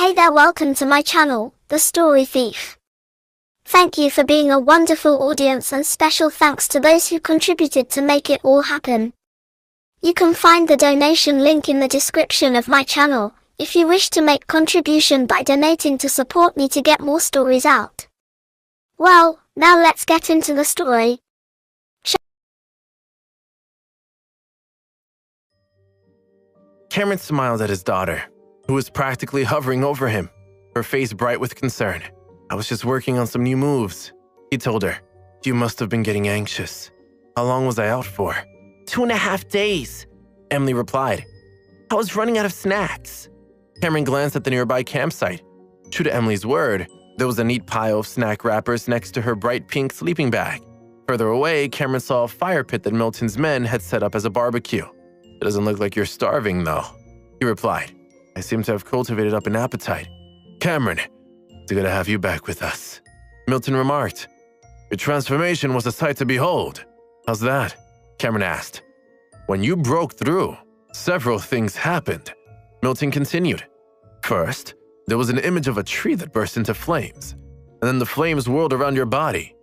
Hey there, welcome to my channel, The Story Thief. Thank you for being a wonderful audience and special thanks to those who contributed to make it all happen. You can find the donation link in the description of my channel, if you wish to make contribution by donating to support me to get more stories out. Well, now let's get into the story. Cameron smiled at his daughter, who was practically hovering over him, her face bright with concern. "I was just working on some new moves," he told her. "You must have been getting anxious. How long was I out for?" 2.5 days, Emily replied. "I was running out of snacks." Cameron glanced at the nearby campsite. True to Emily's word, there was a neat pile of snack wrappers next to her bright pink sleeping bag. Further away, Cameron saw a fire pit that Milton's men had set up as a barbecue. "It doesn't look like you're starving, though," he replied. "I seem to have cultivated up an appetite." "Cameron, it's good to have you back with us," Milton remarked. "Your transformation was a sight to behold." "How's that?" Cameron asked. "When you broke through, several things happened," Milton continued. "First, there was an image of a tree that burst into flames, and then the flames whirled around your body.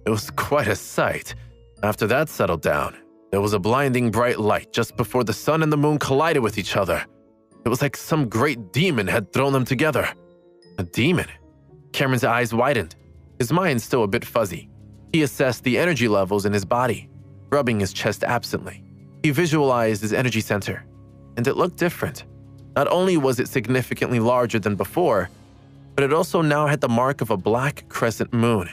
It was quite a sight. After that settled down, there was a blinding bright light just before the sun and the moon collided with each other. It was like some great demon had thrown them together." "A demon?" Cameron's eyes widened, his mind still a bit fuzzy. He assessed the energy levels in his body, rubbing his chest absently. He visualized his energy center, and it looked different. Not only was it significantly larger than before, but it also now had the mark of a black crescent moon.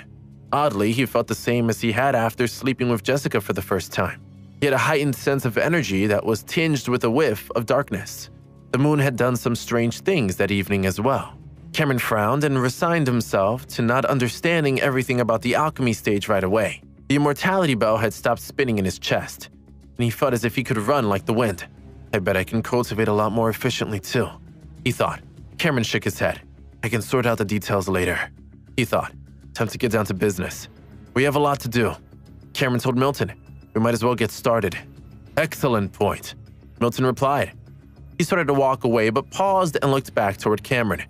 Oddly, he felt the same as he had after sleeping with Jessica for the first time. He had a heightened sense of energy that was tinged with a whiff of darkness. The moon had done some strange things that evening as well. Cameron frowned and resigned himself to not understanding everything about the alchemy stage right away. The immortality bell had stopped spinning in his chest, and he felt as if he could run like the wind. "I bet I can cultivate a lot more efficiently too," he thought. Cameron shook his head. "I can sort out the details later," he thought. "Time to get down to business. We have a lot to do." Cameron told Milton, "We might as well get started." "Excellent point," Milton replied. He started to walk away but paused and looked back toward Cameron.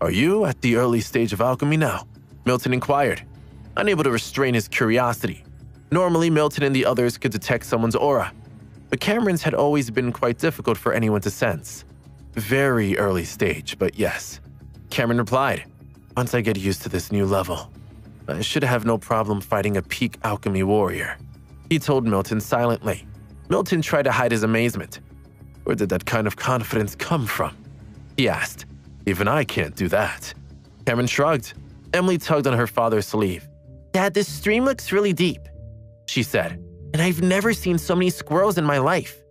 "Are you at the early stage of alchemy now?" Milton inquired, unable to restrain his curiosity. Normally, Milton and the others could detect someone's aura, but Cameron's had always been quite difficult for anyone to sense. "Very early stage, but yes," Cameron replied. "Once I get used to this new level, I should have no problem fighting a peak alchemy warrior," he told Milton silently. Milton tried to hide his amazement. "Where did that kind of confidence come from?" he asked. "Even I can't do that." Cameron shrugged. Emily tugged on her father's sleeve. "Dad, this stream looks really deep," she said, "and I've never seen so many squirrels in my life."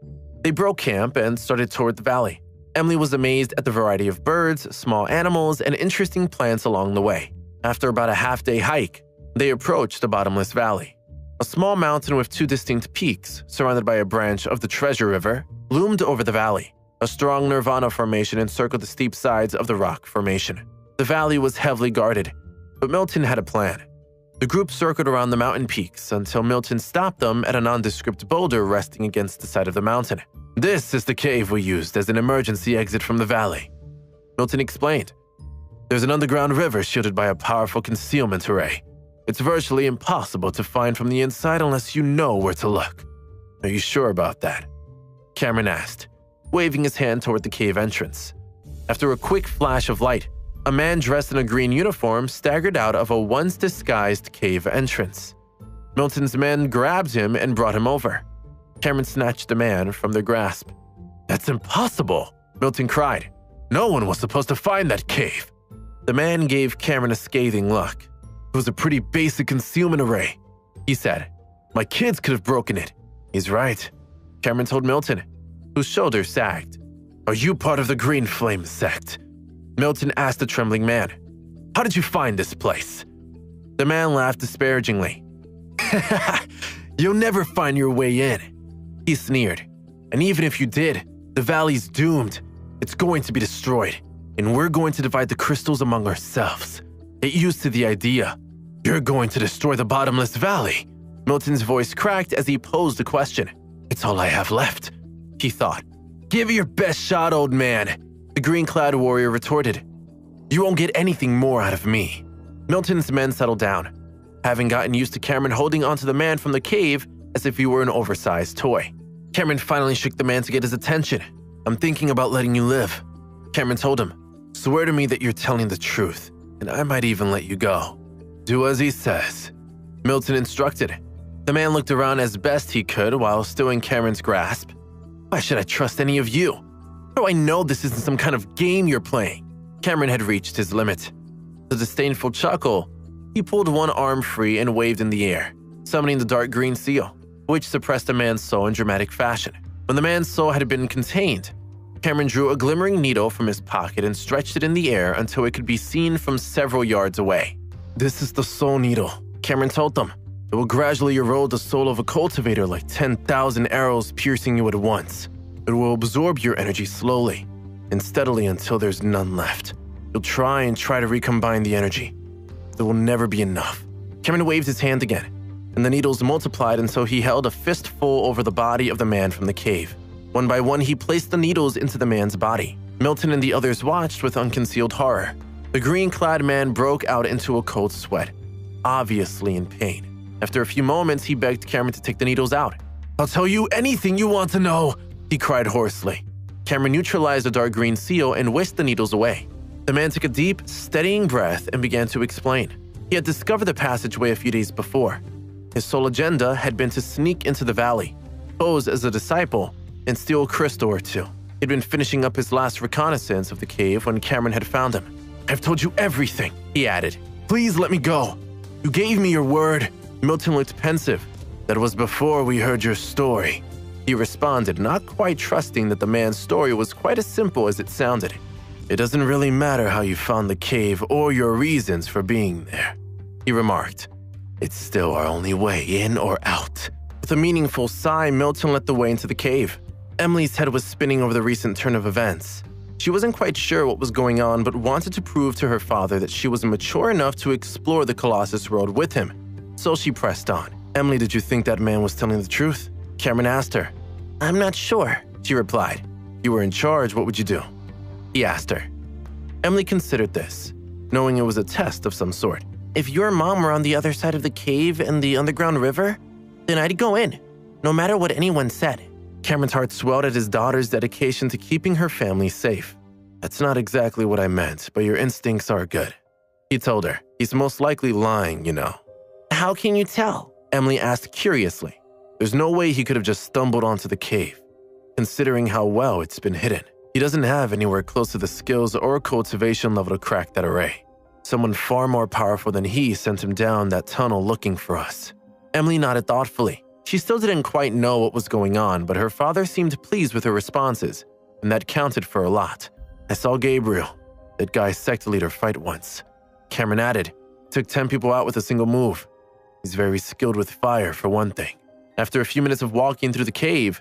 They broke camp and started toward the valley. Emily was amazed at the variety of birds, small animals, and interesting plants along the way. After about a half-day hike, they approached the bottomless valley. A small mountain with two distinct peaks, surrounded by a branch of the Treasure River, loomed over the valley. A strong Nirvana formation encircled the steep sides of the rock formation. The valley was heavily guarded, but Milton had a plan. The group circled around the mountain peaks until Milton stopped them at a nondescript boulder resting against the side of the mountain. "This is the cave we used as an emergency exit from the valley," Milton explained. "There's an underground river shielded by a powerful concealment array. It's virtually impossible to find from the inside unless you know where to look." "Are you sure about that?" Cameron asked, waving his hand toward the cave entrance. After a quick flash of light, a man dressed in a green uniform staggered out of a once disguised cave entrance. Milton's men grabbed him and brought him over. Cameron snatched the man from their grasp. "That's impossible," Milton cried. "No one was supposed to find that cave." The man gave Cameron a scathing look. "It was a pretty basic concealment array," he said. "My kids could have broken it." "He's right," Cameron told Milton, whose shoulders sagged. "Are you part of the Green Flame sect?" Milton asked the trembling man. "How did you find this place?" The man laughed disparagingly. "You'll never find your way in," he sneered. "And even if you did, the valley's doomed. It's going to be destroyed, and we're going to divide the crystals among ourselves. Get used to the idea. You're going to destroy the bottomless valley." Milton's voice cracked as he posed a question. "It's all I have left," he thought. "Give it your best shot, old man," the green-clad warrior retorted. You won't get anything more out of me." Milton's men settled down, having gotten used to Cameron holding onto the man from the cave as if he were an oversized toy. Cameron finally shook the man to get his attention. "I'm thinking about letting you live." Cameron told him, "Swear to me that you're telling the truth, and I might even let you go." "Do as he says," Milton instructed. The man looked around as best he could while still in Cameron's grasp. "Why should I trust any of you? How do I know this isn't some kind of game you're playing?" Cameron had reached his limit. With a disdainful chuckle, he pulled one arm free and waved in the air, summoning the dark green seal, which suppressed the man's soul in dramatic fashion. When the man's soul had been contained, Cameron drew a glimmering needle from his pocket and stretched it in the air until it could be seen from several yards away. "This is the soul needle," Cameron told them. "It will gradually erode the soul of a cultivator like 10,000 arrows piercing you at once. It will absorb your energy slowly and steadily until there's none left. You'll try to recombine the energy. There will never be enough." Cameron waved his hand again, and the needles multiplied until he held a fistful over the body of the man from the cave. One by one, he placed the needles into the man's body. Milton and the others watched with unconcealed horror. The green-clad man broke out into a cold sweat, obviously in pain. After a few moments, he begged Cameron to take the needles out. "I'll tell you anything you want to know," he cried hoarsely. Cameron neutralized the dark green seal and whisked the needles away. The man took a deep, steadying breath and began to explain. He had discovered the passageway a few days before. His sole agenda had been to sneak into the valley, pose as a disciple, and steal a crystal or two. He'd been finishing up his last reconnaissance of the cave when Cameron had found him. "I've told you everything," he added. "Please let me go. You gave me your word." Milton looked pensive. "That was before we heard your story," he responded, not quite trusting that the man's story was quite as simple as it sounded. "It doesn't really matter how you found the cave or your reasons for being there," he remarked. "It's still our only way in or out." With a meaningful sigh, Milton led the way into the cave. Emily's head was spinning over the recent turn of events. She wasn't quite sure what was going on, but wanted to prove to her father that she was mature enough to explore the Colossus world with him. So she pressed on. "Emily, did you think that man was telling the truth?" Cameron asked her. "I'm not sure," she replied. "You were in charge, what would you do?" he asked her. Emily considered this, knowing it was a test of some sort. "If your mom were on the other side of the cave and the underground river, then I'd go in, no matter what anyone said." Cameron's heart swelled at his daughter's dedication to keeping her family safe. "That's not exactly what I meant, but your instincts are good," he told her. "He's most likely lying, you know." "How can you tell?" Emily asked curiously. "There's no way he could have just stumbled onto the cave, considering how well it's been hidden. He doesn't have anywhere close to the skills or cultivation level to crack that array. Someone far more powerful than he sent him down that tunnel looking for us." Emily nodded thoughtfully. She still didn't quite know what was going on, but her father seemed pleased with her responses, and that counted for a lot. "I saw Gabriel, that guy's sect leader, fight once," Cameron added. "Took 10 people out with a single move. He's very skilled with fire, for one thing." After a few minutes of walking through the cave,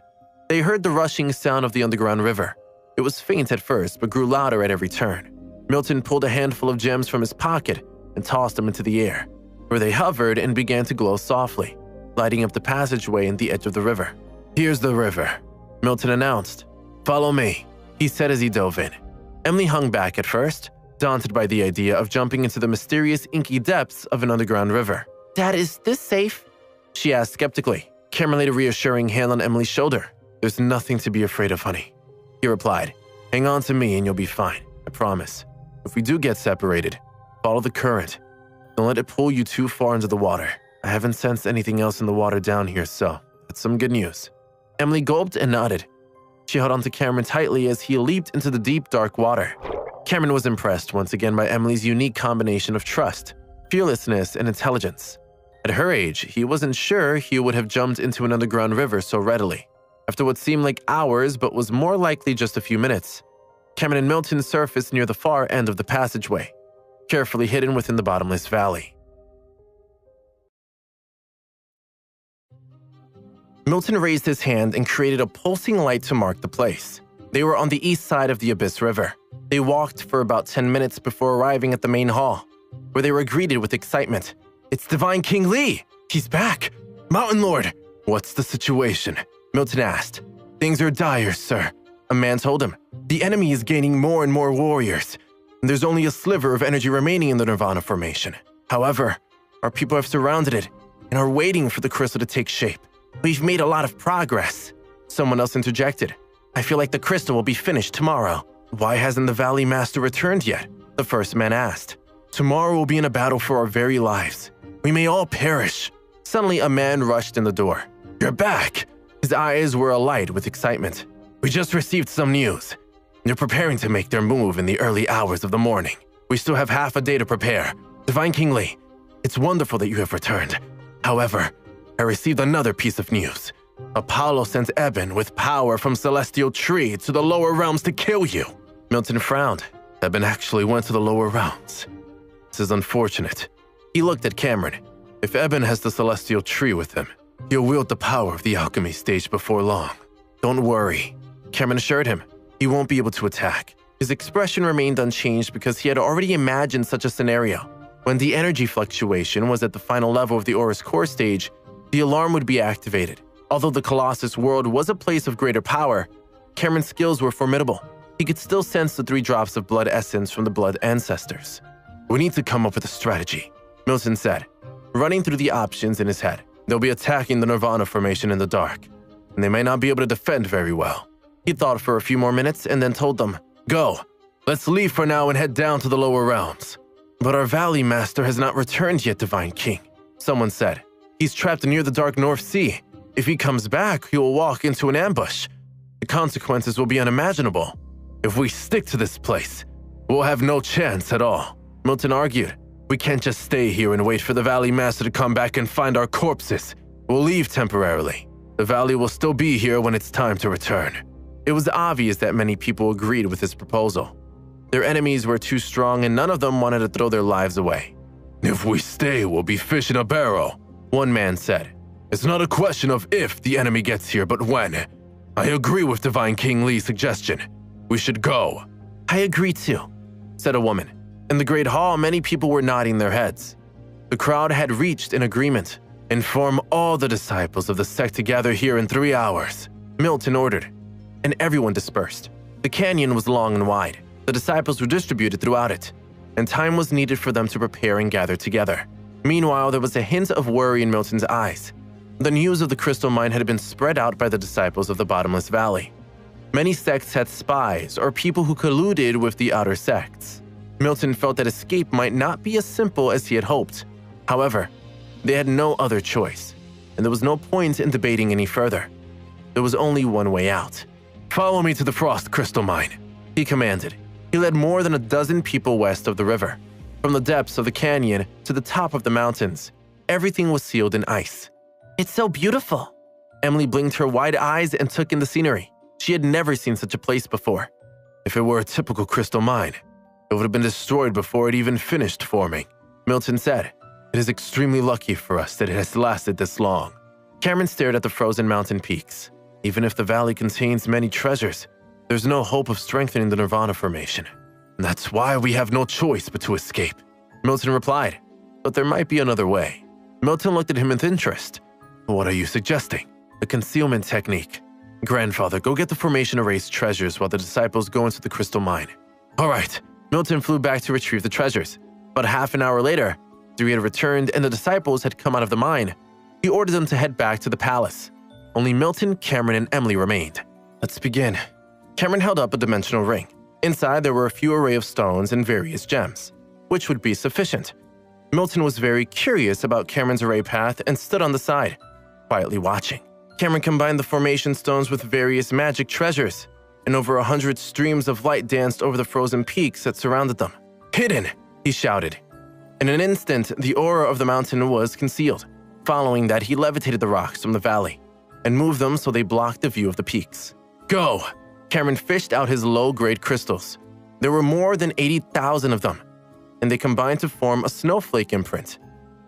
they heard the rushing sound of the underground river. It was faint at first, but grew louder at every turn. Milton pulled a handful of gems from his pocket and tossed them into the air, where they hovered and began to glow softly, lighting up the passageway and the edge of the river. "Here's the river," Milton announced. "Follow me," he said as he dove in. Emily hung back at first, daunted by the idea of jumping into the mysterious inky depths of an underground river. "Dad, is this safe?" she asked skeptically. Cameron laid a reassuring hand on Emily's shoulder. "There's nothing to be afraid of, honey," he replied. "Hang on to me and you'll be fine, I promise. If we do get separated, follow the current. Don't let it pull you too far into the water. I haven't sensed anything else in the water down here, so that's some good news." Emily gulped and nodded. She held onto Cameron tightly as he leaped into the deep, dark water. Cameron was impressed once again by Emily's unique combination of trust, fearlessness, and intelligence. At her age, he wasn't sure he would have jumped into an underground river so readily. After what seemed like hours but was more likely just a few minutes, Cameron and Milton surfaced near the far end of the passageway, carefully hidden within the bottomless valley. Milton raised his hand and created a pulsing light to mark the place. They were on the east side of the Abyss River. They walked for about 10 minutes before arriving at the main hall, where they were greeted with excitement. "It's Divine King Lee! He's back! Mountain Lord!" "What's the situation?" Milton asked. "Things are dire, sir," a man told him. "The enemy is gaining more and more warriors. and there's only a sliver of energy remaining in the Nirvana formation. However, our people have surrounded it and are waiting for the crystal to take shape. We've made a lot of progress. Someone else interjected. I feel like the crystal will be finished tomorrow. Why hasn't the Valley Master returned yet? The first man asked. Tomorrow we'll be in a battle for our very lives. We may all perish. Suddenly, a man rushed in the door. You're back! His eyes were alight with excitement. We just received some news. They're preparing to make their move in the early hours of the morning. We still have half a day to prepare. Divine King Li, it's wonderful that you have returned. However, I received another piece of news. Apollo sent Eben with power from Celestial Tree to the lower realms to kill you. Milton frowned. Eben actually went to the lower realms. This is unfortunate. He looked at Cameron. If Eben has the Celestial Tree with him, he'll wield the power of the alchemy stage before long. Don't worry, Cameron assured him. He won't be able to attack. His expression remained unchanged because he had already imagined such a scenario. When the energy fluctuation was at the final level of the Aura's core stage, the alarm would be activated. Although the Colossus world was a place of greater power, Cameron's skills were formidable. He could still sense the 3 drops of blood essence from the blood ancestors. We need to come up with a strategy, Milton said, running through the options in his head. They'll be attacking the Nirvana formation in the dark, and they may not be able to defend very well. He thought for a few more minutes and then told them, Go, let's leave for now and head down to the lower realms. But our Valley Master has not returned yet, Divine King, someone said. He's trapped near the Dark North Sea. If he comes back, he will walk into an ambush. The consequences will be unimaginable. If we stick to this place, we'll have no chance at all. Milton argued, We can't just stay here and wait for the Valley Master to come back and find our corpses. We'll leave temporarily. The Valley will still be here when it's time to return. It was obvious that many people agreed with his proposal. Their enemies were too strong and none of them wanted to throw their lives away. If we stay, we'll be fish in a barrel, one man said. It's not a question of if the enemy gets here, but when. I agree with Divine King Li's suggestion. We should go. I agree too, said a woman. In the Great Hall, many people were nodding their heads. The crowd had reached an agreement. Inform all the disciples of the sect to gather here in 3 hours, Milton ordered, and everyone dispersed. The canyon was long and wide. The disciples were distributed throughout it, and time was needed for them to prepare and gather together. Meanwhile, there was a hint of worry in Milton's eyes. The news of the crystal mine had been spread out by the disciples of the Bottomless Valley. Many sects had spies or people who colluded with the outer sects. Milton felt that escape might not be as simple as he had hoped. However, they had no other choice, and there was no point in debating any further. There was only one way out. Follow me to the Frost Crystal Mine, he commanded. He led more than a dozen people west of the river. From the depths of the canyon to the top of the mountains, everything was sealed in ice. It's so beautiful. Emily blinked her wide eyes and took in the scenery. She had never seen such a place before. If it were a typical crystal mine, it would have been destroyed before it even finished forming, Milton said. It is extremely lucky for us that it has lasted this long. Cameron stared at the frozen mountain peaks. Even if the valley contains many treasures, there's no hope of strengthening the Nirvana formation. And that's why we have no choice but to escape, Milton replied. But there might be another way. Milton looked at him with interest. What are you suggesting? The concealment technique. Grandfather, go get the formation erased treasures while the disciples go into the crystal mine. All right. Milton flew back to retrieve the treasures. But half an hour later, Three had returned and the disciples had come out of the mine. He ordered them to head back to the palace. Only Milton, Cameron, and Emily remained. Let's begin. Cameron held up a dimensional ring. Inside, there were a few array of stones and various gems, which would be sufficient. Milton was very curious about Cameron's array path and stood on the side, quietly watching. Cameron combined the formation stones with various magic treasures, and over 100 streams of light danced over the frozen peaks that surrounded them. Hidden, he shouted. In an instant, the aura of the mountain was concealed. Following that, he levitated the rocks from the valley and moved them so they blocked the view of the peaks. Go! Cameron fished out his low-grade crystals. There were more than 80,000 of them, and they combined to form a snowflake imprint.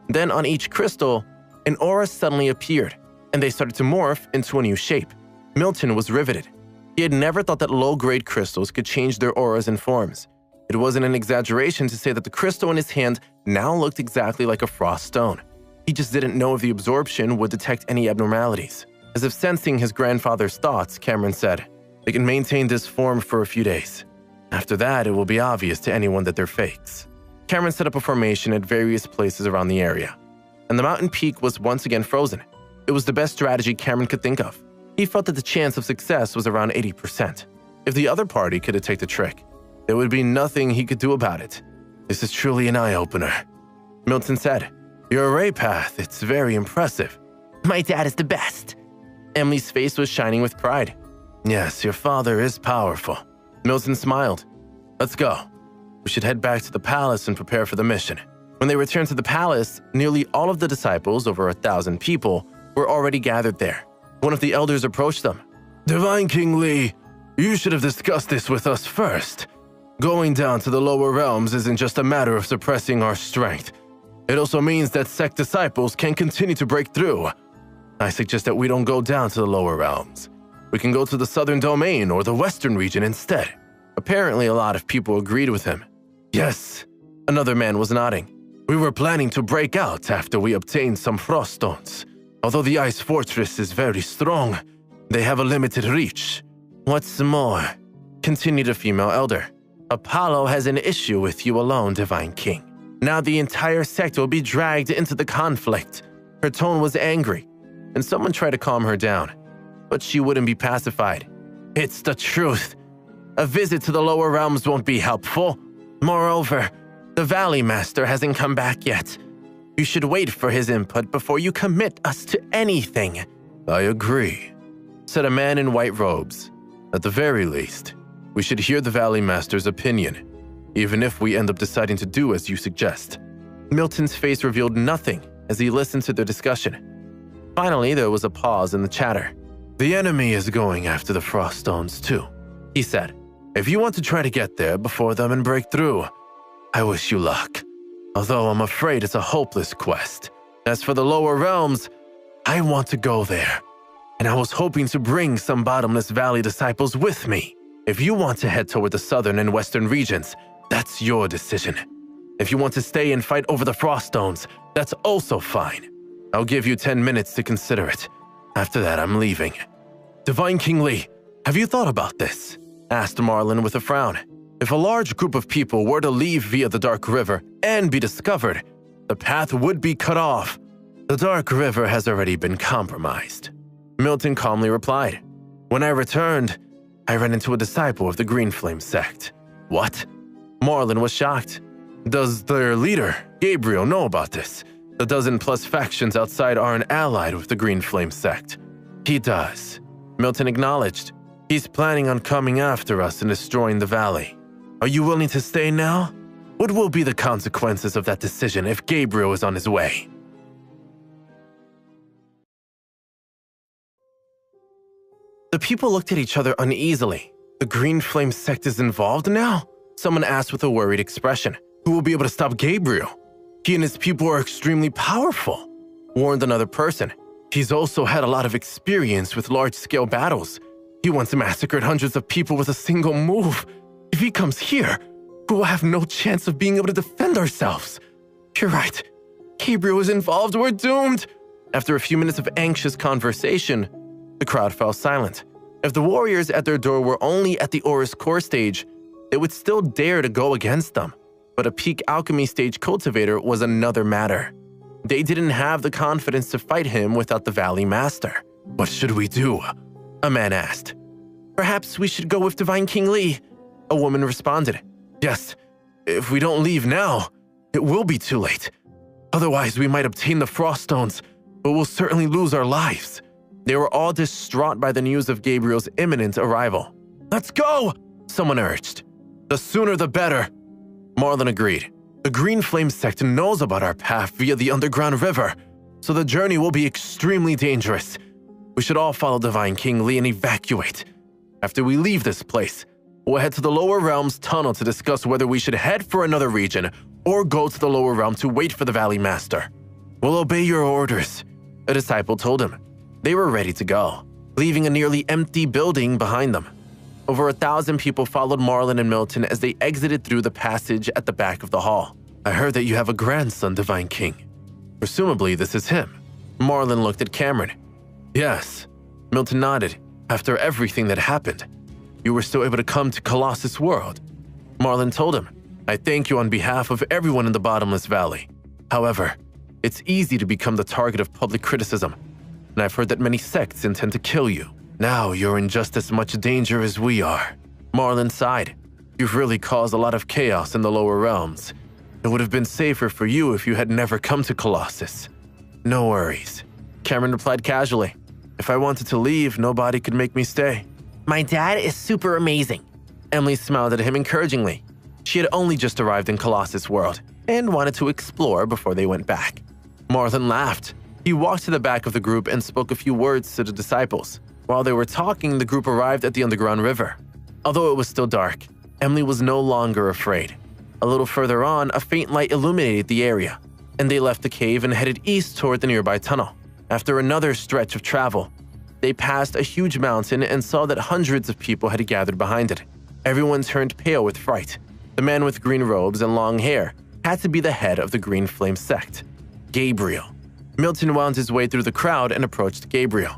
Then on each crystal, an aura suddenly appeared, and they started to morph into a new shape. Milton was riveted. He had never thought that low-grade crystals could change their auras and forms. It wasn't an exaggeration to say that the crystal in his hand now looked exactly like a frost stone. He just didn't know if the absorption would detect any abnormalities. As if sensing his grandfather's thoughts, Cameron said, "They can maintain this form for a few days. After that, it will be obvious to anyone that they're fakes. Cameron set up a formation at various places around the area, and the mountain peak was once again frozen. It was the best strategy Cameron could think of. He felt that the chance of success was around 80%. If the other party could detect the trick, there would be nothing he could do about it. This is truly an eye-opener. Milton said, "Your array path, it's very impressive." "My dad is the best." Emily's face was shining with pride. "Yes, your father is powerful." Milton smiled. "Let's go. We should head back to the palace and prepare for the mission." When they returned to the palace, nearly all of the disciples, over 1,000 people, were already gathered there. One of the elders approached them. "Divine King Li, you should have discussed this with us first. Going down to the lower realms isn't just a matter of suppressing our strength. It also means that sect disciples can continue to break through. I suggest that we don't go down to the lower realms. We can go to the southern domain or the western region instead." Apparently, a lot of people agreed with him. "Yes," another man was nodding. "We were planning to break out after we obtained some frost stones. Although the ice fortress is very strong, they have a limited reach. What's more," continued a female elder, "Apollo has an issue with you alone, Divine King. Now the entire sect will be dragged into the conflict." Her tone was angry, and someone tried to calm her down, but she wouldn't be pacified. "It's the truth. A visit to the lower realms won't be helpful. Moreover, the Valley Master hasn't come back yet. You should wait for his input before you commit us to anything." "I agree," said a man in white robes. "At the very least, we should hear the Valley Master's opinion, even if we end up deciding to do as you suggest." Milton's face revealed nothing as he listened to their discussion. Finally, there was a pause in the chatter. "The enemy is going after the frost stones too," he said. "If you want to try to get there before them and break through, I wish you luck. Although I'm afraid it's a hopeless quest. As for the lower realms, I want to go there, and I was hoping to bring some Bottomless Valley disciples with me. If you want to head toward the southern and western regions, that's your decision. If you want to stay and fight over the frost stones, that's also fine. I'll give you 10 minutes to consider it. After that, I'm leaving." "Divine King Li, have you thought about this?" asked Marlin with a frown. "If a large group of people were to leave via the Dark River and be discovered, the path would be cut off. The Dark River has already been compromised." Milton calmly replied, "When I returned, I ran into a disciple of the Green Flame sect." "What?" Marlin was shocked. "Does their leader, Gabriel, know about this? The dozen-plus factions outside aren't allied with the Green Flame sect." "He does," Milton acknowledged. "He's planning on coming after us and destroying the valley. Are you willing to stay now? What will be the consequences of that decision if Gabriel is on his way?" The people looked at each other uneasily. "The Green Flame sect is involved now?" Someone asked with a worried expression. "Who will be able to stop Gabriel? He and his people are extremely powerful," warned another person. "He's also had a lot of experience with large-scale battles. He once massacred hundreds of people with a single move. If he comes here, we will have no chance of being able to defend ourselves." "You're right. Gabriel is involved. We're doomed." After a few minutes of anxious conversation, the crowd fell silent. If the warriors at their door were only at the Aurus core stage, they would still dare to go against them. But a peak alchemy stage cultivator was another matter. They didn't have the confidence to fight him without the Valley Master. "What should we do?" a man asked. "Perhaps we should go with Divine King Li," a woman responded. "Yes, if we don't leave now, it will be too late. Otherwise, we might obtain the frost stones, but we'll certainly lose our lives." They were all distraught by the news of Gabriel's imminent arrival. "Let's go!" someone urged. "The sooner the better," Marlin agreed. "The Green Flame sect knows about our path via the underground river, so the journey will be extremely dangerous. We should all follow Divine King Li and evacuate. After we leave this place, we'll head to the Lower Realms tunnel to discuss whether we should head for another region or go to the Lower Realm to wait for the Valley Master." "We'll obey your orders," a disciple told him. They were ready to go, leaving a nearly empty building behind them. Over 1,000 people followed Marlin and Milton as they exited through the passage at the back of the hall. "I heard that you have a grandson, Divine King. Presumably this is him." Marlin looked at Cameron. "Yes." Milton nodded. "After everything that happened, you were still able to come to Colossus World. Marlon told him, "I thank you on behalf of everyone in the Bottomless Valley. However, it's easy to become the target of public criticism, and I've heard that many sects intend to kill you. Now you're in just as much danger as we are." Marlon sighed. "You've really caused a lot of chaos in the lower realms. It would have been safer for you if you had never come to Colossus." "No worries," Cameron replied casually. "If I wanted to leave, nobody could make me stay." "My dad is super amazing." Emily smiled at him encouragingly. She had only just arrived in Colossus World and wanted to explore before they went back. Marlon laughed. He walked to the back of the group and spoke a few words to the disciples. While they were talking, the group arrived at the underground river. Although it was still dark, Emily was no longer afraid. A little further on, a faint light illuminated the area, and they left the cave and headed east toward the nearby tunnel. After another stretch of travel, they passed a huge mountain and saw that hundreds of people had gathered behind it. Everyone turned pale with fright. The man with green robes and long hair had to be the head of the Green Flame sect, Gabriel. Milton wound his way through the crowd and approached Gabriel.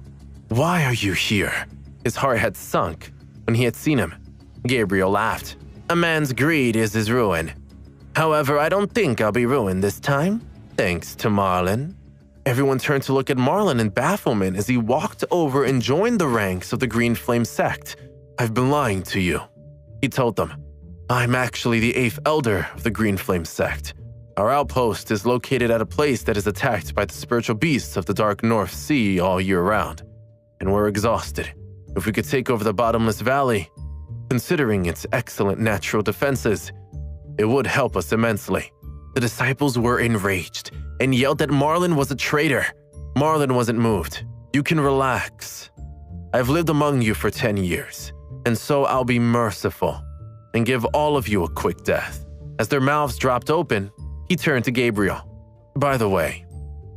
"Why are you here?" His heart had sunk when he had seen him. Gabriel laughed. "A man's greed is his ruin. However, I don't think I'll be ruined this time, thanks to Marlon." Everyone turned to look at Marlon in bafflement as he walked over and joined the ranks of the Green Flame sect. "I've been lying to you," he told them. "I'm actually the 8th elder of the Green Flame sect. Our outpost is located at a place that is attacked by the spiritual beasts of the Dark North Sea all year round, and we're exhausted. If we could take over the Bottomless Valley, considering its excellent natural defenses, it would help us immensely." The disciples were enraged and yelled that Marlon was a traitor. Marlon wasn't moved. "You can relax. I've lived among you for 10 years, and so I'll be merciful and give all of you a quick death." As their mouths dropped open, he turned to Gabriel. "By the way,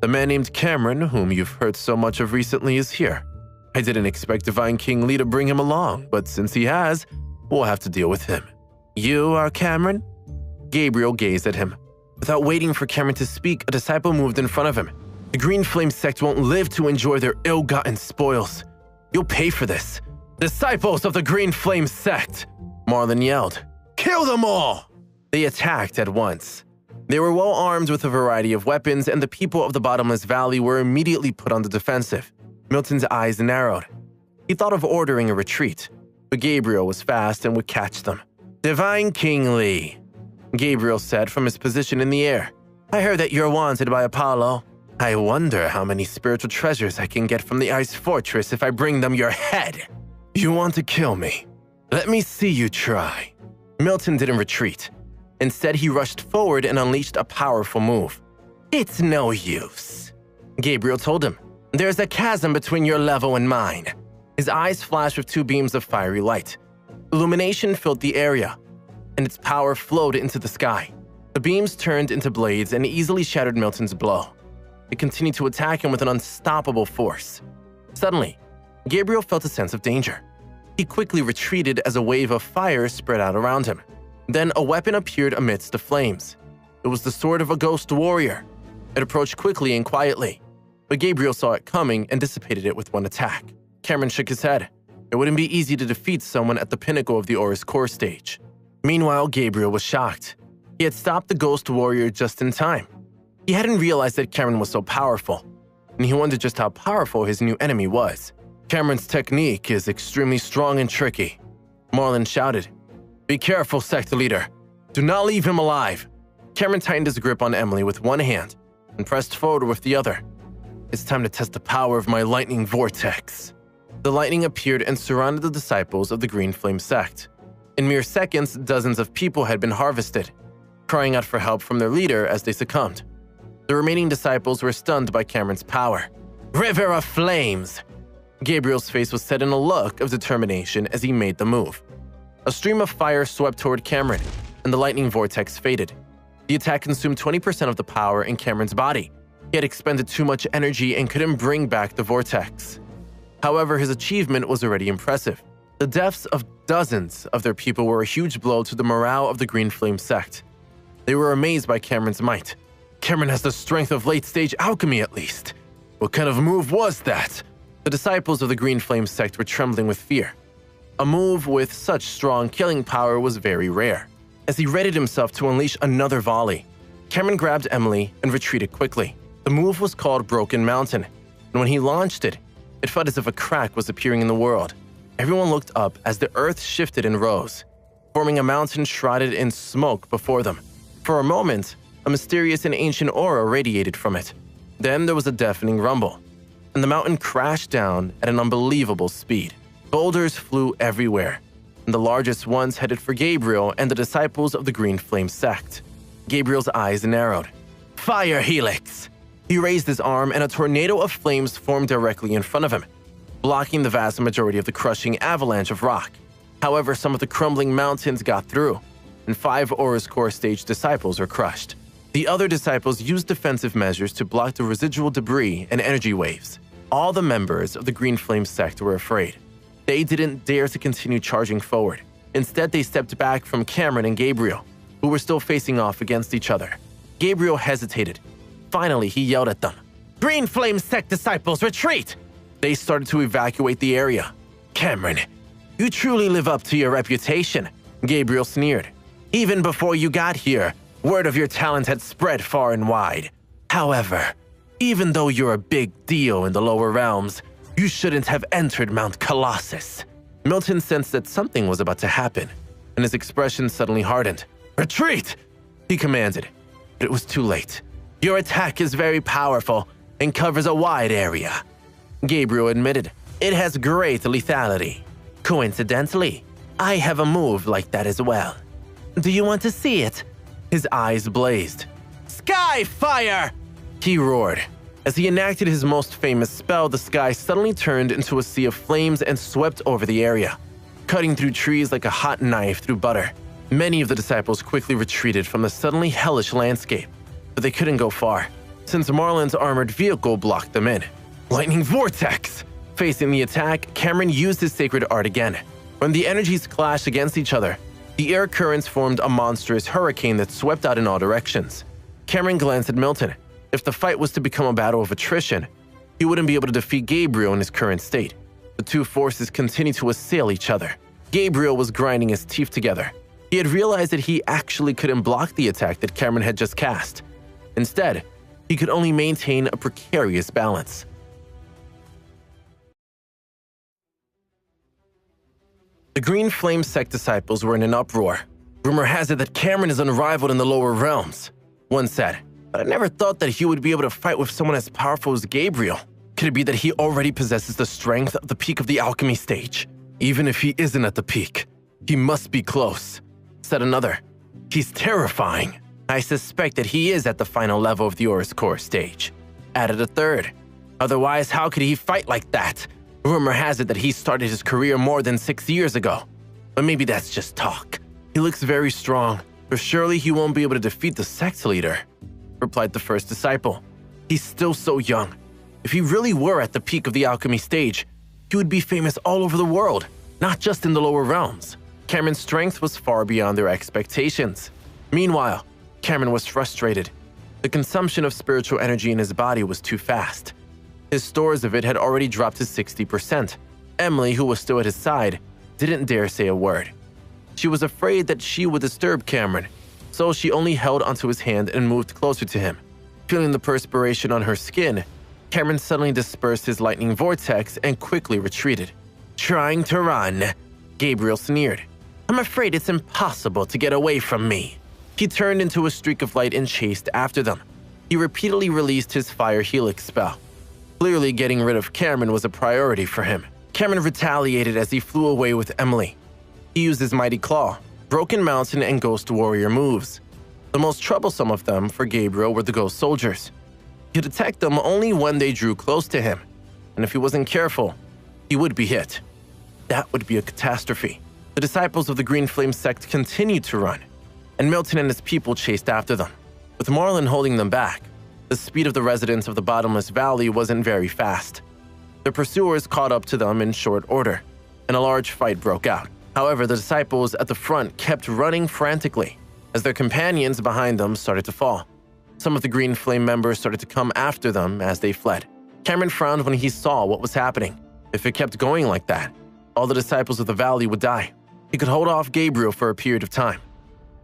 the man named Cameron, whom you've heard so much of recently, is here. I didn't expect Divine King Lee to bring him along, but since he has, we'll have to deal with him." "You are Cameron?" Gabriel gazed at him. Without waiting for Cameron to speak, a disciple moved in front of him. "The Green Flame sect won't live to enjoy their ill-gotten spoils. You'll pay for this." "Disciples of the Green Flame sect!" Marlon yelled. "Kill them all!" They attacked at once. They were well armed with a variety of weapons, and the people of the Bottomless Valley were immediately put on the defensive. Milton's eyes narrowed. He thought of ordering a retreat, but Gabriel was fast and would catch them. "Divine King Lee," Gabriel said from his position in the air. "I heard that you're wanted by Apollo. I wonder how many spiritual treasures I can get from the Ice Fortress if I bring them your head." "You want to kill me? Let me see you try." Milton didn't retreat. Instead, he rushed forward and unleashed a powerful move. "It's no use," Gabriel told him. "There's a chasm between your level and mine." His eyes flashed with 2 beams of fiery light. Illumination filled the area, and its power flowed into the sky. The beams turned into blades and easily shattered Milton's blow. It continued to attack him with an unstoppable force. Suddenly, Gabriel felt a sense of danger. He quickly retreated as a wave of fire spread out around him. Then a weapon appeared amidst the flames. It was the sword of a ghost warrior. It approached quickly and quietly, but Gabriel saw it coming and dissipated it with one attack. Cameron shook his head. It wouldn't be easy to defeat someone at the pinnacle of the Aura's core stage. Meanwhile, Gabriel was shocked. He had stopped the ghost warrior just in time. He hadn't realized that Cameron was so powerful, and he wondered just how powerful his new enemy was. "Cameron's technique is extremely strong and tricky," Marlon shouted. "Be careful, sect leader. Do not leave him alive." Cameron tightened his grip on Emily with one hand and pressed forward with the other. "It's time to test the power of my lightning vortex." The lightning appeared and surrounded the disciples of the Green Flame sect. In mere seconds, dozens of people had been harvested, crying out for help from their leader as they succumbed. The remaining disciples were stunned by Cameron's power. "River of flames!" Gabriel's face was set in a look of determination as he made the move. A stream of fire swept toward Cameron, and the lightning vortex faded. The attack consumed 20% of the power in Cameron's body. He had expended too much energy and couldn't bring back the vortex. However, his achievement was already impressive. The deaths of dozens of their people were a huge blow to the morale of the Green Flame sect. They were amazed by Cameron's might. "Cameron has the strength of late-stage alchemy at least. What kind of move was that?" The disciples of the Green Flame sect were trembling with fear. A move with such strong killing power was very rare. As he readied himself to unleash another volley, Cameron grabbed Emily and retreated quickly. The move was called Broken Mountain, and when he launched it, it felt as if a crack was appearing in the world. Everyone looked up as the earth shifted and rose, forming a mountain shrouded in smoke before them. For a moment, a mysterious and ancient aura radiated from it. Then there was a deafening rumble, and the mountain crashed down at an unbelievable speed. Boulders flew everywhere, and the largest ones headed for Gabriel and the disciples of the Green Flame sect. Gabriel's eyes narrowed. Fire Helix! He raised his arm, and a tornado of flames formed directly in front of him, blocking the vast majority of the crushing avalanche of rock. However, some of the crumbling mountains got through, and 5 Aura's core stage disciples were crushed. The other disciples used defensive measures to block the residual debris and energy waves. All the members of the Green Flame sect were afraid. They didn't dare to continue charging forward. Instead, they stepped back from Cameron and Gabriel, who were still facing off against each other. Gabriel hesitated. Finally, he yelled at them. Green Flame sect disciples, retreat! They started to evacuate the area. Cameron, you truly live up to your reputation, Gabriel sneered. Even before you got here, word of your talent had spread far and wide. However, even though you're a big deal in the lower realms, you shouldn't have entered Mount Colossus. Milton sensed that something was about to happen, and his expression suddenly hardened. Retreat! He commanded, but it was too late. Your attack is very powerful and covers a wide area. Gabriel admitted, it has great lethality. Coincidentally, I have a move like that as well. Do you want to see it? His eyes blazed. Sky fire! He roared. As he enacted his most famous spell, the sky suddenly turned into a sea of flames and swept over the area, cutting through trees like a hot knife through butter. Many of the disciples quickly retreated from the suddenly hellish landscape, but they couldn't go far, since Marlin's armored vehicle blocked them in. Lightning Vortex! Facing the attack, Cameron used his sacred art again. When the energies clashed against each other, the air currents formed a monstrous hurricane that swept out in all directions. Cameron glanced at Milton. If the fight was to become a battle of attrition, he wouldn't be able to defeat Gabriel in his current state. The two forces continued to assail each other. Gabriel was grinding his teeth together. He had realized that he actually couldn't block the attack that Cameron had just cast. Instead, he could only maintain a precarious balance. The Green Flame sect disciples were in an uproar. Rumor has it that Cameron is unrivaled in the lower realms. One said, but I never thought that he would be able to fight with someone as powerful as Gabriel. Could it be that he already possesses the strength of the peak of the alchemy stage? Even if he isn't at the peak, he must be close, said another. He's terrifying. I suspect that he is at the final level of the Aura's core stage, added a third. Otherwise, how could he fight like that? Rumor has it that he started his career more than 6 years ago. But maybe that's just talk. He looks very strong, but surely he won't be able to defeat the sect leader, replied the first disciple. He's still so young. If he really were at the peak of the alchemy stage, he would be famous all over the world, not just in the lower realms. Cameron's strength was far beyond their expectations. Meanwhile, Cameron was frustrated. The consumption of spiritual energy in his body was too fast. His stores of it had already dropped to 60%. Emily, who was still at his side, didn't dare say a word. She was afraid that she would disturb Cameron, so she only held onto his hand and moved closer to him. Feeling the perspiration on her skin, Cameron suddenly dispersed his lightning vortex and quickly retreated. Trying to run, Gabriel sneered. I'm afraid it's impossible to get away from me. He turned into a streak of light and chased after them. He repeatedly released his Fire Helix spell. Clearly, getting rid of Cameron was a priority for him. Cameron retaliated as he flew away with Emily. He used his Mighty Claw, Broken Mountain, and Ghost Warrior moves. The most troublesome of them for Gabriel were the Ghost Soldiers. He could attack them only when they drew close to him, and if he wasn't careful, he would be hit. That would be a catastrophe. The disciples of the Green Flame sect continued to run, and Milton and his people chased after them. With Marlin holding them back, the speed of the residents of the Bottomless Valley wasn't very fast. The pursuers caught up to them in short order, and a large fight broke out. However, the disciples at the front kept running frantically as their companions behind them started to fall. Some of the Green Flame members started to come after them as they fled. Cameron frowned when he saw what was happening. If it kept going like that, all the disciples of the valley would die. He could hold off Gabriel for a period of time.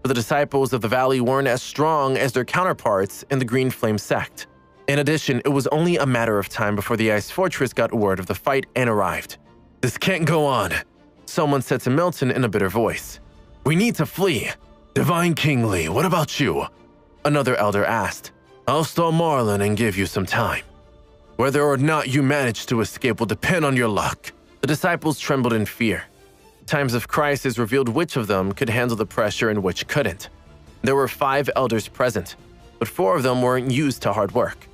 but the disciples of the valley weren't as strong as their counterparts in the Green Flame sect. In addition, it was only a matter of time before the Ice Fortress got word of the fight and arrived. "This can't go on," someone said to Milton in a bitter voice. "We need to flee." "Divine King Lee, what about you?" another elder asked. "I'll stall Marlin and give you some time. Whether or not you manage to escape will depend on your luck." The disciples trembled in fear. Times of crisis revealed which of them could handle the pressure and which couldn't. There were 5 elders present, but 4 of them weren't used to hard work.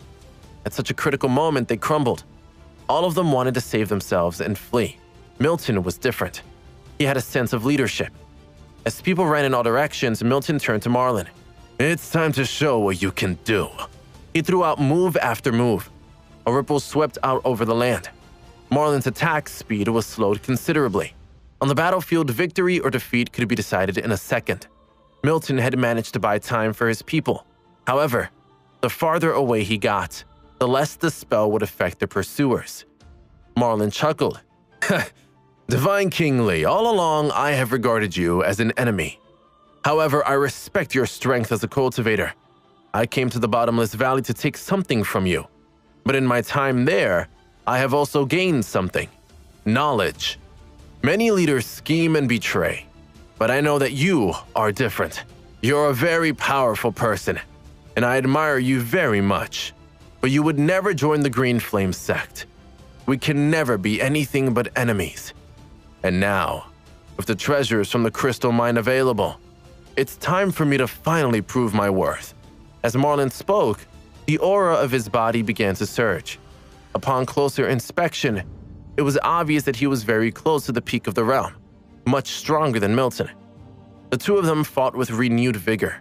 At such a critical moment, they crumbled. All of them wanted to save themselves and flee. Milton was different. He had a sense of leadership. As people ran in all directions, Milton turned to Marlin. "It's time to show what you can do." He threw out move after move. A ripple swept out over the land. Marlin's attack speed was slowed considerably. On the battlefield, victory or defeat could be decided in a second. Milton had managed to buy time for his people. However, the farther away he got, the less the spell would affect the pursuers. Marlin chuckled. "Divine King Lee, all along I have regarded you as an enemy. However, I respect your strength as a cultivator. I came to the Bottomless Valley to take something from you. But in my time there, I have also gained something. Knowledge. Many leaders scheme and betray, but I know that you are different. You're a very powerful person, and I admire you very much. But you would never join the Green Flame sect. We can never be anything but enemies. And now, with the treasures from the crystal mine available, it's time for me to finally prove my worth." As Marlin spoke, the aura of his body began to surge. Upon closer inspection, it was obvious that he was very close to the peak of the realm, much stronger than Milton. The two of them fought with renewed vigor,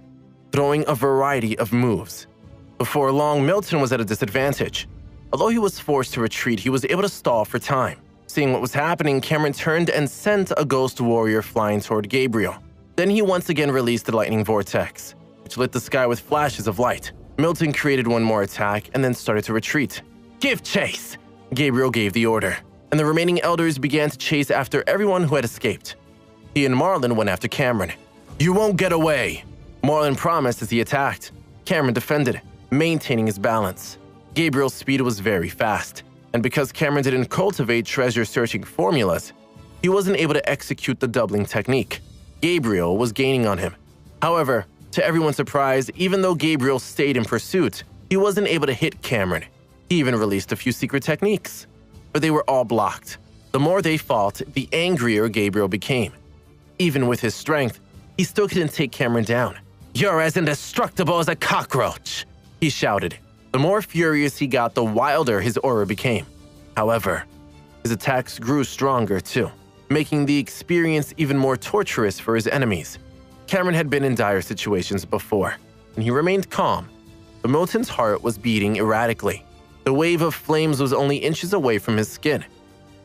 throwing a variety of moves. Before long, Milton was at a disadvantage. Although he was forced to retreat, he was able to stall for time. Seeing what was happening, Cameron turned and sent a ghost warrior flying toward Gabriel. Then he once again released the lightning vortex, which lit the sky with flashes of light. Milton created one more attack and then started to retreat. "Give chase!" Gabriel gave the order, and the remaining elders began to chase after everyone who had escaped. He and Marlin went after Cameron. "You won't get away!" Marlin promised as he attacked. Cameron defended, maintaining his balance. Gabriel's speed was very fast, and because Cameron didn't cultivate treasure-searching formulas, he wasn't able to execute the doubling technique. Gabriel was gaining on him. However, to everyone's surprise, even though Gabriel stayed in pursuit, he wasn't able to hit Cameron. He even released a few secret techniques, but they were all blocked. The more they fought, the angrier Gabriel became. Even with his strength, he still couldn't take Cameron down. "You're as indestructible as a cockroach," he shouted. The more furious he got, the wilder his aura became. However, his attacks grew stronger too, making the experience even more torturous for his enemies. Cameron had been in dire situations before, and he remained calm, but Milton's heart was beating erratically. The wave of flames was only inches away from his skin,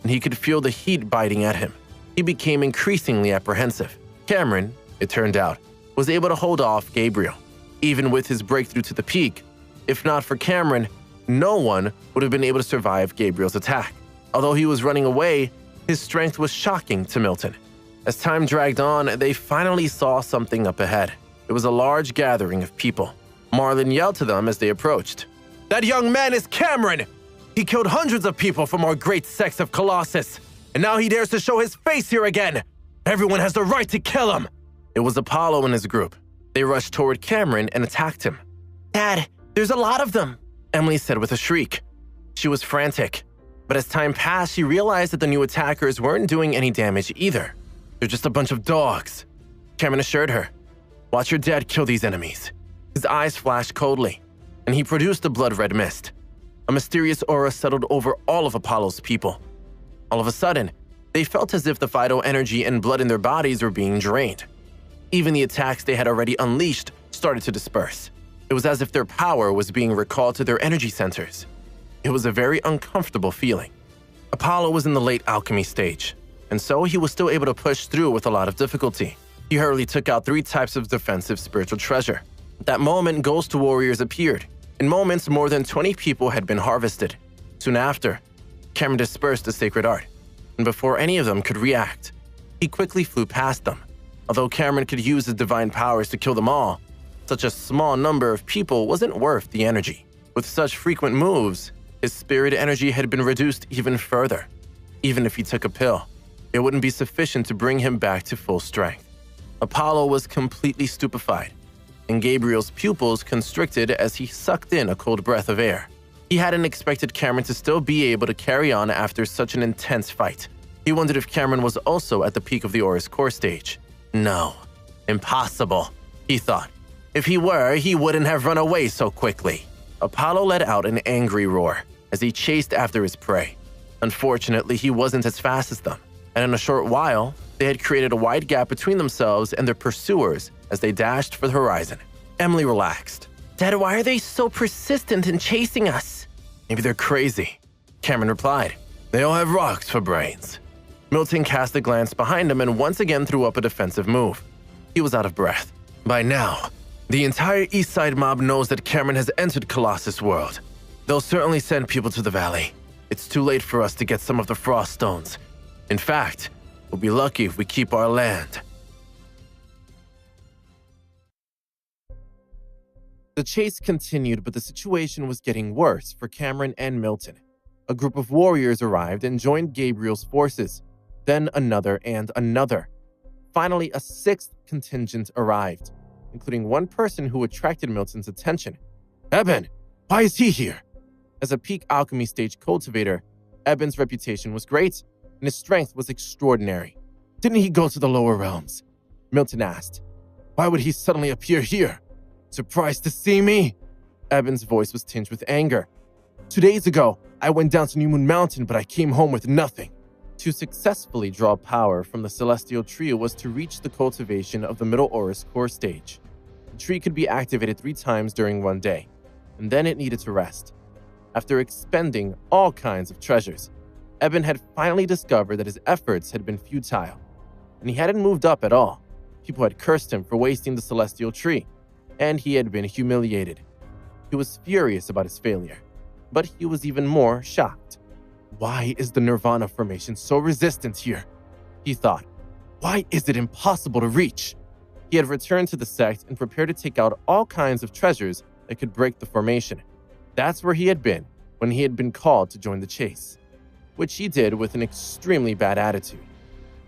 and he could feel the heat biting at him. He became increasingly apprehensive. Cameron, it turned out, was able to hold off Gabriel. Even with his breakthrough to the peak, if not for Cameron, no one would have been able to survive Gabriel's attack. Although he was running away, his strength was shocking to Milton. As time dragged on, they finally saw something up ahead. It was a large gathering of people. Marlin yelled to them as they approached. "That young man is Cameron! He killed hundreds of people from our great sect of Colossus, and now he dares to show his face here again! Everyone has the right to kill him!" It was Apollo and his group. They rushed toward Cameron and attacked him. "Dad, there's a lot of them," Emily said with a shriek. She was frantic, but as time passed, she realized that the new attackers weren't doing any damage either. "They're just a bunch of dogs," Cameron assured her. "Watch your dad kill these enemies." His eyes flashed coldly, and he produced a blood-red mist. A mysterious aura settled over all of Apollo's people. All of a sudden, they felt as if the vital energy and blood in their bodies were being drained. Even the attacks they had already unleashed started to disperse. It was as if their power was being recalled to their energy centers. It was a very uncomfortable feeling. Apollo was in the late alchemy stage, and so he was still able to push through with a lot of difficulty. He hurriedly took out 3 types of defensive spiritual treasure. At that moment, ghost warriors appeared. In moments, more than 20 people had been harvested. Soon after, Cameron dispersed the sacred art, and before any of them could react, he quickly flew past them. Although Cameron could use his divine powers to kill them all, such a small number of people wasn't worth the energy. With such frequent moves, his spirit energy had been reduced even further. Even if he took a pill, it wouldn't be sufficient to bring him back to full strength. Apollo was completely stupefied, and Gabriel's pupils constricted as he sucked in a cold breath of air. He hadn't expected Cameron to still be able to carry on after such an intense fight. He wondered if Cameron was also at the peak of the Aurus core stage. No, impossible, he thought. If he were, he wouldn't have run away so quickly. Apollo let out an angry roar as he chased after his prey. Unfortunately, he wasn't as fast as them, and in a short while, they had created a wide gap between themselves and their pursuers as they dashed for the horizon. Emily relaxed. Dad, why are they so persistent in chasing us? Maybe they're crazy, Cameron replied. They all have rocks for brains. Milton cast a glance behind him and once again threw up a defensive move. He was out of breath. By now, the entire East Side mob knows that Cameron has entered Colossus World. They'll certainly send people to the valley. It's too late for us to get some of the Frost Stones. In fact, we'll be lucky if we keep our land. The chase continued, but the situation was getting worse for Cameron and Milton. A group of warriors arrived and joined Gabriel's forces. Then another and another. Finally, a sixth contingent arrived, including one person who attracted Milton's attention. Eben, why is he here? As a peak alchemy stage cultivator, Eben's reputation was great, and his strength was extraordinary. Didn't he go to the lower realms? Milton asked. Why would he suddenly appear here? Surprised to see me? Eben's voice was tinged with anger. 2 days ago, I went down to New Moon Mountain, but I came home with nothing. To successfully draw power from the Celestial Tree was to reach the cultivation of the Middle Aurus core stage. The tree could be activated 3 times during one day, and then it needed to rest. After expending all kinds of treasures, Eben had finally discovered that his efforts had been futile, and he hadn't moved up at all. People had cursed him for wasting the Celestial Tree, and he had been humiliated. He was furious about his failure, but he was even more shocked. Why is the Nirvana formation so resistant here? He thought. Why is it impossible to reach? He had returned to the sect and prepared to take out all kinds of treasures that could break the formation. That's where he had been when he had been called to join the chase, which he did with an extremely bad attitude.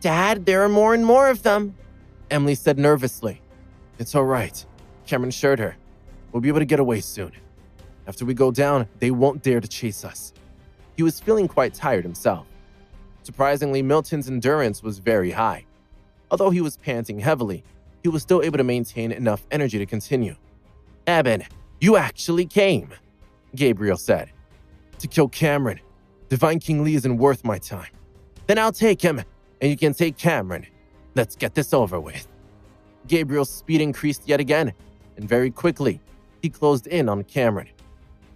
Dad, there are more and more of them, Emily said nervously. It's all right, Cameron assured her. We'll be able to get away soon. After we go down, they won't dare to chase us. He was feeling quite tired himself. Surprisingly, Milton's endurance was very high. Although he was panting heavily, he was still able to maintain enough energy to continue. Eben, you actually came, Gabriel said. To kill Cameron. Divine King Lee isn't worth my time. Then I'll take him, and you can take Cameron. Let's get this over with. Gabriel's speed increased yet again, and very quickly, he closed in on Cameron.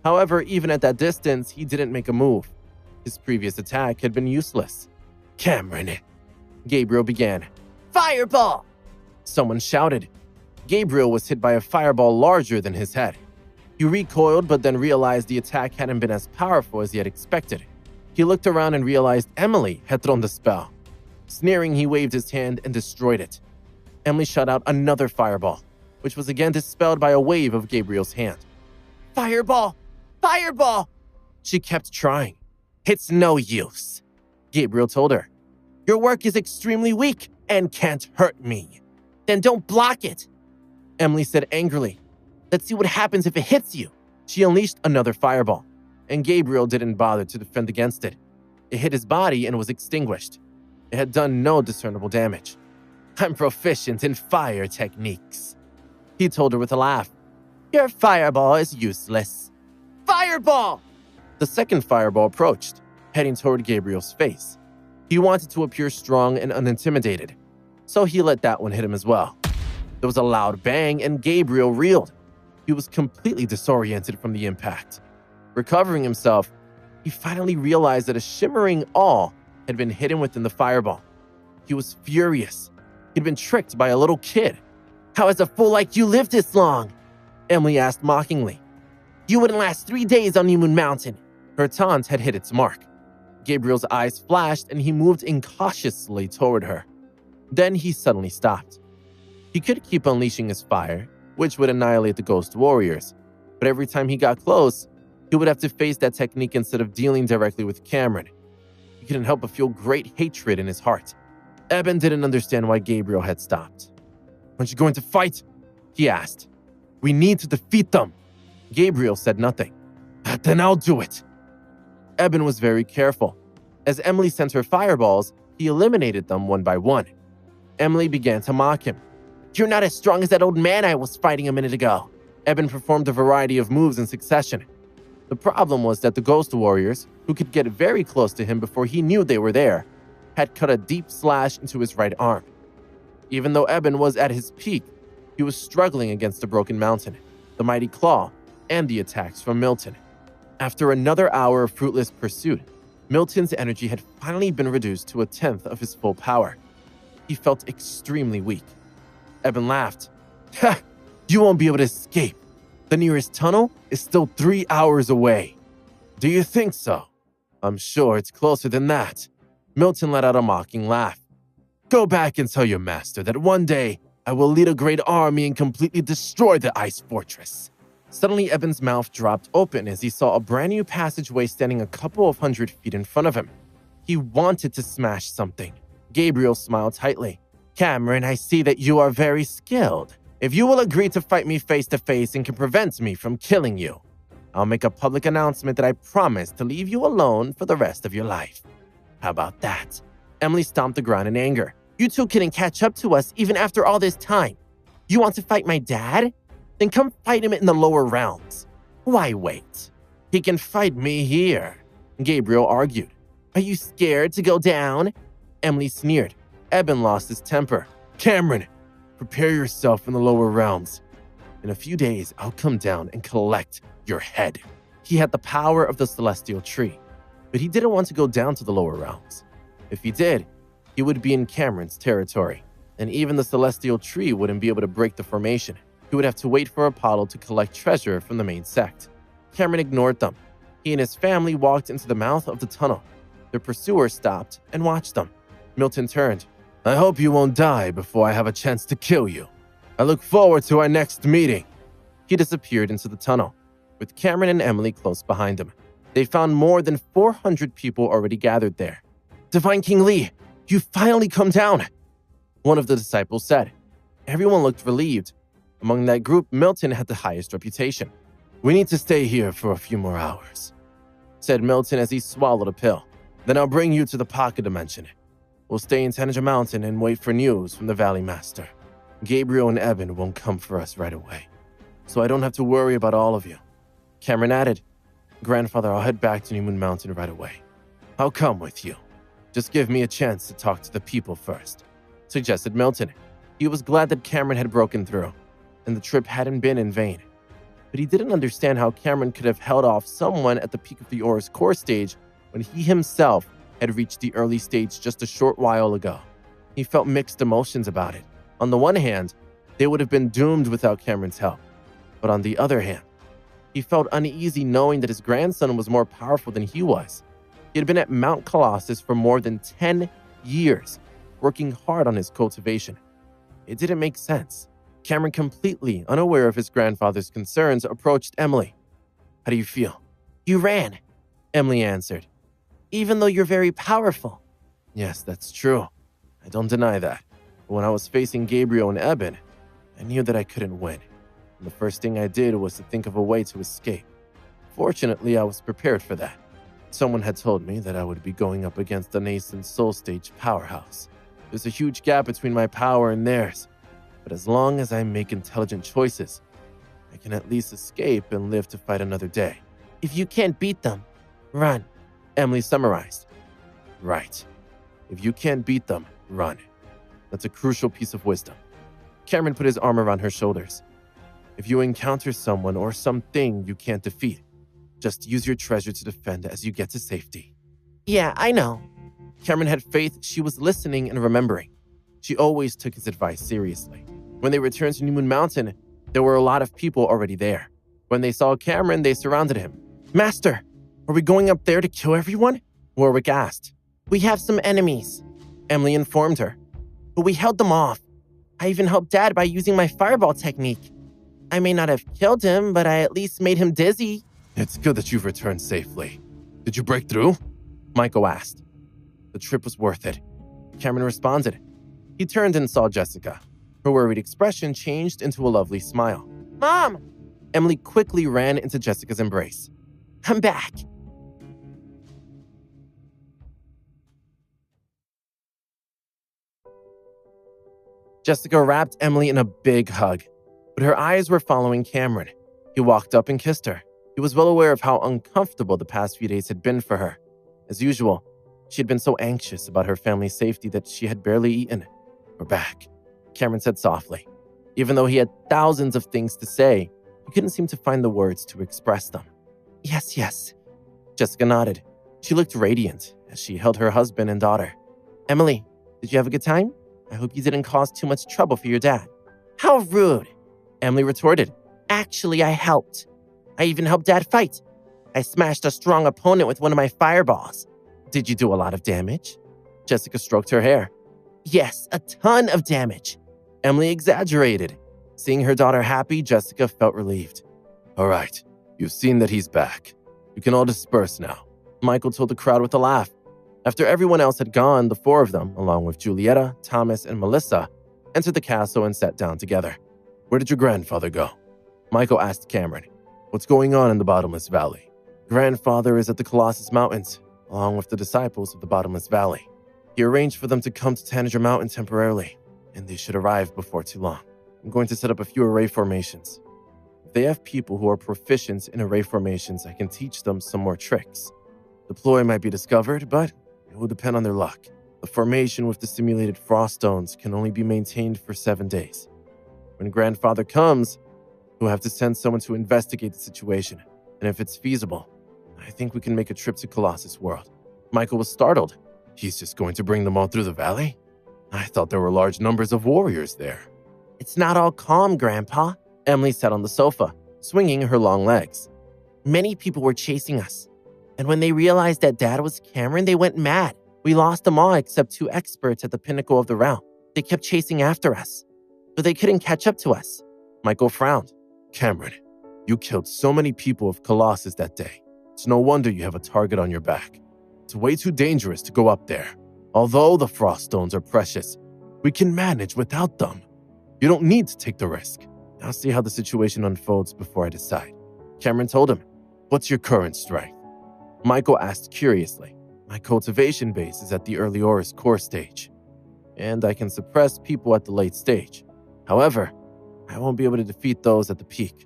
However, even at that distance, he didn't make a move. His previous attack had been useless. Cameron, Gabriel began. Fireball! Someone shouted. Gabriel was hit by a fireball larger than his head. He recoiled, but then realized the attack hadn't been as powerful as he had expected. He looked around and realized Emily had thrown the spell. Sneering, he waved his hand and destroyed it. Emily shot out another fireball, which was again dispelled by a wave of Gabriel's hand. Fireball! Fireball! She kept trying. It's no use, Gabriel told her. Your work is extremely weak and can't hurt me. Then don't block it, Emily said angrily. Let's see what happens if it hits you. She unleashed another fireball, and Gabriel didn't bother to defend against it. It hit his body and was extinguished. It had done no discernible damage. I'm proficient in fire techniques, he told her with a laugh. Your fireball is useless. Fireball! The second fireball approached, heading toward Gabriel's face. He wanted to appear strong and unintimidated, so he let that one hit him as well. There was a loud bang and Gabriel reeled. He was completely disoriented from the impact. Recovering himself, he finally realized that a shimmering awl had been hidden within the fireball. He was furious. He'd been tricked by a little kid. How has a fool like you lived this long? Emily asked mockingly. You wouldn't last 3 days on New Moon Mountain. Her taunt had hit its mark. Gabriel's eyes flashed and he moved incautiously toward her. Then he suddenly stopped. He could keep unleashing his fire, which would annihilate the Ghost Warriors, but every time he got close, he would have to face that technique instead of dealing directly with Cameron. He couldn't help but feel great hatred in his heart. Eben didn't understand why Gabriel had stopped. "Aren't you going to fight?" he asked. "We need to defeat them." Gabriel said nothing. "Then I'll do it." Eben was very careful. As Emily sent her fireballs, he eliminated them one by one. Emily began to mock him. "You're not as strong as that old man I was fighting a minute ago." Eben performed a variety of moves in succession. The problem was that the Ghost Warriors, who could get very close to him before he knew they were there, had cut a deep slash into his right arm. Even though Eben was at his peak, he was struggling against the Broken Mountain, the Mighty Claw, and the attacks from Milton. After another hour of fruitless pursuit, Milton's energy had finally been reduced to 1/10 of his full power. He felt extremely weak. Eben laughed. "Ha! You won't be able to escape. The nearest tunnel is still 3 hours away." "Do you think so?" "I'm sure it's closer than that." Milton let out a mocking laugh. "Go back and tell your master that one day I will lead a great army and completely destroy the ice fortress." Suddenly, Eben's mouth dropped open as he saw a brand new passageway standing a couple of 100 feet in front of him. He wanted to smash something. Gabriel smiled tightly. "Cameron, I see that you are very skilled. If you will agree to fight me face to face and can prevent me from killing you, I'll make a public announcement that I promise to leave you alone for the rest of your life. How about that?" Emily stomped the ground in anger. "You two couldn't catch up to us even after all this time. You want to fight my dad? Then come fight him in the lower realms. Why wait? He can fight me here," Gabriel argued. "Are you scared to go down?" Emily sneered. Eben lost his temper. "Cameron, prepare yourself in the lower realms. In a few days, I'll come down and collect your head." He had the power of the Celestial Tree, but he didn't want to go down to the lower realms. If he did, he would be in Cameron's territory, and even the Celestial Tree wouldn't be able to break the formation. He would have to wait for Apollo to collect treasure from the main sect. Cameron ignored them. He and his family walked into the mouth of the tunnel. Their pursuers stopped and watched them. Milton turned. "I hope you won't die before I have a chance to kill you. I look forward to our next meeting." He disappeared into the tunnel, with Cameron and Emily close behind him. They found more than 400 people already gathered there. "Divine King Lee, you finally come down," one of the disciples said. Everyone looked relieved. Among that group, Milton had the highest reputation. "We need to stay here for a few more hours," said Milton as he swallowed a pill. "Then I'll bring you to the Pocket Dimension. We'll stay in Tanager Mountain and wait for news from the Valley Master. Gabriel and Eben won't come for us right away, so I don't have to worry about all of you." Cameron added, "Grandfather, I'll head back to New Moon Mountain right away." "I'll come with you. Just give me a chance to talk to the people first," suggested Milton. He was glad that Cameron had broken through, and the trip hadn't been in vain. But he didn't understand how Cameron could have held off someone at the peak of the Aura's core stage when he himself had reached the early stage just a short while ago. He felt mixed emotions about it. On the one hand, they would have been doomed without Cameron's help. But on the other hand, he felt uneasy knowing that his grandson was more powerful than he was. He had been at Mount Colossus for more than 10 years, working hard on his cultivation. It didn't make sense. Cameron, completely unaware of his grandfather's concerns, approached Emily. "How do you feel?" "You ran," Emily answered. "Even though you're very powerful." "Yes, that's true. I don't deny that. But when I was facing Gabriel and Eben, I knew that I couldn't win. And the first thing I did was to think of a way to escape. Fortunately, I was prepared for that. Someone had told me that I would be going up against a nascent soul stage powerhouse. There's a huge gap between my power and theirs. But as long as I make intelligent choices, I can at least escape and live to fight another day." "If you can't beat them, run," Emily summarized. "Right. If you can't beat them, run. That's a crucial piece of wisdom." Cameron put his arm around her shoulders. "If you encounter someone or something you can't defeat, just use your treasure to defend as you get to safety." "Yeah, I know." Cameron had faith she was listening and remembering. She always took his advice seriously. When they returned to New Moon Mountain, there were a lot of people already there. When they saw Cameron, they surrounded him. "Master, are we going up there to kill everyone?" Warwick asked. "We have some enemies," Emily informed her. "But we held them off. I even helped Dad by using my fireball technique. I may not have killed him, but I at least made him dizzy. It's good that you've returned safely. Did you break through? Michael asked. The trip was worth it. Cameron responded. He turned and saw Jessica. Her worried expression changed into a lovely smile. Mom! Emily quickly ran into Jessica's embrace. I'm back. Jessica wrapped Emily in a big hug, but her eyes were following Cameron. He walked up and kissed her. He was well aware of how uncomfortable the past few days had been for her. As usual, she had been so anxious about her family's safety that she had barely eaten. "We're back," Cameron said softly. Even though he had thousands of things to say, he couldn't seem to find the words to express them. Yes. Jessica nodded. She looked radiant as she held her husband and daughter. Emily, did you have a good time? I hope you didn't cause too much trouble for your dad. How rude, Emily retorted. Actually, I helped. I even helped Dad fight. I smashed a strong opponent with one of my fireballs. Did you do a lot of damage? Jessica stroked her hair. Yes, a ton of damage. Emily exaggerated. Seeing her daughter happy, Jessica felt relieved. All right, you've seen that he's back. You can all disperse now, Michael told the crowd with a laugh. After everyone else had gone, the four of them, along with Julieta, Thomas, and Melissa, entered the castle and sat down together. Where did your grandfather go? Michael asked Cameron. What's going on in the Bottomless Valley? Grandfather is at the Colossus Mountains, along with the disciples of the Bottomless Valley. He arranged for them to come to Tanager Mountain temporarily, and they should arrive before too long. I'm going to set up a few array formations. If they have people who are proficient in array formations, I can teach them some more tricks. The ploy might be discovered, but it will depend on their luck. The formation with the simulated frost stones can only be maintained for 7 days. When Grandfather comes, we'll have to send someone to investigate the situation, and if it's feasible, I think we can make a trip to Colossus World. Michael was startled. He's just going to bring them all through the valley? I thought there were large numbers of warriors there. It's not all calm, Grandpa. Emily sat on the sofa, swinging her long legs. Many people were chasing us, and when they realized that Dad was Cameron, they went mad. We lost them all except 2 experts at the pinnacle of the realm. They kept chasing after us, but they couldn't catch up to us. Michael frowned. Cameron, you killed so many people of Colossus that day. It's no wonder you have a target on your back. It's way too dangerous to go up there. Although the frost stones are precious, we can manage without them. You don't need to take the risk. I'll see how the situation unfolds before I decide. Cameron told him. What's your current strength? Michael asked curiously. My cultivation base is at the early Aurus core stage, and I can suppress people at the late stage. However, I won't be able to defeat those at the peak.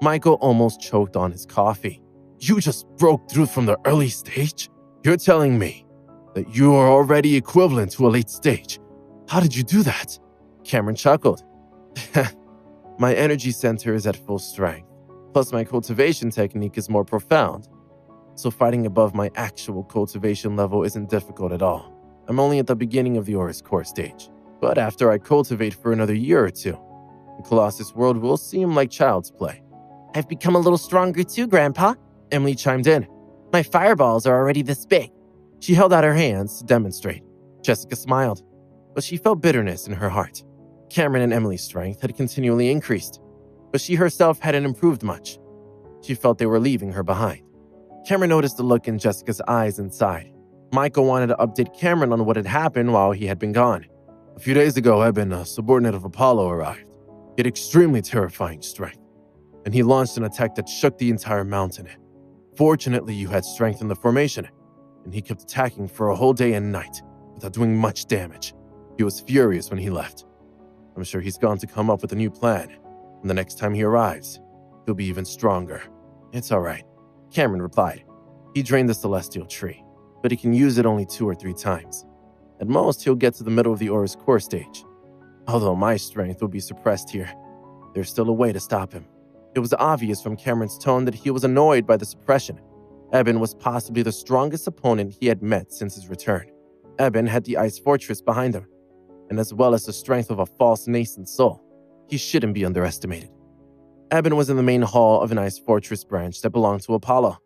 Michael almost choked on his coffee. You just broke through from the early stage? You're telling me that you are already equivalent to a late stage. How did you do that? Cameron chuckled. My energy center is at full strength, plus my cultivation technique is more profound. So fighting above my actual cultivation level isn't difficult at all. I'm only at the beginning of the Aurus core stage, but after I cultivate for another year or two, the Colossus world will seem like child's play. I've become a little stronger too, Grandpa. Emily chimed in. My fireballs are already this big. She held out her hands to demonstrate. Jessica smiled, but she felt bitterness in her heart. Cameron and Emily's strength had continually increased, but she herself hadn't improved much. She felt they were leaving her behind. Cameron noticed the look in Jessica's eyes and sighed. Michael wanted to update Cameron on what had happened while he had been gone. A few days ago, Eben, a subordinate of Apollo, arrived. He had extremely terrifying strength, and he launched an attack that shook the entire mountain. Fortunately, you had strength in the formation, and he kept attacking for a whole day and night without doing much damage. He was furious when he left. I'm sure he's gone to come up with a new plan, and the next time he arrives, he'll be even stronger. It's all right, Cameron replied. He drained the celestial tree, but he can use it only 2 or 3 times. At most, he'll get to the middle of the Aurus core stage. Although my strength will be suppressed here, there's still a way to stop him. It was obvious from Cameron's tone that he was annoyed by the suppression. Eben was possibly the strongest opponent he had met since his return. Eben had the Ice Fortress behind him, and as well as the strength of a false nascent soul, he shouldn't be underestimated. Eben was in the main hall of an Ice Fortress branch that belonged to Apollo.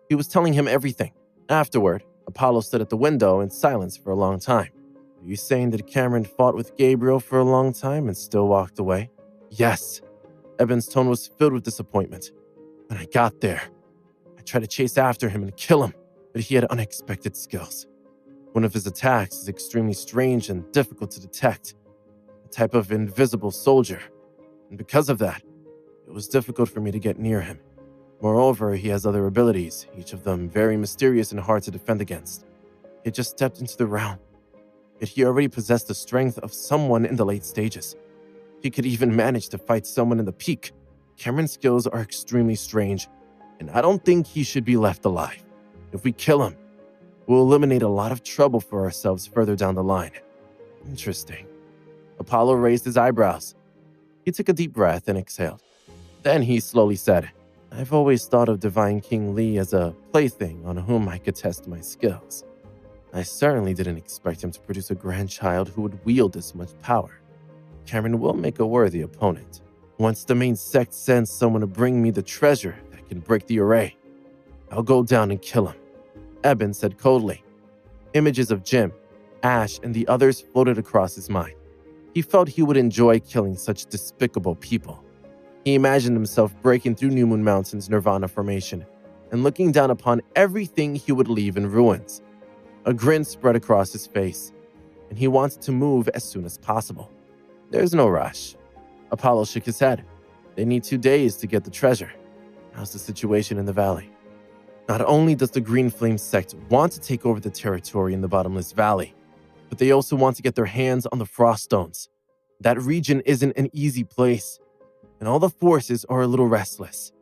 He was telling him everything. Afterward, Apollo stood at the window in silence for a long time. Are you saying that Cameron fought with Gabriel for a long time and still walked away? Yes. Eben's tone was filled with disappointment. When I got there, I tried to chase after him and kill him, but he had unexpected skills. One of his attacks is extremely strange and difficult to detect, a type of invisible soldier, and because of that, it was difficult for me to get near him. Moreover, he has other abilities, each of them very mysterious and hard to defend against. He had just stepped into the realm, yet he already possessed the strength of someone in the late stages. He could even manage to fight someone in the peak. Cameron's skills are extremely strange, and I don't think he should be left alive. If we kill him, we'll eliminate a lot of trouble for ourselves further down the line. Interesting. Apollo raised his eyebrows. He took a deep breath and exhaled. Then he slowly said, I've always thought of Divine King Lee as a plaything on whom I could test my skills. I certainly didn't expect him to produce a grandchild who would wield this much power. Cameron will make a worthy opponent. Once the main sect sends someone to bring me the treasure that can break the array, I'll go down and kill him, Eben said coldly. Images of Jim, Ash, and the others floated across his mind. He felt he would enjoy killing such despicable people. He imagined himself breaking through New Moon Mountain's Nirvana formation and looking down upon everything he would leave in ruins. A grin spread across his face, and he wanted to move as soon as possible. There's no rush. Apollo shook his head. They need 2 days to get the treasure. How's the situation in the valley? Not only does the Green Flame sect want to take over the territory in the Bottomless Valley, but they also want to get their hands on the Frost Stones. That region isn't an easy place, and all the forces are a little restless.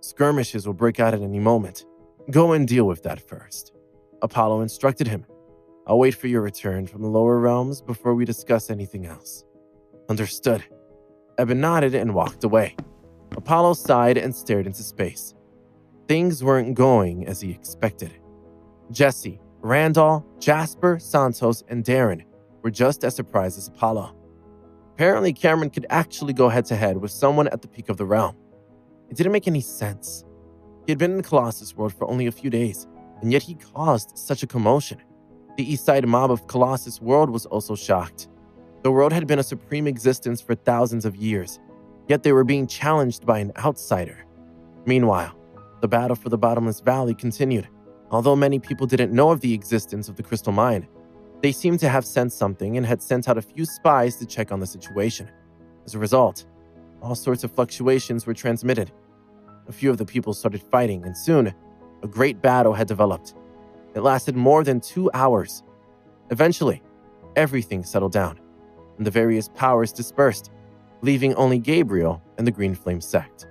Skirmishes will break out at any moment. Go and deal with that first. Apollo instructed him. I'll wait for your return from the lower realms before we discuss anything else. Understood. Eben nodded and walked away. Apollo sighed and stared into space. Things weren't going as he expected. Jesse, Randall, Jasper, Santos, and Darren were just as surprised as Apollo. Apparently, Cameron could actually go head-to-head with someone at the peak of the realm. It didn't make any sense. He had been in the Colossus world for only a few days, and yet he caused such a commotion. The east side mob of Colossus world was also shocked. The world had been a supreme existence for thousands of years, yet they were being challenged by an outsider. Meanwhile, the battle for the Bottomless Valley continued. Although many people didn't know of the existence of the Crystal Mine, they seemed to have sensed something and had sent out a few spies to check on the situation. As a result, all sorts of fluctuations were transmitted. A few of the people started fighting, and soon, a great battle had developed. It lasted more than 2 hours. Eventually, everything settled down, and the various powers dispersed, leaving only Gabriel and the Green Flame sect.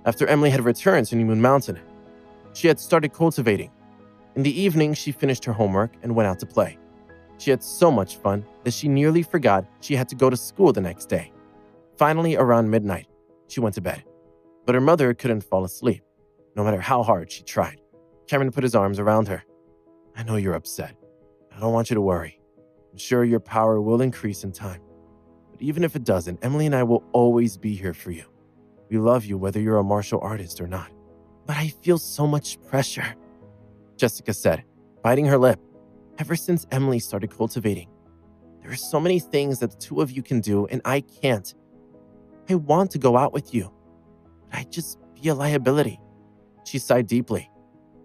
After Emily had returned to New Moon Mountain, she had started cultivating. In the evening, she finished her homework and went out to play. She had so much fun that she nearly forgot she had to go to school the next day. Finally, around midnight, she went to bed. But her mother couldn't fall asleep, no matter how hard she tried. Cameron put his arms around her. I know you're upset. I don't want you to worry. I'm sure your power will increase in time. But even if it doesn't, Emily and I will always be here for you. We love you whether you're a martial artist or not. But I feel so much pressure, Jessica said, biting her lip. Ever since Emily started cultivating, there are so many things that the two of you can do and I can't. I want to go out with you, but I'd just be a liability. She sighed deeply.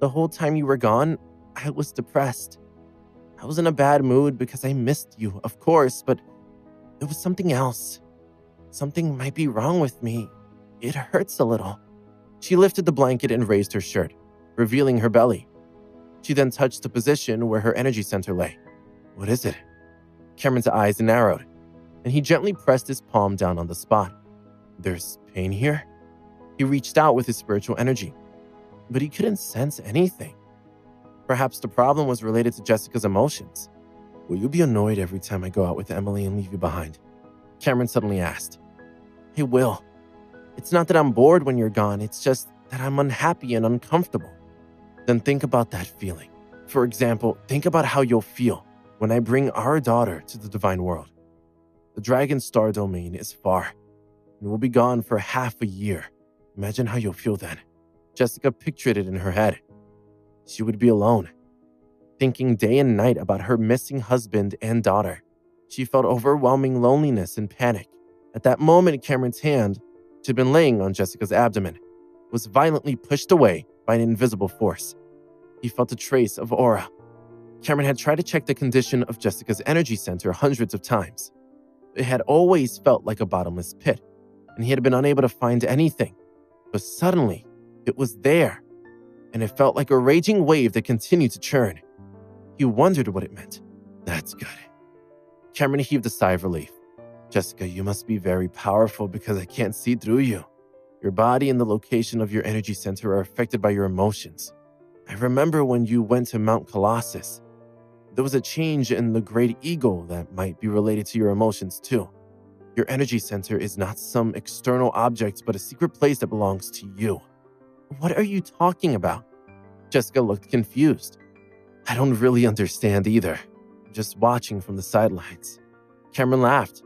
The whole time you were gone, I was depressed. I was in a bad mood because I missed you, of course, but there was something else. Something might be wrong with me. It hurts a little. She lifted the blanket and raised her shirt, revealing her belly. She then touched the position where her energy center lay. What is it? Cameron's eyes narrowed, and he gently pressed his palm down on the spot. There's pain here? He reached out with his spiritual energy, but he couldn't sense anything. Perhaps the problem was related to Jessica's emotions. Will you be annoyed every time I go out with Emily and leave you behind? Cameron suddenly asked. I will. It's not that I'm bored when you're gone, it's just that I'm unhappy and uncomfortable. Then think about that feeling. For example, think about how you'll feel when I bring our daughter to the Divine World. The Dragon Star Domain is far, and we'll be gone for half a year. Imagine how you'll feel then. Jessica pictured it in her head. She would be alone, thinking day and night about her missing husband and daughter. She felt overwhelming loneliness and panic. At that moment, Cameron's hand, which had been laying on Jessica's abdomen, was violently pushed away by an invisible force. He felt a trace of aura. Cameron had tried to check the condition of Jessica's energy center hundreds of times. It had always felt like a bottomless pit, and he had been unable to find anything. But suddenly, it was there, and it felt like a raging wave that continued to churn. He wondered what it meant. That's good. Cameron heaved a sigh of relief. Jessica, you must be very powerful because I can't see through you. Your body and the location of your energy center are affected by your emotions. I remember when you went to Mount Colossus. There was a change in the Great Eagle that might be related to your emotions too. Your energy center is not some external object, but a secret place that belongs to you. What are you talking about? Jessica looked confused. I don't really understand either. I'm just watching from the sidelines. Cameron laughed.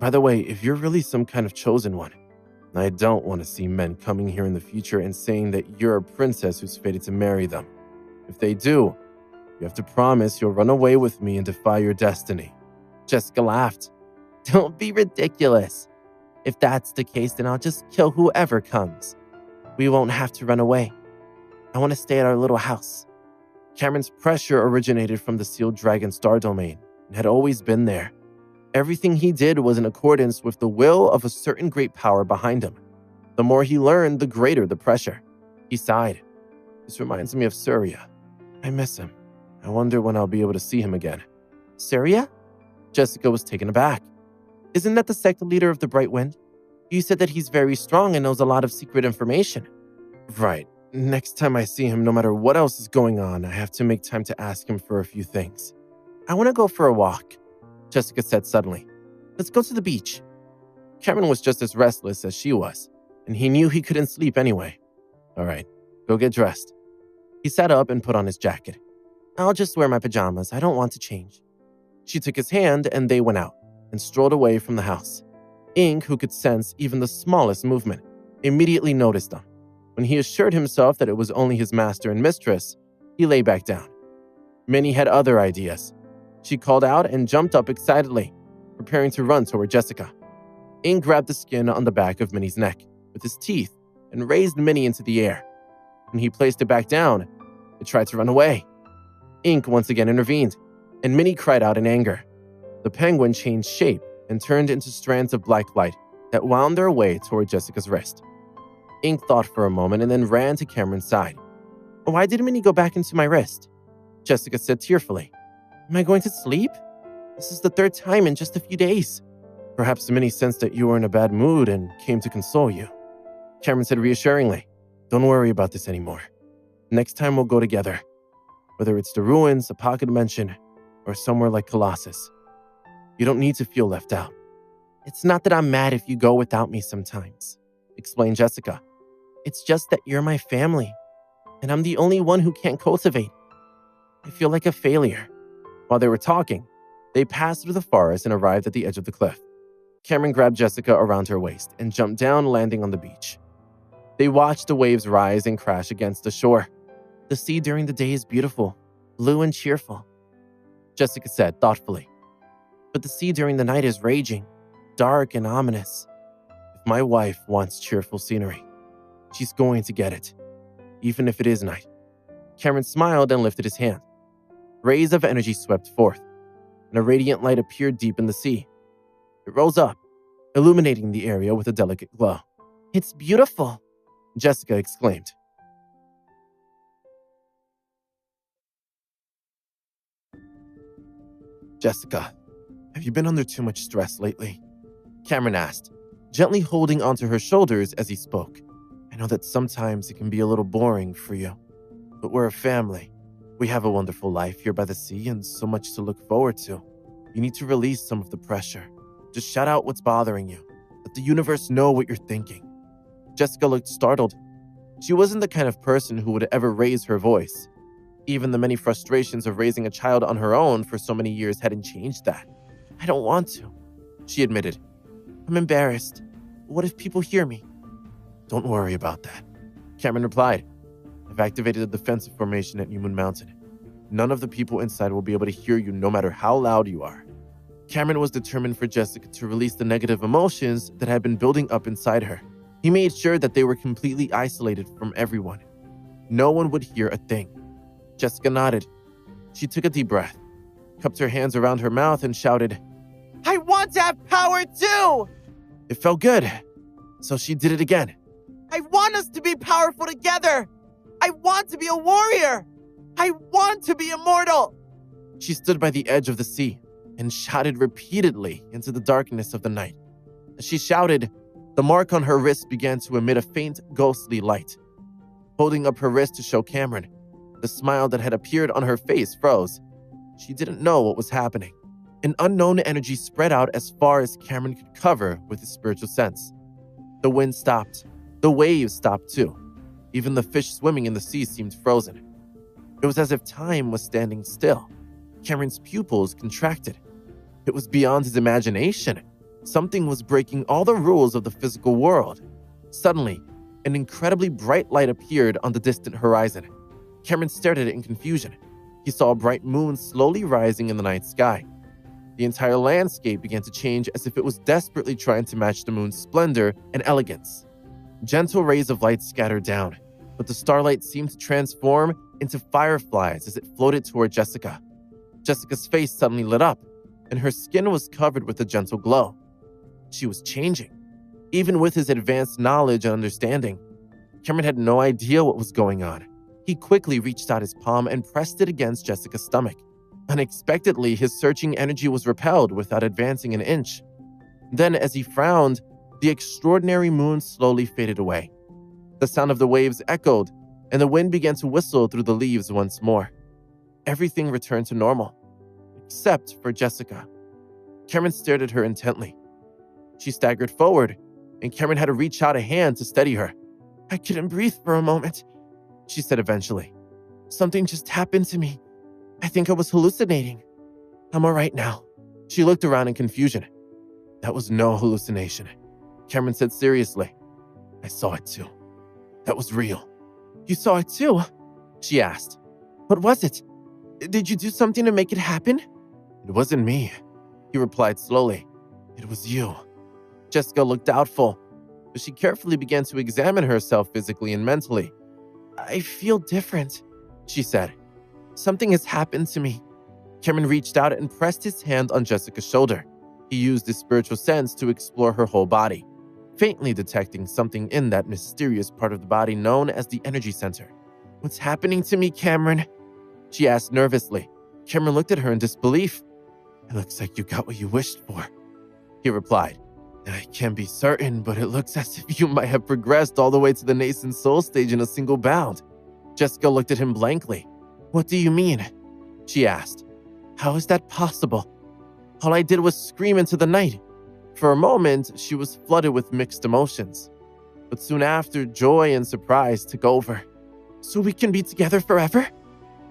By the way, if you're really some kind of chosen one, I don't want to see men coming here in the future and saying that you're a princess who's fated to marry them. If they do, you have to promise you'll run away with me and defy your destiny. Jessica laughed. Don't be ridiculous. If that's the case, then I'll just kill whoever comes. We won't have to run away. I want to stay at our little house. Cameron's pressure originated from the sealed dragon star domain and had always been there. Everything he did was in accordance with the will of a certain great power behind him. The more he learned, the greater the pressure. He sighed. This reminds me of Surya. I miss him. I wonder when I'll be able to see him again. Surya? Jessica was taken aback. Isn't that the sect leader of the Bright Wind? You said that he's very strong and knows a lot of secret information. Right. Next time I see him, no matter what else is going on, I have to make time to ask him for a few things. I want to go for a walk, Jessica said suddenly. Let's go to the beach. Cameron was just as restless as she was, and he knew he couldn't sleep anyway. All right, go get dressed. He sat up and put on his jacket. I'll just wear my pajamas. I don't want to change. She took his hand and they went out and strolled away from the house. Ink, who could sense even the smallest movement, immediately noticed them. When he assured himself that it was only his master and mistress, he lay back down. Minnie had other ideas. She called out and jumped up excitedly, preparing to run toward Jessica. Ink grabbed the skin on the back of Minnie's neck with his teeth and raised Minnie into the air. When he placed it back down, it tried to run away. Ink once again intervened, and Minnie cried out in anger. The penguin changed shape and turned into strands of black light that wound their way toward Jessica's wrist. Ink thought for a moment and then ran to Cameron's side. Why did Minnie go back into my wrist? Jessica said tearfully. Am I going to sleep? This is the third time in just a few days. Perhaps Minnie sensed that you were in a bad mood and came to console you. Cameron said reassuringly, don't worry about this anymore. Next time we'll go together. Whether it's the ruins, a pocket dimension, or somewhere like Colossus. You don't need to feel left out. It's not that I'm mad if you go without me sometimes, explained Jessica. It's just that you're my family, and I'm the only one who can't cultivate. I feel like a failure. While they were talking, they passed through the forest and arrived at the edge of the cliff. Cameron grabbed Jessica around her waist and jumped down, landing on the beach. They watched the waves rise and crash against the shore. The sea during the day is beautiful, blue and cheerful, Jessica said thoughtfully. But the sea during the night is raging, dark and ominous. If my wife wants cheerful scenery, she's going to get it, even if it is night. Cameron smiled and lifted his hand. Rays of energy swept forth, and a radiant light appeared deep in the sea. It rose up, illuminating the area with a delicate glow. It's beautiful, Jessica exclaimed. Jessica, have you been under too much stress lately? Cameron asked, gently holding onto her shoulders as he spoke. I know that sometimes it can be a little boring for you, but we're a family. We have a wonderful life here by the sea and so much to look forward to. You need to release some of the pressure. Just shout out what's bothering you. Let the universe know what you're thinking. Jessica looked startled. She wasn't the kind of person who would ever raise her voice. Even the many frustrations of raising a child on her own for so many years hadn't changed that. I don't want to, she admitted. I'm embarrassed. What if people hear me? Don't worry about that, Cameron replied. I've activated the defensive formation at New Moon Mountain. None of the people inside will be able to hear you no matter how loud you are. Cameron was determined for Jessica to release the negative emotions that had been building up inside her. He made sure that they were completely isolated from everyone. No one would hear a thing. Jessica nodded. She took a deep breath, cupped her hands around her mouth, and shouted, "I want to have power too!" It felt good, so she did it again. "I want us to be powerful together! I want to be a warrior! I want to be immortal!" She stood by the edge of the sea and shouted repeatedly into the darkness of the night. As she shouted, the mark on her wrist began to emit a faint, ghostly light. Holding up her wrist to show Cameron, the smile that had appeared on her face froze. She didn't know what was happening. An unknown energy spread out as far as Cameron could cover with his spiritual sense. The wind stopped. The waves stopped too. Even the fish swimming in the sea seemed frozen. It was as if time was standing still. Cameron's pupils contracted. It was beyond his imagination. Something was breaking all the rules of the physical world. Suddenly, an incredibly bright light appeared on the distant horizon. Cameron stared at it in confusion. He saw a bright moon slowly rising in the night sky. The entire landscape began to change as if it was desperately trying to match the moon's splendor and elegance. Gentle rays of light scattered down, but the starlight seemed to transform into fireflies as it floated toward Jessica. Jessica's face suddenly lit up, and her skin was covered with a gentle glow. She was changing. Even with his advanced knowledge and understanding, Cameron had no idea what was going on. He quickly reached out his palm and pressed it against Jessica's stomach. Unexpectedly, his searching energy was repelled without advancing an inch. Then, as he frowned, the extraordinary moon slowly faded away. The sound of the waves echoed, and the wind began to whistle through the leaves once more. Everything returned to normal, except for Jessica. Cameron stared at her intently. She staggered forward, and Cameron had to reach out a hand to steady her. "I couldn't breathe for a moment," she said eventually. "Something just happened to me. I think I was hallucinating. I'm all right now." She looked around in confusion. "That was no hallucination," Cameron said seriously. "I saw it too. That was real." "You saw it too?" she asked. "What was it? Did you do something to make it happen?" "It wasn't me," he replied slowly. "It was you." Jessica looked doubtful, but she carefully began to examine herself physically and mentally. "I feel different," she said. "Something has happened to me." Cameron reached out and pressed his hand on Jessica's shoulder. He used his spiritual sense to explore her whole body, faintly detecting something in that mysterious part of the body known as the energy center. "What's happening to me, Cameron?" she asked nervously. Cameron looked at her in disbelief. "It looks like you got what you wished for," he replied. "I can't be certain, but it looks as if you might have progressed all the way to the nascent soul stage in a single bound." Jessica looked at him blankly. "What do you mean?" she asked. "How is that possible? All I did was scream into the night." For a moment, she was flooded with mixed emotions. But soon after, joy and surprise took over. "So we can be together forever?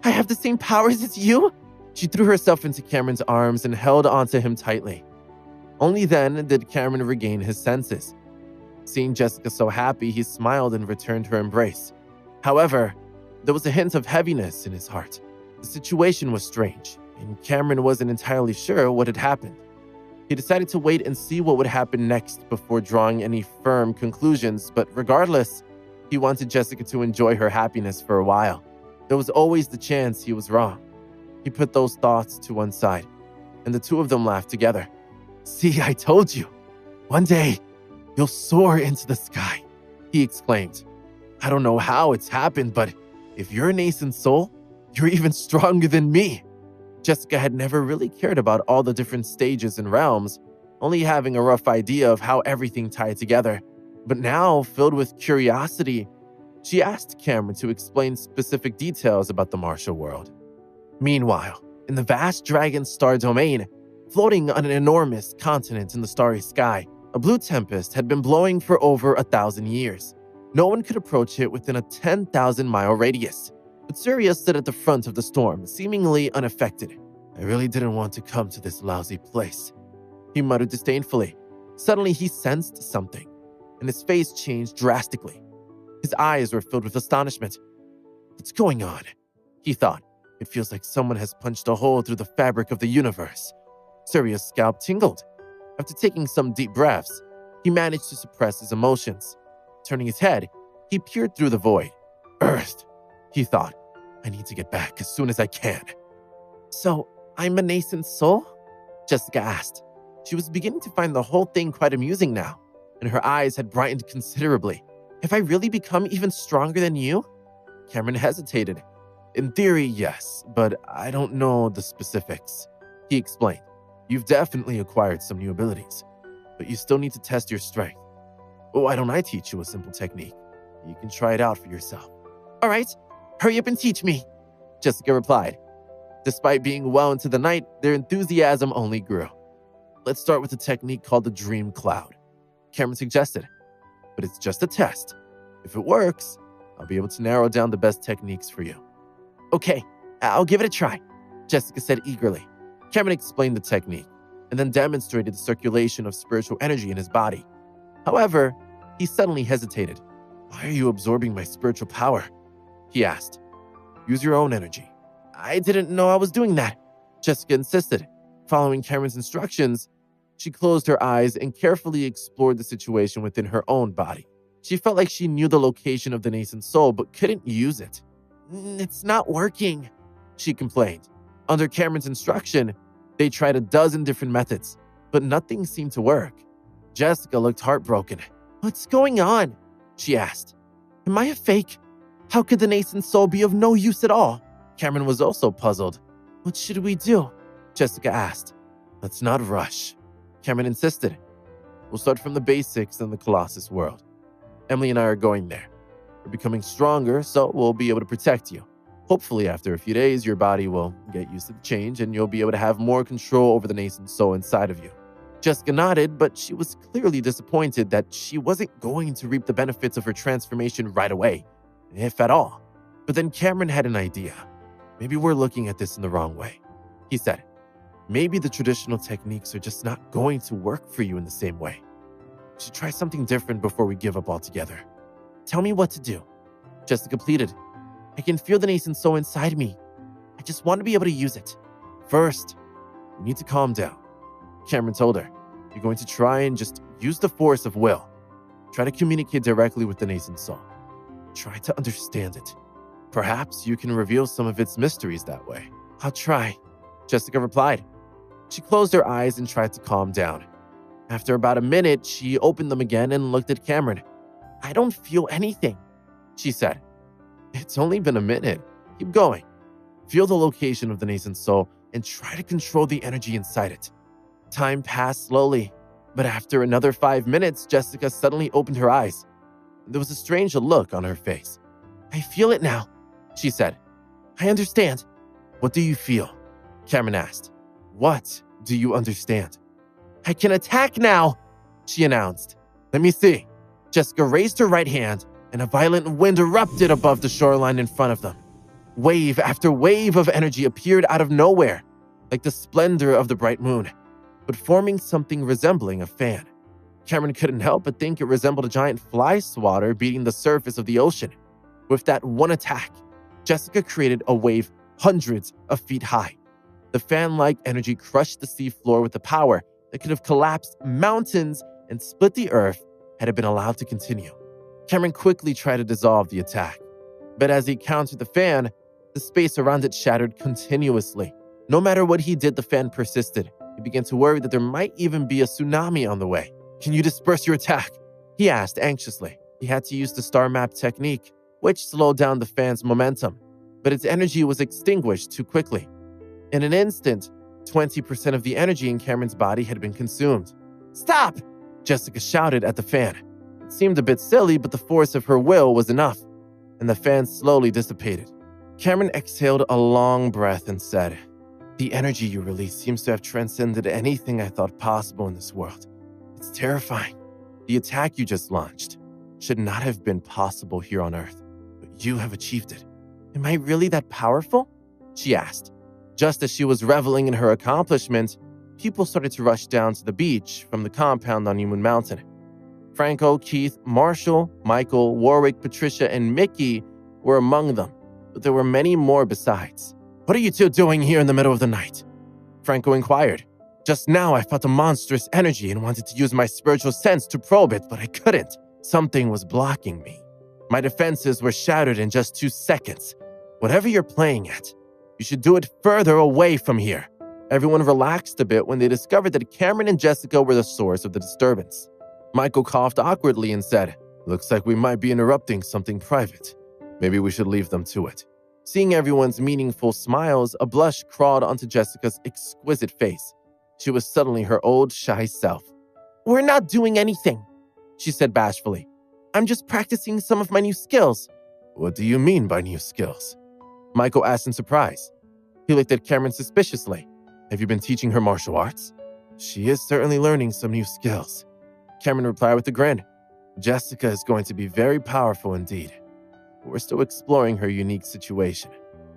I have the same powers as you?" She threw herself into Cameron's arms and held onto him tightly. Only then did Cameron regain his senses. Seeing Jessica so happy, he smiled and returned her embrace. However, there was a hint of heaviness in his heart. The situation was strange, and Cameron wasn't entirely sure what had happened. He decided to wait and see what would happen next before drawing any firm conclusions, but regardless, he wanted Jessica to enjoy her happiness for a while. There was always the chance he was wrong. He put those thoughts to one side, and the two of them laughed together. "See, I told you. One day, you'll soar into the sky," he exclaimed. "I don't know how it's happened, but if you're a nascent soul, you're even stronger than me." Jessica had never really cared about all the different stages and realms, only having a rough idea of how everything tied together. But now, filled with curiosity, she asked Cameron to explain specific details about the martial world. Meanwhile, in the vast Dragon Star domain, floating on an enormous continent in the starry sky, a blue tempest had been blowing for over 1,000 years. No one could approach it within a 10,000-mile radius. But Surya stood at the front of the storm, seemingly unaffected. "I really didn't want to come to this lousy place," he muttered disdainfully. Suddenly, he sensed something, and his face changed drastically. His eyes were filled with astonishment. "What's going on?" he thought. "It feels like someone has punched a hole through the fabric of the universe." Surya's scalp tingled. After taking some deep breaths, he managed to suppress his emotions. Turning his head, he peered through the void. Earth, he thought. I need to get back as soon as I can. So, I'm a nascent soul? Jessica asked. She was beginning to find the whole thing quite amusing now, and her eyes had brightened considerably. Have I really become even stronger than you? Cameron hesitated. In theory, yes, but I don't know the specifics. He explained. You've definitely acquired some new abilities, but you still need to test your strength. Why don't I teach you a simple technique? You can try it out for yourself. All right, hurry up and teach me, Jessica replied. Despite being well into the night, their enthusiasm only grew. Let's start with a technique called the Dream Cloud, Cameron suggested. But it's just a test. If it works, I'll be able to narrow down the best techniques for you. Okay, I'll give it a try, Jessica said eagerly. Cameron explained the technique and then demonstrated the circulation of spiritual energy in his body. However, he suddenly hesitated. Why are you absorbing my spiritual power? He asked. Use your own energy. I didn't know I was doing that, Jessica insisted. Following Cameron's instructions, she closed her eyes and carefully explored the situation within her own body. She felt like she knew the location of the nascent soul but couldn't use it. It's not working, she complained. Under Cameron's instruction, they tried a dozen different methods, but nothing seemed to work. Jessica looked heartbroken. What's going on? She asked. Am I a fake? How could the nascent soul be of no use at all? Cameron was also puzzled. What should we do? Jessica asked. Let's not rush, Cameron insisted. We'll start from the basics in the Colossus world. Emily and I are going there. We're becoming stronger, so we'll be able to protect you. Hopefully, after a few days, your body will get used to the change and you'll be able to have more control over the nascent soul inside of you. Jessica nodded, but she was clearly disappointed that she wasn't going to reap the benefits of her transformation right away, if at all. But then Cameron had an idea. Maybe we're looking at this in the wrong way, he said. Maybe the traditional techniques are just not going to work for you in the same way. We should try something different before we give up altogether. Tell me what to do, Jessica pleaded. I can feel the nascent soul inside me. I just want to be able to use it. First, you need to calm down, Cameron told her. You're going to try and just use the force of will. Try to communicate directly with the nascent soul. Try to understand it. Perhaps you can reveal some of its mysteries that way. I'll try, Jessica replied. She closed her eyes and tried to calm down. After about a minute, she opened them again and looked at Cameron. I don't feel anything, she said. It's only been a minute. Keep going. Feel the location of the nascent soul and try to control the energy inside it. Time passed slowly, but after another 5 minutes, Jessica suddenly opened her eyes. There was a strange look on her face. I feel it now, she said. I understand. What do you feel? Cameron asked. What do you understand? I can attack now, she announced. Let me see. Jessica raised her right hand, and a violent wind erupted above the shoreline in front of them. Wave after wave of energy appeared out of nowhere, like the splendor of the bright moon, but forming something resembling a fan. Cameron couldn't help but think it resembled a giant fly swatter beating the surface of the ocean. With that one attack, Jessica created a wave hundreds of feet high. The fan-like energy crushed the seafloor with a power that could have collapsed mountains and split the earth had it been allowed to continue. Cameron quickly tried to dissolve the attack, but as he countered the fan, the space around it shattered continuously. No matter what he did, the fan persisted. He began to worry that there might even be a tsunami on the way. Can you disperse your attack? He asked anxiously. He had to use the star map technique, which slowed down the fan's momentum, but its energy was extinguished too quickly. In an instant, 20% of the energy in Cameron's body had been consumed. Stop! Jessica shouted at the fan. It seemed a bit silly, but the force of her will was enough, and the fan slowly dissipated. Cameron exhaled a long breath and said, The energy you release seems to have transcended anything I thought possible in this world. It's terrifying. The attack you just launched should not have been possible here on Earth, but you have achieved it. Am I really that powerful? She asked. Just as she was reveling in her accomplishment, people started to rush down to the beach from the compound on New Moon Mountain. Franco, Keith, Marshall, Michael, Warwick, Patricia, and Mickey were among them, but there were many more besides. What are you two doing here in the middle of the night? Franco inquired. Just now, I felt a monstrous energy and wanted to use my spiritual sense to probe it, but I couldn't. Something was blocking me. My defenses were shattered in just 2 seconds. Whatever you're playing at, you should do it further away from here. Everyone relaxed a bit when they discovered that Cameron and Jessica were the source of the disturbance. Michael coughed awkwardly and said, "Looks like we might be interrupting something private. Maybe we should leave them to it." Seeing everyone's meaningful smiles, a blush crawled onto Jessica's exquisite face. She was suddenly her old, shy self. "We're not doing anything," she said bashfully. "I'm just practicing some of my new skills." "What do you mean by new skills?" Michael asked in surprise. He looked at Cameron suspiciously. "Have you been teaching her martial arts?" "She is certainly learning some new skills," Cameron replied with a grin. "Jessica is going to be very powerful indeed. We're still exploring her unique situation."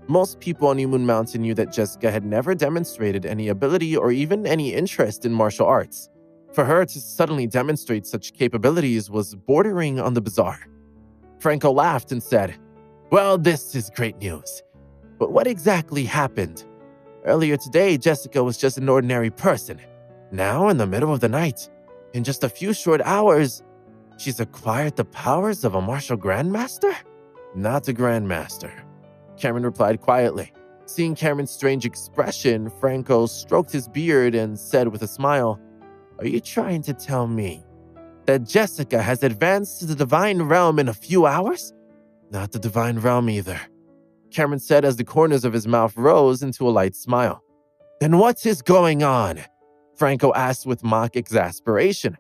Most people on New Moon Mountain knew that Jessica had never demonstrated any ability or even any interest in martial arts. For her to suddenly demonstrate such capabilities was bordering on the bizarre. Franco laughed and said, "Well, this is great news. But what exactly happened? Earlier today, Jessica was just an ordinary person. Now, in the middle of the night, in just a few short hours, she's acquired the powers of a martial grandmaster?" "Not a grandmaster," Cameron replied quietly. Seeing Cameron's strange expression, Franco stroked his beard and said with a smile, "Are you trying to tell me that Jessica has advanced to the divine realm in a few hours?" "Not the divine realm either," Cameron said as the corners of his mouth rose into a light smile. "Then what is going on?" Franco asked with mock exasperation.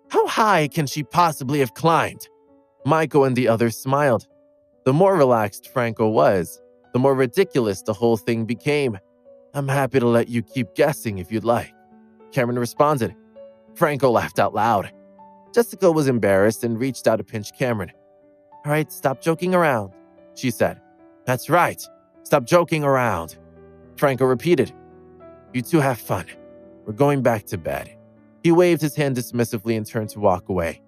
"How high can she possibly have climbed?" Michael and the others smiled. The more relaxed Franco was, the more ridiculous the whole thing became. "I'm happy to let you keep guessing if you'd like," Cameron responded. Franco laughed out loud. Jessica was embarrassed and reached out to pinch Cameron. "All right, stop joking around," she said. "That's right, stop joking around," Franco repeated. "You two have fun. We're going back to bed." He waved his hand dismissively and turned to walk away.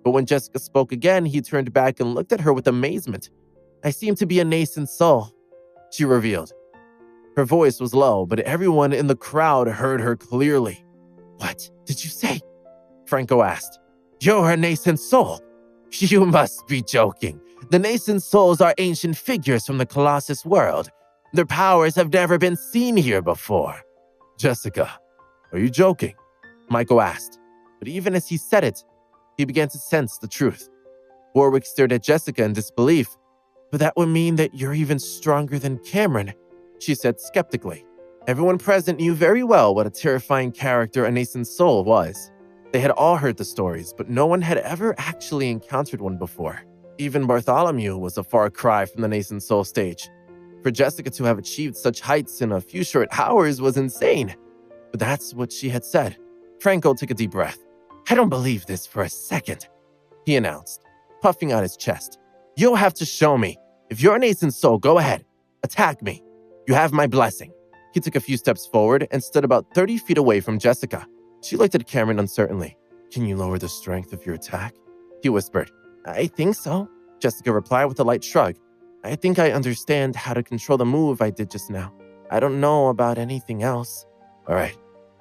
But when Jessica spoke again, he turned back and looked at her with amazement. "I seem to be a nascent soul," she revealed. Her voice was low, but everyone in the crowd heard her clearly. "What did you say?" Franco asked. "You're a nascent soul? You must be joking. The nascent souls are ancient figures from the Colossus world. Their powers have never been seen here before." "Jessica, are you joking?" Michael asked. But even as he said it, he began to sense the truth. Warwick stared at Jessica in disbelief. "But that would mean that you're even stronger than Cameron," she said skeptically. Everyone present knew very well what a terrifying character a nascent soul was. They had all heard the stories, but no one had ever actually encountered one before. Even Bartholomew was a far cry from the nascent soul stage. For Jessica to have achieved such heights in a few short hours was insane. But that's what she had said. Franco took a deep breath. "I don't believe this for a second," he announced, puffing out his chest. "You'll have to show me. If you're a nascent soul, go ahead. Attack me. You have my blessing." He took a few steps forward and stood about 30 feet away from Jessica. She looked at Cameron uncertainly. "Can you lower the strength of your attack?" he whispered. "I think so," Jessica replied with a light shrug. "I think I understand how to control the move I did just now. I don't know about anything else." "All right,"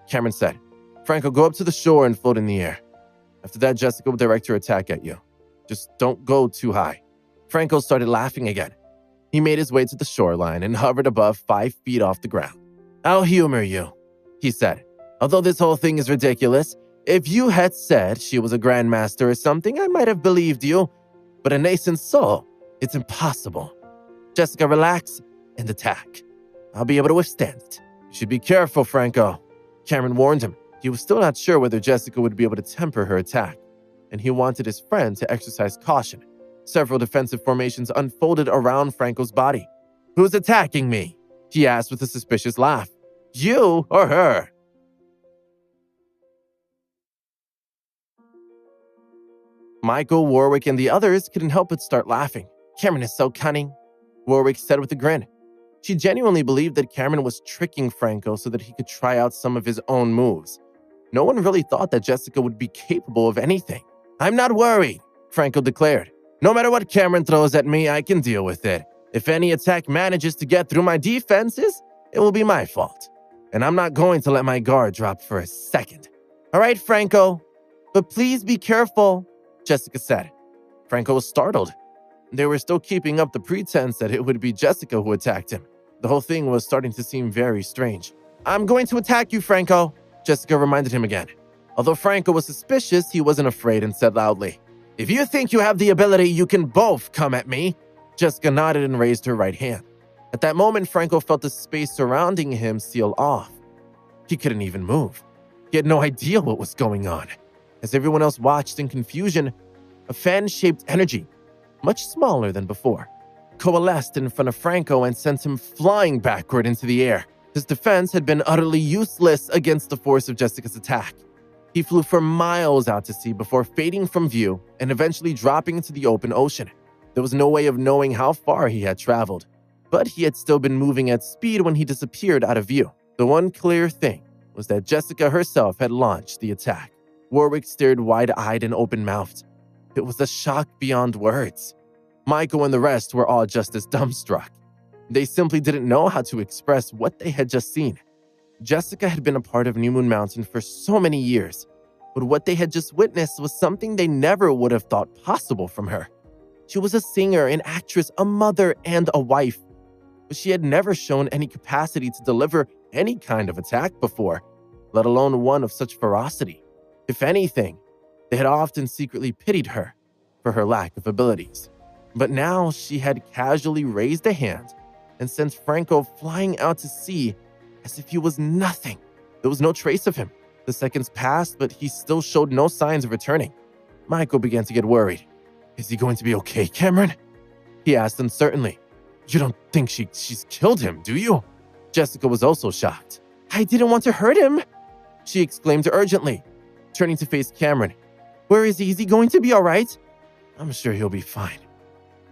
Cameron said. "Franco, go up to the shore and float in the air. After that, Jessica will direct her attack at you. Just don't go too high." Franco started laughing again. He made his way to the shoreline and hovered above 5 feet off the ground. "I'll humor you," he said. "Although this whole thing is ridiculous, if you had said she was a grandmaster or something, I might have believed you. But a nascent soul, it's impossible. Jessica, relax and attack. I'll be able to withstand it." "You should be careful, Franco," Cameron warned him. He was still not sure whether Jessica would be able to temper her attack, and he wanted his friend to exercise caution. Several defensive formations unfolded around Franco's body. "Who's attacking me?" he asked with a suspicious laugh. "You or her?" Michael, Warwick, and the others couldn't help but start laughing. "Cameron is so cunning," Warwick said with a grin. She genuinely believed that Cameron was tricking Franco so that he could try out some of his own moves. No one really thought that Jessica would be capable of anything. "I'm not worried," Franco declared. "No matter what Cameron throws at me, I can deal with it. If any attack manages to get through my defenses, it will be my fault." and I'm not going to let my guard drop for a second. All right, Franco, but please be careful, Jessica said. Franco was startled. They were still keeping up the pretense that it would be Jessica who attacked him. The whole thing was starting to seem very strange. I'm going to attack you, Franco, Jessica reminded him again. Although Franco was suspicious, he wasn't afraid and said loudly, If you think you have the ability, you can both come at me. Jessica nodded and raised her right hand. At that moment, Franco felt the space surrounding him seal off. He couldn't even move. He had no idea what was going on. As everyone else watched in confusion, a fan-shaped energy, much smaller than before, coalesced in front of Franco and sent him flying backward into the air. His defense had been utterly useless against the force of Jessica's attack. He flew for miles out to sea before fading from view and eventually dropping into the open ocean. There was no way of knowing how far he had traveled, but he had still been moving at speed when he disappeared out of view. The one clear thing was that Jessica herself had launched the attack. Warwick stared wide-eyed and open-mouthed. It was a shock beyond words. Michael and the rest were all just as dumbstruck. They simply didn't know how to express what they had just seen. Jessica had been a part of New Moon Mountain for so many years, but what they had just witnessed was something they never would have thought possible from her. She was a singer, an actress, a mother, and a wife, but she had never shown any capacity to deliver any kind of attack before, let alone one of such ferocity. If anything, they had often secretly pitied her for her lack of abilities. But now she had casually raised a hand and sent Franco flying out to sea as if he was nothing. There was no trace of him. The seconds passed, but he still showed no signs of returning. Michael began to get worried. Is he going to be okay, Cameron? He asked uncertainly. You don't think she's killed him, do you? Jessica was also shocked. I didn't want to hurt him, she exclaimed urgently, turning to face Cameron. Where is he? Is he going to be all right? I'm sure he'll be fine.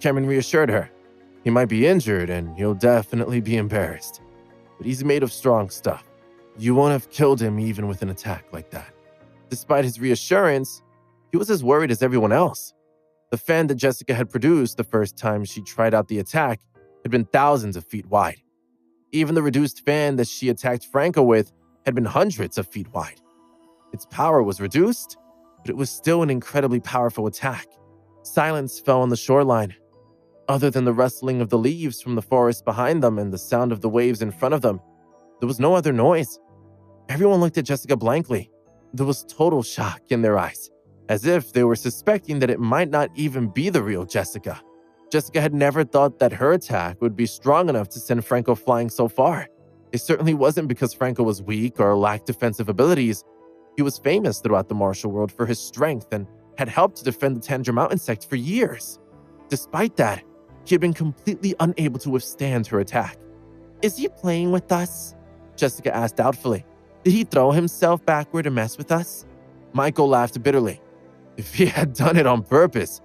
Cameron reassured her. He might be injured and he'll definitely be embarrassed, but he's made of strong stuff. You won't have killed him even with an attack like that. Despite his reassurance, he was as worried as everyone else. The fan that Jessica had produced the first time she tried out the attack had been thousands of feet wide. Even the reduced fan that she attacked Franco with had been hundreds of feet wide. Its power was reduced, but it was still an incredibly powerful attack. Silence fell on the shoreline. Other than the rustling of the leaves from the forest behind them and the sound of the waves in front of them, there was no other noise. Everyone looked at Jessica blankly. There was total shock in their eyes, as if they were suspecting that it might not even be the real Jessica. Jessica had never thought that her attack would be strong enough to send Franco flying so far. It certainly wasn't because Franco was weak or lacked defensive abilities. He was famous throughout the martial world for his strength and had helped to defend the Tanager Mountain sect for years. Despite that, he had been completely unable to withstand her attack. Is he playing with us? Jessica asked doubtfully. Did he throw himself backward to mess with us? Michael laughed bitterly. If he had done it on purpose,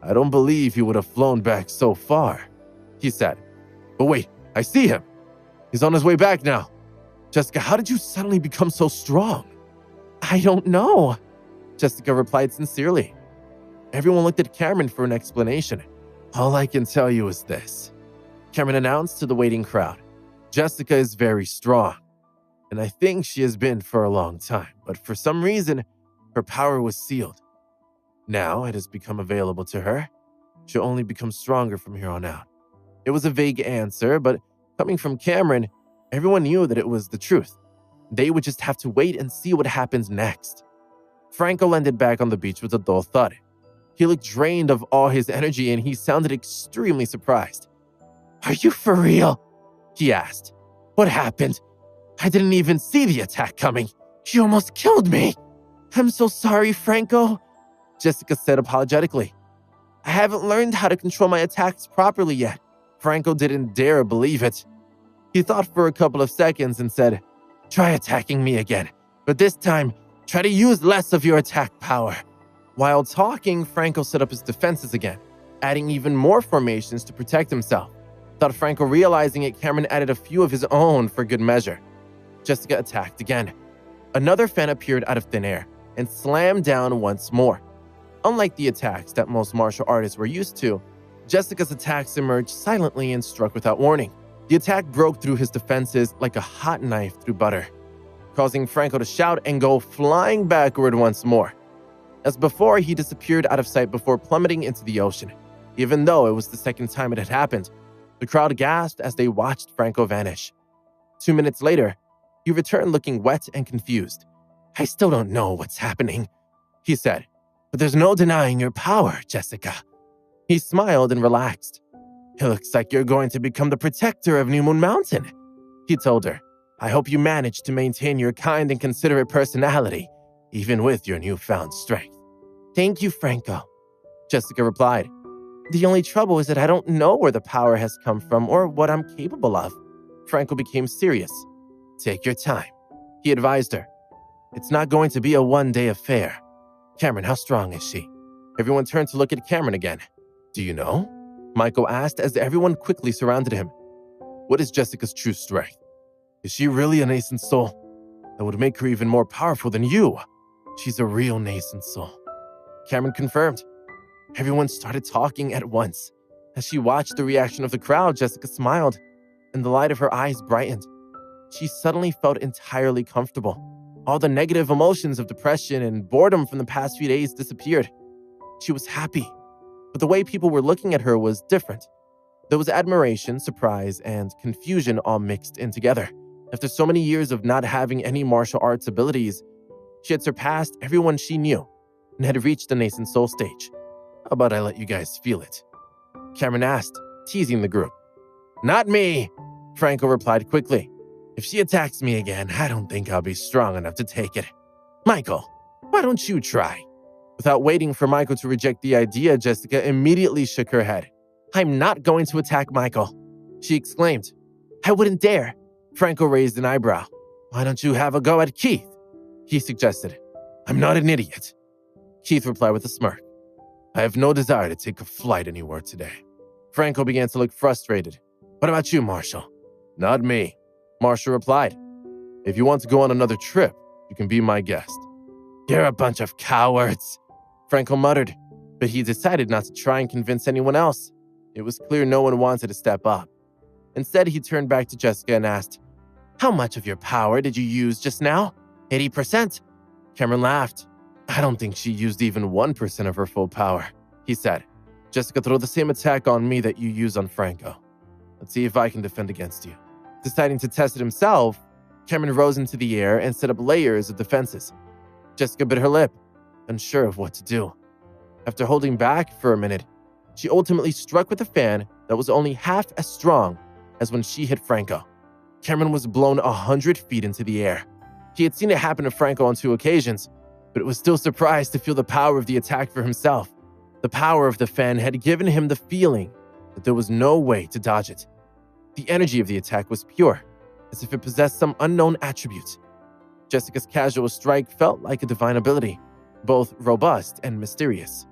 I don't believe he would have flown back so far, he said. But wait, I see him. He's on his way back now. Jessica, how did you suddenly become so strong? I don't know, Jessica replied sincerely. Everyone looked at Cameron for an explanation. All I can tell you is this, Cameron announced to the waiting crowd. Jessica is very strong, and I think she has been for a long time, but for some reason, her power was sealed. Now it has become available to her. She'll only become stronger from here on out. It was a vague answer, but coming from Cameron, everyone knew that it was the truth. They would just have to wait and see what happens next. Franco landed back on the beach with a dull thud. He looked drained of all his energy and he sounded extremely surprised. Are you for real? He asked. What happened? I didn't even see the attack coming. You almost killed me. I'm so sorry, Franco, Jessica said apologetically. I haven't learned how to control my attacks properly yet. Franco didn't dare believe it. He thought for a couple of seconds and said, Try attacking me again, but this time, try to use less of your attack power. While talking, Franco set up his defenses again, adding even more formations to protect himself. Without Franco realizing it, Cameron added a few of his own for good measure. Jessica attacked again. Another fan appeared out of thin air and slammed down once more. Unlike the attacks that most martial artists were used to, Jessica's attacks emerged silently and struck without warning. The attack broke through his defenses like a hot knife through butter, causing Franco to shout and go flying backward once more. As before, he disappeared out of sight before plummeting into the ocean. Even though it was the second time it had happened, the crowd gasped as they watched Franco vanish. 2 minutes later, he returned looking wet and confused. "I still don't know what's happening," he said, "but there's no denying your power, Jessica." He smiled and relaxed. "It looks like you're going to become the protector of New Moon Mountain," he told her. "I hope you manage to maintain your kind and considerate personality, even with your newfound strength." "Thank you, Franco," Jessica replied. "The only trouble is that I don't know where the power has come from or what I'm capable of." Franco became serious. "Take your time," he advised her. "It's not going to be a one-day affair. Cameron, how strong is she?" Everyone turned to look at Cameron again. "Do you know?" Michael asked as everyone quickly surrounded him. "What is Jessica's true strength? Is she really a nascent soul? That would make her even more powerful than you." "She's a real nascent soul," Cameron confirmed. Everyone started talking at once. As she watched the reaction of the crowd, Jessica smiled, and the light of her eyes brightened. She suddenly felt entirely comfortable. All the negative emotions of depression and boredom from the past few days disappeared. She was happy, but the way people were looking at her was different. There was admiration, surprise, and confusion all mixed in together. After so many years of not having any martial arts abilities, she had surpassed everyone she knew and had reached the nascent soul stage. "How about I let you guys feel it?" Cameron asked, teasing the group. "Not me," Franco replied quickly. "If she attacks me again, I don't think I'll be strong enough to take it. Michael, why don't you try?" Without waiting for Michael to reject the idea, Jessica immediately shook her head. "I'm not going to attack Michael," she exclaimed. "I wouldn't dare." Franco raised an eyebrow. "Why don't you have a go at Keith?" he suggested. "I'm not an idiot," Keith replied with a smirk. "I have no desire to take a flight anywhere today." Franco began to look frustrated. "What about you, Marshall?" "Not me," Marshall replied. "If you want to go on another trip, you can be my guest." "You're a bunch of cowards," Franco muttered, but he decided not to try and convince anyone else. It was clear no one wanted to step up. Instead, he turned back to Jessica and asked, "How much of your power did you use just now?" 80%. Cameron laughed. "I don't think she used even 1% of her full power," he said. "Jessica, throw the same attack on me that you used on Franco. Let's see if I can defend against you." Deciding to test it himself, Cameron rose into the air and set up layers of defenses. Jessica bit her lip, unsure of what to do. After holding back for a minute, she ultimately struck with a fan that was only half as strong as when she hit Franco. Cameron was blown 100 feet into the air. He had seen it happen to Franco on 2 occasions, but was still surprised to feel the power of the attack for himself. The power of the fan had given him the feeling that there was no way to dodge it. The energy of the attack was pure, as if it possessed some unknown attribute. Jessica's casual strike felt like a divine ability, both robust and mysterious.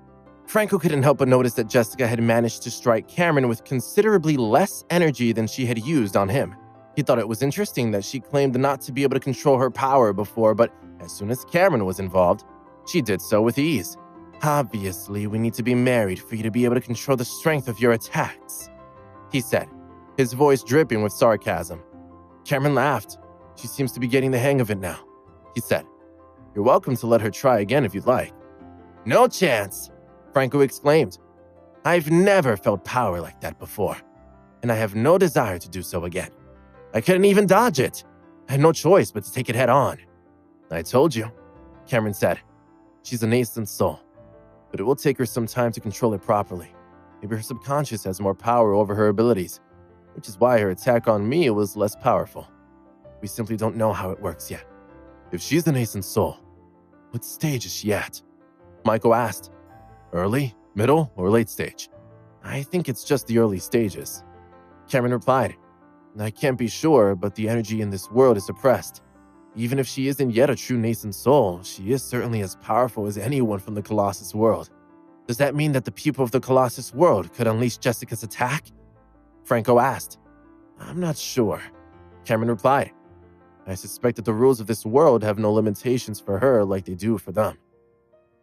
Franco couldn't help but notice that Jessica had managed to strike Cameron with considerably less energy than she had used on him. He thought it was interesting that she claimed not to be able to control her power before, but as soon as Cameron was involved, she did so with ease. "Obviously, we need to be married for you to be able to control the strength of your attacks," he said, his voice dripping with sarcasm. Cameron laughed. "She seems to be getting the hang of it now," he said. "You're welcome to let her try again if you'd like." "No chance," Franco exclaimed. "I've never felt power like that before, and I have no desire to do so again. I couldn't even dodge it. I had no choice but to take it head on." "I told you," Cameron said. "She's a nascent soul, but it will take her some time to control it properly. Maybe her subconscious has more power over her abilities, which is why her attack on me was less powerful. We simply don't know how it works yet." "If she's a nascent soul, what stage is she at?" Michael asked. "Early, middle, or late stage?" "I think it's just the early stages," Cameron replied. "I can't be sure, but the energy in this world is suppressed. Even if she isn't yet a true nascent soul, she is certainly as powerful as anyone from the Colossus world." "Does that mean that the people of the Colossus world could unleash Jessica's attack?" Franco asked. "I'm not sure," Cameron replied. "I suspect that the rules of this world have no limitations for her like they do for them.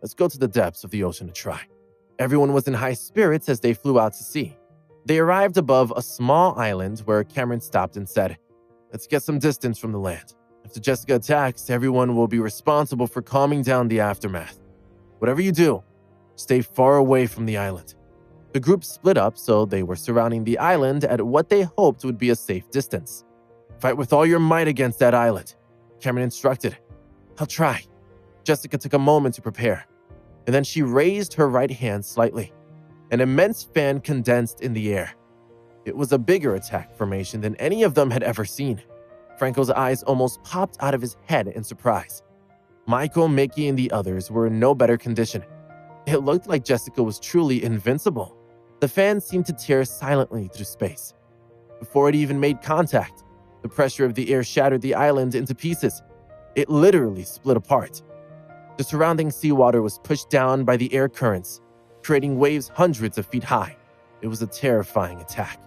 Let's go to the depths of the ocean to try." Everyone was in high spirits as they flew out to sea. They arrived above a small island where Cameron stopped and said, "Let's get some distance from the land. After Jessica attacks, everyone will be responsible for calming down the aftermath. Whatever you do, stay far away from the island." The group split up, so they were surrounding the island at what they hoped would be a safe distance. "Fight with all your might against that island," Cameron instructed. "I'll try." Jessica took a moment to prepare, and then she raised her right hand slightly. An immense fan condensed in the air. It was a bigger attack formation than any of them had ever seen. Franco's eyes almost popped out of his head in surprise. Michael, Mickey, and the others were in no better condition. It looked like Jessica was truly invincible. The fan seemed to tear silently through space. Before it even made contact, the pressure of the air shattered the island into pieces. It literally split apart. The surrounding seawater was pushed down by the air currents, creating waves hundreds of feet high. It was a terrifying attack.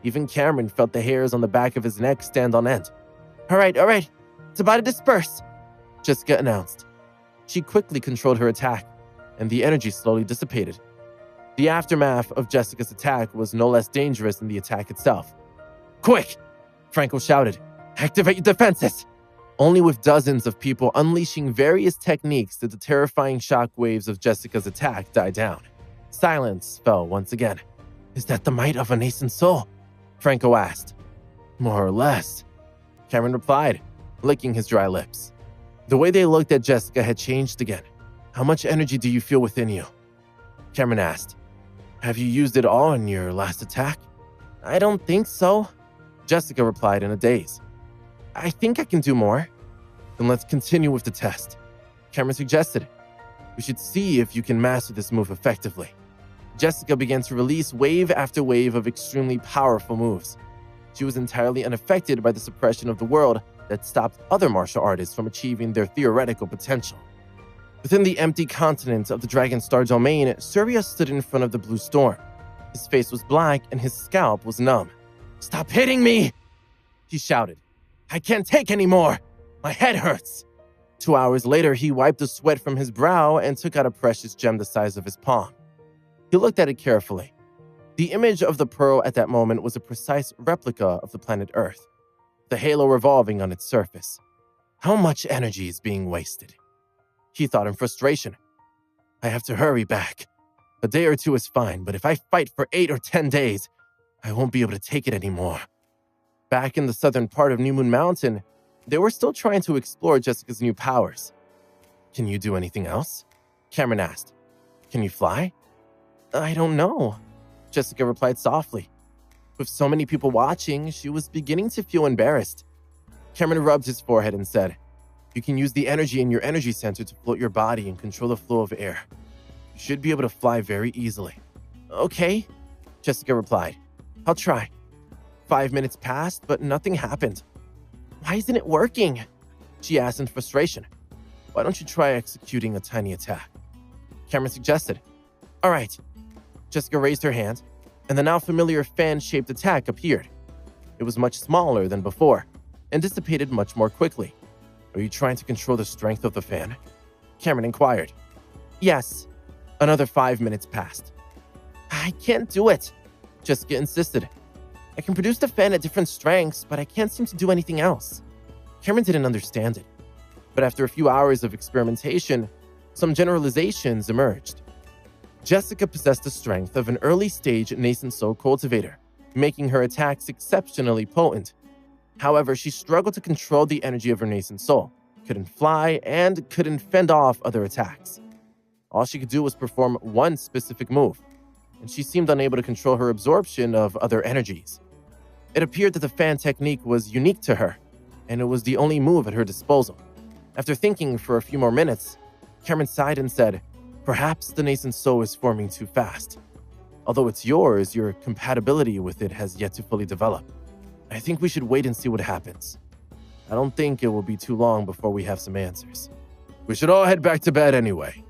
Even Cameron felt the hairs on the back of his neck stand on end. All right, it's about to disperse," Jessica announced. She quickly controlled her attack, and the energy slowly dissipated. The aftermath of Jessica's attack was no less dangerous than the attack itself. "Quick!" Franco shouted. "Activate your defenses!" Only with dozens of people unleashing various techniques did the terrifying shockwaves of Jessica's attack die down. Silence fell once again. "Is that the might of a nascent soul?" Franco asked. "More or less," Cameron replied, licking his dry lips. The way they looked at Jessica had changed again. "How much energy do you feel within you?" Cameron asked. "Have you used it all in your last attack?" "I don't think so," Jessica replied in a daze. "I think I can do more." "Then let's continue with the test," Cameron suggested. "We should see if you can master this move effectively." Jessica began to release wave after wave of extremely powerful moves. She was entirely unaffected by the suppression of the world that stopped other martial artists from achieving their theoretical potential. Within the empty continent of the Dragon Star domain, Surya stood in front of the blue storm. His face was black and his scalp was numb. "Stop hitting me!" he shouted. "I can't take any more! My head hurts!" 2 hours later, he wiped the sweat from his brow and took out a precious gem the size of his palm. He looked at it carefully. The image of the pearl at that moment was a precise replica of the planet Earth, the halo revolving on its surface. How much energy is being wasted? He thought in frustration. "I have to hurry back. A day or two is fine, but if I fight for 8 or 10 days, I won't be able to take it anymore." Back in the southern part of New Moon Mountain, they were still trying to explore Jessica's new powers. "Can you do anything else?" Cameron asked. "Can you fly?" "I don't know," Jessica replied softly. With so many people watching, she was beginning to feel embarrassed. Cameron rubbed his forehead and said, "You can use the energy in your energy center to float your body and control the flow of air. You should be able to fly very easily." "Okay," Jessica replied. "I'll try." 5 minutes passed, but nothing happened. "Why isn't it working?" she asked in frustration. "Why don't you try executing a tiny attack?" Cameron suggested. "All right." Jessica raised her hand, and the now familiar fan-shaped attack appeared. It was much smaller than before, and dissipated much more quickly. "Are you trying to control the strength of the fan?" Cameron inquired. "Yes." Another 5 minutes passed. "I can't do it," Jessica insisted. "I can produce the fan at different strengths, but I can't seem to do anything else." Cameron didn't understand it, but after a few hours of experimentation, some generalizations emerged. Jessica possessed the strength of an early-stage nascent soul cultivator, making her attacks exceptionally potent. However, she struggled to control the energy of her nascent soul, couldn't fly, and couldn't fend off other attacks. All she could do was perform one specific move, and she seemed unable to control her absorption of other energies. It appeared that the fan technique was unique to her, and it was the only move at her disposal. After thinking for a few more minutes, Cameron sighed and said, "Perhaps the nascent soul is forming too fast. Although it's yours, your compatibility with it has yet to fully develop. I think we should wait and see what happens. I don't think it will be too long before we have some answers." "We should all head back to bed anyway,"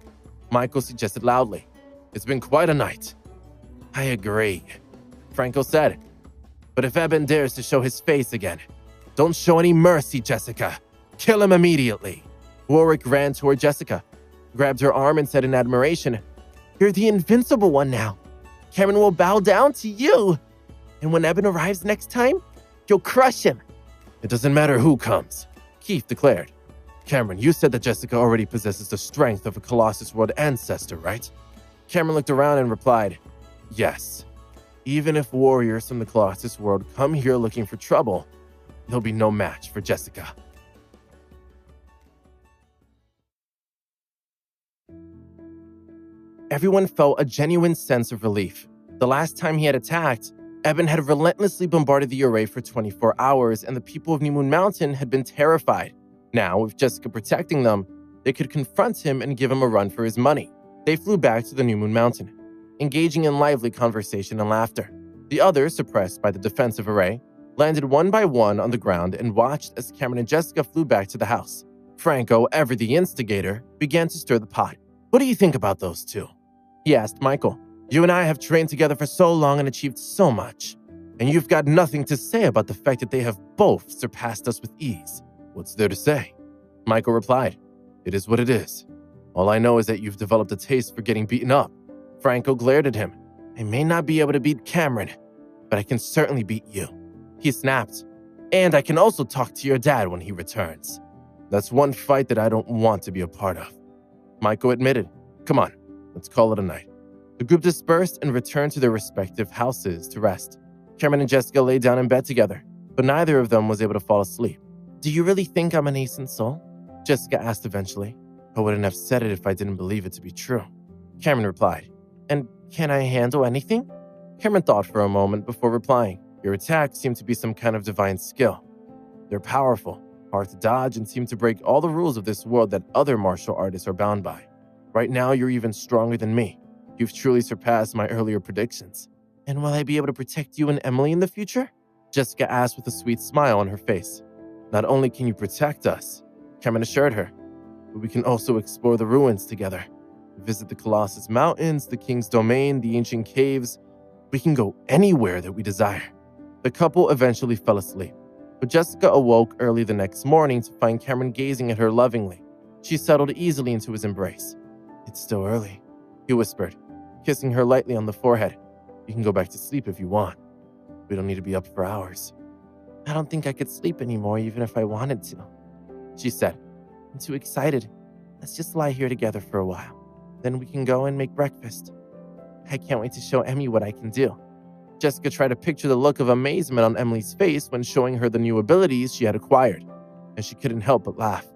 Michael suggested loudly. "It's been quite a night." "I agree," Franco said. "But if Eben dares to show his face again, don't show any mercy, Jessica. Kill him immediately." Warwick ran toward Jessica, grabbed her arm and said in admiration, "You're the invincible one now. Cameron will bow down to you. And when Eben arrives next time, you'll crush him. It doesn't matter who comes, Keith declared. Cameron, you said that Jessica already possesses the strength of a Colossus World ancestor, right? Cameron looked around and replied, Yes. Even if warriors from the Colossus World come here looking for trouble, they'll be no match for Jessica. Everyone felt a genuine sense of relief. The last time he had attacked, Eben had relentlessly bombarded the array for 24 hours, and the people of New Moon Mountain had been terrified. Now, with Jessica protecting them, they could confront him and give him a run for his money. They flew back to the New Moon Mountain, engaging in lively conversation and laughter. The others, suppressed by the defensive array, landed one by one on the ground and watched as Cameron and Jessica flew back to the house. Franco, ever the instigator, began to stir the pot. What do you think about those two? He asked Michael. You and I have trained together for so long and achieved so much, and you've got nothing to say about the fact that they have both surpassed us with ease. What's there to say? Michael replied, It is what it is. All I know is that you've developed a taste for getting beaten up. Franco glared at him. I may not be able to beat Cameron, but I can certainly beat you. He snapped. And I can also talk to your dad when he returns. That's one fight that I don't want to be a part of. Michael admitted. Come on, let's call it a night. The group dispersed and returned to their respective houses to rest. Cameron and Jessica lay down in bed together, but neither of them was able to fall asleep. Do you really think I'm an ancient soul? Jessica asked eventually. I wouldn't have said it if I didn't believe it to be true. Cameron replied. And can I handle anything? Cameron thought for a moment before replying. Your attacks seem to be some kind of divine skill. They're powerful, hard to dodge, and seem to break all the rules of this world that other martial artists are bound by. Right now, you're even stronger than me. You've truly surpassed my earlier predictions. And will I be able to protect you and Emily in the future? Jessica asked with a sweet smile on her face. Not only can you protect us, Cameron assured her, but we can also explore the ruins together. Visit the Colossus Mountains, the King's Domain, the ancient caves. We can go anywhere that we desire. The couple eventually fell asleep, but Jessica awoke early the next morning to find Cameron gazing at her lovingly. She settled easily into his embrace. It's still early, he whispered, kissing her lightly on the forehead. You can go back to sleep if you want. We don't need to be up for hours. I don't think I could sleep anymore even if I wanted to, she said. I'm too excited. Let's just lie here together for a while. Then we can go and make breakfast. I can't wait to show Emmy what I can do. Jessica tried to picture the look of amazement on Emily's face when showing her the new abilities she had acquired, and she couldn't help but laugh.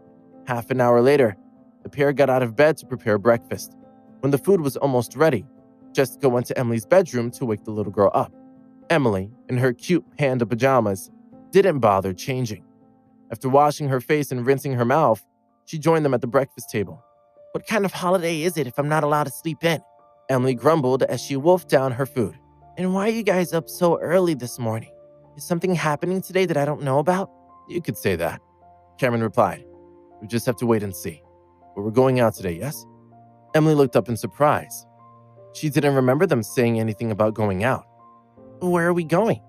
Half an hour later, the pair got out of bed to prepare breakfast. When the food was almost ready, Jessica went to Emily's bedroom to wake the little girl up. Emily, in her cute panda pajamas, didn't bother changing. After washing her face and rinsing her mouth, she joined them at the breakfast table. What kind of holiday is it if I'm not allowed to sleep in? Emily grumbled as she wolfed down her food. And why are you guys up so early this morning? Is something happening today that I don't know about? You could say that, Cameron replied. We just have to wait and see. But we're going out today, yes? Emily looked up in surprise. She didn't remember them saying anything about going out. Where are we going?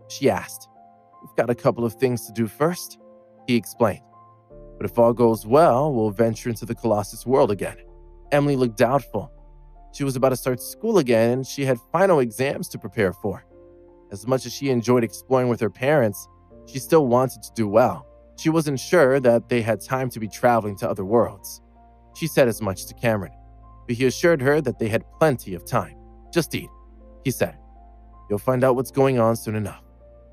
She asked. We've got a couple of things to do first, he explained. But if all goes well, we'll venture into the Colossus world again. Emily looked doubtful. She was about to start school again and she had final exams to prepare for. As much as she enjoyed exploring with her parents, she still wanted to do well. She wasn't sure that they had time to be traveling to other worlds. She said as much to Cameron, but he assured her that they had plenty of time. Just eat, he said. You'll find out what's going on soon enough.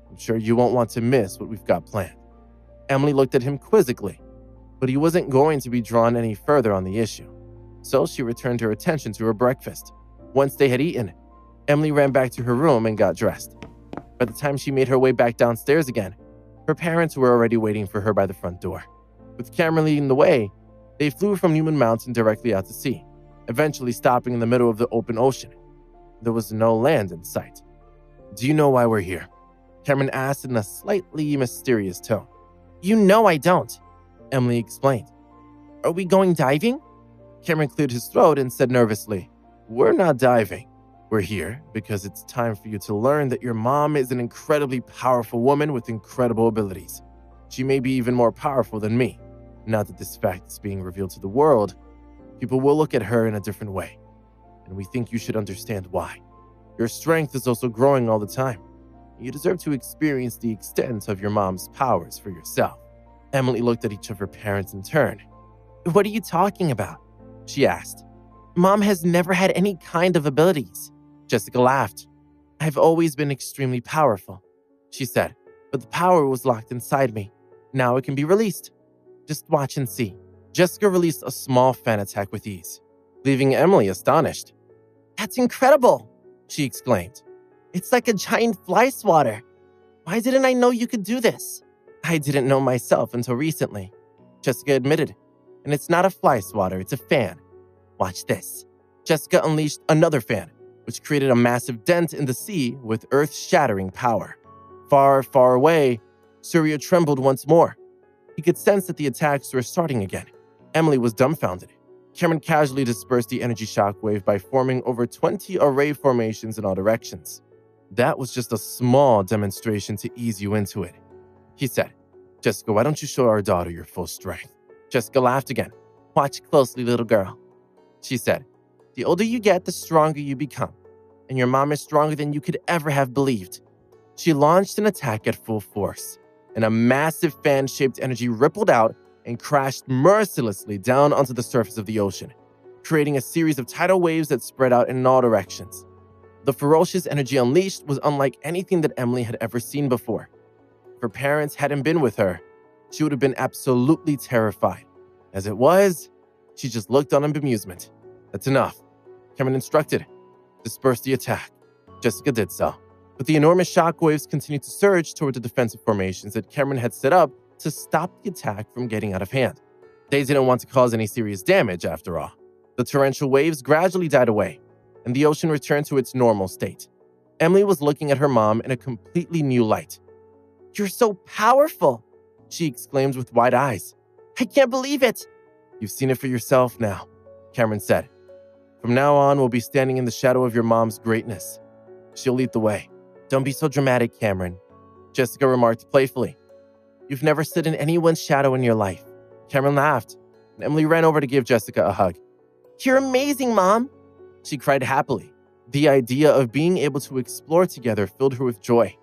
I'm sure you won't want to miss what we've got planned. Emily looked at him quizzically, but he wasn't going to be drawn any further on the issue. So she returned her attention to her breakfast. Once they had eaten, Emily ran back to her room and got dressed. By the time she made her way back downstairs again, her parents were already waiting for her by the front door. With Cameron leading the way, they flew from New Moon Mountain directly out to sea, eventually stopping in the middle of the open ocean. There was no land in sight. Do you know why we're here? Cameron asked in a slightly mysterious tone. You know I don't, Emily explained. Are we going diving? Cameron cleared his throat and said nervously, We're not diving. We're here because it's time for you to learn that your mom is an incredibly powerful woman with incredible abilities. She may be even more powerful than me. Now that this fact is being revealed to the world, people will look at her in a different way, and we think you should understand why. Your strength is also growing all the time. You deserve to experience the extent of your mom's powers for yourself." Emily looked at each of her parents in turn. "What are you talking about?" she asked. "Mom has never had any kind of abilities." Jessica laughed. "I've always been extremely powerful," she said, "but the power was locked inside me. Now it can be released. Just watch and see." Jessica released a small fan attack with ease, leaving Emily astonished. "That's incredible!" she exclaimed. "It's like a giant fly swatter. Why didn't I know you could do this?" "I didn't know myself until recently," Jessica admitted. "And it's not a fly swatter, it's a fan. Watch this." Jessica unleashed another fan, which created a massive dent in the sea with earth-shattering power. Far, far away, Surya trembled once more. He could sense that the attacks were starting again. Emily was dumbfounded. Cameron casually dispersed the energy shockwave by forming over 20 array formations in all directions. "That was just a small demonstration to ease you into it," he said. "Jessica, why don't you show our daughter your full strength?" Jessica laughed again. "Watch closely, little girl," she said. "The older you get, the stronger you become. And your mom is stronger than you could ever have believed." She launched an attack at full force, and a massive fan-shaped energy rippled out and crashed mercilessly down onto the surface of the ocean, creating a series of tidal waves that spread out in all directions. The ferocious energy unleashed was unlike anything that Emily had ever seen before. If her parents hadn't been with her, she would have been absolutely terrified. As it was, she just looked on in bemusement. "That's enough," Cameron instructed. "Disperse the attack." Jessica did so, but the enormous shockwaves continued to surge toward the defensive formations that Cameron had set up to stop the attack from getting out of hand. They didn't want to cause any serious damage, after all. The torrential waves gradually died away, and the ocean returned to its normal state. Emily was looking at her mom in a completely new light. "You're so powerful," she exclaimed with wide eyes. "I can't believe it." "You've seen it for yourself now," Cameron said. "From now on, we'll be standing in the shadow of your mom's greatness. She'll lead the way." "Don't be so dramatic, Cameron," Jessica remarked playfully. "You've never stood in anyone's shadow in your life." Cameron laughed, and Emily ran over to give Jessica a hug. "You're amazing, Mom," she cried happily. The idea of being able to explore together filled her with joy.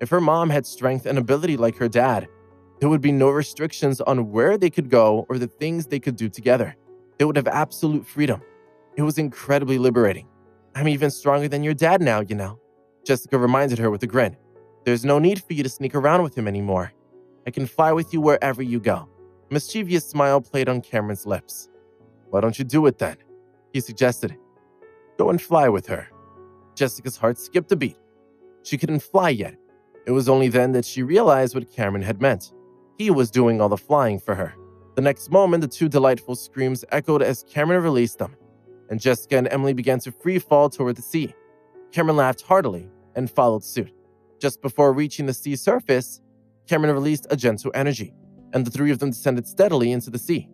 If her mom had strength and ability like her dad, there would be no restrictions on where they could go or the things they could do together. They would have absolute freedom. It was incredibly liberating. "I'm even stronger than your dad now, you know," Jessica reminded her with a grin. "There's no need for you to sneak around with him anymore. I can fly with you wherever you go." A mischievous smile played on Cameron's lips. "Why don't you do it then?" he suggested. "Go and fly with her." Jessica's heart skipped a beat. She couldn't fly yet. It was only then that she realized what Cameron had meant. He was doing all the flying for her. The next moment, the two delightful screams echoed as Cameron released them, and Jessica and Emily began to free fall toward the sea. Cameron laughed heartily and followed suit. Just before reaching the sea surface, Cameron released a gentle energy, and the three of them descended steadily into the sea.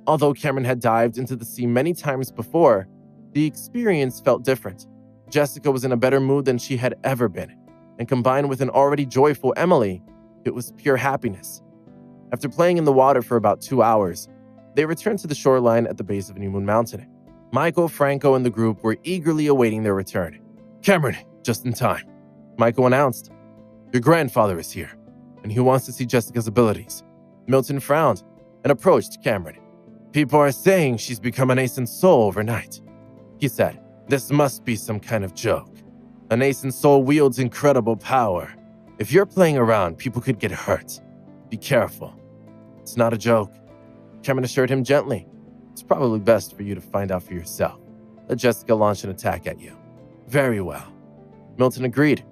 Although Cameron had dived into the sea many times before, the experience felt different. Jessica was in a better mood than she had ever been, and combined with an already joyful Emily, it was pure happiness. After playing in the water for about 2 hours, they returned to the shoreline at the base of New Moon Mountain. Michael, Franco, and the group were eagerly awaiting their return. "Cameron, just in time," Michael announced. "Your grandfather is here, and he wants to see Jessica's abilities." Milton frowned and approached Cameron. "People are saying she's become an Ancient Soul overnight," he said. "This must be some kind of joke. An Ancient Soul wields incredible power. If you're playing around, people could get hurt. Be careful." "It's not a joke," Cameron assured him gently. "It's probably best for you to find out for yourself. Let Jessica launch an attack at you." "Very well," Milton agreed.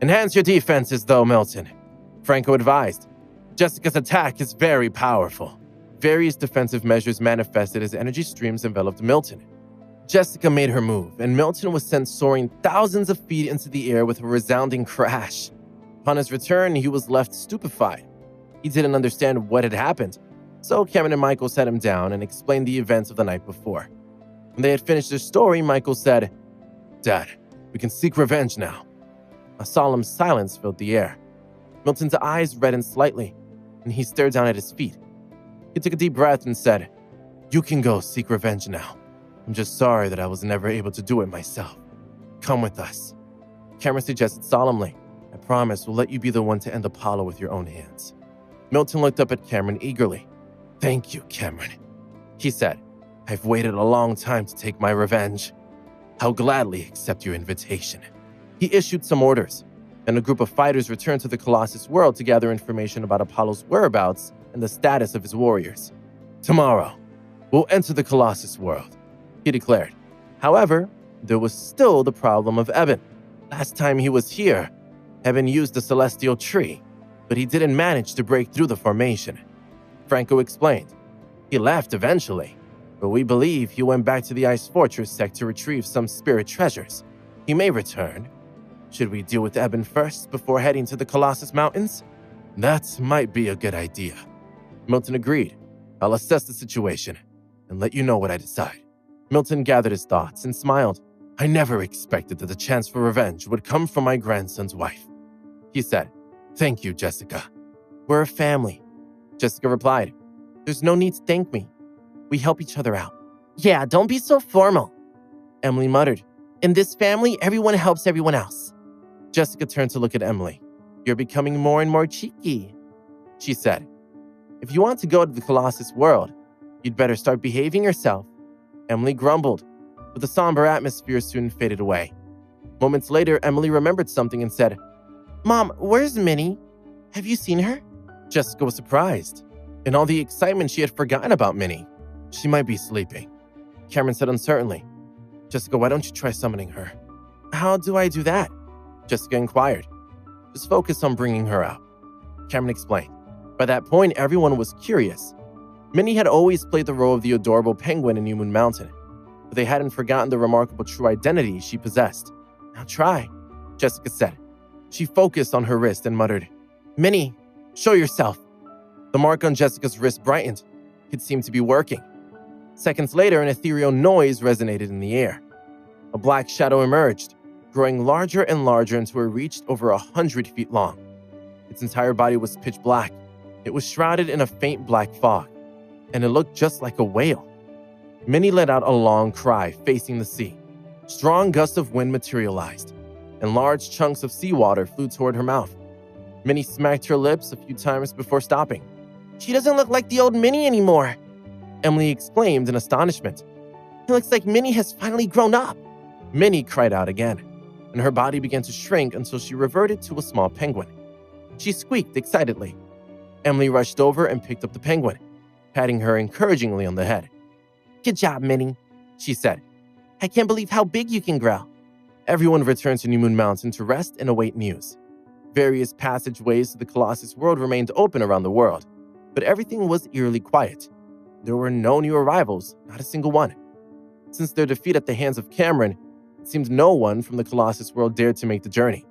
"Enhance your defenses, though, Milton," Franco advised. "Jessica's attack is very powerful." Various defensive measures manifested as energy streams enveloped Milton. Jessica made her move, and Milton was sent soaring thousands of feet into the air with a resounding crash. Upon his return, he was left stupefied. He didn't understand what had happened, so Cameron and Michael sat him down and explained the events of the night before. When they had finished their story, Michael said, "Dad, we can seek revenge now." A solemn silence filled the air. Milton's eyes reddened slightly, and he stared down at his feet. He took a deep breath and said, "You can go seek revenge now. I'm just sorry that I was never able to do it myself. Come with us." Cameron suggested solemnly, I promise we'll let you be the one to end Apollo with your own hands. Milton looked up at Cameron eagerly. Thank you, Cameron, he said. I've waited a long time to take my revenge. I'll gladly accept your invitation. He issued some orders, and a group of fighters returned to the Colossus world to gather information about Apollo's whereabouts and the status of his warriors. Tomorrow, we'll enter the Colossus world, he declared. However, there was still the problem of Eben. Last time he was here, Eben used the celestial tree, but he didn't manage to break through the formation. Franco explained. He left eventually, but we believe he went back to the Ice Fortress sect to retrieve some spirit treasures. He may return. Should we deal with Eben first before heading to the Colossus Mountains? That might be a good idea. Milton agreed. I'll assess the situation and let you know what I decide. Milton gathered his thoughts and smiled. I never expected that the chance for revenge would come from my grandson's wife. He said, Thank you, Jessica. We're a family. Jessica replied, There's no need to thank me. We help each other out. Yeah, don't be so formal. Emily muttered, In this family, everyone helps everyone else. Jessica turned to look at Emily. You're becoming more and more cheeky, she said. If you want to go to the Colossus world, you'd better start behaving yourself. Emily grumbled, but the somber atmosphere soon faded away. Moments later, Emily remembered something and said, Mom, where's Minnie? Have you seen her? Jessica was surprised. In all the excitement, she had forgotten about Minnie. She might be sleeping. Cameron said uncertainly, Jessica, why don't you try summoning her? How do I do that? Jessica inquired. Just focus on bringing her out. Cameron explained. By that point, everyone was curious. Minnie had always played the role of the adorable penguin in New Moon Mountain, but they hadn't forgotten the remarkable true identity she possessed. Now try, Jessica said. She focused on her wrist and muttered, Minnie, show yourself. The mark on Jessica's wrist brightened. It seemed to be working. Seconds later, an ethereal noise resonated in the air. A black shadow emerged, growing larger and larger until it reached over 100 feet long. Its entire body was pitch black. It was shrouded in a faint black fog, and it looked just like a whale. Minnie let out a long cry, facing the sea. Strong gusts of wind materialized, and large chunks of seawater flew toward her mouth. Minnie smacked her lips a few times before stopping. She doesn't look like the old Minnie anymore, Emily exclaimed in astonishment. It looks like Minnie has finally grown up. Minnie cried out again, and her body began to shrink until she reverted to a small penguin. She squeaked excitedly. Emily rushed over and picked up the penguin, patting her encouragingly on the head. Good job, Minnie, she said. I can't believe how big you can grow. Everyone returned to New Moon Mountain to rest and await news. Various passageways to the Colossus world remained open around the world, but everything was eerily quiet. There were no new arrivals, not a single one. Since their defeat at the hands of Cameron, it seemed no one from the Colossus world dared to make the journey.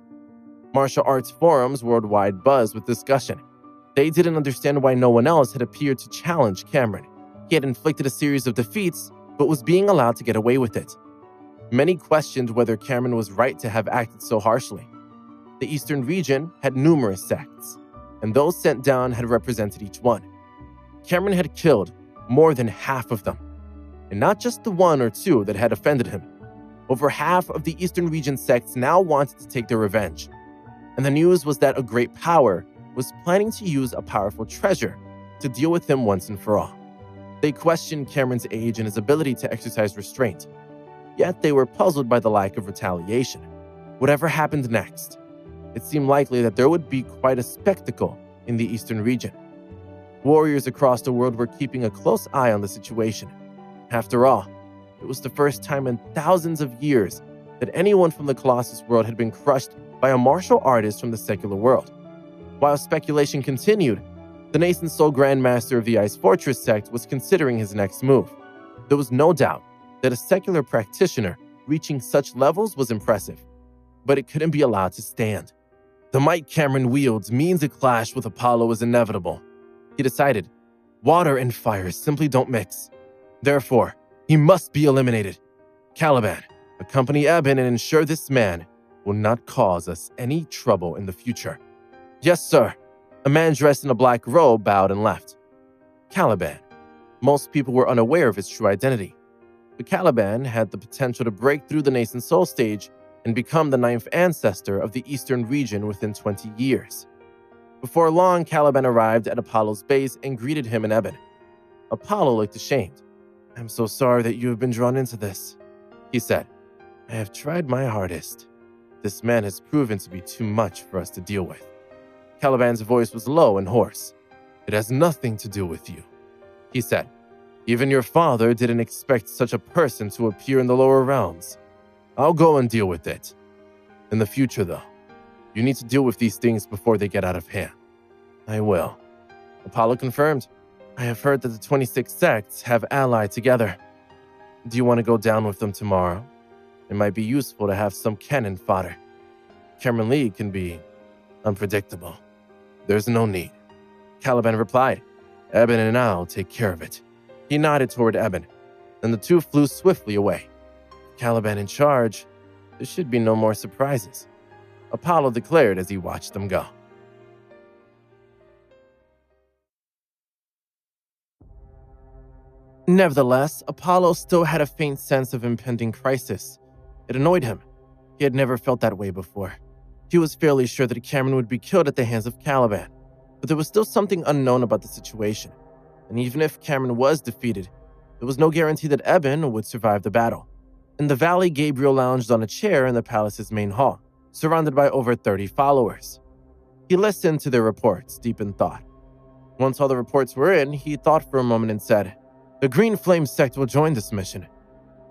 Martial arts forums worldwide buzzed with discussion. They didn't understand why no one else had appeared to challenge Cameron. He had inflicted a series of defeats, but was being allowed to get away with it. Many questioned whether Cameron was right to have acted so harshly. The Eastern region had numerous sects, and those sent down had represented each one. Cameron had killed more than half of them, and not just the one or two that had offended him. Over half of the Eastern region sects now wanted to take their revenge, and the news was that a great power was planning to use a powerful treasure to deal with him once and for all. They questioned Cameron's age and his ability to exercise restraint, yet they were puzzled by the lack of retaliation. Whatever happened next, it seemed likely that there would be quite a spectacle in the Eastern region. Warriors across the world were keeping a close eye on the situation. After all, it was the first time in thousands of years that anyone from the Colossus world had been crushed by a martial artist from the secular world. While speculation continued, the nascent Soul Grandmaster of the Ice Fortress sect was considering his next move. There was no doubt that a secular practitioner reaching such levels was impressive, but it couldn't be allowed to stand. The might Cameron wields means a clash with Apollo is inevitable. He decided, water and fire simply don't mix. Therefore, he must be eliminated. Caliban, accompany Eben and ensure this man will not cause us any trouble in the future. Yes, sir. A man dressed in a black robe bowed and left. Caliban. Most people were unaware of his true identity, but Caliban had the potential to break through the nascent soul stage and become the 9th ancestor of the Eastern region within 20 years. Before long, Caliban arrived at Apollo's base and greeted him and Eben. Apollo looked ashamed. "I'm so sorry that you have been drawn into this," he said. "I have tried my hardest. This man has proven to be too much for us to deal with." Caliban's voice was low and hoarse. "It has nothing to do with you," he said. "Even your father didn't expect such a person to appear in the lower realms. I'll go and deal with it. In the future, though, you need to deal with these things before they get out of hand." "I will," Apollo confirmed. "I have heard that the 26 sects have allied together. Do you want to go down with them tomorrow? It might be useful to have some cannon fodder. Cameron Lee can be unpredictable." "There's no need," Caliban replied. "Eben and I'll take care of it." He nodded toward Eben, and the two flew swiftly away. With Caliban in charge, there should be no more surprises, Apollo declared as he watched them go. Nevertheless, Apollo still had a faint sense of impending crisis. It annoyed him. He had never felt that way before. He was fairly sure that Cameron would be killed at the hands of Caliban, but there was still something unknown about the situation. And even if Cameron was defeated, there was no guarantee that Eben would survive the battle. In the valley, Gabriel lounged on a chair in the palace's main hall, surrounded by over 30 followers. He listened to their reports, deep in thought. Once all the reports were in, he thought for a moment and said, "The Green Flame sect will join this mission.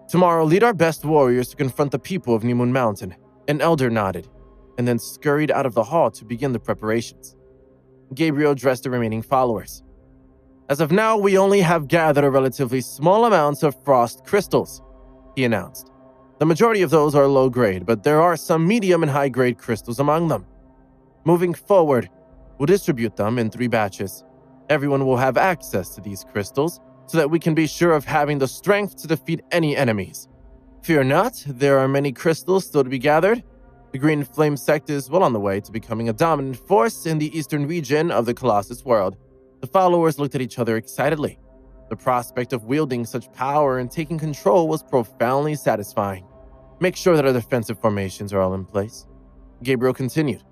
Tomorrow, lead our best warriors to confront the people of New Moon Mountain." An elder nodded, and then scurried out of the hall to begin the preparations. Gabriel addressed the remaining followers. "As of now, we only have gathered a relatively small amount of frost crystals," he announced. "The majority of those are low grade, but there are some medium and high grade crystals among them. Moving forward, we'll distribute them in 3 batches. Everyone will have access to these crystals so that we can be sure of having the strength to defeat any enemies. Fear not, there are many crystals still to be gathered. The Green Flame sect is well on the way to becoming a dominant force in the eastern region of the Colossus world." The followers looked at each other excitedly. The prospect of wielding such power and taking control was profoundly satisfying. "Make sure that our defensive formations are all in place," Gabriel continued.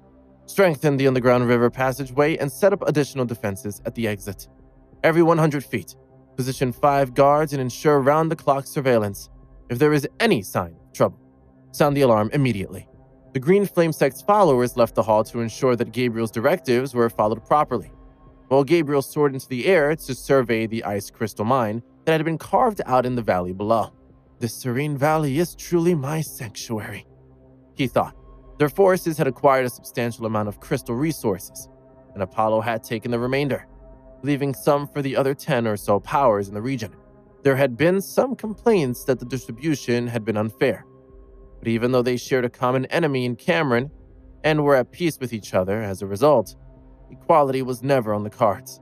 "Strengthen the underground river passageway and set up additional defenses at the exit. Every 100 feet, position 5 guards and ensure round-the-clock surveillance. If there is any sign of trouble, sound the alarm immediately." The Green Flame sect's followers left the hall to ensure that Gabriel's directives were followed properly, while Gabriel soared into the air to survey the ice crystal mine that had been carved out in the valley below. "This serene valley is truly my sanctuary," he thought. Their forces had acquired a substantial amount of crystal resources, and Apollo had taken the remainder, leaving some for the other 10 or so powers in the region. There had been some complaints that the distribution had been unfair, but even though they shared a common enemy in Cameron and were at peace with each other as a result, equality was never on the cards.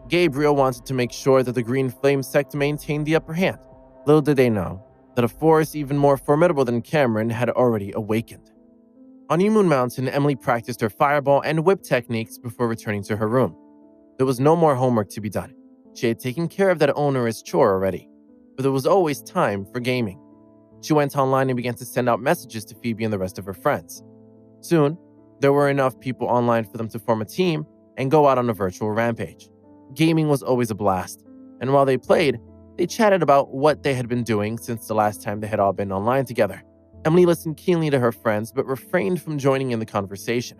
Gabriel wanted to make sure that the Green Flame sect maintained the upper hand. Little did they know that a force even more formidable than Cameron had already awakened. On New Moon Mountain, Emily practiced her fireball and whip techniques before returning to her room. There was no more homework to be done. She had taken care of that onerous chore already, but there was always time for gaming. She went online and began to send out messages to Phoebe and the rest of her friends. Soon, there were enough people online for them to form a team and go out on a virtual rampage. Gaming was always a blast, and while they played, they chatted about what they had been doing since the last time they had all been online together. Emily listened keenly to her friends, but refrained from joining in the conversation.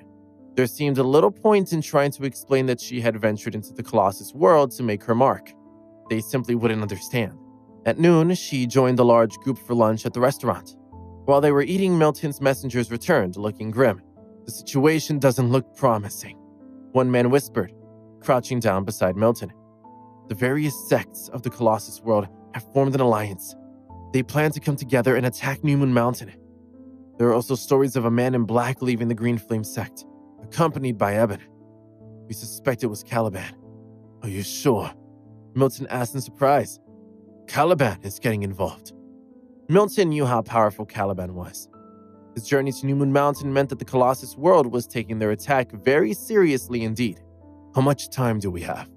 There seemed a little point in trying to explain that she had ventured into the Colossus world to make her mark. They simply wouldn't understand. At noon, she joined the large group for lunch at the restaurant. While they were eating, Milton's messengers returned, looking grim. "The situation doesn't look promising," one man whispered, crouching down beside Milton. "The various sects of the Colossus world have formed an alliance. They plan to come together and attack New Moon Mountain. There are also stories of a man in black leaving the Green Flame sect, accompanied by Eben. We suspect it was Caliban." "Are you sure?" Milton asked in surprise. "Caliban is getting involved." Milton knew how powerful Caliban was. His journey to New Moon Mountain meant that the Colossus world was taking their attack very seriously indeed. "How much time do we have?"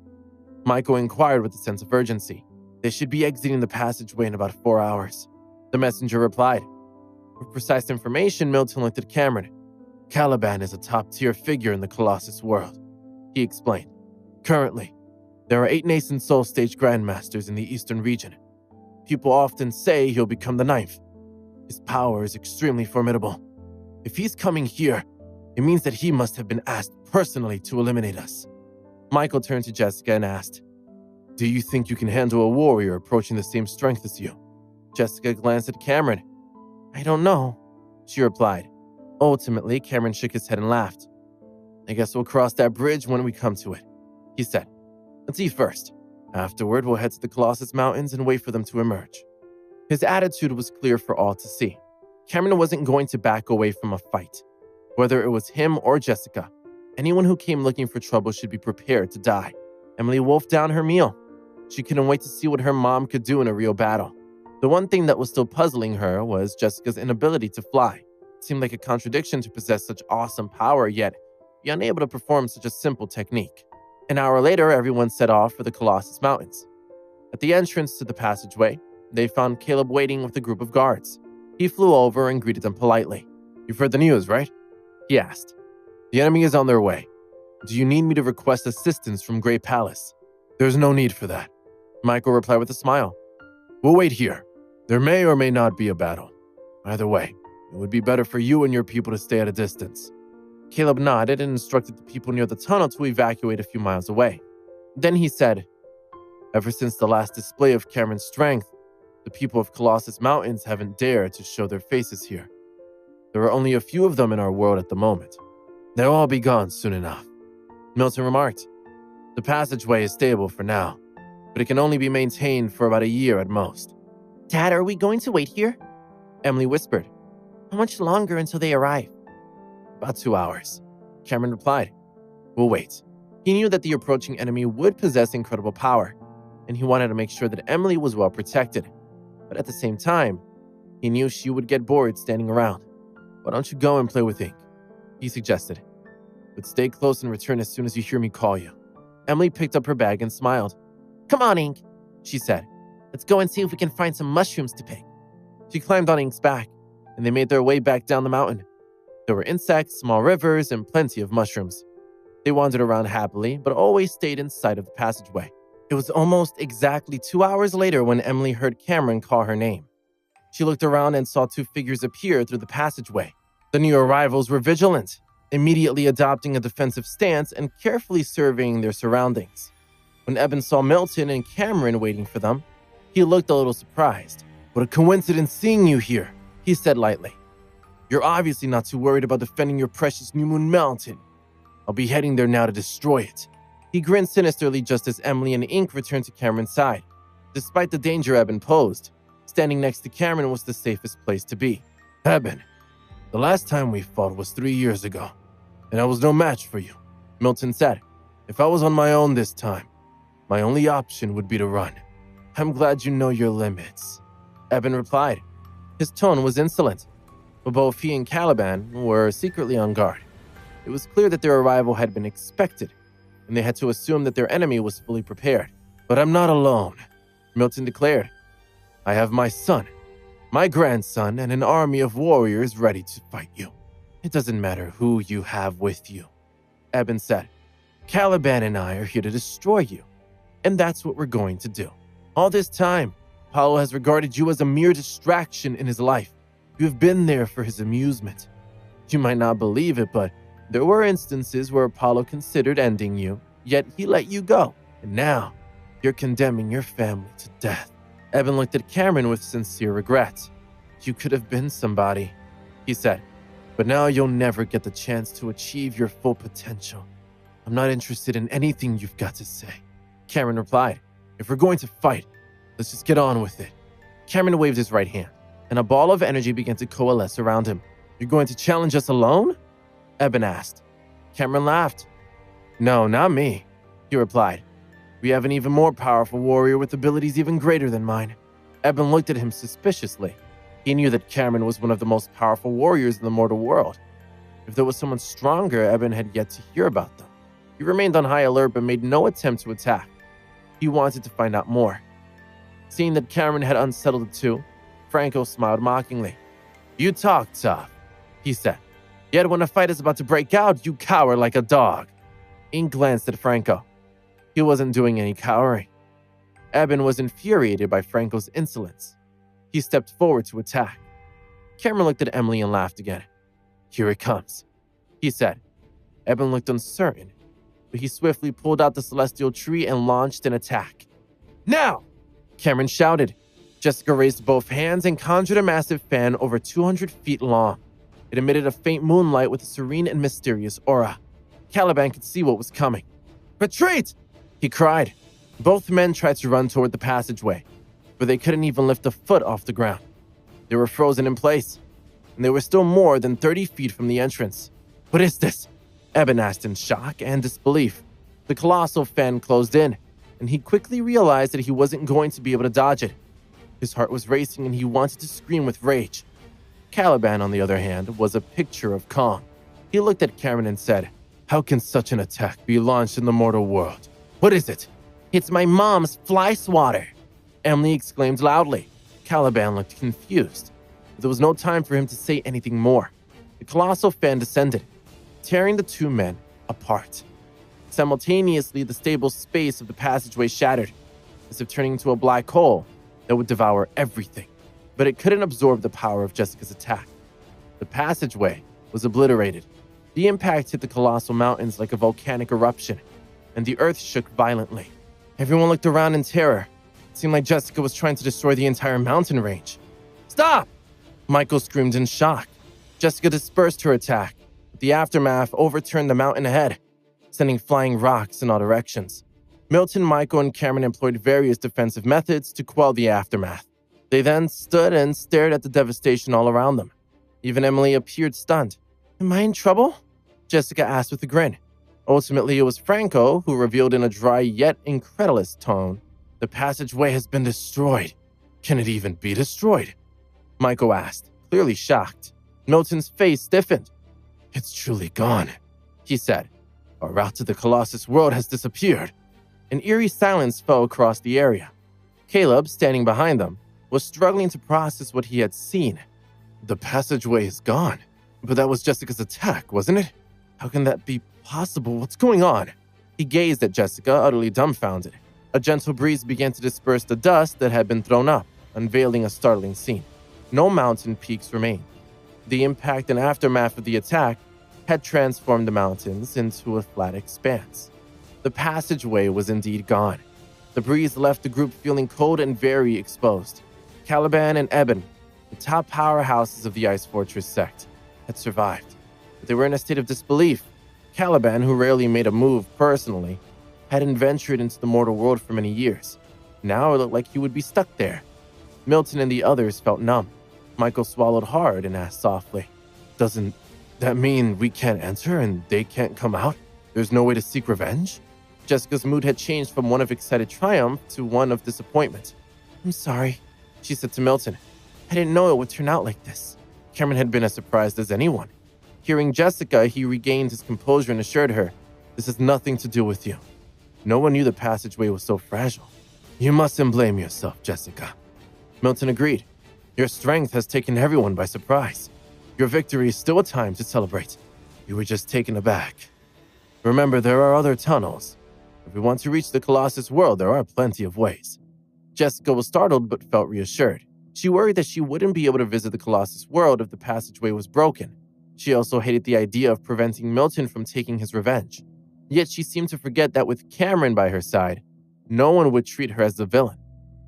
Michael inquired with a sense of urgency. "They should be exiting the passageway in about 4 hours." The messenger replied. With precise information, Milton looked at Cameron. Caliban is a top-tier figure in the Colossus world, he explained. Currently, there are 8 nascent Soul Stage Grandmasters in the Eastern region. People often say he'll become the 9th. His power is extremely formidable. If he's coming here, it means that he must have been asked personally to eliminate us. Michael turned to Jessica and asked, "Do you think you can handle a warrior approaching the same strength as you?" Jessica glanced at Cameron. "I don't know," she replied. Ultimately, Cameron shook his head and laughed. "I guess we'll cross that bridge when we come to it," he said. "Let's eat first. Afterward, we'll head to the Colossus Mountains and wait for them to emerge." His attitude was clear for all to see. Cameron wasn't going to back away from a fight. Whether it was him or Jessica, anyone who came looking for trouble should be prepared to die. Emily wolfed down her meal. She couldn't wait to see what her mom could do in a real battle. The one thing that was still puzzling her was Jessica's inability to fly. It seemed like a contradiction to possess such awesome power, yet be unable to perform such a simple technique. An hour later, everyone set off for the Colossus Mountains. At the entrance to the passageway, they found Caleb waiting with a group of guards. He flew over and greeted them politely. "You've heard the news, right?" he asked. "The enemy is on their way. Do you need me to request assistance from Grey Palace?" "There's no need for that," Michael replied with a smile. "We'll wait here. There may or may not be a battle. Either way, it would be better for you and your people to stay at a distance." Caleb nodded and instructed the people near the tunnel to evacuate a few miles away. Then he said, "Ever since the last display of Cameron's strength, the people of Colossus Mountains haven't dared to show their faces here. There are only a few of them in our world at the moment. They'll all be gone soon enough," Milton remarked. "The passageway is stable for now, but it can only be maintained for about a year at most." "Dad, are we going to wait here?" Emily whispered. "How much longer until they arrive?" "About 2 hours," Cameron replied. "We'll wait." He knew that the approaching enemy would possess incredible power, and he wanted to make sure that Emily was well protected. But at the same time, he knew she would get bored standing around. "Why don't you go and play with Ink?" he suggested. "But stay close and return as soon as you hear me call you." Emily picked up her bag and smiled. "Come on, Ink," she said. "Let's go and see if we can find some mushrooms to pick." She climbed on Ink's back, and they made their way back down the mountain. There were insects, small rivers, and plenty of mushrooms. They wandered around happily, but always stayed in sight of the passageway. It was almost exactly 2 hours later when Emily heard Cameron call her name. She looked around and saw 2 figures appear through the passageway. The new arrivals were vigilant, immediately adopting a defensive stance and carefully surveying their surroundings. When Eben saw Milton and Cameron waiting for them, he looked a little surprised. "What a coincidence seeing you here," he said lightly. "You're obviously not too worried about defending your precious New Moon Mountain. I'll be heading there now to destroy it." He grinned sinisterly just as Emily and Ink returned to Cameron's side. Despite the danger Eben posed, standing next to Cameron was the safest place to be. "Eben, the last time we fought was 3 years ago, and I was no match for you," Milton said. "If I was on my own this time, my only option would be to run. I'm glad you know your limits," Eben replied. His tone was insolent, but both he and Caliban were secretly on guard. It was clear that their arrival had been expected, and they had to assume that their enemy was fully prepared. "But I'm not alone," Milton declared. "I have my son, my grandson, and an army of warriors ready to fight you. It doesn't matter who you have with you," Eben said. "Caliban and I are here to destroy you, and that's what we're going to do. All this time, Apollo has regarded you as a mere distraction in his life. You have been there for his amusement. You might not believe it, but there were instances where Apollo considered ending you, yet he let you go. And now, you're condemning your family to death." Eben looked at Cameron with sincere regret. "You could have been somebody," he said, "but now you'll never get the chance to achieve your full potential. I'm not interested in anything you've got to say." Cameron replied, "If we're going to fight, let's just get on with it." Cameron waved his right hand, and a ball of energy began to coalesce around him. "You're going to challenge us alone?" Eben asked. Cameron laughed. "No, not me," he replied. "We have an even more powerful warrior with abilities even greater than mine." Eben looked at him suspiciously. He knew that Cameron was one of the most powerful warriors in the mortal world. If there was someone stronger, Eben had yet to hear about them. He remained on high alert but made no attempt to attack. He wanted to find out more. Seeing that Cameron had unsettled the two, Franco smiled mockingly. You talk tough, he said. Yet when a fight is about to break out, you cower like a dog. Ian glanced at Franco. He wasn't doing any cowering. Eben was infuriated by Franco's insolence. He stepped forward to attack. Cameron looked at Emily and laughed again. Here it comes, he said. Eben looked uncertain, but he swiftly pulled out the celestial tree and launched an attack. Now! Cameron shouted. Jessica raised both hands and conjured a massive fan over 200 feet long. It emitted a faint moonlight with a serene and mysterious aura. Caliban could see what was coming. Retreat! He cried. Both men tried to run toward the passageway, but they couldn't even lift a foot off the ground. They were frozen in place, and they were still more than 30 feet from the entrance. What is this? Eben asked in shock and disbelief. The colossal fan closed in, and he quickly realized that he wasn't going to be able to dodge it. His heart was racing and he wanted to scream with rage. Caliban, on the other hand, was a picture of calm. He looked at Cameron and said, How can such an attack be launched in the mortal world? What is it? It's my mom's fly swatter, Emily exclaimed loudly. Caliban looked confused, but there was no time for him to say anything more. The colossal fan descended, tearing the two men apart. Simultaneously, the stable space of the passageway shattered, as if turning into a black hole that would devour everything. But it couldn't absorb the power of Jessica's attack. The passageway was obliterated. The impact hit the colossal mountains like a volcanic eruption, and the earth shook violently. Everyone looked around in terror. It seemed like Jessica was trying to destroy the entire mountain range. Stop! Michael screamed in shock. Jessica dispersed her attack, but the aftermath overturned the mountain ahead, sending flying rocks in all directions. Milton, Michael, and Cameron employed various defensive methods to quell the aftermath. They then stood and stared at the devastation all around them. Even Emily appeared stunned. Am I in trouble? Jessica asked with a grin. Ultimately, it was Franco who revealed in a dry yet incredulous tone, The passageway has been destroyed. Can it even be destroyed? Michael asked, clearly shocked. Milton's face stiffened. It's truly gone, he said. Our route to the Colossus world has disappeared. An eerie silence fell across the area. Caleb, standing behind them, was struggling to process what he had seen. The passageway is gone. But that was Jessica's attack, wasn't it? How can that be possible? What's going on? He gazed at Jessica, utterly dumbfounded. A gentle breeze began to disperse the dust that had been thrown up, unveiling a startling scene. No mountain peaks remained. The impact and aftermath of the attack had transformed the mountains into a flat expanse. The passageway was indeed gone. The breeze left the group feeling cold and very exposed. Caliban and Eben, the top powerhouses of the Ice Fortress sect, had survived, but they were in a state of disbelief. Caliban, who rarely made a move personally, hadn't ventured into the mortal world for many years. Now it looked like he would be stuck there. Milton and the others felt numb. Michael swallowed hard and asked softly, Doesn't that mean we can't enter and they can't come out? There's no way to seek revenge? Jessica's mood had changed from one of excited triumph to one of disappointment. I'm sorry, she said to Milton. I didn't know it would turn out like this. Cameron had been as surprised as anyone. Hearing Jessica, he regained his composure and assured her, This has nothing to do with you. No one knew the passageway was so fragile. You mustn't blame yourself, Jessica. Milton agreed. Your strength has taken everyone by surprise. Your victory is still a time to celebrate. You were just taken aback. Remember, there are other tunnels. If we want to reach the Colossus world, there are plenty of ways. Jessica was startled but felt reassured. She worried that she wouldn't be able to visit the Colossus world if the passageway was broken. She also hated the idea of preventing Milton from taking his revenge. Yet she seemed to forget that with Cameron by her side, no one would treat her as the villain.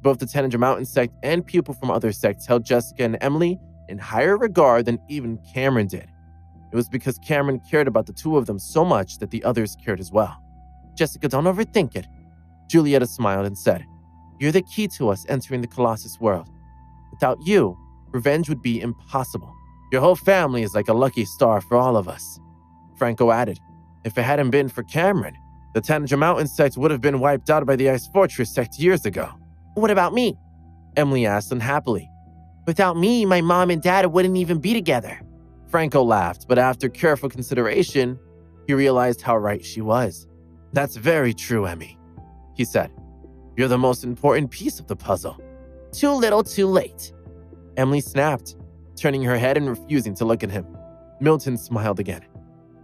Both the Tanager Mountain sect and people from other sects held Jessica and Emily in higher regard than even Cameron did. It was because Cameron cared about the two of them so much that the others cared as well. Jessica, don't overthink it. Julieta smiled and said, You're the key to us entering the Colossus world. Without you, revenge would be impossible. Your whole family is like a lucky star for all of us. Franco added, If it hadn't been for Cameron, the Tanager Mountain sect would have been wiped out by the Ice Fortress sect years ago. What about me? Emily asked unhappily. Without me, my mom and dad wouldn't even be together. Franco laughed, but after careful consideration, he realized how right she was. That's very true, Emmy, he said. You're the most important piece of the puzzle. Too little, too late. Emily snapped. turning her head and refusing to look at him. Milton smiled again.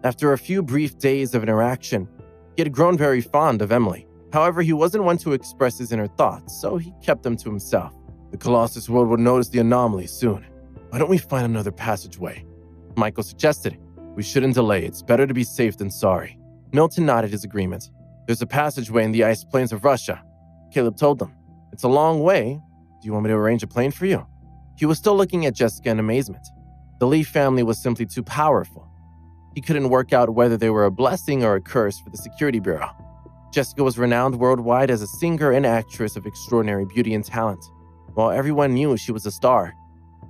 After a few brief days of interaction, he had grown very fond of Emily. However, he wasn't one to express his inner thoughts, so he kept them to himself. The Colossus world would notice the anomaly soon. Why don't we find another passageway? Michael suggested. We shouldn't delay. It's better to be safe than sorry. Milton nodded his agreement. There's a passageway in the ice plains of Russia, Caleb told them. It's a long way. Do you want me to arrange a plane for you? He was still looking at Jessica in amazement. The Lee family was simply too powerful. He couldn't work out whether they were a blessing or a curse for the security bureau. Jessica was renowned worldwide as a singer and actress of extraordinary beauty and talent. While everyone knew she was a star,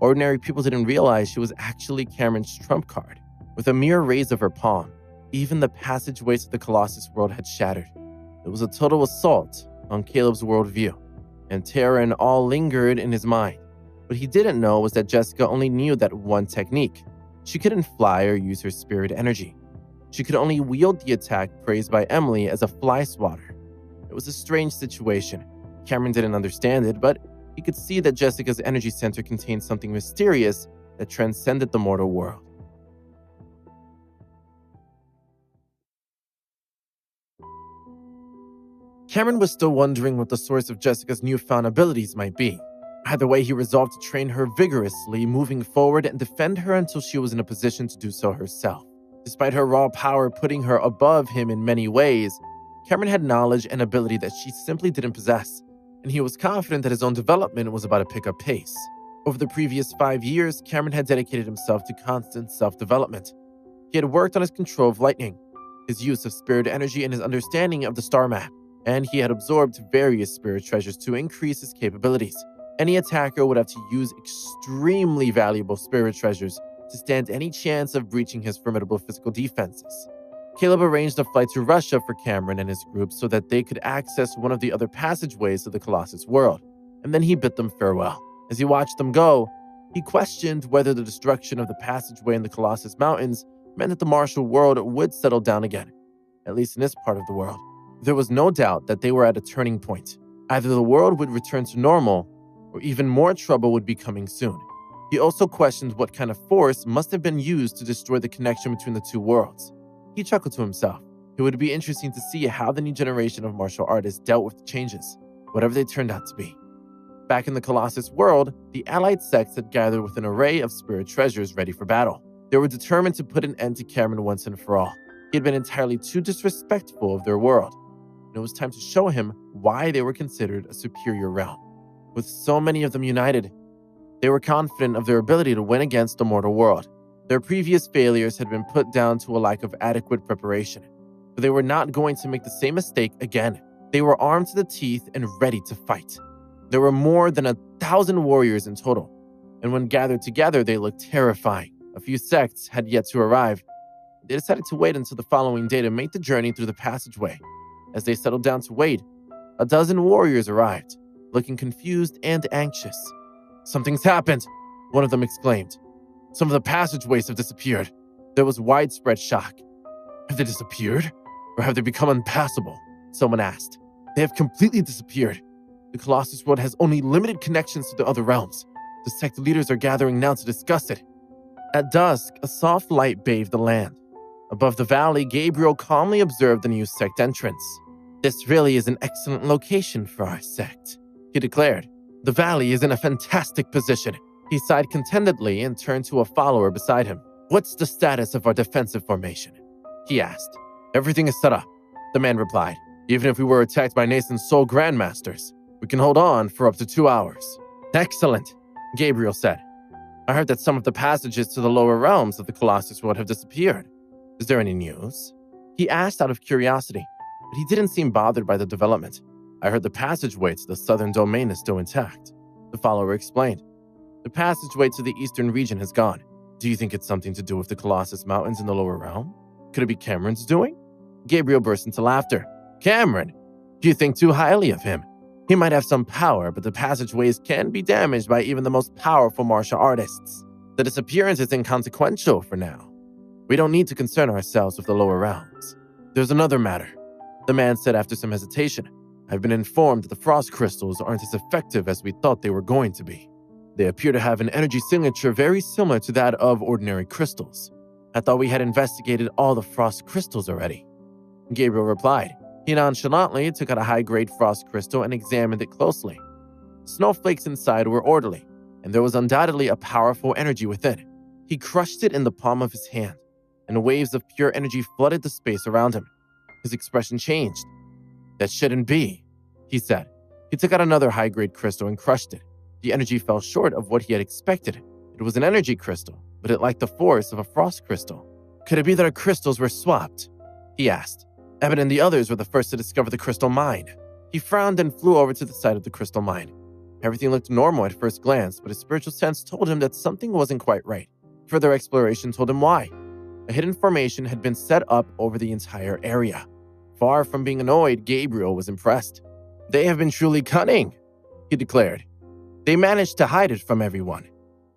ordinary people didn't realize she was actually Cameron's trump card. With a mere raise of her palm, even the passageways to the Colossus world had shattered. It was a total assault on Caleb's worldview, and terror and awe lingered in his mind. What he didn't know was that Jessica only knew that one technique. She couldn't fly or use her spirit energy. She could only wield the attack praised by Emily as a fly swatter. It was a strange situation. Cameron didn't understand it, but he could see that Jessica's energy center contained something mysterious that transcended the mortal world. Cameron was still wondering what the source of Jessica's newfound abilities might be. Either way, he resolved to train her vigorously, moving forward and defend her until she was in a position to do so herself. Despite her raw power putting her above him in many ways, Cameron had knowledge and ability that she simply didn't possess, and he was confident that his own development was about to pick up pace. Over the previous 5 years, Cameron had dedicated himself to constant self-development. He had worked on his control of lightning, his use of spirit energy, and his understanding of the star map, and he had absorbed various spirit treasures to increase his capabilities. Any attacker would have to use extremely valuable spirit treasures to stand any chance of breaching his formidable physical defenses. Caleb arranged a flight to Russia for Cameron and his group so that they could access one of the other passageways to the Colossus world, and then he bid them farewell. As he watched them go, he questioned whether the destruction of the passageway in the Colossus Mountains meant that the martial world would settle down again, at least in this part of the world. There was no doubt that they were at a turning point. Either the world would return to normal, or even more trouble would be coming soon. He also questioned what kind of force must have been used to destroy the connection between the two worlds. He chuckled to himself. It would be interesting to see how the new generation of martial artists dealt with the changes, whatever they turned out to be. Back in the Colossus world, the allied sects had gathered with an array of spirit treasures ready for battle. They were determined to put an end to Cameron once and for all. He had been entirely too disrespectful of their world, and it was time to show him why they were considered a superior realm. With so many of them united, they were confident of their ability to win against the mortal world. Their previous failures had been put down to a lack of adequate preparation, but they were not going to make the same mistake again. They were armed to the teeth and ready to fight. There were more than 1,000 warriors in total, and when gathered together, they looked terrifying. A few sects had yet to arrive. They decided to wait until the following day to make the journey through the passageway. As they settled down to wait, 12 warriors arrived, looking confused and anxious. "Something's happened," one of them exclaimed. "Some of the passageways have disappeared." There was widespread shock. "Have they disappeared? Or have they become unpassable?" someone asked. "They have completely disappeared. The Colossus world has only limited connections to the other realms. The sect leaders are gathering now to discuss it." At dusk, a soft light bathed the land. Above the valley, Gabriel calmly observed the new sect entrance. "This really is an excellent location for our sect," he declared. "The valley is in a fantastic position." He sighed contentedly and turned to a follower beside him. "What's the status of our defensive formation?" he asked. "Everything is set up," the man replied. "Even if we were attacked by Nason's sole grandmasters, we can hold on for up to 2 hours." "Excellent," Gabriel said. "I heard that some of the passages to the lower realms of the Colossus world have disappeared. Is there any news?" he asked out of curiosity, but he didn't seem bothered by the development. "I heard the passageway to the southern domain is still intact," the follower explained. "The passageway to the eastern region has gone. Do you think it's something to do with the Colossus Mountains in the lower realm? Could it be Cameron's doing?" Gabriel burst into laughter. "Cameron? You think too highly of him. He might have some power, but the passageways can be damaged by even the most powerful martial artists. The disappearance is inconsequential for now. We don't need to concern ourselves with the lower realms. There's another matter," the man said after some hesitation. "I've been informed that the frost crystals aren't as effective as we thought they were going to be." They appear to have an energy signature very similar to that of ordinary crystals. I thought we had investigated all the frost crystals already. Gabriel replied. He nonchalantly took out a high-grade frost crystal and examined it closely. Snowflakes inside were orderly, and there was undoubtedly a powerful energy within. He crushed it in the palm of his hand, and waves of pure energy flooded the space around him. His expression changed. That shouldn't be, he said. He took out another high-grade crystal and crushed it. The energy fell short of what he had expected. It was an energy crystal, but it lacked the force of a frost crystal. Could it be that our crystals were swapped? He asked. Eben and the others were the first to discover the crystal mine. He frowned and flew over to the side of the crystal mine. Everything looked normal at first glance, but his spiritual sense told him that something wasn't quite right. Further exploration told him why. A hidden formation had been set up over the entire area. Far from being annoyed, Gabriel was impressed. They have been truly cunning, he declared. They managed to hide it from everyone.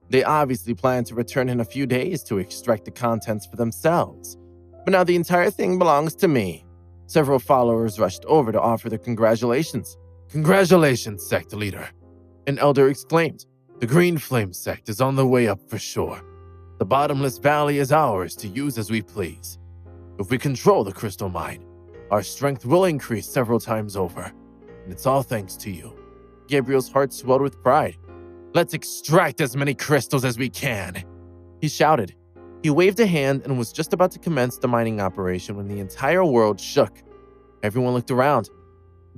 They obviously planned to return in a few days to extract the contents for themselves. But now the entire thing belongs to me. Several followers rushed over to offer their congratulations. Congratulations, sect leader, an elder exclaimed. The Green Flame sect is on the way up for sure. The bottomless valley is ours to use as we please. If we control the crystal mine, our strength will increase several times over, and it's all thanks to you. Gabriel's heart swelled with pride. Let's extract as many crystals as we can, he shouted. He waved a hand and was just about to commence the mining operation when the entire world shook. Everyone looked around.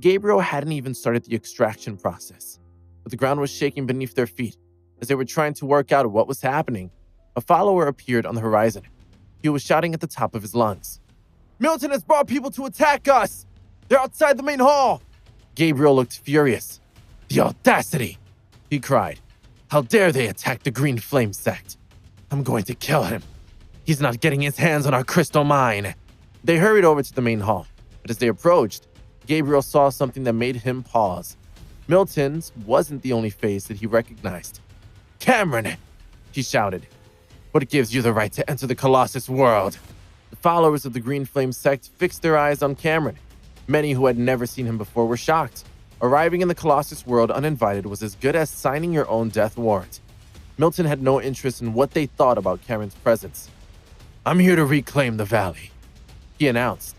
Gabriel hadn't even started the extraction process, but the ground was shaking beneath their feet. As they were trying to work out what was happening, a follower appeared on the horizon. He was shouting at the top of his lungs. Milton has brought people to attack us! They're outside the main hall! Gabriel looked furious. The audacity! He cried. How dare they attack the Green Flame sect? I'm going to kill him. He's not getting his hands on our crystal mine. They hurried over to the main hall, but as they approached, Gabriel saw something that made him pause. Milton's wasn't the only face that he recognized. Cameron! He shouted. What gives you the right to enter the Colossus world? The followers of the Green Flame sect fixed their eyes on Cameron. Many who had never seen him before were shocked. Arriving in the Colossus world uninvited was as good as signing your own death warrant. Milton had no interest in what they thought about Cameron's presence. I'm here to reclaim the valley, he announced.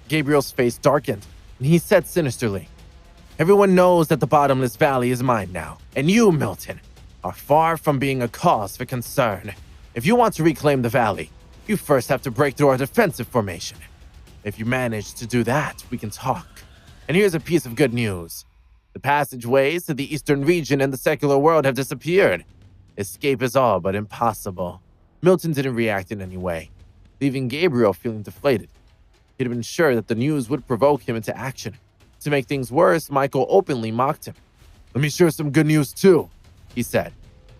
Gabriel's face darkened, and he said sinisterly, Everyone knows that the bottomless valley is mine now, and you, Milton, are far from being a cause for concern. If you want to reclaim the valley, you first have to break through our defensive formation. If you manage to do that, we can talk. And here's a piece of good news. The passageways to the eastern region and the secular world have disappeared. Escape is all but impossible. Milton didn't react in any way, leaving Gabriel feeling deflated. He'd been sure that the news would provoke him into action. To make things worse, Michael openly mocked him. Let me share some good news too, he said.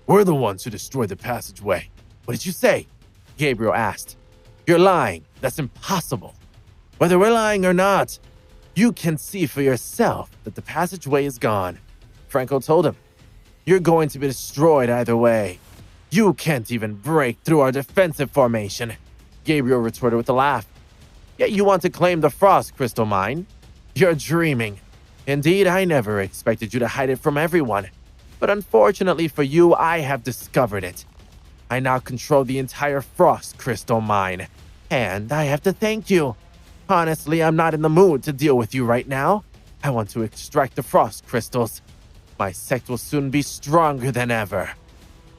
We're the ones who destroyed the passageway. What did you say? Gabriel asked. You're lying. That's impossible. Whether we're lying or not, you can see for yourself that the passageway is gone. Franco told him. You're going to be destroyed either way. You can't even break through our defensive formation, Gabriel retorted with a laugh. Yet you want to claim the Frost Crystal Mine? You're dreaming. Indeed, I never expected you to hide it from everyone. But unfortunately for you, I have discovered it. I now control the entire Frost Crystal Mine. And I have to thank you. Honestly, I'm not in the mood to deal with you right now. I want to extract the Frost Crystals. My sect will soon be stronger than ever.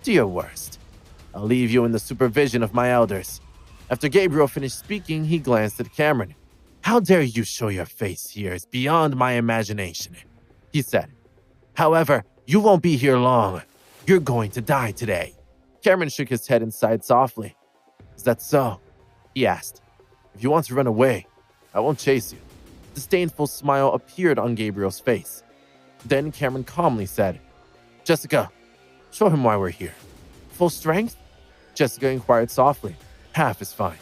Do your worst. I'll leave you in the supervision of my elders. After Gabriel finished speaking, he glanced at Cameron. How dare you show your face here is beyond my imagination, he said. However, you won't be here long. You're going to die today. Cameron shook his head and sighed softly. Is that so? He asked. If you want to run away, I won't chase you. A disdainful smile appeared on Gabriel's face. Then Cameron calmly said, Jessica, show him why we're here. Full strength? Jessica inquired softly. Half is fine.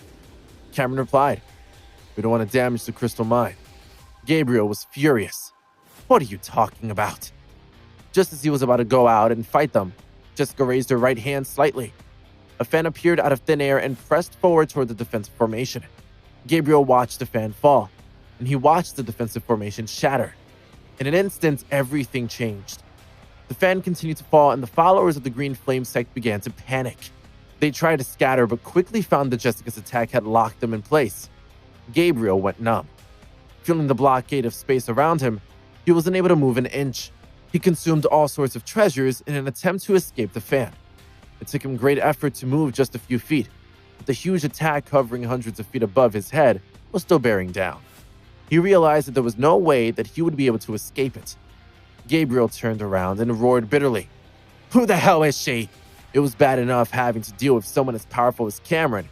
Cameron replied, We don't want to damage the crystal mine. Gabriel was furious. What are you talking about? Just as he was about to go out and fight them, Jessica raised her right hand slightly. A fan appeared out of thin air and pressed forward toward the defensive formation. Gabriel watched the fan fall, and he watched the defensive formation shatter. In an instant, everything changed. The fan continued to fall, and the followers of the Green Flame sect began to panic. They tried to scatter, but quickly found that Jessica's attack had locked them in place. Gabriel went numb. Feeling the blockade of space around him, he wasn't able to move an inch. He consumed all sorts of treasures in an attempt to escape the fan. It took him great effort to move just a few feet, but the huge attack hovering hundreds of feet above his head was still bearing down. He realized that there was no way that he would be able to escape it. Gabriel turned around and roared bitterly. "Who the hell is she?" It was bad enough having to deal with someone as powerful as Cameron,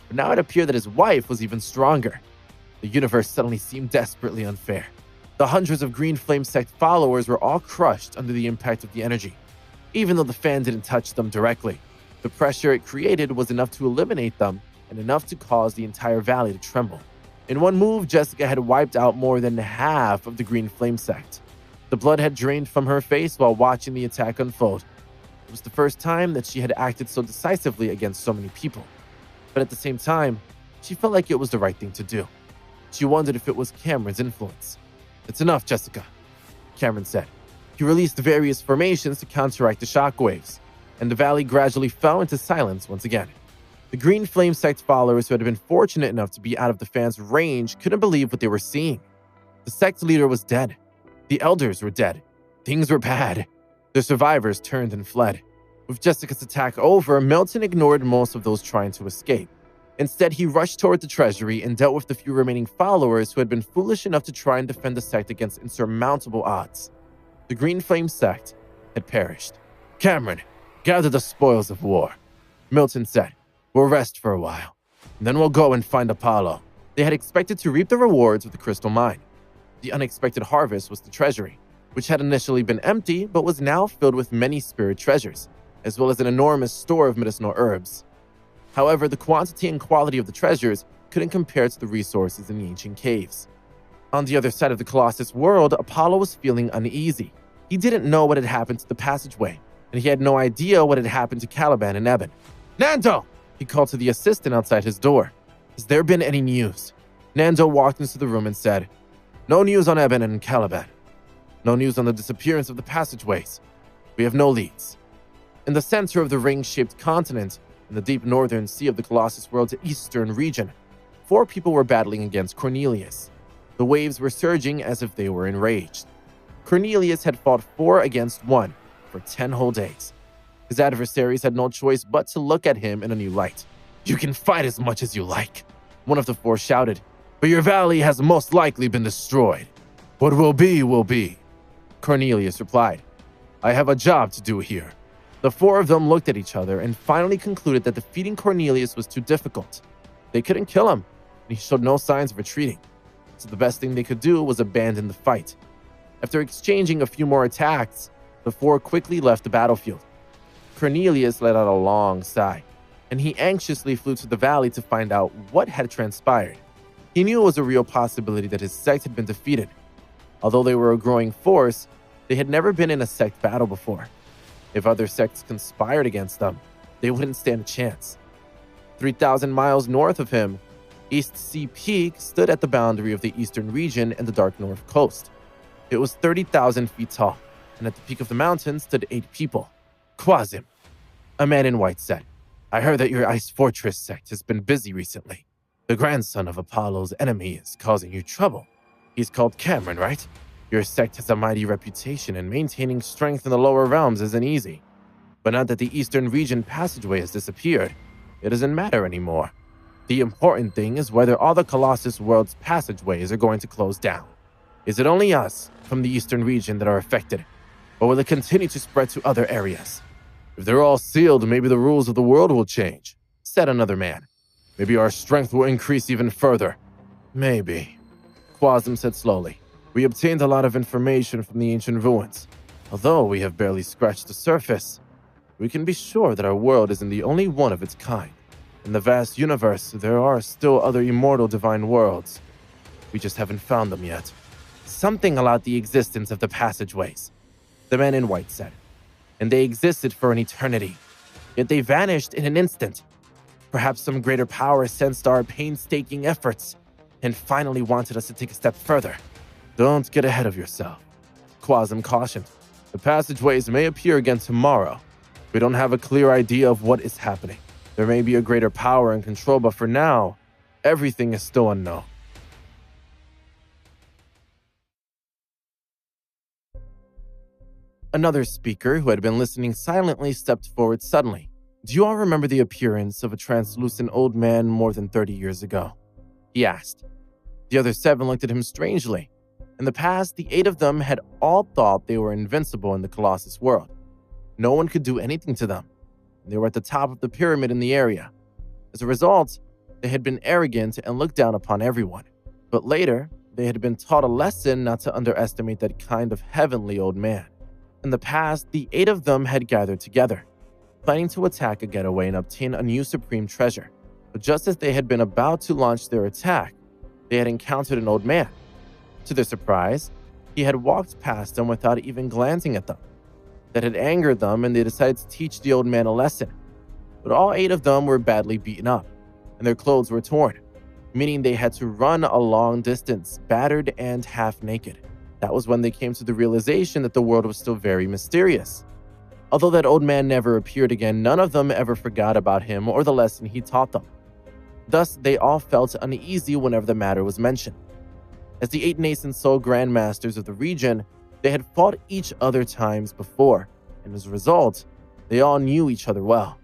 but now it appeared that his wife was even stronger. The universe suddenly seemed desperately unfair. The hundreds of Green Flame sect followers were all crushed under the impact of the energy. Even though the fan didn't touch them directly, the pressure it created was enough to eliminate them and enough to cause the entire valley to tremble. In one move, Jessica had wiped out more than half of the Green Flame sect. The blood had drained from her face while watching the attack unfold. It was the first time that she had acted so decisively against so many people. But at the same time, she felt like it was the right thing to do. She wondered if it was Cameron's influence. "It's enough, Jessica," Cameron said. He released various formations to counteract the shockwaves, and the valley gradually fell into silence once again. The Green Flame sect followers who had been fortunate enough to be out of the fan's range couldn't believe what they were seeing. The sect leader was dead. The elders were dead. Things were bad. The survivors turned and fled. With Jessica's attack over, Milton ignored most of those trying to escape. Instead, he rushed toward the treasury and dealt with the few remaining followers who had been foolish enough to try and defend the sect against insurmountable odds. The Green Flame sect had perished. "Cameron, gather the spoils of war," Milton said. "We'll rest for a while, and then we'll go and find Apollo." They had expected to reap the rewards of the crystal mine. The unexpected harvest was the treasury, which had initially been empty but was now filled with many spirit treasures, as well as an enormous store of medicinal herbs. However, the quantity and quality of the treasures couldn't compare to the resources in the ancient caves. On the other side of the Colossus world, Apollo was feeling uneasy. He didn't know what had happened to the passageway, and he had no idea what had happened to Caliban and Eben. "Nando!" he called to the assistant outside his door. "Has there been any news?" Nando walked into the room and said, "No news on Eben and Caliban. No news on the disappearance of the passageways. We have no leads." In the center of the ring-shaped continent, in the deep northern sea of the Colossus world's eastern region, 4 people were battling against Cornelius. The waves were surging as if they were enraged. Cornelius had fought 4 against 1 for 10 whole days. His adversaries had no choice but to look at him in a new light. "You can fight as much as you like," one of the 4 shouted, "but your valley has most likely been destroyed. What will be, will be." Cornelius replied, "I have a job to do here." The 4 of them looked at each other and finally concluded that defeating Cornelius was too difficult. They couldn't kill him, and he showed no signs of retreating. So the best thing they could do was abandon the fight. After exchanging a few more attacks, the 4 quickly left the battlefield. Cornelius let out a long sigh, and he anxiously flew to the valley to find out what had transpired. He knew it was a real possibility that his sect had been defeated. Although they were a growing force, they had never been in a sect battle before. If other sects conspired against them, they wouldn't stand a chance. 3,000 miles north of him, East Sea Peak stood at the boundary of the eastern region and the dark north coast. It was 30,000 feet tall, and at the peak of the mountain stood 8 people. "Quasim," a man in white said, "I heard that your Ice Fortress sect has been busy recently. The grandson of Apollo's enemy is causing you trouble. He's called Cameron, right? Your sect has a mighty reputation, and maintaining strength in the lower realms isn't easy. But now that the eastern region passageway has disappeared, it doesn't matter anymore. The important thing is whether all the Colossus world's passageways are going to close down. Is it only us from the eastern region that are affected, or will it continue to spread to other areas? If they're all sealed, maybe the rules of the world will change," said another man. "Maybe our strength will increase even further." "Maybe," Quasim said slowly. "We obtained a lot of information from the ancient ruins. Although we have barely scratched the surface, we can be sure that our world isn't the only one of its kind. In the vast universe, there are still other immortal divine worlds. We just haven't found them yet." "Something about the existence of the passageways," the man in white said. "And they existed for an eternity. Yet they vanished in an instant. Perhaps some greater power sensed our painstaking efforts and finally wanted us to take a step further." "Don't get ahead of yourself," Quasim cautioned. The passageways may appear again tomorrow. We don't have a clear idea of what is happening. There may be a greater power and control, but for now, everything is still unknown. Another speaker who had been listening silently stepped forward suddenly. Do you all remember the appearance of a translucent old man more than 30 years ago? He asked. The other 7 looked at him strangely. In the past, the 8 of them had all thought they were invincible in the Colossus world. No one could do anything to them. They were at the top of the pyramid in the area. As a result, they had been arrogant and looked down upon everyone. But later, they had been taught a lesson not to underestimate that kind of heavenly old man. In the past, the 8 of them had gathered together, planning to attack a getaway and obtain a new supreme treasure. But just as they had been about to launch their attack, they had encountered an old man. To their surprise, he had walked past them without even glancing at them. That had angered them, and they decided to teach the old man a lesson. But all 8 of them were badly beaten up, and their clothes were torn, meaning they had to run a long distance, battered and half naked. That was when they came to the realization that the world was still very mysterious. Although that old man never appeared again, none of them ever forgot about him or the lesson he taught them. Thus, they all felt uneasy whenever the matter was mentioned. As the 8 nascent soul grandmasters of the region, they had fought each other times before, and as a result, they all knew each other well.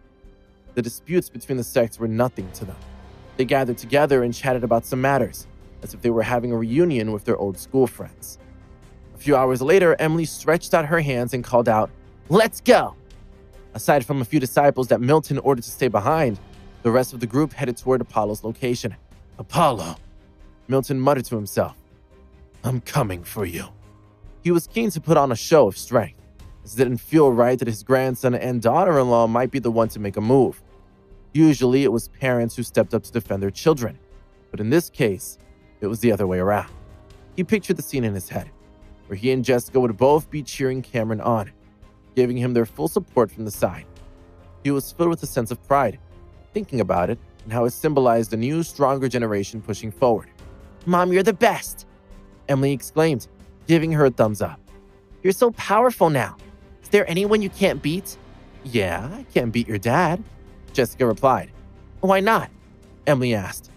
The disputes between the sects were nothing to them. They gathered together and chatted about some matters, as if they were having a reunion with their old school friends. A few hours later, Emily stretched out her hands and called out, "Let's go!" Aside from a few disciples that Milton ordered to stay behind, the rest of the group headed toward Apollo's location. "Apollo," Milton muttered to himself, "I'm coming for you." He was keen to put on a show of strength. It didn't feel right that his grandson and daughter-in-law might be the one to make a move. Usually, it was parents who stepped up to defend their children, but in this case, it was the other way around. He pictured the scene in his head, where he and Jessica would both be cheering Cameron on, giving him their full support from the side. He was filled with a sense of pride, thinking about it and how it symbolized a new, stronger generation pushing forward. "Mom, you're the best!" Emily exclaimed, giving her a thumbs up. "You're so powerful now. Is there anyone you can't beat?" "Yeah, I can't beat your dad," Jessica replied. "Why not?" Emily asked.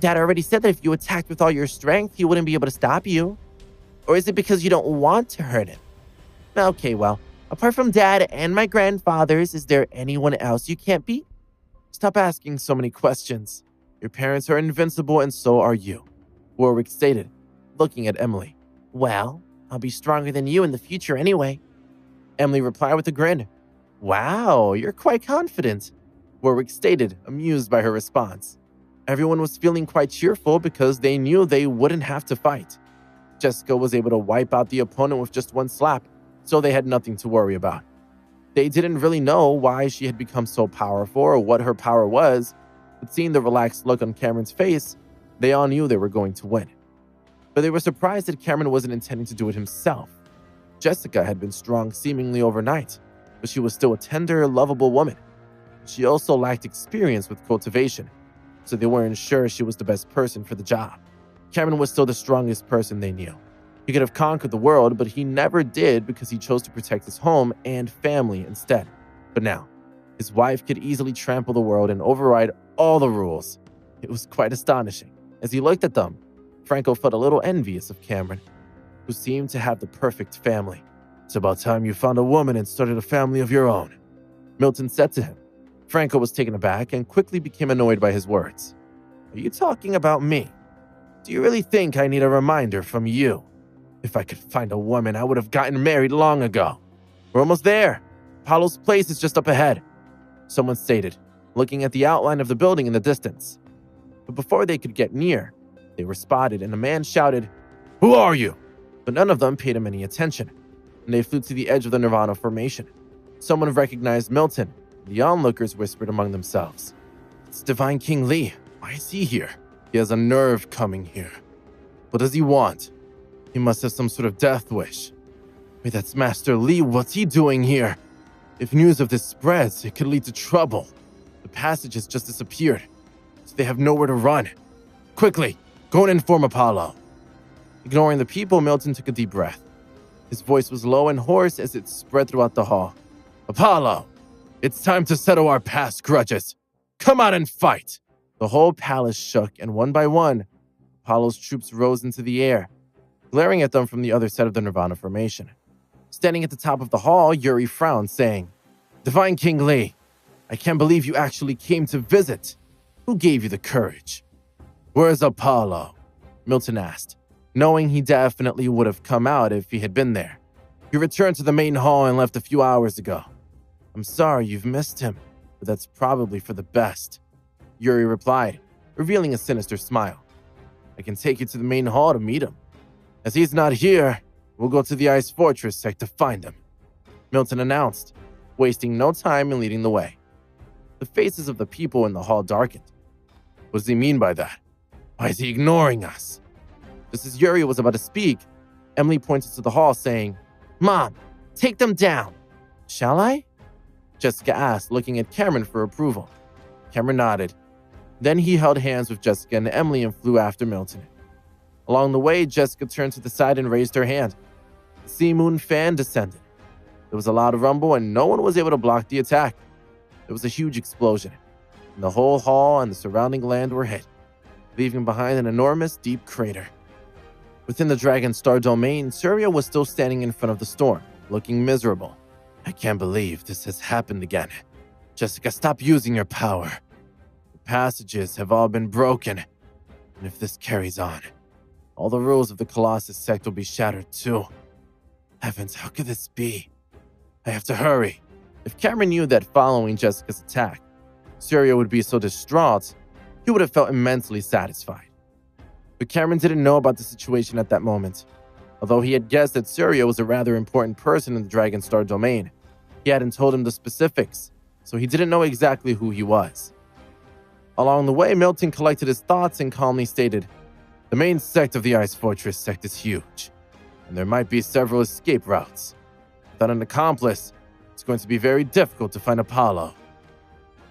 "Dad already said that if you attacked with all your strength, he wouldn't be able to stop you. Or is it because you don't want to hurt him?" "Okay, well, apart from Dad and my grandfathers, is there anyone else you can't beat?" "Stop asking so many questions. Your parents are invincible and so are you," Warwick stated, looking at Emily. "Well, I'll be stronger than you in the future anyway," Emily replied with a grin. "Wow, you're quite confident," Warwick stated, amused by her response. Everyone was feeling quite cheerful because they knew they wouldn't have to fight. Jessica was able to wipe out the opponent with just one slap, so they had nothing to worry about. They didn't really know why she had become so powerful or what her power was, but seeing the relaxed look on Cameron's face, they all knew they were going to win. But they were surprised that Cameron wasn't intending to do it himself. Jessica had been strong seemingly overnight, but she was still a tender, lovable woman. She also lacked experience with cultivation, so they weren't sure she was the best person for the job. Cameron was still the strongest person they knew. He could have conquered the world, but he never did because he chose to protect his home and family instead. But now, his wife could easily trample the world and override all the rules. It was quite astonishing. As he looked at them, Franco felt a little envious of Cameron, who seemed to have the perfect family. "It's about time you found a woman and started a family of your own," Milton said to him. Franco was taken aback and quickly became annoyed by his words. "Are you talking about me? Do you really think I need a reminder from you? If I could find a woman, I would have gotten married long ago. We're almost there. Apollo's place is just up ahead," someone stated, looking at the outline of the building in the distance. But before they could get near, they were spotted and a man shouted, "Who are you?" But none of them paid him any attention, and they flew to the edge of the Nirvana formation. Someone recognized Milton. The onlookers whispered among themselves, "It's Divine King Lee. Why is he here? He has a nerve coming here. What does he want? He must have some sort of death wish. Wait, that's Master Lee. What's he doing here? If news of this spreads, it could lead to trouble. The passage has just disappeared, so they have nowhere to run. Quickly, go and inform Apollo." Ignoring the people, Milton took a deep breath. His voice was low and hoarse as it spread throughout the hall. "Apollo, it's time to settle our past grudges. Come out and fight!" The whole palace shook, and one by one, Apollo's troops rose into the air, glaring at them from the other side of the Nirvana formation. Standing at the top of the hall, Yuri frowned, saying, "Divine King Lee, I can't believe you actually came to visit. Who gave you the courage?" "Where's Apollo?" Milton asked, knowing he definitely would have come out if he had been there. "He returned to the main hall and left a few hours ago." "I'm sorry you've missed him, but that's probably for the best," Yuri replied, revealing a sinister smile. "I can take you to the main hall to meet him. As he's not here, we'll go to the Ice Fortress sect to find him," Milton announced, wasting no time in leading the way. The faces of the people in the hall darkened. What does he mean by that? Why is he ignoring us? Just as Yuri was about to speak, Emily pointed to the hall, saying, "Mom, take them down." "Shall I?" Jessica asked, looking at Cameron for approval. Cameron nodded. Then he held hands with Jessica and Emily and flew after Milton. Along the way, Jessica turned to the side and raised her hand. The Sea Moon fan descended. There was a loud rumble and no one was able to block the attack. There was a huge explosion, and the whole hall and the surrounding land were hit, leaving behind an enormous, deep crater. Within the Dragon Star domain, Surya was still standing in front of the storm, looking miserable. "I can't believe this has happened again. Jessica, stop using your power. The passages have all been broken, and if this carries on, all the rules of the Colossus sect will be shattered too. Heavens, how could this be? I have to hurry." If Cameron knew that following Jessica's attack, Surya would be so distraught, he would have felt immensely satisfied. But Cameron didn't know about the situation at that moment. Although he had guessed that Surya was a rather important person in the Dragon Star domain, he hadn't told him the specifics, so he didn't know exactly who he was. Along the way, Milton collected his thoughts and calmly stated, "The main sect of the Ice Fortress sect is huge, and there might be several escape routes. Without an accomplice, it's going to be very difficult to find Apollo.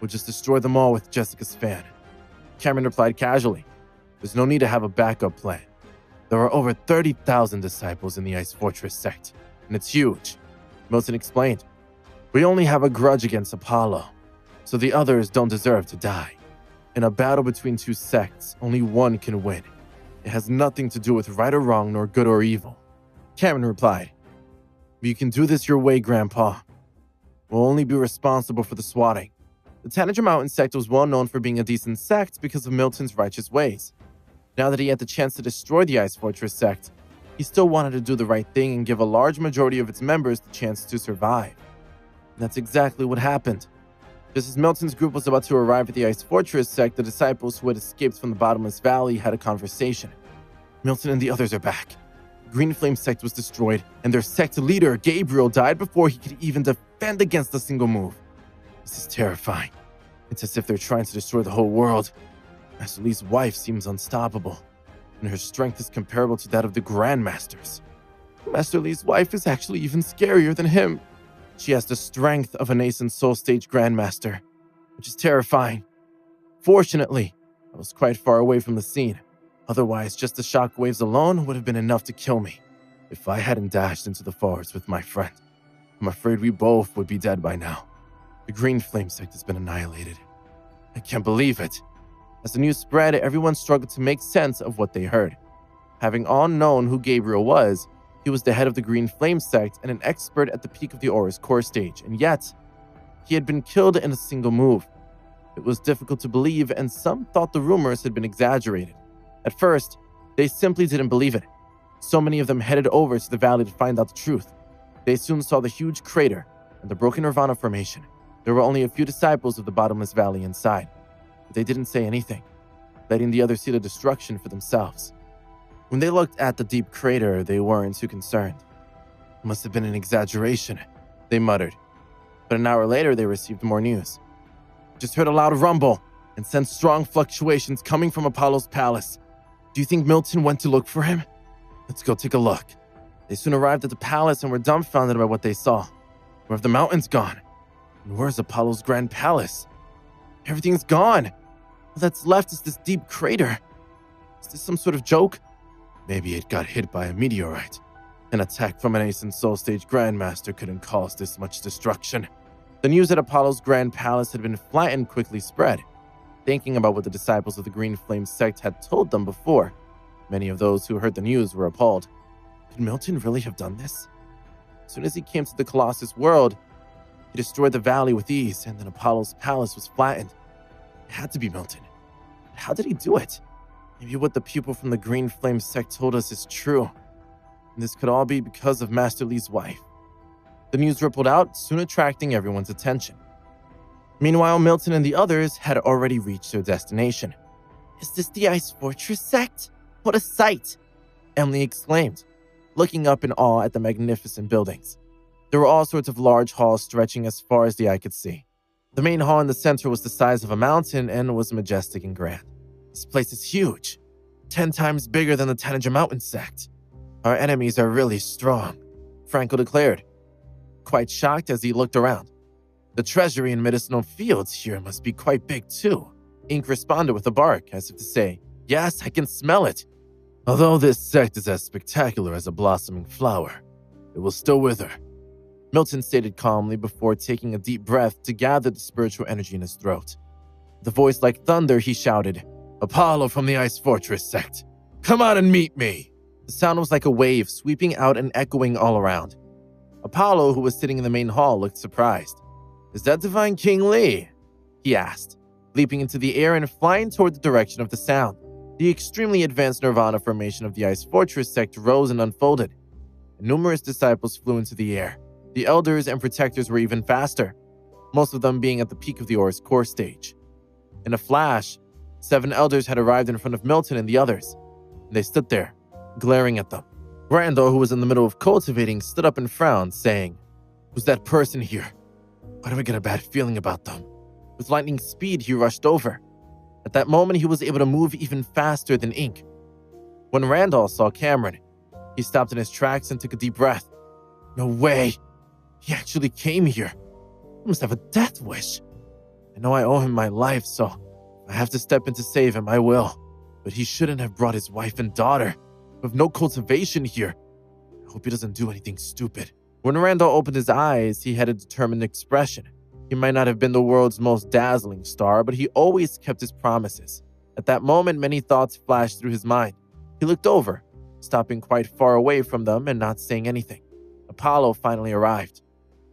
We'll just destroy them all with Jessica's fan." Cameron replied casually, "There's no need to have a backup plan. There are over 30,000 disciples in the Ice Fortress sect, and it's huge." Milton explained, "We only have a grudge against Apollo, so the others don't deserve to die. In a battle between two sects, only one can win. It has nothing to do with right or wrong, nor good or evil." Cameron replied, "You can do this your way, Grandpa. We'll only be responsible for the swatting." The Tanager Mountain sect was well known for being a decent sect because of Milton's righteous ways. Now that he had the chance to destroy the Ice Fortress sect, he still wanted to do the right thing and give a large majority of its members the chance to survive. And that's exactly what happened. Just as Milton's group was about to arrive at the Ice Fortress sect, the disciples who had escaped from the Bottomless Valley had a conversation. "Milton and the others are back. The Green Flame sect was destroyed, and their sect leader, Gabriel, died before he could even defend against a single move. This is terrifying. It's as if they're trying to destroy the whole world. Master Lee's wife seems unstoppable, and her strength is comparable to that of the Grandmasters. Master Lee's wife is actually even scarier than him. She has the strength of a nascent Soul Stage Grandmaster, which is terrifying. Fortunately, I was quite far away from the scene. Otherwise, just the shockwaves alone would have been enough to kill me. If I hadn't dashed into the forest with my friend, I'm afraid we both would be dead by now. The Green Flame sect has been annihilated. I can't believe it." As the news spread, everyone struggled to make sense of what they heard. Having all known who Gabriel was, he was the head of the Green Flame sect and an expert at the peak of the Aura's core stage, and yet, he had been killed in a single move. It was difficult to believe, and some thought the rumors had been exaggerated. At first, they simply didn't believe it. So many of them headed over to the valley to find out the truth. They soon saw the huge crater and the broken Nirvana formation. There were only a few disciples of the Bottomless Valley inside, but they didn't say anything, letting the others see the destruction for themselves. When they looked at the deep crater, they weren't too concerned. It must have been an exaggeration, they muttered. But an hour later, they received more news. Just heard a loud rumble and sensed strong fluctuations coming from Apollo's palace. Do you think Milton went to look for him? Let's go take a look. They soon arrived at the palace and were dumbfounded by what they saw. Where have the mountains gone? And where's Apollo's grand palace? Everything's gone. All that's left is this deep crater. Is this some sort of joke? Maybe it got hit by a meteorite. An attack from an Ace and Soul Stage Grandmaster couldn't cause this much destruction. The news that Apollo's Grand Palace had been flattened quickly spread. Thinking about what the disciples of the Green Flame sect had told them before, many of those who heard the news were appalled. Could Milton really have done this? As soon as he came to the Colossus world, he destroyed the valley with ease, and then Apollo's palace was flattened. It had to be Milton. How did he do it? Maybe what the pupil from the Green Flame sect told us is true. And this could all be because of Master Li's wife. The news rippled out, soon attracting everyone's attention. Meanwhile, Milton and the others had already reached their destination. Is this the Ice Fortress sect? What a sight! Emily exclaimed, looking up in awe at the magnificent buildings. There were all sorts of large halls stretching as far as the eye could see. The main hall in the center was the size of a mountain and was majestic and grand. This place is huge, 10 times bigger than the Tanager Mountain sect. Our enemies are really strong, Franco declared, quite shocked as he looked around. The treasury and medicinal fields here must be quite big too. Ink responded with a bark, as if to say, yes, I can smell it. Although this sect is as spectacular as a blossoming flower, it will still wither, Milton stated calmly before taking a deep breath to gather the spiritual energy in his throat. With a voice like thunder, he shouted, Apollo from the Ice Fortress sect, come out and meet me. The sound was like a wave sweeping out and echoing all around. Apollo, who was sitting in the main hall, looked surprised. Is that Divine King Li? He asked, leaping into the air and flying toward the direction of the sound. The extremely advanced Nirvana formation of the Ice Fortress sect rose and unfolded, and numerous disciples flew into the air. The elders and protectors were even faster, most of them being at the peak of the aura's core stage. In a flash, 7 elders had arrived in front of Milton and the others, and they stood there, glaring at them. Randall, who was in the middle of cultivating, stood up and frowned, saying, Who's that person here? Why do I get a bad feeling about them? With lightning speed, he rushed over. At that moment, he was able to move even faster than ink. When Randall saw Cameron, he stopped in his tracks and took a deep breath. No way! He actually came here. He must have a death wish. I know I owe him my life, so if I have to step in to save him, I will. But he shouldn't have brought his wife and daughter. We have no cultivation here. I hope he doesn't do anything stupid. When Randall opened his eyes, he had a determined expression. He might not have been the world's most dazzling star, but he always kept his promises. At that moment, many thoughts flashed through his mind. He looked over, stopping quite far away from them and not saying anything. Apollo finally arrived.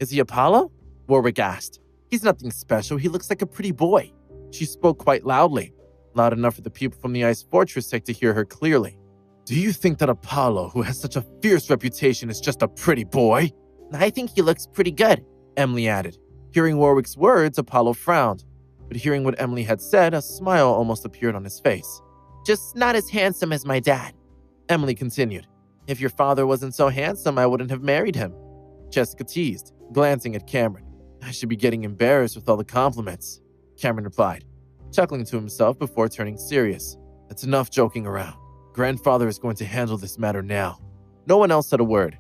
Is he Apollo? Warwick asked. He's nothing special. He looks like a pretty boy. She spoke quite loudly, loud enough for the people from the Ice Fortress sect to hear her clearly. Do you think that Apollo, who has such a fierce reputation, is just a pretty boy? I think he looks pretty good, Emily added. Hearing Warwick's words, Apollo frowned, but hearing what Emily had said, a smile almost appeared on his face. Just not as handsome as my dad. Emily continued. If your father wasn't so handsome, I wouldn't have married him. Jessica teased, glancing at Cameron. I should be getting embarrassed with all the compliments, Cameron replied, chuckling to himself before turning serious. That's enough joking around. Grandfather is going to handle this matter now. No one else said a word,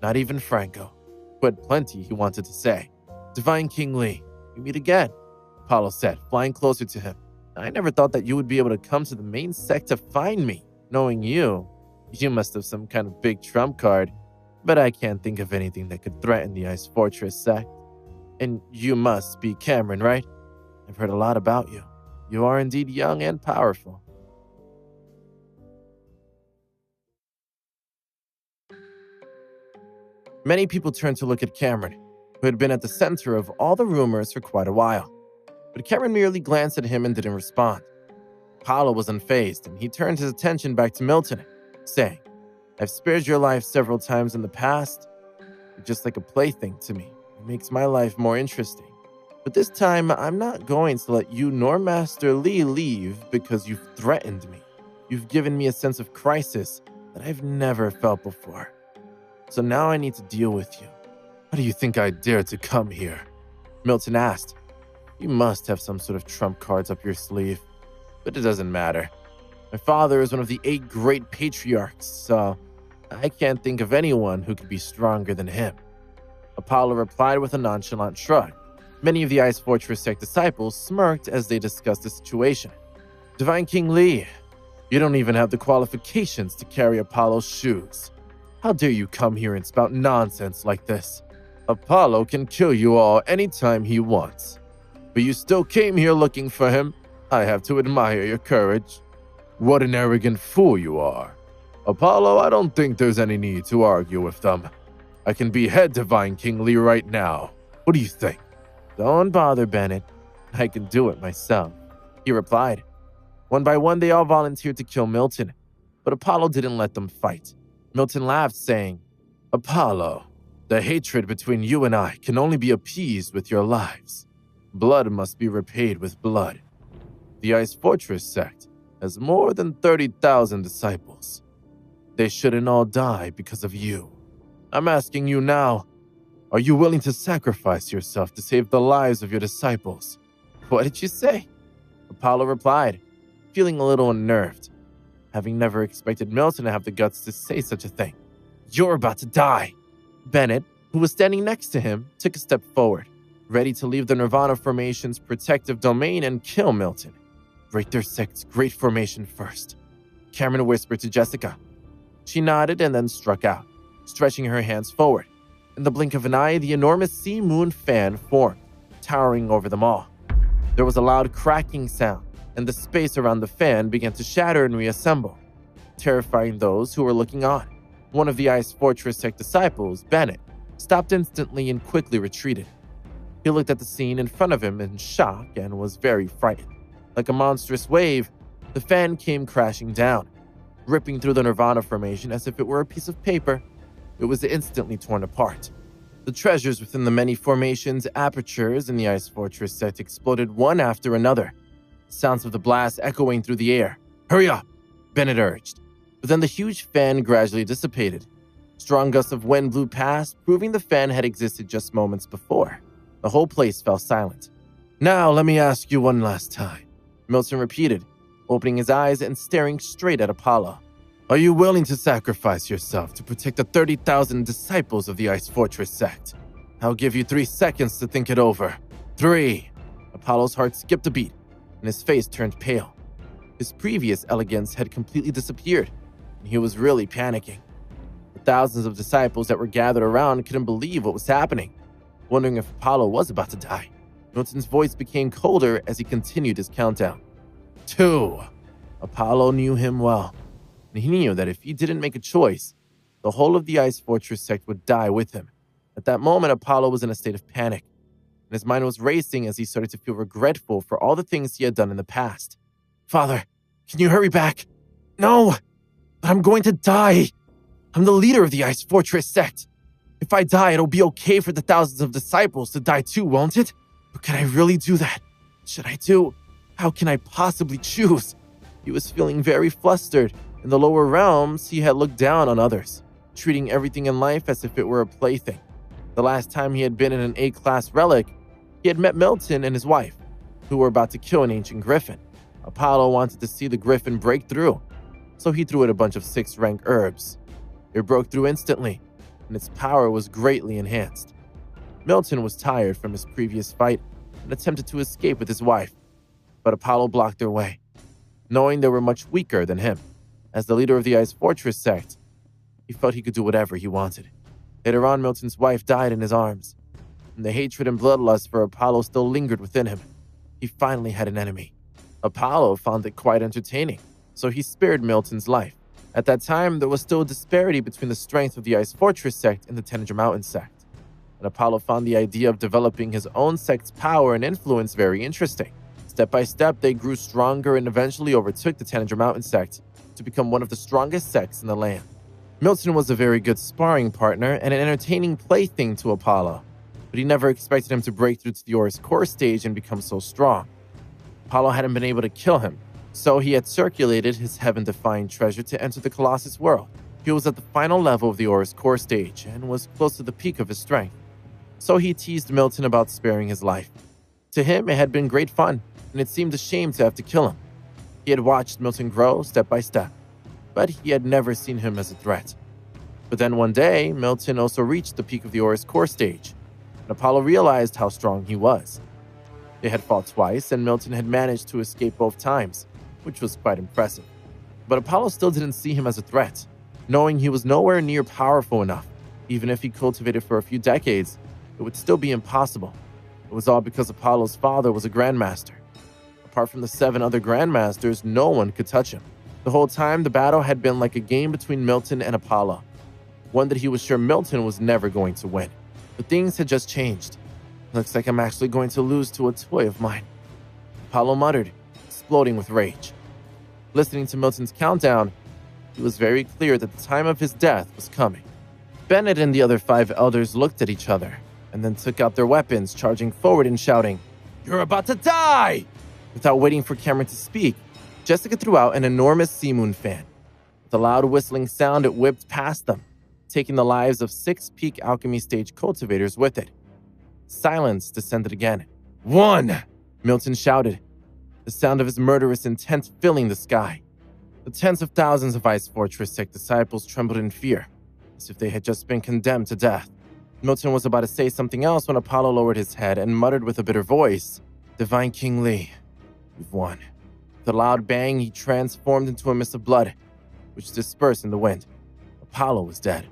not even Franco, who had plenty he wanted to say. Divine King Li, we meet again, Apollo said, flying closer to him. I never thought that you would be able to come to the main sect to find me. Knowing you must have some kind of big trump card, but I can't think of anything that could threaten the Ice Fortress sect. And you must be Cameron, right? I've heard a lot about you. You are indeed young and powerful. Many people turned to look at Cameron, who had been at the center of all the rumors for quite a while. But Cameron merely glanced at him and didn't respond. Apollo was unfazed, and he turned his attention back to Milton, saying, I've spared your life several times in the past. You're just like a plaything to me. It makes my life more interesting. But this time, I'm not going to let you nor Master Li leave because you've threatened me. You've given me a sense of crisis that I've never felt before. So now I need to deal with you. How do you think I dared to come here? Milton asked. You must have some sort of trump cards up your sleeve. But it doesn't matter. My father is one of the 8 great patriarchs, so I can't think of anyone who could be stronger than him. Apollo replied with a nonchalant shrug. Many of the Ice Fortress sect disciples smirked as they discussed the situation. Divine King Li, you don't even have the qualifications to carry Apollo's shoes. How dare you come here and spout nonsense like this? Apollo can kill you all anytime he wants. But you still came here looking for him? I have to admire your courage. What an arrogant fool you are. Apollo, I don't think there's any need to argue with them. I can behead Divine King Lee right now. What do you think? Don't bother, Bennett. I can do it myself, he replied. One by one, they all volunteered to kill Milton, but Apollo didn't let them fight. Milton laughed, saying, Apollo, the hatred between you and I can only be appeased with your lives. Blood must be repaid with blood. The Ice Fortress sect has more than 30,000 disciples. They shouldn't all die because of you. I'm asking you now, are you willing to sacrifice yourself to save the lives of your disciples? What did you say? Apollo replied, feeling a little unnerved, having never expected Milton to have the guts to say such a thing. You're about to die. Bennett, who was standing next to him, took a step forward, ready to leave the Nirvana Formation's protective domain and kill Milton. Break their sect's great formation first, Cameron whispered to Jessica. She nodded and then struck out, stretching her hands forward. In the blink of an eye, the enormous Sea Moon fan formed, towering over them all. There was a loud cracking sound, and the space around the fan began to shatter and reassemble, terrifying those who were looking on. One of the Ice Fortress sect disciples, Bennett, stopped instantly and quickly retreated. He looked at the scene in front of him in shock and was very frightened. Like a monstrous wave, the fan came crashing down, ripping through the Nirvana Formation as if it were a piece of paper. It was instantly torn apart. The treasures within the many formations' apertures in the Ice Fortress sect exploded one after another, sounds of the blast echoing through the air. Hurry up, Bennett urged. But then the huge fan gradually dissipated. Strong gusts of wind blew past, proving the fan had existed just moments before. The whole place fell silent. Now let me ask you one last time, Milton repeated, opening his eyes and staring straight at Apollo. Are you willing to sacrifice yourself to protect the 30,000 disciples of the Ice Fortress sect? I'll give you 3 seconds to think it over. 3. Apollo's heart skipped a beat, and his face turned pale. His previous elegance had completely disappeared, and he was really panicking. The thousands of disciples that were gathered around couldn't believe what was happening, wondering if Apollo was about to die. Milton's voice became colder as he continued his countdown. 2. Apollo knew him well, and he knew that if he didn't make a choice, the whole of the Ice Fortress sect would die with him. At that moment, Apollo was in a state of panic, and his mind was racing as he started to feel regretful for all the things he had done in the past. Father, can you hurry back? No, but I'm going to die. I'm the leader of the Ice Fortress sect. If I die, it'll be okay for the thousands of disciples to die too, won't it? But can I really do that? Should I do? How can I possibly choose? He was feeling very flustered. In the lower realms, he had looked down on others, treating everything in life as if it were a plaything. The last time he had been in an A-class relic, he had met Milton and his wife, who were about to kill an ancient griffin. Apollo wanted to see the griffin break through, so he threw it a bunch of 6th-rank herbs. It broke through instantly, and its power was greatly enhanced. Milton was tired from his previous fight and attempted to escape with his wife, but Apollo blocked their way, knowing they were much weaker than him. As the leader of the Ice Fortress sect, he felt he could do whatever he wanted. Later on, Milton's wife died in his arms, and the hatred and bloodlust for Apollo still lingered within him. He finally had an enemy. Apollo found it quite entertaining, so he spared Milton's life. At that time, there was still a disparity between the strength of the Ice Fortress sect and the Tanager Mountain sect, and Apollo found the idea of developing his own sect's power and influence very interesting. Step by step, they grew stronger and eventually overtook the Tanager Mountain sect to become one of the strongest sects in the land. Milton was a very good sparring partner and an entertaining plaything to Apollo, but he never expected him to break through to the Aura's core stage and become so strong. Apollo hadn't been able to kill him, so he had circulated his heaven-defying treasure to enter the Colossus world. He was at the final level of the Aura's core stage and was close to the peak of his strength, so he teased Milton about sparing his life. To him, it had been great fun, and it seemed a shame to have to kill him. He had watched Milton grow step by step, but he had never seen him as a threat. But then one day, Milton also reached the peak of the Aura's core stage, and Apollo realized how strong he was. They had fought twice, and Milton had managed to escape both times, which was quite impressive. But Apollo still didn't see him as a threat. knowing he was nowhere near powerful enough. Even if he cultivated for a few decades, it would still be impossible. It was all because Apollo's father was a grandmaster. Apart from the 7 other grandmasters, no one could touch him. The whole time, the battle had been like a game between Milton and Apollo, one that he was sure Milton was never going to win. But things had just changed. Looks like I'm actually going to lose to a toy of mine, Apollo muttered, exploding with rage. Listening to Milton's countdown, it was very clear that the time of his death was coming. Bennett and the other 5 elders looked at each other and then took out their weapons, charging forward and shouting, "You're about to die!" Without waiting for Cameron to speak, Jessica threw out an enormous sea moon fan. With a loud whistling sound, it whipped past them, taking the lives of 6 peak alchemy stage cultivators with it. Silence descended again. "1!" Milton shouted, the sound of his murderous intent filling the sky. The tens of thousands of Ice Fortress sect disciples trembled in fear, as if they had just been condemned to death. Milton was about to say something else when Apollo lowered his head and muttered with a bitter voice, "Divine King Lee, you've won." With a loud bang, he transformed into a mist of blood, which dispersed in the wind. Apollo was dead.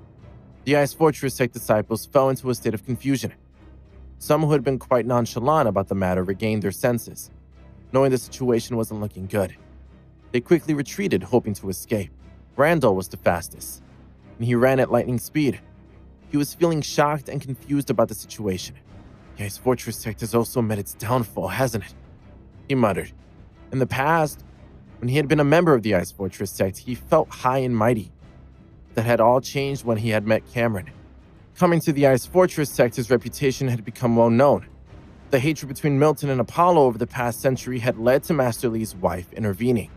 The Ice Fortress sect disciples fell into a state of confusion. Some who had been quite nonchalant about the matter regained their senses, knowing the situation wasn't looking good. They quickly retreated, hoping to escape. Randall was the fastest, and he ran at lightning speed. He was feeling shocked and confused about the situation. The Ice Fortress sect has also met its downfall, hasn't it? He muttered. In the past, when he had been a member of the Ice Fortress sect, he felt high and mighty. That had all changed when he had met Cameron. Coming to the Ice Fortress sect, his reputation had become well known. The hatred between Milton and Apollo over the past century had led to Master Lee's wife intervening.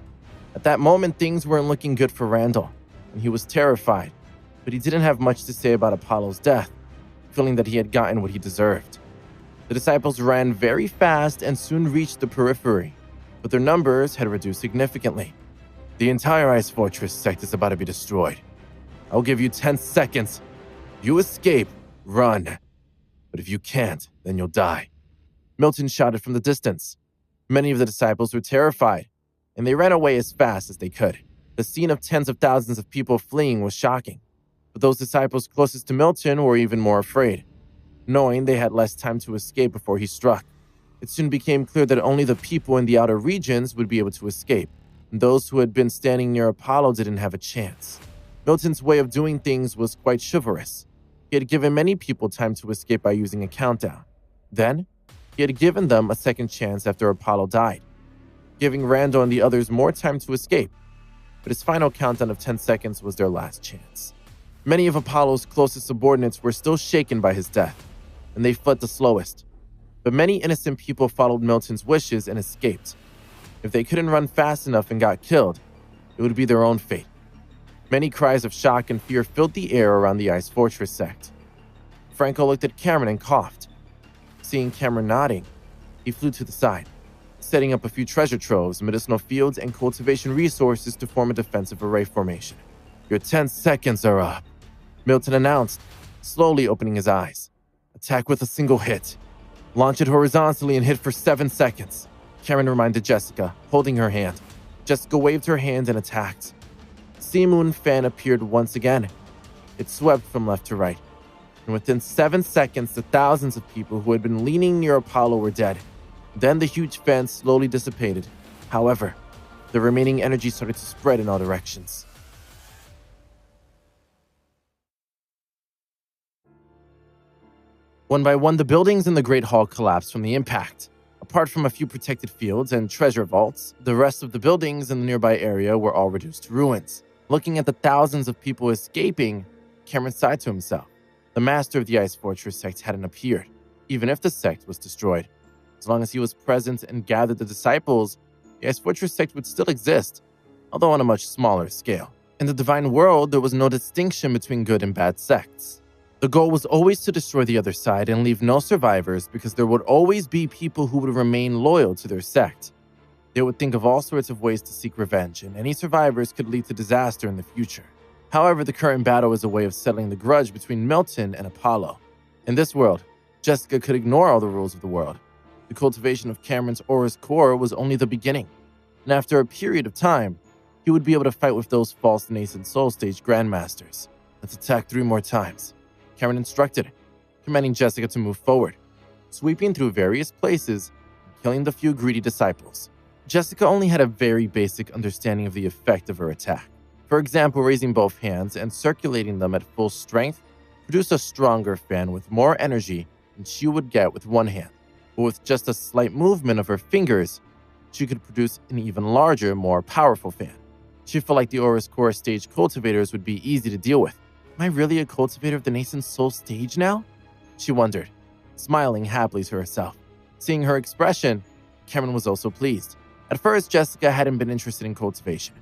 At that moment, things weren't looking good for Randall, and he was terrified, but he didn't have much to say about Apollo's death, feeling that he had gotten what he deserved. The disciples ran very fast and soon reached the periphery, but their numbers had reduced significantly. "The entire Ice Fortress sect is about to be destroyed. I'll give you 10 seconds. If you escape, run. But if you can't, then you'll die," Milton shouted from the distance. Many of the disciples were terrified, and they ran away as fast as they could. The scene of tens of thousands of people fleeing was shocking, but those disciples closest to Milton were even more afraid, knowing they had less time to escape before he struck. It soon became clear that only the people in the outer regions would be able to escape, and those who had been standing near Apollo didn't have a chance. Milton's way of doing things was quite chivalrous. He had given many people time to escape by using a countdown. Then, he had given them a second chance after Apollo died, giving Randall and the others more time to escape. But his final countdown of 10 seconds was their last chance. Many of Apollo's closest subordinates were still shaken by his death, and they fled the slowest. But many innocent people followed Milton's wishes and escaped. If they couldn't run fast enough and got killed, it would be their own fate. Many cries of shock and fear filled the air around the Ice Fortress sect. Franco looked at Cameron and coughed. Seeing Cameron nodding, he flew to the side, setting up a few treasure troves, medicinal fields, and cultivation resources to form a defensive array formation. "Your 10 seconds are up," Milton announced, slowly opening his eyes. "Attack with a single hit. Launch it horizontally and hit for 7 seconds," Cameron reminded Jessica, holding her hand. Jessica waved her hand and attacked. Sea Moon Fan appeared once again. It swept from left to right, and within 7 seconds, the thousands of people who had been leaning near Apollo were dead. Then the huge fan slowly dissipated. However, the remaining energy started to spread in all directions. One by one, the buildings in the Great Hall collapsed from the impact. Apart from a few protected fields and treasure vaults, the rest of the buildings in the nearby area were all reduced to ruins. Looking at the thousands of people escaping, Cameron sighed to himself. The master of the Ice Fortress sect hadn't appeared, even if the sect was destroyed. As long as he was present and gathered the disciples, the Ice Fortress sect would still exist, although on a much smaller scale. In the divine world, there was no distinction between good and bad sects. The goal was always to destroy the other side and leave no survivors, because there would always be people who would remain loyal to their sect. They would think of all sorts of ways to seek revenge, and any survivors could lead to disaster in the future. However, the current battle is a way of settling the grudge between Milton and Apollo. In this world, Jessica could ignore all the rules of the world. The cultivation of Cameron's aura's core was only the beginning, and after a period of time, he would be able to fight with those false nascent soul stage grandmasters. Let's attack 3 more times, Cameron instructed, commanding Jessica to move forward, sweeping through various places, and killing the few greedy disciples. Jessica only had a very basic understanding of the effect of her attack. For example, raising both hands and circulating them at full strength produced a stronger fan with more energy than she would get with one hand. But with just a slight movement of her fingers, she could produce an even larger, more powerful fan. She felt like the Aura's core stage cultivators would be easy to deal with. Am I really a cultivator of the nascent soul stage now? She wondered, smiling happily to herself. Seeing her expression, Cameron was also pleased. At first, Jessica hadn't been interested in cultivation.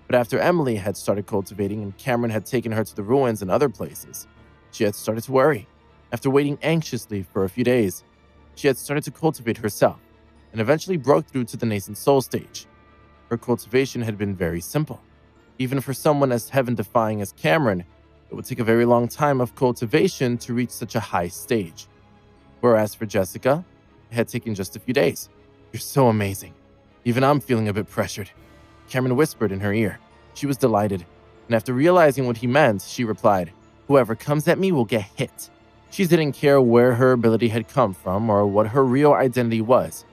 But after Emily had started cultivating and Cameron had taken her to the ruins and other places, she had started to worry. After waiting anxiously for a few days, she had started to cultivate herself and eventually broke through to the nascent soul stage. Her cultivation had been very simple. Even for someone as heaven-defying as Cameron, it would take a very long time of cultivation to reach such a high stage. Whereas for Jessica, it had taken just a few days. You're so amazing. Even I'm feeling a bit pressured, Cameron whispered in her ear. She was delighted, and after realizing what he meant, she replied, whoever comes at me will get hit. She didn't care where her ability had come from or what her real identity was.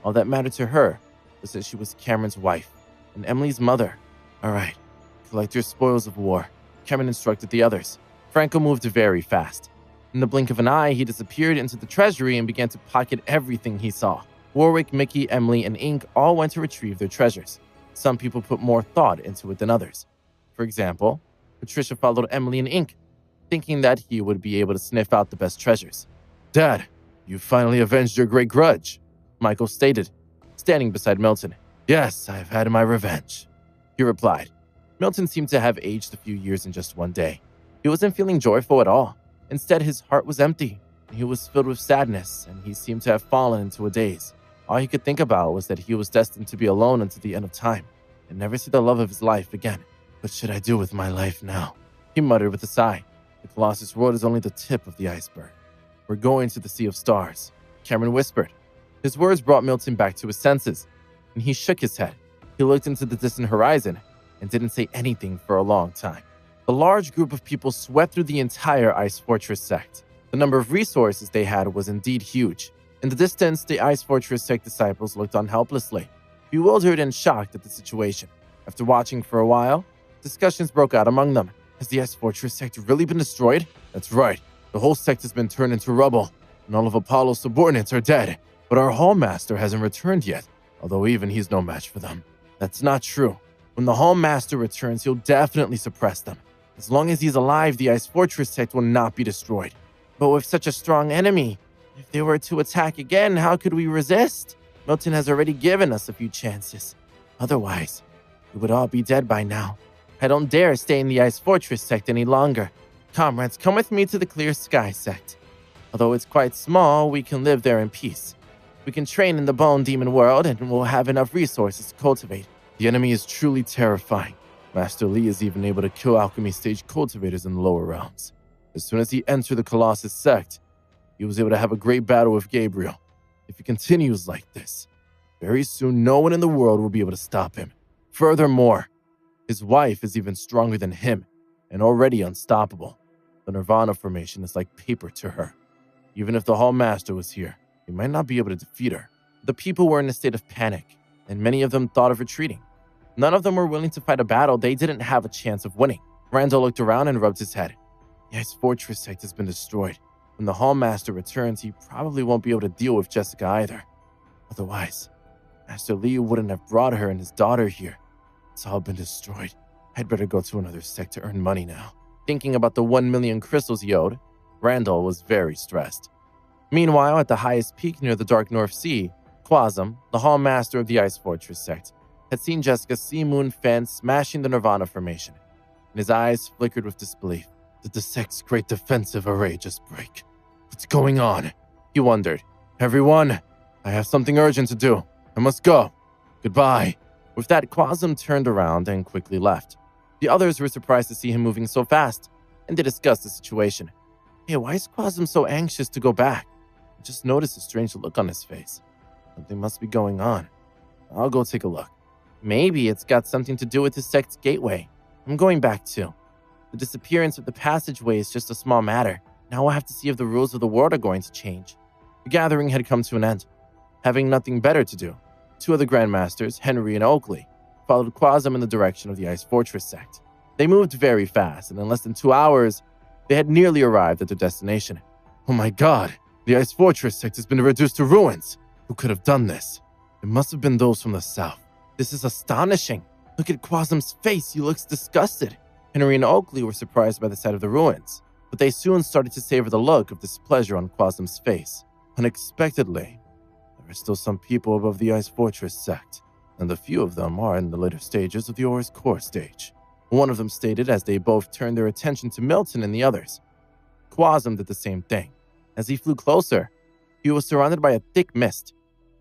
All that mattered to her was that she was Cameron's wife and Emily's mother. All right, collect your spoils of war, Cameron instructed the others. Franco moved very fast. In the blink of an eye, he disappeared into the treasury and began to pocket everything he saw. Warwick, Mickey, Emily, and Ink all went to retrieve their treasures. Some people put more thought into it than others. For example, Patricia followed Emily and Ink, thinking that he would be able to sniff out the best treasures. Dad, you finally avenged your great grudge, Michael stated, standing beside Milton. Yes, I've had my revenge, he replied. Milton seemed to have aged a few years in just one day. He wasn't feeling joyful at all. Instead, his heart was empty. He was filled with sadness, and he seemed to have fallen into a daze. All he could think about was that he was destined to be alone until the end of time, and never see the love of his life again. What should I do with my life now? He muttered with a sigh. The Colossus World is only the tip of the iceberg. We're going to the Sea of Stars, Cameron whispered. His words brought Milton back to his senses, and he shook his head. He looked into the distant horizon and didn't say anything for a long time. A large group of people swept through the entire Ice Fortress sect. The number of resources they had was indeed huge. In the distance, the Ice Fortress sect disciples looked on helplessly, bewildered and shocked at the situation. After watching for a while, discussions broke out among them. Has the Ice Fortress sect really been destroyed? That's right. The whole sect has been turned into rubble, and all of Apollo's subordinates are dead. But our Hall Master hasn't returned yet, although even he's no match for them. That's not true. When the Hall Master returns, he'll definitely suppress them. As long as he's alive, the Ice Fortress sect will not be destroyed. But with such a strong enemy, if they were to attack again, how could we resist? Milton has already given us a few chances. Otherwise, we would all be dead by now. I don't dare stay in the Ice Fortress sect any longer. Comrades, come with me to the Clear Sky sect. Although it's quite small, we can live there in peace. We can train in the Bone Demon world, and we'll have enough resources to cultivate. The enemy is truly terrifying. Master Li is even able to kill alchemy stage cultivators in the lower realms. As soon as he entered the Colossus sect, he was able to have a great battle with Gabriel. If he continues like this, very soon no one in the world will be able to stop him. Furthermore, his wife is even stronger than him and already unstoppable. The Nirvana formation is like paper to her. Even if the Hall Master was here, he might not be able to defeat her. The people were in a state of panic, and many of them thought of retreating. None of them were willing to fight a battle they didn't have a chance of winning. Randall looked around and rubbed his head. The Ice Fortress sect has been destroyed. When the Hall Master returns, he probably won't be able to deal with Jessica either. Otherwise, Master Li wouldn't have brought her and his daughter here. It's all been destroyed. I'd better go to another sect to earn money now. Thinking about the 1 million crystals he owed, Randall was very stressed. Meanwhile, at the highest peak near the Dark North Sea, Quasm, the Hall Master of the Ice Fortress sect, had seen Jessica's Sea Moon fan smashing the Nirvana formation, and his eyes flickered with disbelief. Did the sect's great defensive array just break? What's going on? He wondered. Everyone, I have something urgent to do. I must go. Goodbye. With that, Quasm turned around and quickly left. The others were surprised to see him moving so fast, and they discussed the situation. Hey, why is Quasm so anxious to go back? I just noticed a strange look on his face. Something must be going on. I'll go take a look. Maybe it's got something to do with the sect's gateway. I'm going back too. The disappearance of the passageway is just a small matter. Now we'll have to see if the rules of the world are going to change. The gathering had come to an end. Having nothing better to do, two of the Grandmasters, Henry and Oakley, followed Quasm in the direction of the Ice Fortress sect. They moved very fast, and in less than 2 hours, they had nearly arrived at their destination. Oh my god, the Ice Fortress sect has been reduced to ruins. Who could have done this? It must have been those from the south. This is astonishing. Look at Quasm's face, he looks disgusted. Henry and Oakley were surprised by the sight of the ruins, but they soon started to savor the look of displeasure on Quasm's face. Unexpectedly, there are still some people above the Ice Fortress sect, and a few of them are in the later stages of the Aura's core stage. One of them stated as they both turned their attention to Milton and the others. Quasm did the same thing. As he flew closer, he was surrounded by a thick mist.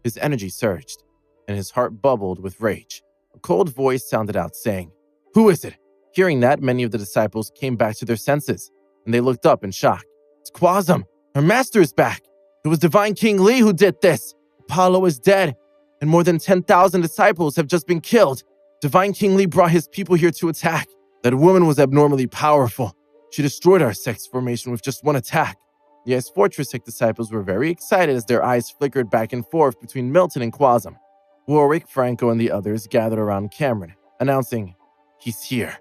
His energy surged, and his heart bubbled with rage. A cold voice sounded out saying, "Who is it?" Hearing that, many of the disciples came back to their senses, and they looked up in shock. "It's Quasm! Our master is back! It was Divine King Li who did this! Apollo is dead, and more than 10,000 disciples have just been killed! Divine King Li brought his people here to attack. That woman was abnormally powerful. She destroyed our sect's formation with just one attack." The Ice Fortress sect disciples were very excited as their eyes flickered back and forth between Milton and Quasm. Warwick, Franco, and the others gathered around Cameron, announcing, "He's here.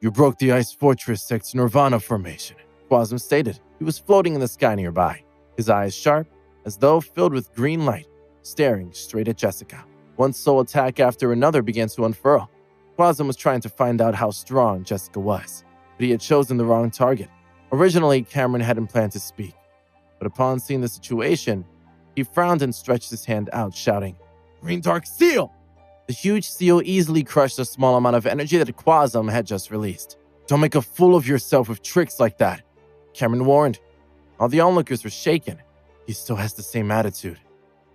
You broke the Ice Fortress sect's Nirvana formation." Quasm stated. He was floating in the sky nearby, his eyes sharp, as though filled with green light, staring straight at Jessica. One soul attack after another began to unfurl. Quasm was trying to find out how strong Jessica was, but he had chosen the wrong target. Originally, Cameron hadn't planned to speak, but upon seeing the situation, he frowned and stretched his hand out, shouting, "Green Dark Seal!" The huge seal easily crushed a small amount of energy that Quasm had just released. "Don't make a fool of yourself with tricks like that," Cameron warned. All the onlookers were shaken. "He still has the same attitude,"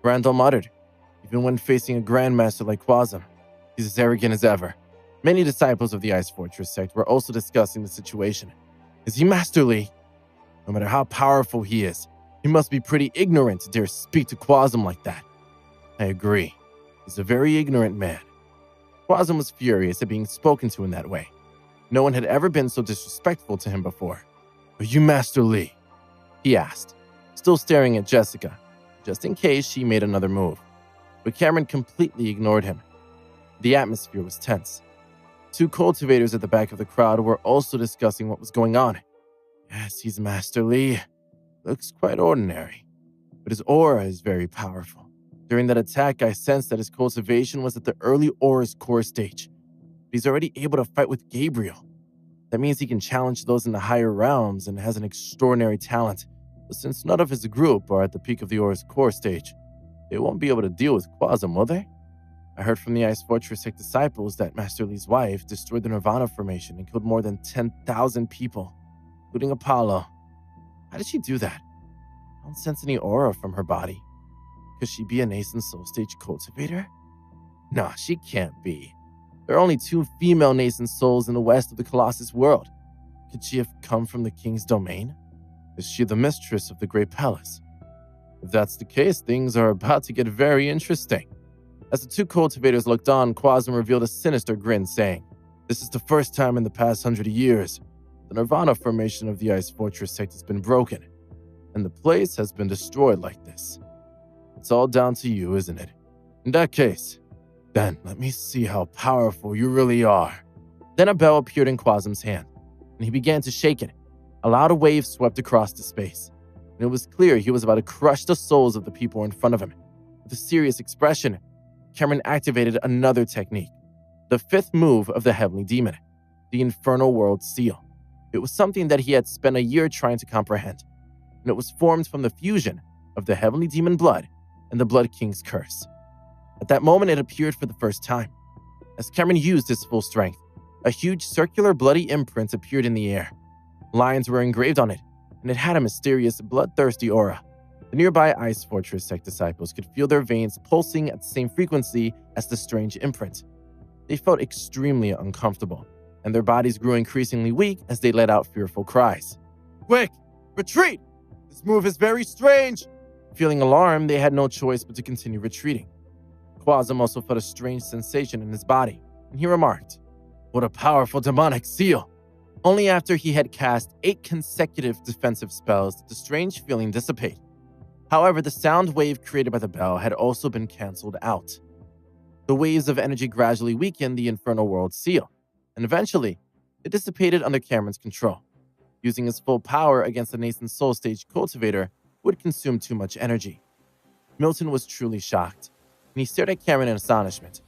Randall muttered. "Even when facing a Grandmaster like Quasm, he's as arrogant as ever." Many disciples of the Ice Fortress sect were also discussing the situation. "Is he Master Li? No matter how powerful he is, he must be pretty ignorant to dare speak to Quasm like that." "I agree. He's a very ignorant man." Quasm was furious at being spoken to in that way. No one had ever been so disrespectful to him before. "Are you Master Li?" he asked, still staring at Jessica, just in case she made another move. But Cameron completely ignored him. The atmosphere was tense. Two cultivators at the back of the crowd were also discussing what was going on. "Yes, he's Master Li. Looks quite ordinary, but his aura is very powerful. During that attack, I sensed that his cultivation was at the early Aura's core stage. He's already able to fight with Gabriel. That means he can challenge those in the higher realms and has an extraordinary talent. But since none of his group are at the peak of the Aura's core stage, they won't be able to deal with Quasm, will they? I heard from the Ice Fortress sect disciples that Master Li's wife destroyed the Nirvana formation and killed more than 10,000 people, including Apollo. How did she do that? I don't sense any aura from her body. Could she be a nascent soul stage cultivator? Nah, she can't be. There are only 2 female nascent souls in the west of the Colossus world. Could she have come from the king's domain? Is she the mistress of the Great Palace? If that's the case, things are about to get very interesting. As the 2 cultivators looked on, Quasm revealed a sinister grin, saying, "This is the first time in the past 100 years the Nirvana formation of the Ice Fortress sect has been broken, and the place has been destroyed like this. It's all down to you, isn't it? In that case, then let me see how powerful you really are." Then a bell appeared in Quasm's hand, and he began to shake it. A loud wave swept across the space, and it was clear he was about to crush the souls of the people in front of him. With a serious expression, Cameron activated another technique, the 5th move of the Heavenly Demon, the Infernal World Seal. It was something that he had spent a year trying to comprehend, and it was formed from the fusion of the Heavenly Demon blood and the Blood King's curse. At that moment, it appeared for the first time. As Cameron used his full strength, a huge circular bloody imprint appeared in the air. Lines were engraved on it, and it had a mysterious, bloodthirsty aura. The nearby Ice Fortress sect disciples could feel their veins pulsing at the same frequency as the strange imprint. They felt extremely uncomfortable, and their bodies grew increasingly weak as they let out fearful cries. "Quick! Retreat! This move is very strange!" Feeling alarmed, they had no choice but to continue retreating. Quasm also felt a strange sensation in his body, and he remarked, "What a powerful demonic seal!" Only after he had cast 8 consecutive defensive spells did the strange feeling dissipate. However, the sound wave created by the bell had also been cancelled out. The waves of energy gradually weakened the Infernal World seal, and eventually, it dissipated under Cameron's control. Using his full power against the nascent Soul Stage cultivator would consume too much energy. Milton was truly shocked, and he stared at Cameron in astonishment.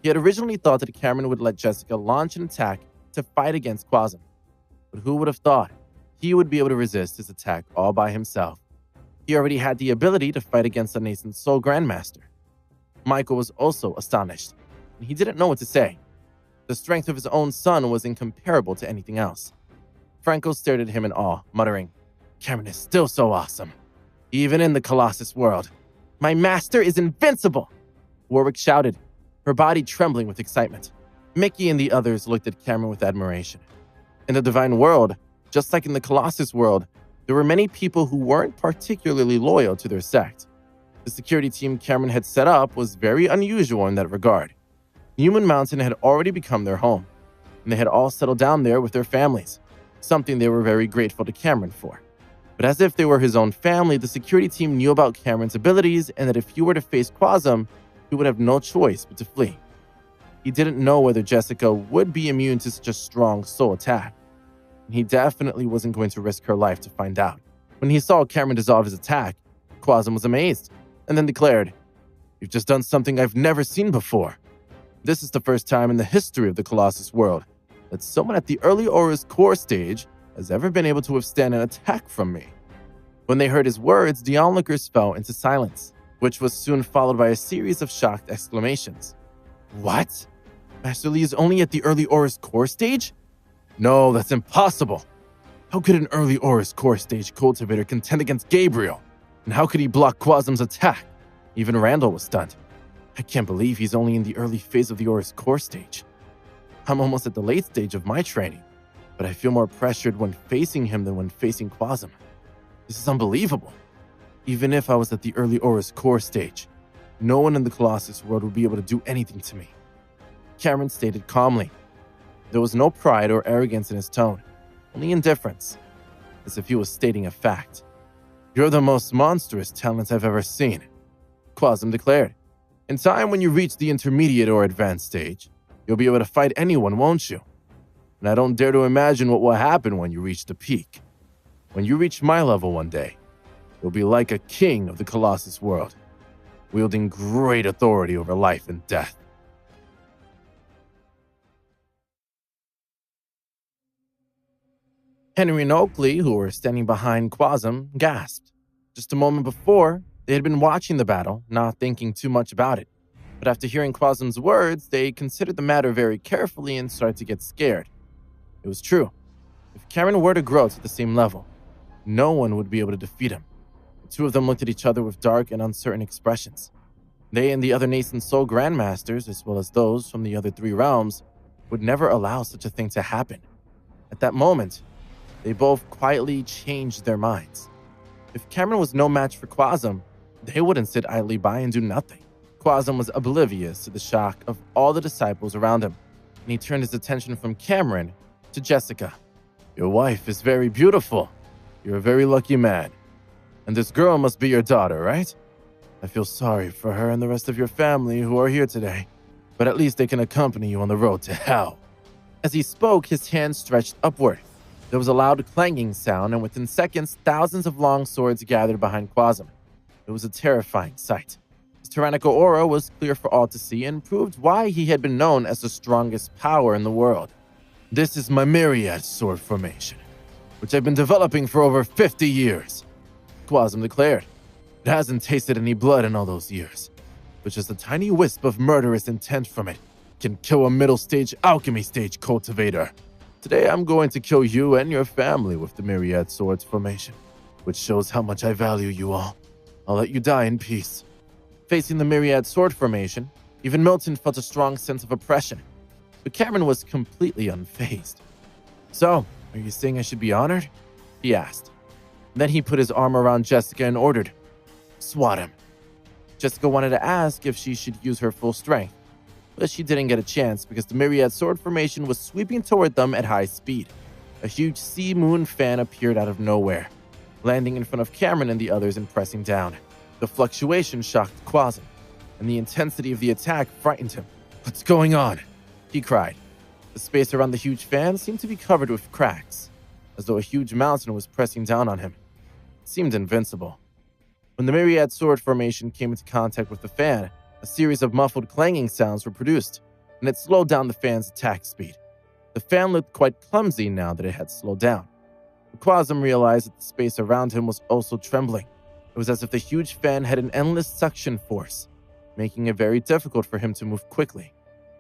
He had originally thought that Cameron would let Jessica launch an attack to fight against Quasm, but who would have thought he would be able to resist his attack all by himself? He already had the ability to fight against the nascent Soul Grandmaster. Michael was also astonished, and he didn't know what to say. The strength of his own son was incomparable to anything else. Franco stared at him in awe, muttering, "Cameron is still so awesome, even in the Colossus world. My master is invincible!" Warwick shouted, her body trembling with excitement. Mickey and the others looked at Cameron with admiration. In the Divine World, just like in the Colossus world, there were many people who weren't particularly loyal to their sect. The security team Cameron had set up was very unusual in that regard. Human Mountain had already become their home, and they had all settled down there with their families, something they were very grateful to Cameron for. But as if they were his own family, the security team knew about Cameron's abilities and that if he were to face Quasm, he would have no choice but to flee. He didn't know whether Jessica would be immune to such a strong soul attack, and he definitely wasn't going to risk her life to find out. When he saw Cameron dissolve his attack, Quasm was amazed, and then declared, "You've just done something I've never seen before. This is the first time in the history of the Colossus world that someone at the early Aura's core stage has ever been able to withstand an attack from me." When they heard his words, the onlookers fell into silence, which was soon followed by a series of shocked exclamations. "What? Master Li is only at the early Aura's core stage? No, that's impossible. How could an early Aura's core stage cultivator contend against Gabriel? And how could he block Quasm's attack? Even Randall was stunned. I can't believe he's only in the early phase of the Aura's core stage. I'm almost at the late stage of my training, but I feel more pressured when facing him than when facing Quasm. This is unbelievable. Even if I was at the early Aura's core stage, no one in the Colossus world would be able to do anything to me." Cameron stated calmly. There was no pride or arrogance in his tone, only indifference, as if he was stating a fact. "You're the most monstrous talent I've ever seen," Quasm declared. "In time, when you reach the intermediate or advanced stage, you'll be able to fight anyone, won't you? And I don't dare to imagine what will happen when you reach the peak. When you reach my level one day, you'll be like a king of the Colossus world, wielding great authority over life and death." Henry and Oakley, who were standing behind Quasm, gasped. Just a moment before, they had been watching the battle, not thinking too much about it. But after hearing Quasm's words, they considered the matter very carefully and started to get scared. It was true. If Cameron were to grow to the same level, no one would be able to defeat him. The two of them looked at each other with dark and uncertain expressions. They and the other nascent soul grandmasters, as well as those from the other 3 realms, would never allow such a thing to happen. At that moment, they both quietly changed their minds. If Cameron was no match for Quasm, they wouldn't sit idly by and do nothing. Quasm was oblivious to the shock of all the disciples around him, and he turned his attention from Cameron to Jessica. "Your wife is very beautiful. You're a very lucky man. And this girl must be your daughter, right? I feel sorry for her and the rest of your family who are here today, but at least they can accompany you on the road to hell." As he spoke, his hand stretched upward. There was a loud clanging sound, and within seconds, thousands of long swords gathered behind Quasm. It was a terrifying sight. His tyrannical aura was clear for all to see and proved why he had been known as the strongest power in the world. "This is my Myriad sword formation, which I've been developing for over 50 years, Quasm declared. "It hasn't tasted any blood in all those years, but just a tiny wisp of murderous intent from it can kill a middle-stage alchemy stage cultivator. Today I'm going to kill you and your family with the Myriad Swords formation, which shows how much I value you all. I'll let you die in peace." Facing the Myriad Sword formation, even Milton felt a strong sense of oppression, but Cameron was completely unfazed. "So, are you saying I should be honored?" he asked. Then he put his arm around Jessica and ordered, "Swat him." Jessica wanted to ask if she should use her full strength, but she didn't get a chance because the Myriad Sword formation was sweeping toward them at high speed. A huge sea moon fan appeared out of nowhere, landing in front of Cameron and the others and pressing down. The fluctuation shocked Quasm, and the intensity of the attack frightened him. "What's going on?" he cried. The space around the huge fan seemed to be covered with cracks, as though a huge mountain was pressing down on him. It seemed invincible. When the Myriad Sword formation came into contact with the fan, a series of muffled clanging sounds were produced, and it slowed down the fan's attack speed. The fan looked quite clumsy now that it had slowed down. Quasm realized that the space around him was also trembling. It was as if the huge fan had an endless suction force, making it very difficult for him to move quickly.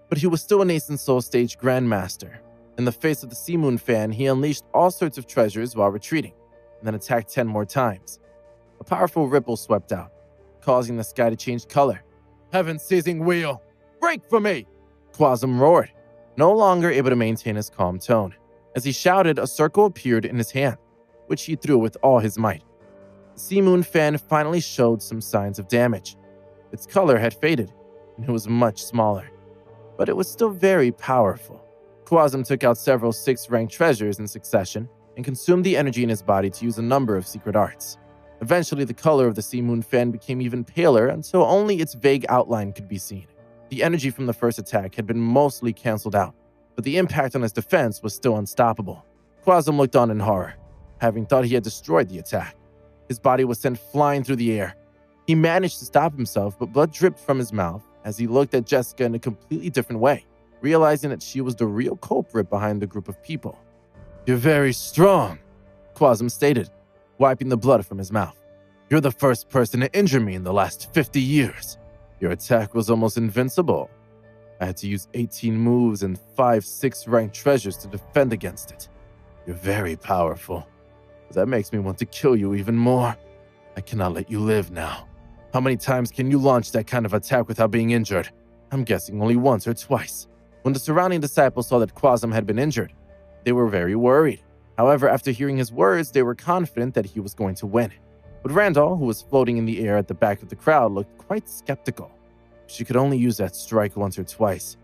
But he was still an Ace in Soul Stage Grandmaster. In the face of the Sea Moon fan, he unleashed all sorts of treasures while retreating, and then attacked 10 more times. A powerful ripple swept out, causing the sky to change color. "Heaven-seizing wheel, break for me!" Quasm roared, no longer able to maintain his calm tone. As he shouted, a circle appeared in his hand, which he threw with all his might. The Sea Moon fan finally showed some signs of damage. Its color had faded, and it was much smaller, but it was still very powerful. Quasm took out several 6th-ranked treasures in succession and consumed the energy in his body to use a number of secret arts. Eventually, the color of the Sea Moon fan became even paler until only its vague outline could be seen. The energy from the first attack had been mostly cancelled out, but the impact on his defense was still unstoppable. Quasm looked on in horror, having thought he had destroyed the attack. His body was sent flying through the air. He managed to stop himself, but blood dripped from his mouth as he looked at Jessica in a completely different way, realizing that she was the real culprit behind the group of people. "You're very strong," Quasm stated, wiping the blood from his mouth. "You're the first person to injure me in the last 50 years. Your attack was almost invincible. I had to use 18 moves and 5 6th-ranked treasures to defend against it. You're very powerful. But that makes me want to kill you even more. I cannot let you live now. How many times can you launch that kind of attack without being injured? I'm guessing only once or twice." When the surrounding disciples saw that Quasm had been injured, they were very worried. However, after hearing his words, they were confident that he was going to win. But Randall, who was floating in the air at the back of the crowd, looked quite skeptical. If she could only use that strike once or twice,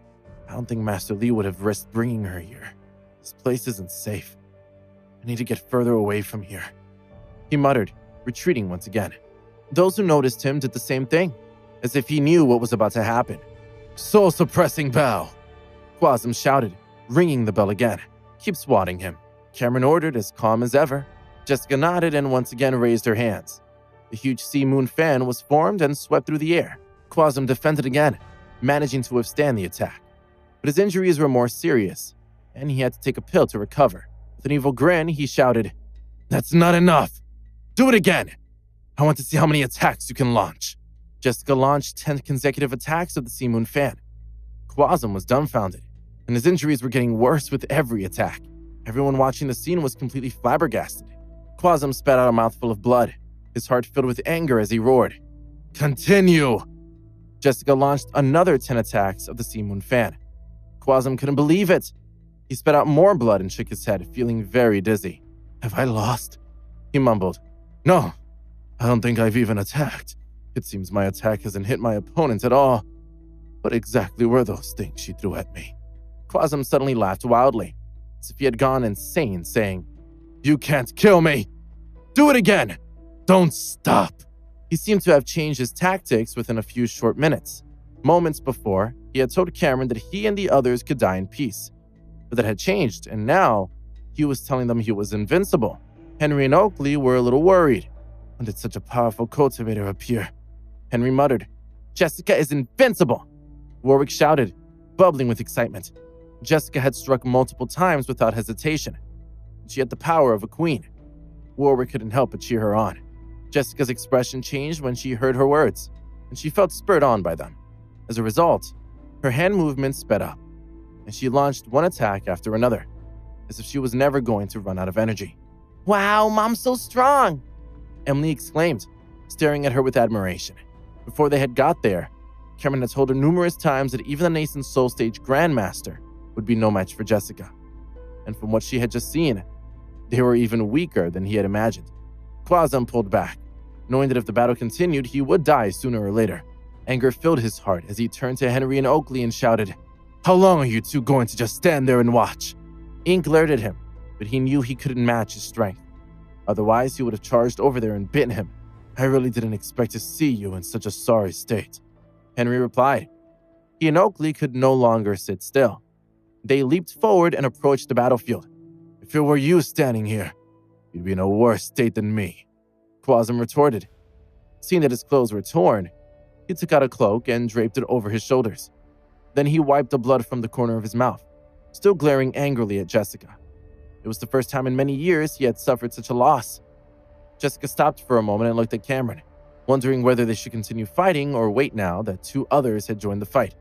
I don't think Master Li would have risked bringing her here. This place isn't safe. I need to get further away from here, he muttered, retreating once again. Those who noticed him did the same thing, as if he knew what was about to happen. "Soul-suppressing bell!" Quasm shouted, ringing the bell again. "Keep swatting him," Cameron ordered, as calm as ever. Jessica nodded and once again raised her hands. The huge Sea Moon fan was formed and swept through the air. Quasm defended again, managing to withstand the attack. But his injuries were more serious, and he had to take a pill to recover. With an evil grin, he shouted, "That's not enough! Do it again! I want to see how many attacks you can launch." Jessica launched 10 consecutive attacks of the Sea Moon fan. Quasm was dumbfounded, and his injuries were getting worse with every attack. Everyone watching the scene was completely flabbergasted. Quasm spat out a mouthful of blood, his heart filled with anger as he roared, "Continue!" Jessica launched another 10 attacks of the Sea Moon fan. Quasm couldn't believe it. He spat out more blood and shook his head, feeling very dizzy. "Have I lost?" he mumbled. "No, I don't think I've even attacked. It seems my attack hasn't hit my opponent at all. What exactly were those things she threw at me?" Quasm suddenly laughed wildly, as if he had gone insane, saying, "You can't kill me! Do it again! Don't stop!" He seemed to have changed his tactics within a few short minutes. Moments before, he had told Cameron that he and the others could die in peace. But that had changed, and now he was telling them he was invincible. Henry and Oakley were a little worried. When did such a powerful cultivator appear? Henry muttered, "Jessica is invincible!" Warwick shouted, bubbling with excitement. Jessica had struck multiple times without hesitation. She had the power of a queen. Warwick couldn't help but cheer her on. Jessica's expression changed when she heard her words, and she felt spurred on by them. As a result, her hand movements sped up, and she launched one attack after another, as if she was never going to run out of energy. "Wow, Mom's so strong!" Emily exclaimed, staring at her with admiration. Before they had got there, Cameron had told her numerous times that even the nascent Soul Stage Grandmaster would be no match for Jessica. And from what she had just seen, they were even weaker than he had imagined. Quasm pulled back, knowing that if the battle continued, he would die sooner or later. Anger filled his heart as he turned to Henry and Oakley and shouted, "How long are you two going to just stand there and watch?" Ian glared at him, but he knew he couldn't match his strength. Otherwise, he would have charged over there and bitten him. "I really didn't expect to see you in such a sorry state," Henry replied. He and Oakley could no longer sit still. They leaped forward and approached the battlefield. "If it were you standing here, you'd be in a worse state than me," Quasm retorted. Seeing that his clothes were torn, he took out a cloak and draped it over his shoulders. Then he wiped the blood from the corner of his mouth, still glaring angrily at Jessica. It was the first time in many years he had suffered such a loss. Jessica stopped for a moment and looked at Cameron, wondering whether they should continue fighting or wait now that two others had joined the fight.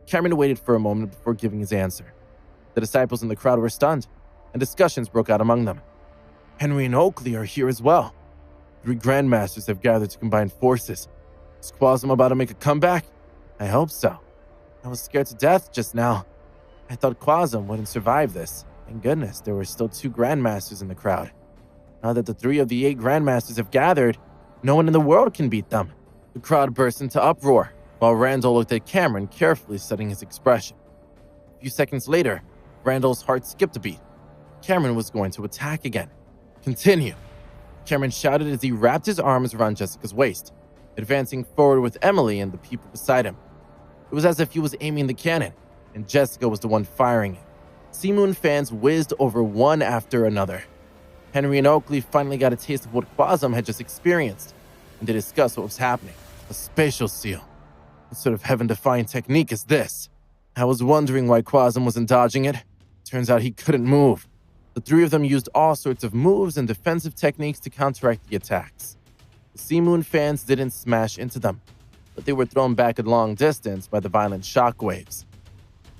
Cameron waited for a moment before giving his answer. The disciples in the crowd were stunned, and discussions broke out among them. "Henry and Oakley are here as well. 3 Grandmasters have gathered to combine forces. Is Quasm about to make a comeback? I hope so. I was scared to death just now. I thought Quasm wouldn't survive this. Thank goodness there were still 2 Grandmasters in the crowd. Now that the 3 of the 8 Grandmasters have gathered, no one in the world can beat them." The crowd burst into uproar, while Randall looked at Cameron, carefully studying his expression. A few seconds later, Randall's heart skipped a beat. Cameron was going to attack again. "Continue," Cameron shouted as he wrapped his arms around Jessica's waist, advancing forward with Emily and the people beside him. It was as if he was aiming the cannon, and Jessica was the one firing it. Sea Moon fans whizzed over one after another. Henry and Oakley finally got a taste of what Quasm had just experienced, and they discussed what was happening. "A spatial seal. What sort of heaven-defying technique is this? I was wondering why Quasm wasn't dodging it. Turns out he couldn't move." The 3 of them used all sorts of moves and defensive techniques to counteract the attacks. The Sea Moon fans didn't smash into them, but they were thrown back a long distance by the violent shockwaves.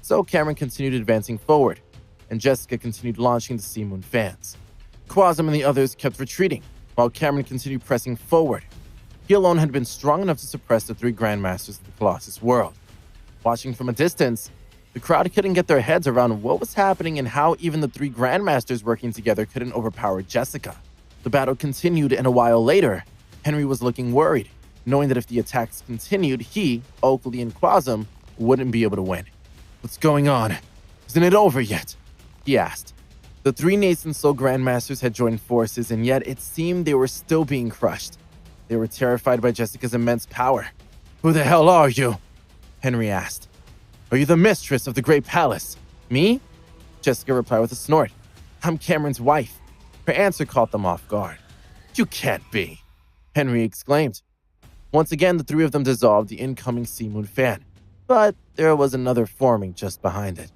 So Cameron continued advancing forward, and Jessica continued launching the Sea Moon fans. Quasm and the others kept retreating, while Cameron continued pressing forward. He alone had been strong enough to suppress the 3 Grandmasters of the Colossus world. Watching from a distance, the crowd couldn't get their heads around what was happening and how even the 3 Grandmasters working together couldn't overpower Jessica. The battle continued, and a while later, Henry was looking worried, knowing that if the attacks continued, he, Oakley, and Quasm wouldn't be able to win. "What's going on? Isn't it over yet?" he asked. The 3 Nascent Soul Grandmasters had joined forces, and yet it seemed they were still being crushed. They were terrified by Jessica's immense power. "Who the hell are you?" Henry asked. "Are you the mistress of the Great Palace?" "Me?" Jessica replied with a snort. "I'm Cameron's wife." Her answer caught them off guard. "You can't be," Henry exclaimed. Once again, the 3 of them dissolved the incoming Sea Moon fan, but there was another forming just behind it,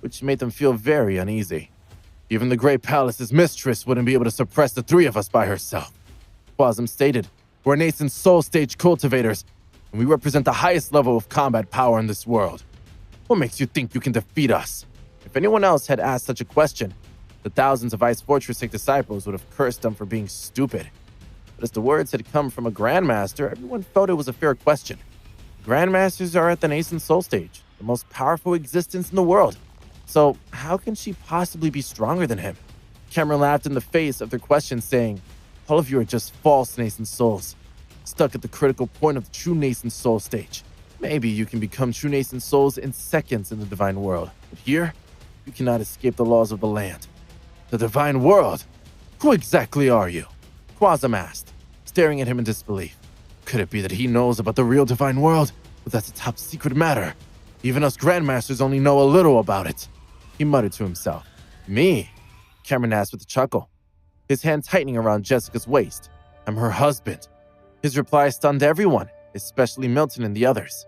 which made them feel very uneasy. "Even the Great Palace's mistress wouldn't be able to suppress the 3 of us by herself," Quasm stated. "We're nascent soul stage cultivators, and we represent the highest level of combat power in this world. What makes you think you can defeat us?" If anyone else had asked such a question, the thousands of Ice Fortress disciples would have cursed them for being stupid. But as the words had come from a Grandmaster, everyone felt it was a fair question. Grandmasters are at the nascent soul stage, the most powerful existence in the world. So how can she possibly be stronger than him? Cameron laughed in the face of their question, saying, "All of you are just false nascent souls, stuck at the critical point of the true nascent soul stage. Maybe you can become true nascent souls in seconds in the divine world, but here, you cannot escape the laws of the land." "The divine world? Who exactly are you?" Quasm asked, staring at him in disbelief. Could it be that he knows about the real divine world? But that's a top secret matter. Even us Grandmasters only know a little about it. He muttered to himself. "Me?" Cameron asked with a chuckle, his hand tightening around Jessica's waist. "I'm her husband." His reply stunned everyone, especially Milton and the others.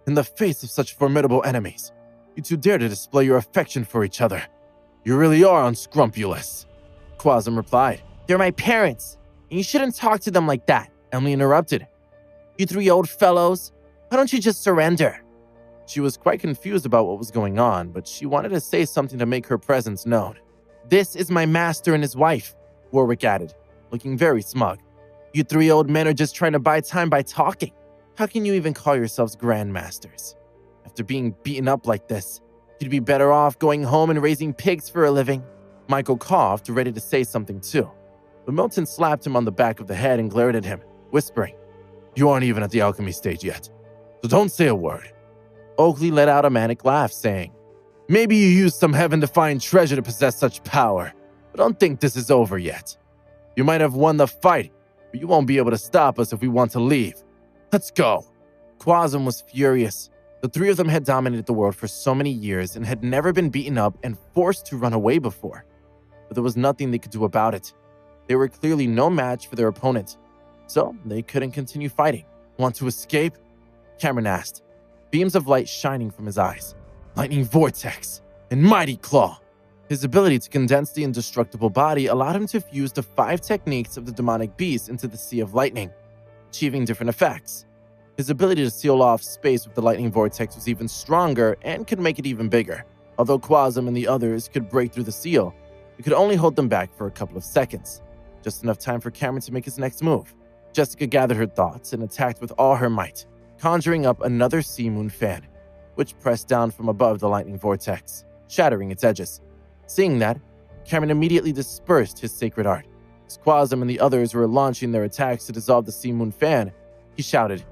In the face of such formidable enemies, you two dare to display your affection for each other. You really are unscrupulous. Quasm replied. "They're my parents, and you shouldn't talk to them like that," Emily interrupted. "You 3 old fellows, why don't you just surrender?" She was quite confused about what was going on, but she wanted to say something to make her presence known. "This is my master and his wife," Warwick added, looking very smug. "You 3 old men are just trying to buy time by talking. How can you even call yourselves Grandmasters? After being beaten up like this, you'd be better off going home and raising pigs for a living." Michael coughed, ready to say something too, but Milton slapped him on the back of the head and glared at him, whispering, "You aren't even at the alchemy stage yet. so don't say a word. Oakley let out a manic laugh, saying, Maybe you used some heaven-defying treasure to possess such power, but don't think this is over yet. You might have won the fight, but you won't be able to stop us if we want to leave. Let's go. Quasm was furious. The three of them had dominated the world for so many years and had never been beaten up and forced to run away before. But there was nothing they could do about it. They were clearly no match for their opponent, so they couldn't continue fighting. Want to escape? Cameron asked, beams of light shining from his eyes. Lightning Vortex and Mighty Claw. His ability to condense the indestructible body allowed him to fuse the 5 techniques of the demonic beast into the Sea of Lightning, achieving different effects. His ability to seal off space with the lightning vortex was even stronger and could make it even bigger. Although Quasm and the others could break through the seal, it could only hold them back for a couple of seconds, just enough time for Cameron to make his next move. Jessica gathered her thoughts and attacked with all her might, conjuring up another sea moon fan, which pressed down from above the lightning vortex, shattering its edges. Seeing that, Cameron immediately dispersed his sacred art. As Quasm and the others were launching their attacks to dissolve the sea moon fan, he shouted,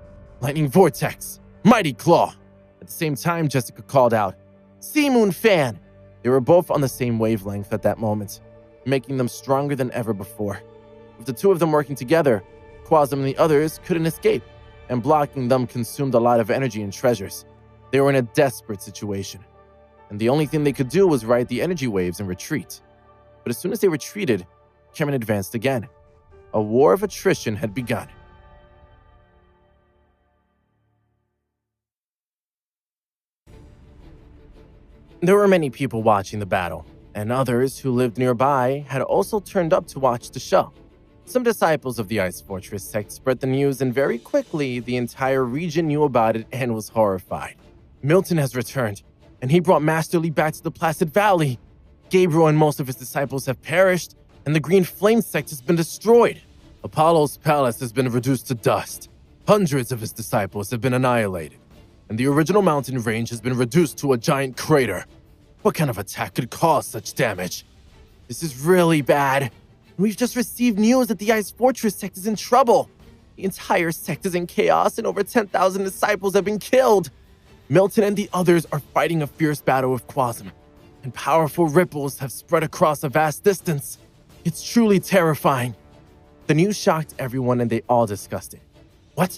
Lightning Vortex, Mighty Claw. At the same time, Jessica called out, Sea Moon Fan! They were both on the same wavelength at that moment, making them stronger than ever before. With the two of them working together, Quasm and the others couldn't escape, and blocking them consumed a lot of energy and treasures. They were in a desperate situation, and the only thing they could do was ride the energy waves and retreat. But as soon as they retreated, Cameron advanced again. A war of attrition had begun. There were many people watching the battle, and others who lived nearby had also turned up to watch the show. Some disciples of the Ice Fortress sect spread the news, and very quickly the entire region knew about it and was horrified. Milton has returned, and he brought Master Li back to the Placid Valley. Gabriel and most of his disciples have perished, and the Green Flame sect has been destroyed. Apollo's palace has been reduced to dust. Hundreds of his disciples have been annihilated, and the original mountain range has been reduced to a giant crater. What kind of attack could cause such damage? This is really bad. We've just received news that the Ice Fortress sect is in trouble. The entire sect is in chaos and over 10,000 disciples have been killed. Milton and the others are fighting a fierce battle with Quasm, and powerful ripples have spread across a vast distance. It's truly terrifying. The news shocked everyone and they all discussed it. What?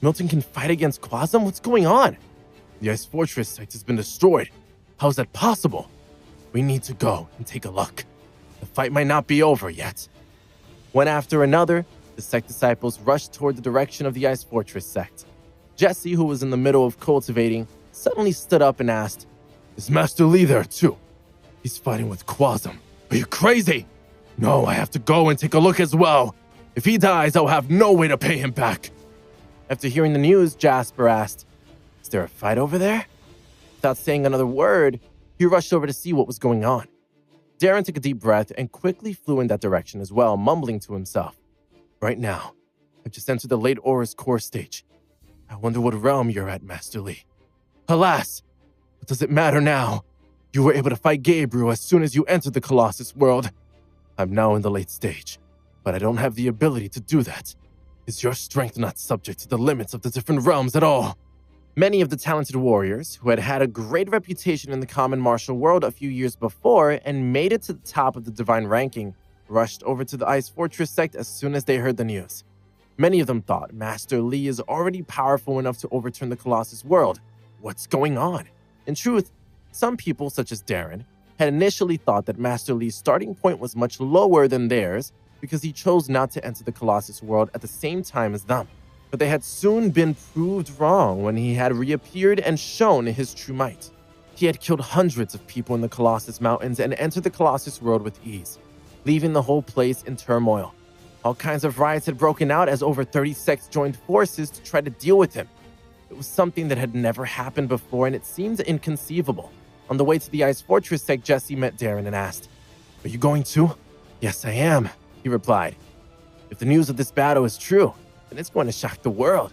Milton can fight against Quasm? What's going on? The Ice Fortress sect has been destroyed. How is that possible? We need to go and take a look. The fight might not be over yet. One after another, the sect disciples rushed toward the direction of the Ice Fortress sect. Jesse, who was in the middle of cultivating, suddenly stood up and asked, Is Master Li there too? He's fighting with Quasm. Are you crazy? No, I have to go and take a look as well. If he dies, I'll have no way to pay him back. After hearing the news, Jasper asked, Is there a fight over there? Without saying another word, he rushed over to see what was going on. Darren took a deep breath and quickly flew in that direction as well, mumbling to himself. Right now, I've just entered the late Aura's core stage. I wonder what realm you're at, Master Li. Alas, what does it matter now? You were able to fight Gabriel as soon as you entered the Colossus world. I'm now in the late stage, but I don't have the ability to do that. Is your strength not subject to the limits of the different realms at all? Many of the talented warriors, who had had a great reputation in the common martial world a few years before and made it to the top of the divine ranking, rushed over to the Ice Fortress sect as soon as they heard the news. Many of them thought Master Li is already powerful enough to overturn the Colossus world. What's going on? In truth, some people, such as Darren, had initially thought that Master Li's starting point was much lower than theirs because he chose not to enter the Colossus world at the same time as them. But they had soon been proved wrong when he had reappeared and shown his true might. He had killed hundreds of people in the Colossus Mountains and entered the Colossus world with ease, leaving the whole place in turmoil. All kinds of riots had broken out as over 30 sects joined forces to try to deal with him. It was something that had never happened before, and it seemed inconceivable. On the way to the Ice Fortress sect, Jesse met Darren and asked, Are you going too? Yes, I am, he replied. If the news of this battle is true, then it's going to shock the world.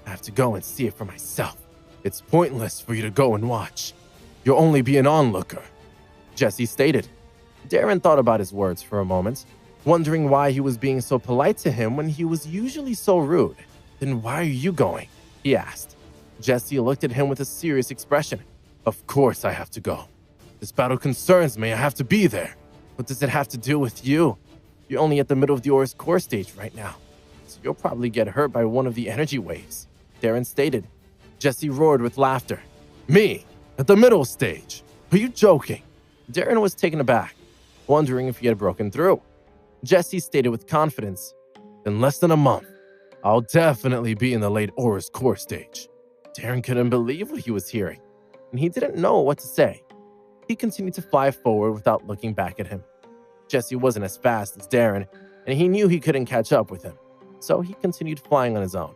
I have to go and see it for myself. It's pointless for you to go and watch. You'll only be an onlooker, Jesse stated. Darren thought about his words for a moment, wondering why he was being so polite to him when he was usually so rude. Then why are you going? He asked. Jesse looked at him with a serious expression. Of course I have to go. This battle concerns me. I have to be there. What does it have to do with you? You're only at the middle of the Aura's core stage right now, so you'll probably get hurt by one of the energy waves, Darren stated. Jesse roared with laughter. Me? At the middle stage? Are you joking? Darren was taken aback, wondering if he had broken through. Jesse stated with confidence, in less than a month, I'll definitely be in the late Aura's core stage. Darren couldn't believe what he was hearing, and he didn't know what to say. He continued to fly forward without looking back at him. Jesse wasn't as fast as Darren, and he knew he couldn't catch up with him, so he continued flying on his own.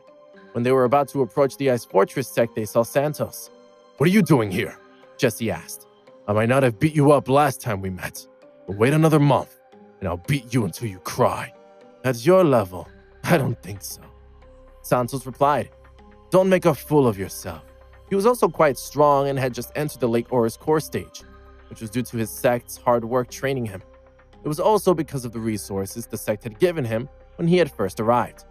When they were about to approach the Ice Fortress sect, they saw Santos. What are you doing here? Jesse asked. I might not have beat you up last time we met, but wait another month, and I'll beat you until you cry. At your level, I don't think so. Santos replied, Don't make a fool of yourself. He was also quite strong and had just entered the late Aura's core stage, which was due to his sect's hard work training him. It was also because of the resources the sect had given him when he had first arrived,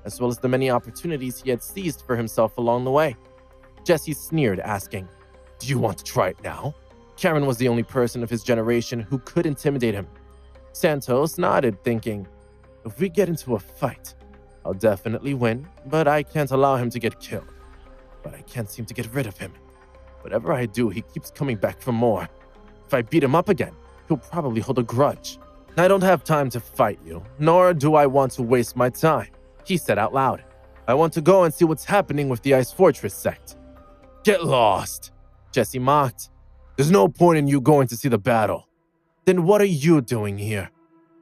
as well as the many opportunities he had seized for himself along the way. Jesse sneered, asking, Do you want to try it now? Cameron was the only person of his generation who could intimidate him. Santos nodded, thinking, If we get into a fight, I'll definitely win, but I can't allow him to get killed. But I can't seem to get rid of him. Whatever I do, he keeps coming back for more. If I beat him up again, he'll probably hold a grudge. I don't have time to fight you, nor do I want to waste my time, he said out loud. I want to go and see what's happening with the Ice Fortress sect. Get lost, Jesse mocked. There's no point in you going to see the battle. Then what are you doing here?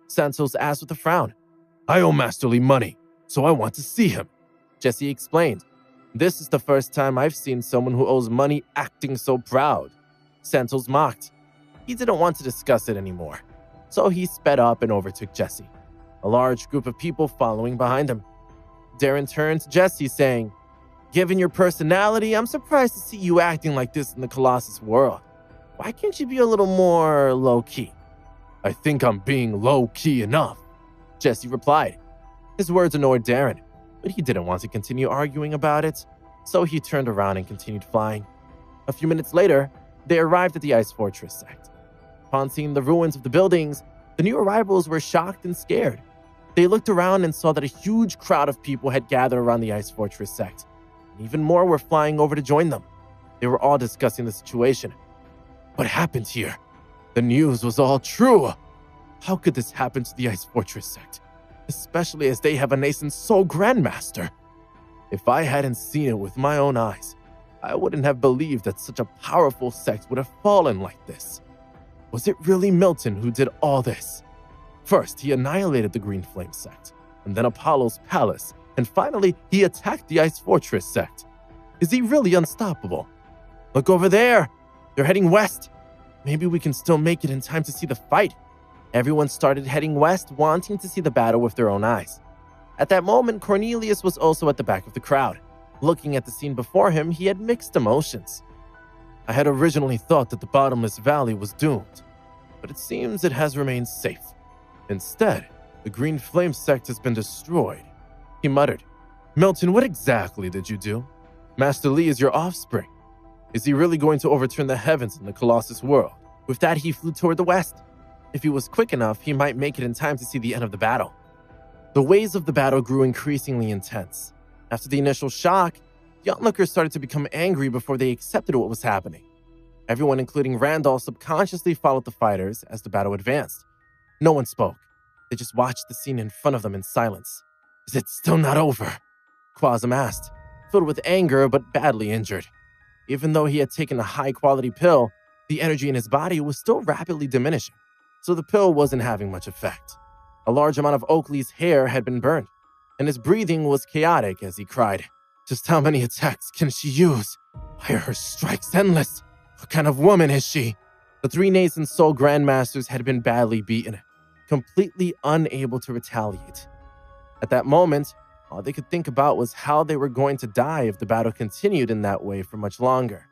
Santos asked with a frown. I owe Master Li money, so I want to see him, Jesse explained. This is the first time I've seen someone who owes money acting so proud, Santos mocked. He didn't want to discuss it anymore, so he sped up and overtook Jesse, a large group of people following behind him. Darren turned to Jesse, saying, Given your personality, I'm surprised to see you acting like this in the Colossus world. Why can't you be a little more low-key? I think I'm being low-key enough, Jesse replied. His words annoyed Darren, but he didn't want to continue arguing about it, so he turned around and continued flying. A few minutes later, they arrived at the Ice Fortress sect. Upon seeing the ruins of the buildings, the new arrivals were shocked and scared. They looked around and saw that a huge crowd of people had gathered around the Ice Fortress sect, and even more were flying over to join them. They were all discussing the situation. What happened here? The news was all true. How could this happen to the Ice Fortress sect, especially as they have a nascent Soul Grandmaster? If I hadn't seen it with my own eyes, I wouldn't have believed that such a powerful sect would have fallen like this. Was it really Milton who did all this? First, he annihilated the Green Flame sect, and then Apollo's palace, and finally, he attacked the Ice Fortress sect. Is he really unstoppable? Look over there! They're heading west. Maybe we can still make it in time to see the fight. Everyone started heading west, wanting to see the battle with their own eyes. At that moment, Cornelius was also at the back of the crowd. Looking at the scene before him, he had mixed emotions. I had originally thought that the Bottomless Valley was doomed, but it seems it has remained safe. Instead, the Green Flame sect has been destroyed. He muttered, Milton, what exactly did you do? Master Li is your offspring. Is he really going to overturn the heavens in the Colossus world? With that, he flew toward the west. If he was quick enough, he might make it in time to see the end of the battle. The waves of the battle grew increasingly intense. After the initial shock, the onlookers started to become angry before they accepted what was happening. Everyone, including Randall, subconsciously followed the fighters as the battle advanced. No one spoke. They just watched the scene in front of them in silence. Is it still not over? Quasm asked, filled with anger but badly injured. Even though he had taken a high-quality pill, the energy in his body was still rapidly diminishing, so the pill wasn't having much effect. A large amount of Oakley's hair had been burned, and his breathing was chaotic as he cried, Just how many attacks can she use? Why are her strikes endless? What kind of woman is she? The three nascent Soul Grandmasters had been badly beaten, completely unable to retaliate. At that moment, all they could think about was how they were going to die if the battle continued in that way for much longer.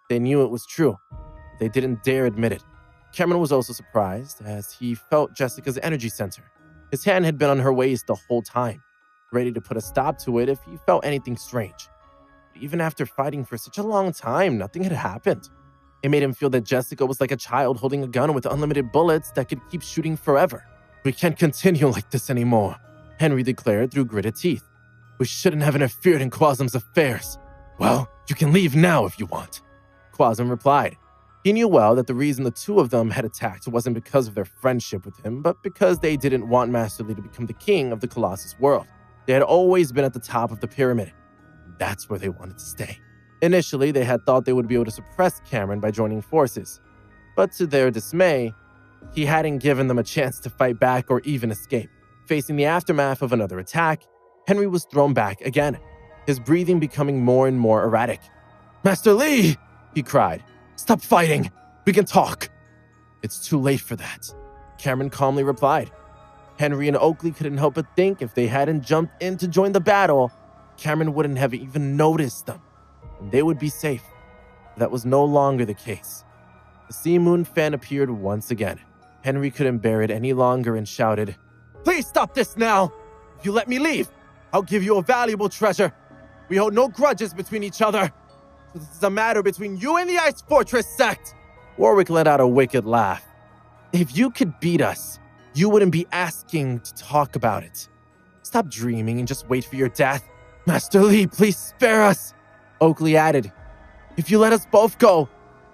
They knew it was true. They didn't dare admit it. Cameron was also surprised as he felt Jessica's energy center. His hand had been on her waist the whole time, ready to put a stop to it if he felt anything strange. But even after fighting for such a long time, nothing had happened. It made him feel that Jessica was like a child holding a gun with unlimited bullets that could keep shooting forever. "We can't continue like this anymore," Henry declared through gritted teeth. "We shouldn't have interfered in Quasim's affairs." "Well, you can leave now if you want," Quasim replied. He knew well that the reason the two of them had attacked wasn't because of their friendship with him, but because they didn't want Master Li to become the king of the Colossus world. They had always been at the top of the pyramid. That's where they wanted to stay. Initially, they had thought they would be able to suppress Cameron by joining forces. But to their dismay, he hadn't given them a chance to fight back or even escape. Facing the aftermath of another attack, Henry was thrown back again, his breathing becoming more and more erratic. "Master Li!" he cried. "Stop fighting! We can talk!" "It's too late for that," Cameron calmly replied. Henry and Oakley couldn't help but think if they hadn't jumped in to join the battle, Cameron wouldn't have even noticed them, and they would be safe. That was no longer the case. The Sea Moon fan appeared once again. Henry couldn't bear it any longer and shouted, "Please stop this now! If you let me leave, I'll give you a valuable treasure. We hold no grudges between each other. So this is a matter between you and the Ice Fortress sect." Warwick let out a wicked laugh. "If you could beat us, you wouldn't be asking to talk about it. Stop dreaming and just wait for your death. Master Li, please spare us," Oakley added. "If you let us both go,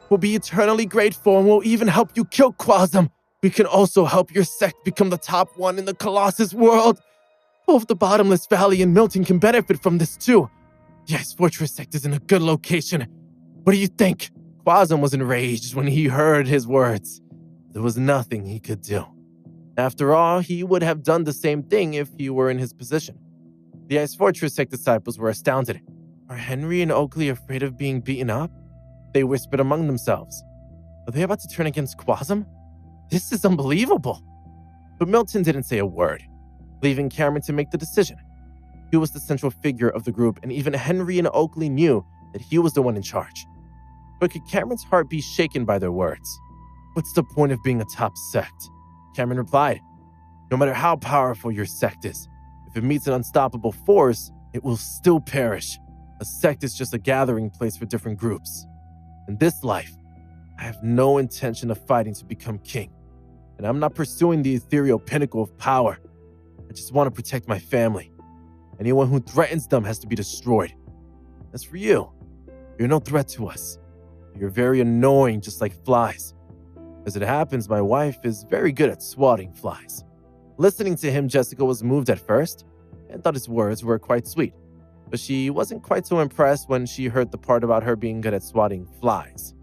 we'll be eternally grateful and we'll even help you kill Quasim. We can also help your sect become the top one in the Colossus world. Both the Bottomless Valley and Milton can benefit from this too. The Ice Fortress sect is in a good location. What do you think?" Quasim was enraged when he heard his words. There was nothing he could do. After all, he would have done the same thing if he were in his position. The Ice Fortress sect disciples were astounded. Are Henry and Oakley afraid of being beaten up? They whispered among themselves. Are they about to turn against Quasim? This is unbelievable. But Milton didn't say a word, leaving Cameron to make the decision. He was the central figure of the group, and even Henry and Oakley knew that he was the one in charge. But could Cameron's heart be shaken by their words? What's the point of being a top sect? Cameron replied, No matter how powerful your sect is, if it meets an unstoppable force, it will still perish. A sect is just a gathering place for different groups. In this life, I have no intention of fighting to become king, and I'm not pursuing the ethereal pinnacle of power. I just want to protect my family. Anyone who threatens them has to be destroyed. As for you, you're no threat to us. You're very annoying, just like flies. As it happens, my wife is very good at swatting flies. Listening to him, Jessica was moved at first and thought his words were quite sweet. But she wasn't quite so impressed when she heard the part about her being good at swatting flies.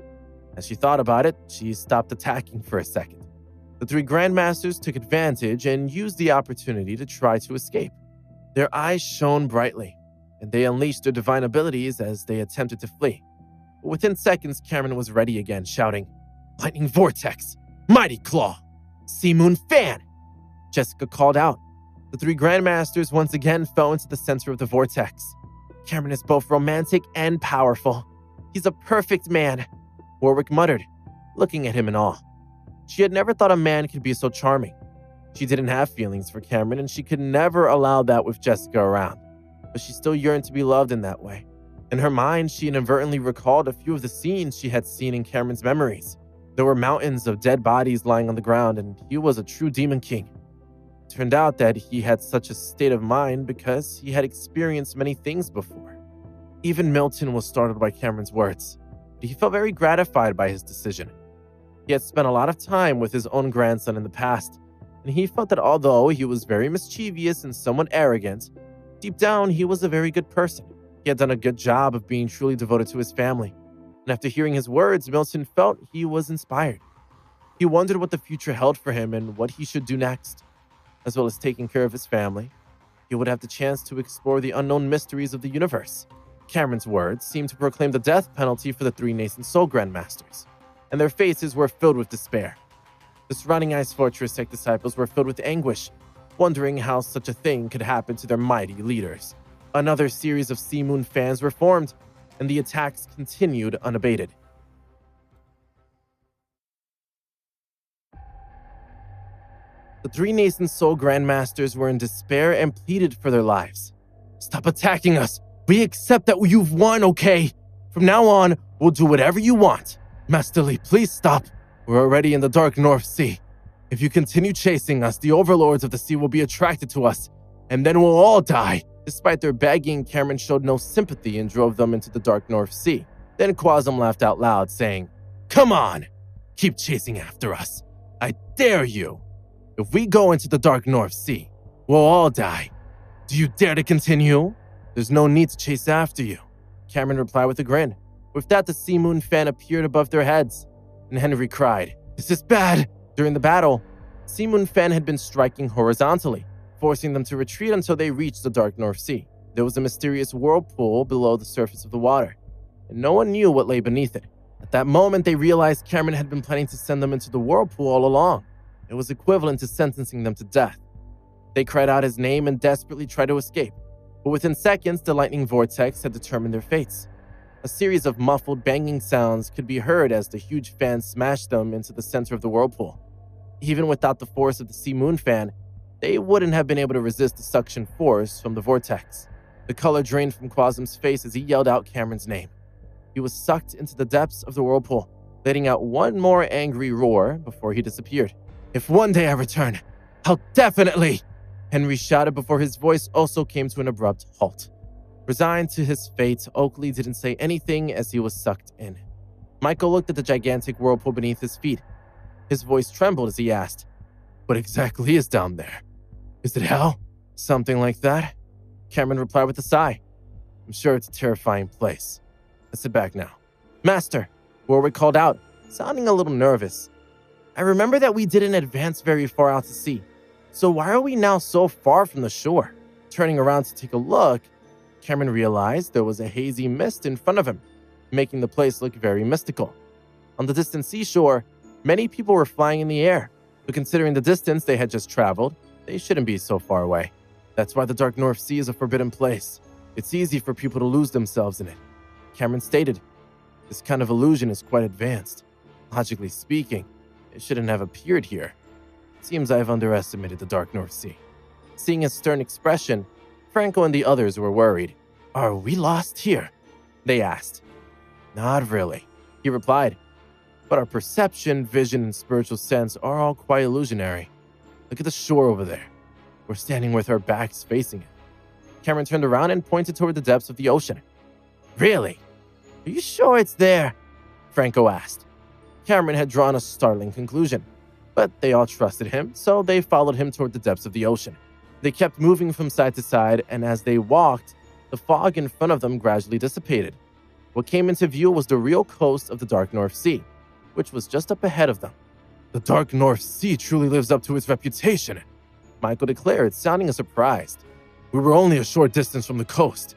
As she thought about it, she stopped attacking for a second. The three Grandmasters took advantage and used the opportunity to try to escape. Their eyes shone brightly, and they unleashed their divine abilities as they attempted to flee. But within seconds, Cameron was ready again, shouting, Lightning Vortex! Mighty Claw! Sea Moon Fan! Jessica called out. The three Grandmasters once again fell into the center of the vortex. Cameron is both romantic and powerful. He's a perfect man, Warwick muttered, looking at him in awe. She had never thought a man could be so charming. She didn't have feelings for Cameron, and she could never allow that with Jessica around. But she still yearned to be loved in that way. In her mind, she inadvertently recalled a few of the scenes she had seen in Cameron's memories. There were mountains of dead bodies lying on the ground, and he was a true demon king. It turned out that he had such a state of mind because he had experienced many things before. Even Milton was startled by Cameron's words, but he felt very gratified by his decision. He had spent a lot of time with his own grandson in the past, and he felt that although he was very mischievous and somewhat arrogant, deep down he was a very good person. He had done a good job of being truly devoted to his family, and after hearing his words, Milton felt he was inspired. He wondered what the future held for him and what he should do next. As well as taking care of his family, he would have the chance to explore the unknown mysteries of the universe. Cameron's words seemed to proclaim the death penalty for the three nascent Soul Grandmasters, and their faces were filled with despair. The surrounding Ice Fortress sect disciples were filled with anguish, wondering how such a thing could happen to their mighty leaders. Another series of Sea Moon fans were formed, and the attacks continued unabated. The three nascent Soul Grandmasters were in despair and pleaded for their lives. Stop attacking us! We accept that you've won, okay? From now on, we'll do whatever you want. Master Li, please stop. We're already in the dark North Sea. If you continue chasing us, the overlords of the sea will be attracted to us, and then we'll all die. Despite their begging, Cameron showed no sympathy and drove them into the dark North Sea. Then Quasm laughed out loud, saying, "Come on, keep chasing after us. I dare you. If we go into the dark North Sea, we'll all die. Do you dare to continue?" "There's no need to chase after you," Cameron replied with a grin. With that, the Sea Moon fan appeared above their heads, and Henry cried, "This is bad!" During the battle, Sea Moon fan had been striking horizontally, forcing them to retreat until they reached the dark North Sea. There was a mysterious whirlpool below the surface of the water, and no one knew what lay beneath it. At that moment, they realized Cameron had been planning to send them into the whirlpool all along. It was equivalent to sentencing them to death. They cried out his name and desperately tried to escape, but within seconds, the lightning vortex had determined their fates. A series of muffled banging sounds could be heard as the huge fan smashed them into the center of the whirlpool. Even without the force of the Sea Moon fan, they wouldn't have been able to resist the suction force from the vortex. The color drained from Quasm's face as he yelled out Cameron's name. He was sucked into the depths of the whirlpool, letting out one more angry roar before he disappeared. "If one day I return, I'll definitely," Henry shouted before his voice also came to an abrupt halt. Resigned to his fate, Oakley didn't say anything as he was sucked in. Michael looked at the gigantic whirlpool beneath his feet. His voice trembled as he asked, "What exactly is down there? Is it hell? Something like that?" Cameron replied with a sigh. "I'm sure it's a terrifying place. Let's sit back now." "Master," Warwick called out, sounding a little nervous. "I remember that we didn't advance very far out to sea. So why are we now so far from the shore?" Turning around to take a look, Cameron realized there was a hazy mist in front of him, making the place look very mystical. On the distant seashore, many people were flying in the air, but considering the distance they had just traveled, they shouldn't be so far away. That's why the Dark North Sea is a forbidden place. It's easy for people to lose themselves in it. Cameron stated, "This kind of illusion is quite advanced. Logically speaking, it shouldn't have appeared here. It seems I've underestimated the Dark North Sea." Seeing his stern expression, Franco and the others were worried. "Are we lost here?" they asked. "Not really," he replied. "But our perception, vision, and spiritual sense are all quite illusionary. Look at the shore over there. We're standing with our backs facing it." Cameron turned around and pointed toward the depths of the ocean. "Really? Are you sure it's there?" Franco asked. Cameron had drawn a startling conclusion, but they all trusted him, so they followed him toward the depths of the ocean. They kept moving from side to side, and as they walked, the fog in front of them gradually dissipated. What came into view was the real coast of the Dark North Sea, which was just up ahead of them. "The Dark North Sea truly lives up to its reputation," Michael declared, sounding surprised. "We were only a short distance from the coast,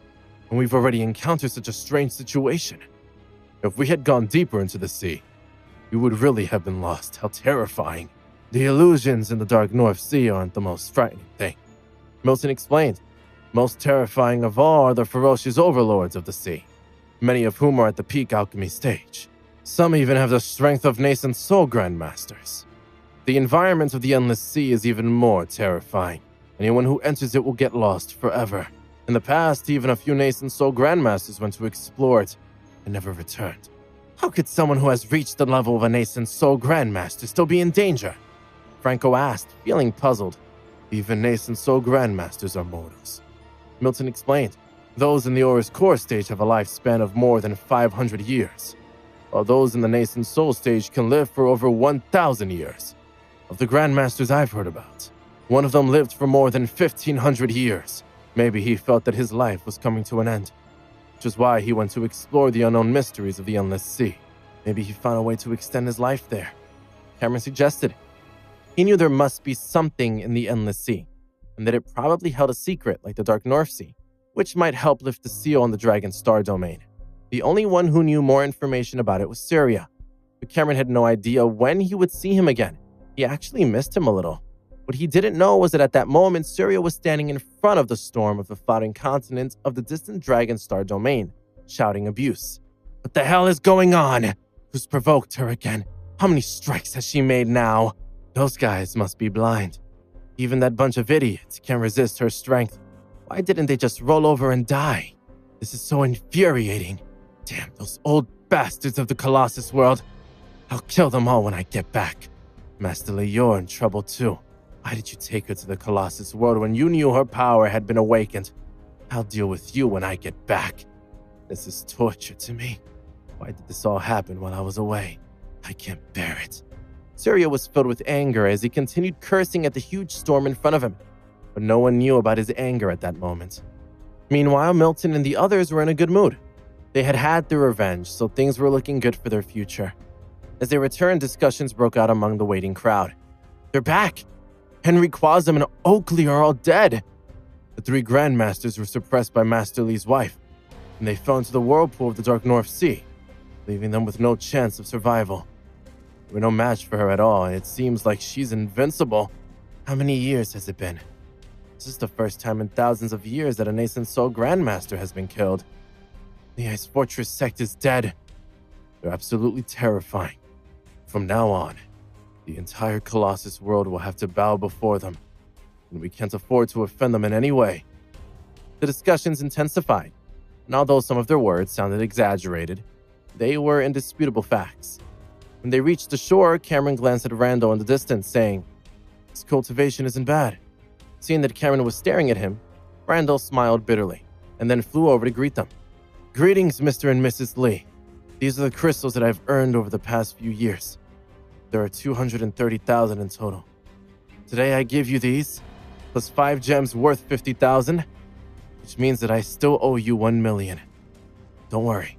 and we've already encountered such a strange situation. If we had gone deeper into the sea, we would really have been lost. How terrifying. The illusions in the Dark North Sea aren't the most frightening thing," Milton explained. "Most terrifying of all are the ferocious overlords of the sea, many of whom are at the peak alchemy stage. Some even have the strength of nascent soul grandmasters. The environment of the Endless Sea is even more terrifying. Anyone who enters it will get lost forever. In the past, even a few nascent soul grandmasters went to explore it and never returned. How could someone who has reached the level of a nascent soul grandmaster still be in danger?" Franco asked, feeling puzzled. "Even nascent soul grandmasters are mortals," Milton explained. "Those in the Aura's core stage have a lifespan of more than 500 years, while those in the nascent soul stage can live for over 1,000 years. Of the grandmasters I've heard about, one of them lived for more than 1,500 years. Maybe he felt that his life was coming to an end, which is why he went to explore the unknown mysteries of the Endless Sea. Maybe he found a way to extend his life there," Cameron suggested. He knew there must be something in the Endless Sea, and that it probably held a secret like the Dark North Sea, which might help lift the seal on the Dragon Star domain. The only one who knew more information about it was Surya, but Cameron had no idea when he would see him again. He actually missed him a little. What he didn't know was that at that moment, Surya was standing in front of the storm of the floating continent of the distant Dragon Star domain, shouting abuse. "What the hell is going on? Who's provoked her again? How many strikes has she made now? Those guys must be blind. Even that bunch of idiots can't resist her strength. Why didn't they just roll over and die?" This is so infuriating. Damn, those old bastards of the Colossus world. I'll kill them all when I get back. Master Li, you're in trouble too. Why did you take her to the Colossus world when you knew her power had been awakened? I'll deal with you when I get back. This is torture to me. Why did this all happen while I was away? I can't bear it. Surya was filled with anger as he continued cursing at the huge storm in front of him, but no one knew about his anger at that moment. Meanwhile, Milton and the others were in a good mood. They had had their revenge, so things were looking good for their future. As they returned, discussions broke out among the waiting crowd. They're back! Henry Quasem and Oakley are all dead! The 3 Grandmasters were suppressed by Master Li's wife, and they fell into the whirlpool of the Dark North Sea, leaving them with no chance of survival. We're no match for her at all, and it seems like she's invincible. How many years has it been? This is the first time in thousands of years that a nascent soul Grandmaster has been killed. The Ice Fortress sect is dead. They're absolutely terrifying. From now on, the entire Colossus world will have to bow before them, and we can't afford to offend them in any way. The discussions intensified, and although some of their words sounded exaggerated, they were indisputable facts. When they reached the shore, Cameron glanced at Randall in the distance, saying, "This cultivation isn't bad." Seeing that Cameron was staring at him, Randall smiled bitterly, and then flew over to greet them. "Greetings, Mr. and Mrs. Li. These are the crystals that I've earned over the past few years. There are 230,000 in total. Today I give you these, plus 5 gems worth 50,000, which means that I still owe you 1 million. Don't worry,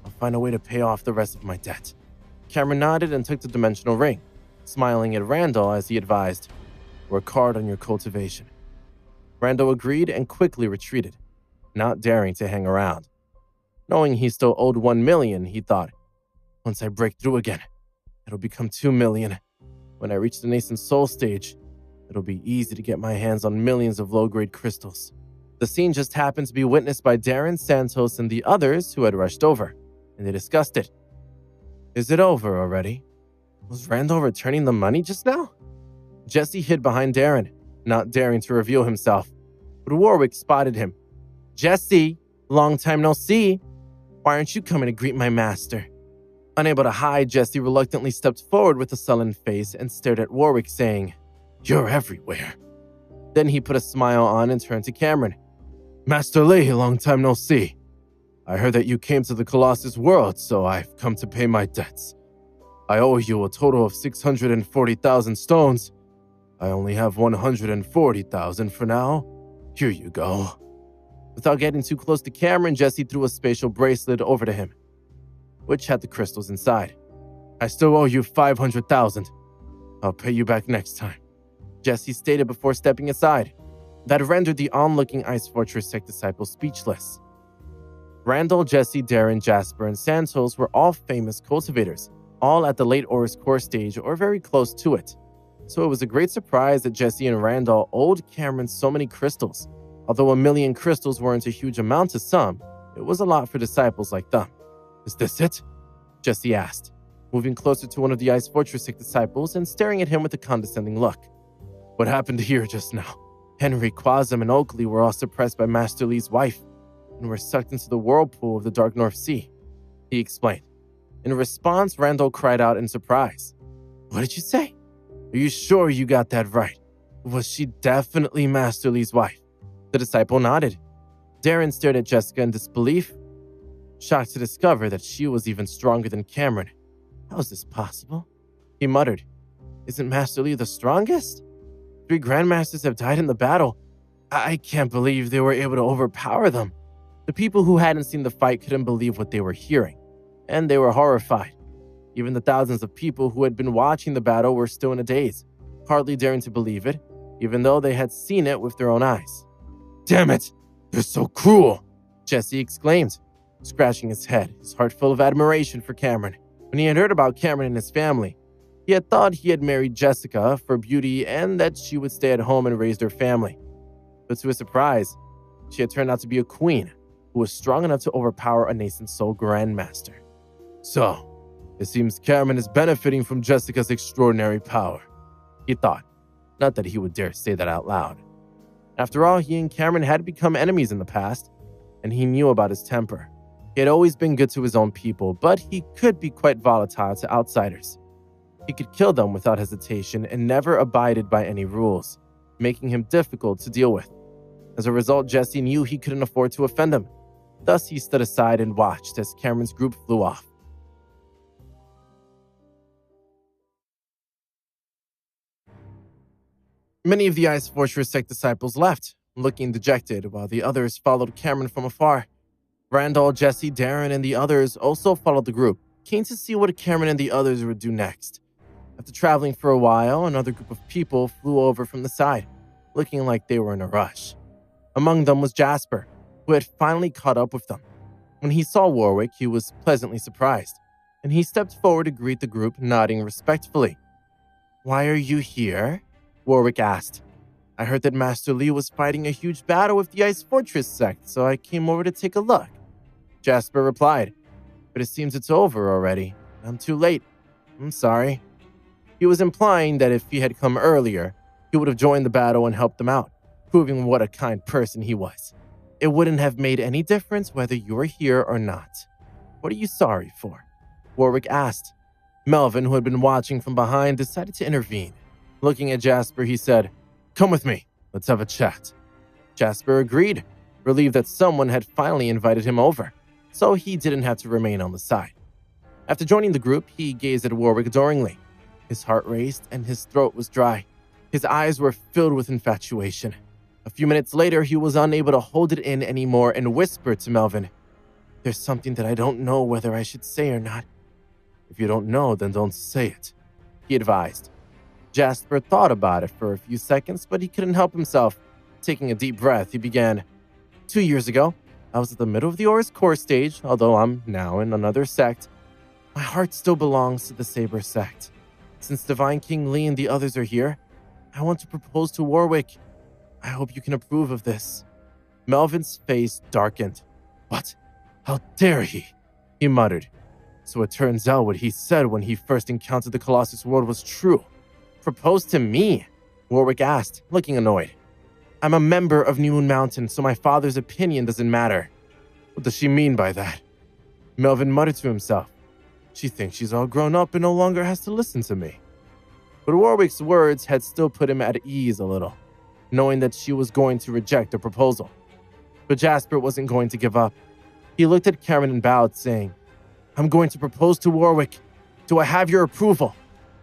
I'll find a way to pay off the rest of my debt." Cameron nodded and took the dimensional ring, smiling at Randall as he advised, "Work hard on your cultivation." Randall agreed and quickly retreated, not daring to hang around. Knowing he still owed 1 million, he thought, "Once I break through again, it'll become 2 million. When I reach the nascent soul stage, it'll be easy to get my hands on millions of low-grade crystals." The scene just happened to be witnessed by Darren, Santos, and the others who had rushed over, and they discussed it. "Is it over already? Was Randall returning the money just now?" Jesse hid behind Darren, not daring to reveal himself, but Warwick spotted him. "Jesse, long time no see. Why aren't you coming to greet my master?" Unable to hide, Jesse reluctantly stepped forward with a sullen face and stared at Warwick, saying, "You're everywhere." Then he put a smile on and turned to Cameron. "Master Li, long time no see. I heard that you came to the Colossus world, so I've come to pay my debts. I owe you a total of 640,000 stones. I only have 140,000 for now. Here you go." Without getting too close to Cameron, Jesse threw a spatial bracelet over to him, which had the crystals inside. "I still owe you 500,000. I'll pay you back next time," Jesse stated before stepping aside. That rendered the onlooking Ice Fortress sect disciples speechless. Randall, Jesse, Darren, Jasper, and Santos were all famous cultivators, all at the late Horus core stage or very close to it. So it was a great surprise that Jesse and Randall owed Cameron so many crystals. Although 1 million crystals weren't a huge amount to some, it was a lot for disciples like them. "Is this it?" Jesse asked, moving closer to one of the Ice Fortress disciples and staring at him with a condescending look. "What happened here just now? Henry, Quasem, and Oakley were all suppressed by Master Li's wife and were sucked into the whirlpool of the Dark North Sea," he explained. In response, Randall cried out in surprise. "What did you say? Are you sure you got that right? Was she definitely Master Li's wife?" The disciple nodded. Darren stared at Jessica in disbelief, shocked to discover that she was even stronger than Cameron. "How is this possible?" He muttered. "Isn't Master Li the strongest? 3 Grandmasters have died in the battle. I can't believe they were able to overpower them." The people who hadn't seen the fight couldn't believe what they were hearing, and they were horrified. Even the thousands of people who had been watching the battle were still in a daze, hardly daring to believe it, even though they had seen it with their own eyes. "Damn it! They're so cruel!" Jesse exclaimed, scratching his head, his heart full of admiration for Cameron. When he had heard about Cameron and his family, he had thought he had married Jessica for beauty and that she would stay at home and raise their family. But to his surprise, she had turned out to be a queen who was strong enough to overpower a nascent soul Grandmaster. "So, it seems Cameron is benefiting from Jessica's extraordinary power," he thought. Not that he would dare say that out loud. After all, he and Cameron had become enemies in the past, and he knew about his temper. He had always been good to his own people, but he could be quite volatile to outsiders. He could kill them without hesitation and never abided by any rules, making him difficult to deal with. As a result, Jesse knew he couldn't afford to offend him. Thus, he stood aside and watched as Cameron's group flew off. Many of the Ice Fortress sect disciples left, looking dejected, while the others followed Cameron from afar. Randall, Jesse, Darren, and the others also followed the group, keen to see what Cameron and the others would do next. After traveling for a while, another group of people flew over from the side, looking like they were in a rush. Among them was Jasper, who had finally caught up with them. When he saw Warwick, he was pleasantly surprised, and he stepped forward to greet the group, nodding respectfully. "Why are you here?" Warwick asked. "I heard that Master Lee was fighting a huge battle with the Ice Fortress sect, so I came over to take a look." Jasper replied, "But it seems it's over already. I'm too late. I'm sorry." He was implying that if he had come earlier, he would have joined the battle and helped them out, proving what a kind person he was. "It wouldn't have made any difference whether you were here or not. What are you sorry for?" Warwick asked. Melvin, who had been watching from behind, decided to intervene. Looking at Jasper, he said, "Come with me. Let's have a chat." Jasper agreed, relieved that someone had finally invited him over, so he didn't have to remain on the side. After joining the group, he gazed at Warwick adoringly. His heart raced and his throat was dry. His eyes were filled with infatuation. A few minutes later, he was unable to hold it in anymore and whispered to Melvin, "There's something that I don't know whether I should say or not." "If you don't know, then don't say it," he advised. Jasper thought about it for a few seconds, but he couldn't help himself. Taking a deep breath, he began, 2 years ago, I was at the middle of the Auror's core stage, although I'm now in another sect. My heart still belongs to the Saber sect. Since Divine King Lee and the others are here, I want to propose to Warwick. I hope you can approve of this." Melvin's face darkened. "What? How dare he?" he muttered. So it turns out what he said when he first encountered the Colossus world was true. "Propose to me?" Warwick asked, looking annoyed. "I'm a member of New Moon Mountain, so my father's opinion doesn't matter." "What does she mean by that?" Melvin muttered to himself. "She thinks she's all grown up and no longer has to listen to me." But Warwick's words had still put him at ease a little, knowing that she was going to reject the proposal. But Jasper wasn't going to give up. He looked at Cameron and bowed, saying, "I'm going to propose to Warwick. Do I have your approval?"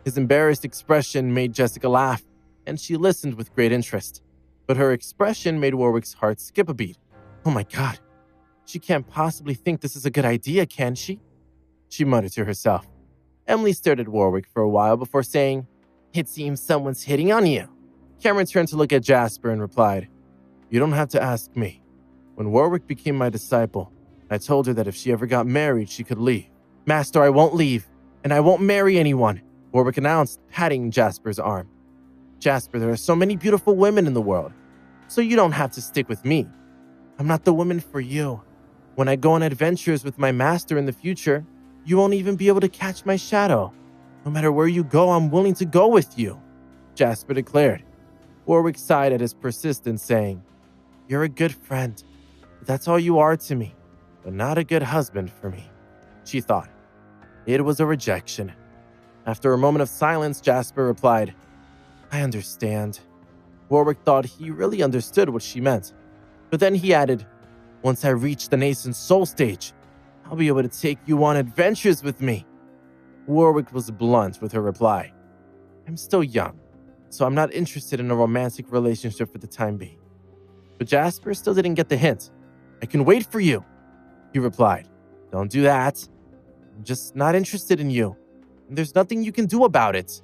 His embarrassed expression made Jessica laugh, and she listened with great interest. But her expression made Warwick's heart skip a beat. "Oh my God, she can't possibly think this is a good idea, can she?" she muttered to herself. Emily stared at Warwick for a while before saying, "It seems someone's hitting on you." Cameron turned to look at Jasper and replied, "You don't have to ask me. When Warwick became my disciple, I told her that if she ever got married, she could leave." "Master, I won't leave, and I won't marry anyone," Warwick announced, patting Jasper's arm. "Jasper, there are so many beautiful women in the world, so you don't have to stick with me. I'm not the woman for you. When I go on adventures with my master in the future, you won't even be able to catch my shadow. No matter where you go, I'm willing to go with you," Jasper declared. Warwick sighed at his persistence, saying, "You're a good friend, but that's all you are to me, but not a good husband for me," she thought. It was a rejection. After a moment of silence, Jasper replied, "I understand." Warwick thought he really understood what she meant. But then he added, "Once I reach the nascent soul stage, I'll be able to take you on adventures with me." Warwick was blunt with her reply. "I'm still young, so I'm not interested in a romantic relationship for the time being." But Jasper still didn't get the hint. "I can wait for you," he replied. "Don't do that. I'm just not interested in you, and there's nothing you can do about it,"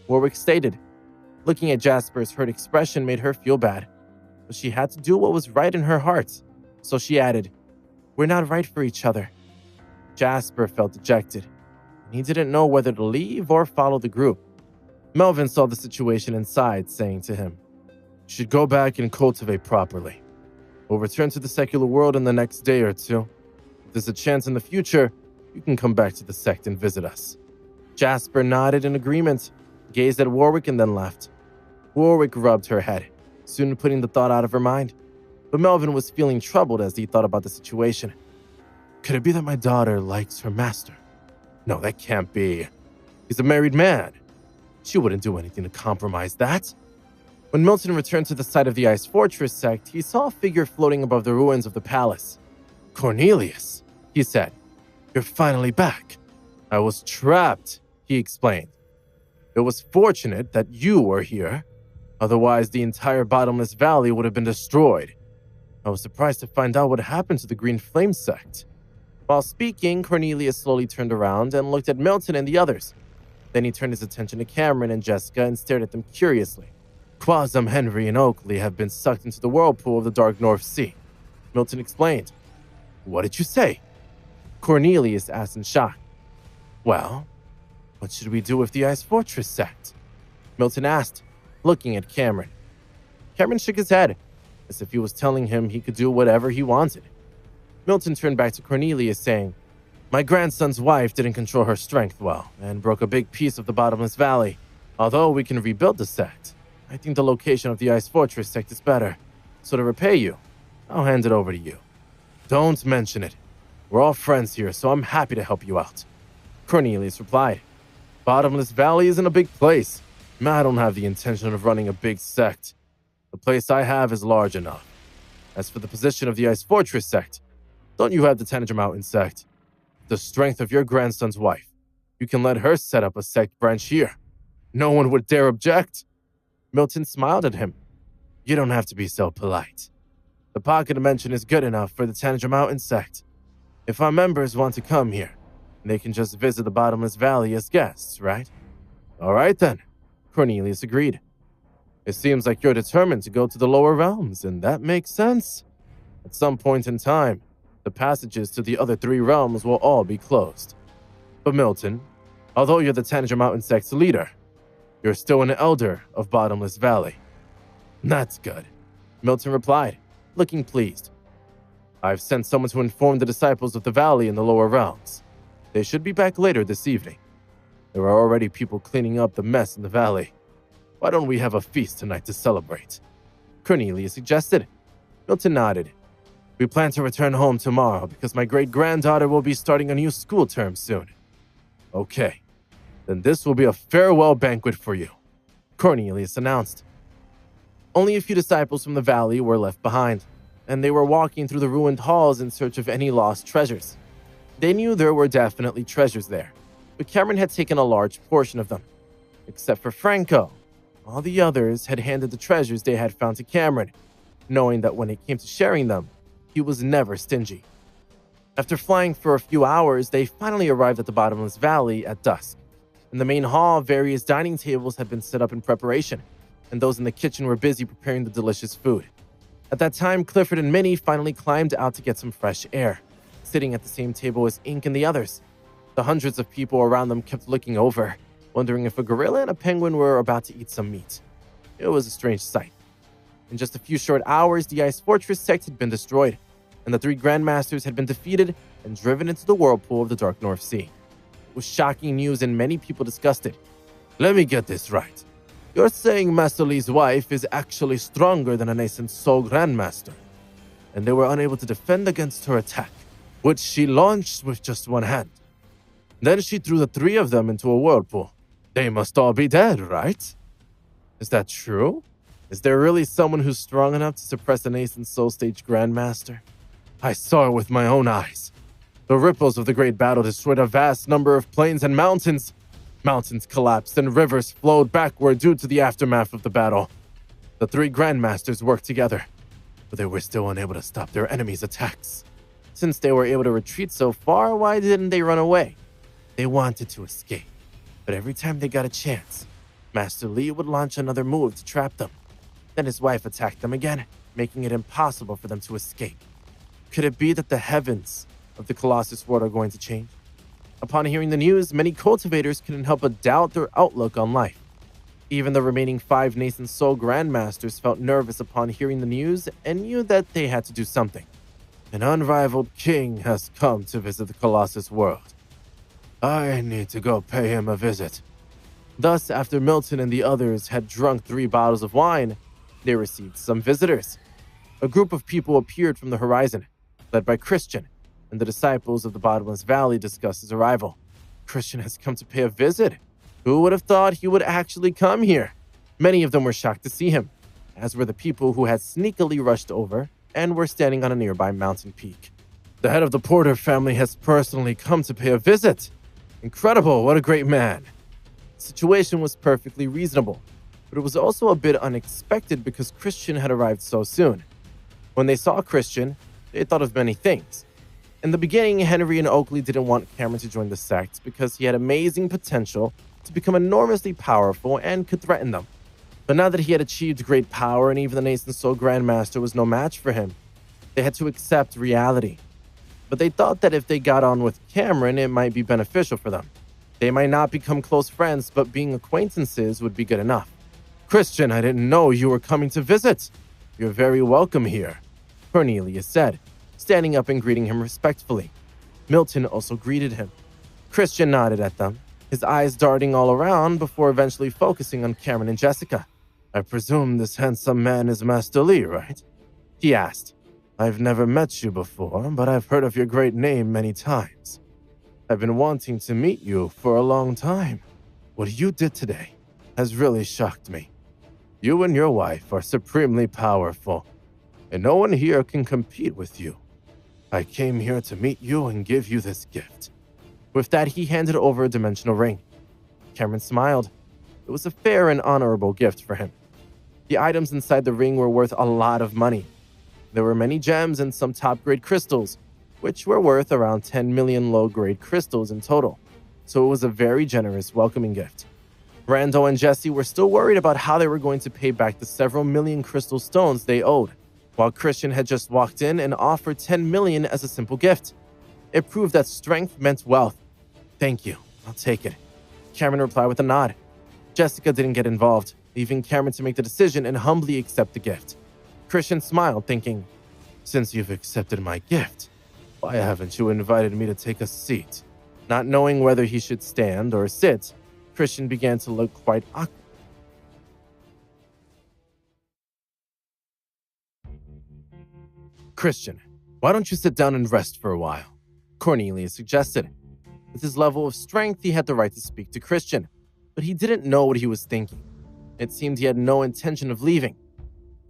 Warwick stated. Looking at Jasper's hurt expression made her feel bad, but she had to do what was right in her heart. So she added, "We're not right for each other." Jasper felt dejected, and he didn't know whether to leave or follow the group. Melvin saw the situation and sighed, saying to him, "You should go back and cultivate properly. We'll return to the secular world in the next day or two. If there's a chance in the future, you can come back to the sect and visit us." Jasper nodded in agreement, gazed at Warwick, and then left. Warwick rubbed her head, soon putting the thought out of her mind. But Melvin was feeling troubled as he thought about the situation. Could it be that my daughter likes her master? No, that can't be. He's a married man. She wouldn't do anything to compromise that. When Milton returned to the site of the Ice Fortress sect, he saw a figure floating above the ruins of the palace. Cornelius, he said, you're finally back. I was trapped, he explained. It was fortunate that you were here. Otherwise, the entire Bottomless Valley would have been destroyed. I was surprised to find out what happened to the Green Flame sect. While speaking, Cornelius slowly turned around and looked at Milton and the others. Then he turned his attention to Cameron and Jessica and stared at them curiously. Quasum, Henry, and Oakley have been sucked into the whirlpool of the Dark North Sea. Milton explained. What did you say? Cornelius asked in shock. Well, what should we do with the Ice Fortress sect? Milton asked, looking at Cameron. Cameron shook his head, as if he was telling him he could do whatever he wanted. Milton turned back to Cornelius, saying, my grandson's wife didn't control her strength well and broke a big piece of the Bottomless Valley. Although we can rebuild the sect, I think the location of the Ice Fortress sect is better. So to repay you, I'll hand it over to you. Don't mention it. We're all friends here, so I'm happy to help you out. Cornelius replied. Bottomless Valley isn't a big place. I don't have the intention of running a big sect. The place I have is large enough. As for the position of the Ice Fortress sect, don't you have the Tanager Mountain sect? The strength of your grandson's wife. You can let her set up a sect branch here. No one would dare object. Milton smiled at him. You don't have to be so polite. The pocket dimension is good enough for the Tanager Mountain sect. If our members want to come here, they can just visit the Bottomless Valley as guests, right? All right then, Cornelius agreed. It seems like you're determined to go to the lower realms, and that makes sense. At some point in time, the passages to the other 3 realms will all be closed. But Milton, although you're the Tanager Mountain sect's leader, you're still an elder of Bottomless Valley. That's good, Milton replied, looking pleased. I've sent someone to inform the disciples of the valley in the lower realms. They should be back later this evening. There are already people cleaning up the mess in the valley. Why don't we have a feast tonight to celebrate? Cornelius suggested. Milton nodded. We plan to return home tomorrow because my great-granddaughter will be starting a new school term soon. Okay, then this will be a farewell banquet for you, Cornelius announced. Only a few disciples from the valley were left behind, and they were walking through the ruined halls in search of any lost treasures. They knew there were definitely treasures there, but Cameron had taken a large portion of them. Except for Franco, all the others had handed the treasures they had found to Cameron, knowing that when it came to sharing them, he was never stingy. After flying for a few hours, they finally arrived at the Bottomless Valley at dusk. In the main hall, various dining tables had been set up in preparation, and those in the kitchen were busy preparing the delicious food. At that time, Clifford and Minnie finally climbed out to get some fresh air, sitting at the same table as Ink and the others. The hundreds of people around them kept looking over, wondering if a gorilla and a penguin were about to eat some meat. It was a strange sight. In just a few short hours, the Ice Fortress sect had been destroyed, and the 3 Grandmasters had been defeated and driven into the whirlpool of the Dark North Sea. It was shocking news, and many people discussed it. Let me get this right. You're saying Master Lee's wife is actually stronger than a nascent Soul Grandmaster, and they were unable to defend against her attack, which she launched with just one hand. Then she threw the 3 of them into a whirlpool. They must all be dead, right? Is that true? Is there really someone who's strong enough to suppress a nascent Soul Stage Grandmaster? I saw it with my own eyes. The ripples of the great battle destroyed a vast number of plains and mountains. Mountains collapsed and rivers flowed backward due to the aftermath of the battle. The 3 Grandmasters worked together, but they were still unable to stop their enemies' attacks. Since they were able to retreat so far, why didn't they run away? They wanted to escape, but every time they got a chance, Master Lee would launch another move to trap them. Then his wife attacked them again, making it impossible for them to escape. Could it be that the heavens of the Colossus world are going to change? Upon hearing the news, many cultivators couldn't help but doubt their outlook on life. Even the remaining 5 nascent Soul Grandmasters felt nervous upon hearing the news and knew that they had to do something. An unrivaled king has come to visit the Colossus world. I need to go pay him a visit. Thus, after Milton and the others had drunk 3 bottles of wine, they received some visitors. A group of people appeared from the horizon, led by Christian, and the disciples of the Bottomless Valley discussed his arrival. Christian has come to pay a visit. Who would have thought he would actually come here? Many of them were shocked to see him, as were the people who had sneakily rushed over and were standing on a nearby mountain peak. The head of the Porter family has personally come to pay a visit. Incredible, what a great man. The situation was perfectly reasonable, but it was also a bit unexpected because Christian had arrived so soon. When they saw Christian, they thought of many things. In the beginning, Henry and Oakley didn't want Cameron to join the sect because he had amazing potential to become enormously powerful and could threaten them. But now that he had achieved great power and even the Nathan Soul Grandmaster was no match for him, they had to accept reality. But they thought that if they got on with Cameron, it might be beneficial for them. They might not become close friends, but being acquaintances would be good enough. Christian, I didn't know you were coming to visit. You're very welcome here, Cornelius said, standing up and greeting him respectfully. Milton also greeted him. Christian nodded at them, his eyes darting all around before eventually focusing on Cameron and Jessica. I presume this handsome man is Master Lee, right? He asked. I've never met you before, but I've heard of your great name many times. I've been wanting to meet you for a long time. What you did today has really shocked me. You and your wife are supremely powerful, and no one here can compete with you. I came here to meet you and give you this gift. With that, he handed over a dimensional ring. Cameron smiled. It was a fair and honorable gift for him. The items inside the ring were worth a lot of money. There were many gems and some top-grade crystals, which were worth around 10 million low-grade crystals in total, so it was a very generous welcoming gift. Randall and Jesse were still worried about how they were going to pay back the several million crystal stones they owed, while Christian had just walked in and offered 10 million as a simple gift. It proved that strength meant wealth. Thank you, I'll take it. Cameron replied with a nod. Jessica didn't get involved, leaving Cameron to make the decision and humbly accept the gift. Christian smiled, thinking, since you've accepted my gift, why haven't you invited me to take a seat? Not knowing whether he should stand or sit, Christian began to look quite awkward. Christian, why don't you sit down and rest for a while? Cornelius suggested. With his level of strength, he had the right to speak to Christian, but he didn't know what he was thinking. It seemed he had no intention of leaving.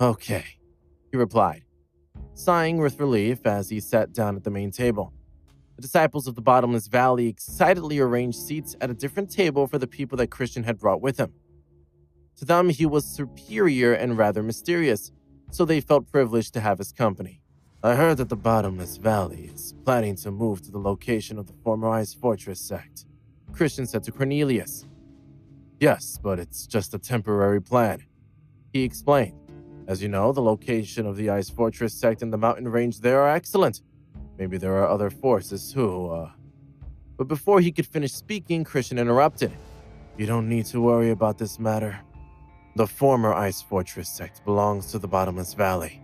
Okay, he replied, sighing with relief as he sat down at the main table. The disciples of the Bottomless Valley excitedly arranged seats at a different table for the people that Christian had brought with him. To them, he was superior and rather mysterious, so they felt privileged to have his company. I heard that the Bottomless Valley is planning to move to the location of the former Ice Fortress sect, Christian said to Cornelius. Yes, but it's just a temporary plan, he explained. As you know, the location of the Ice Fortress sect and the mountain range there are excellent. Maybe there are other forces who, But before he could finish speaking, Christian interrupted. You don't need to worry about this matter. The former Ice Fortress sect belongs to the Bottomless Valley,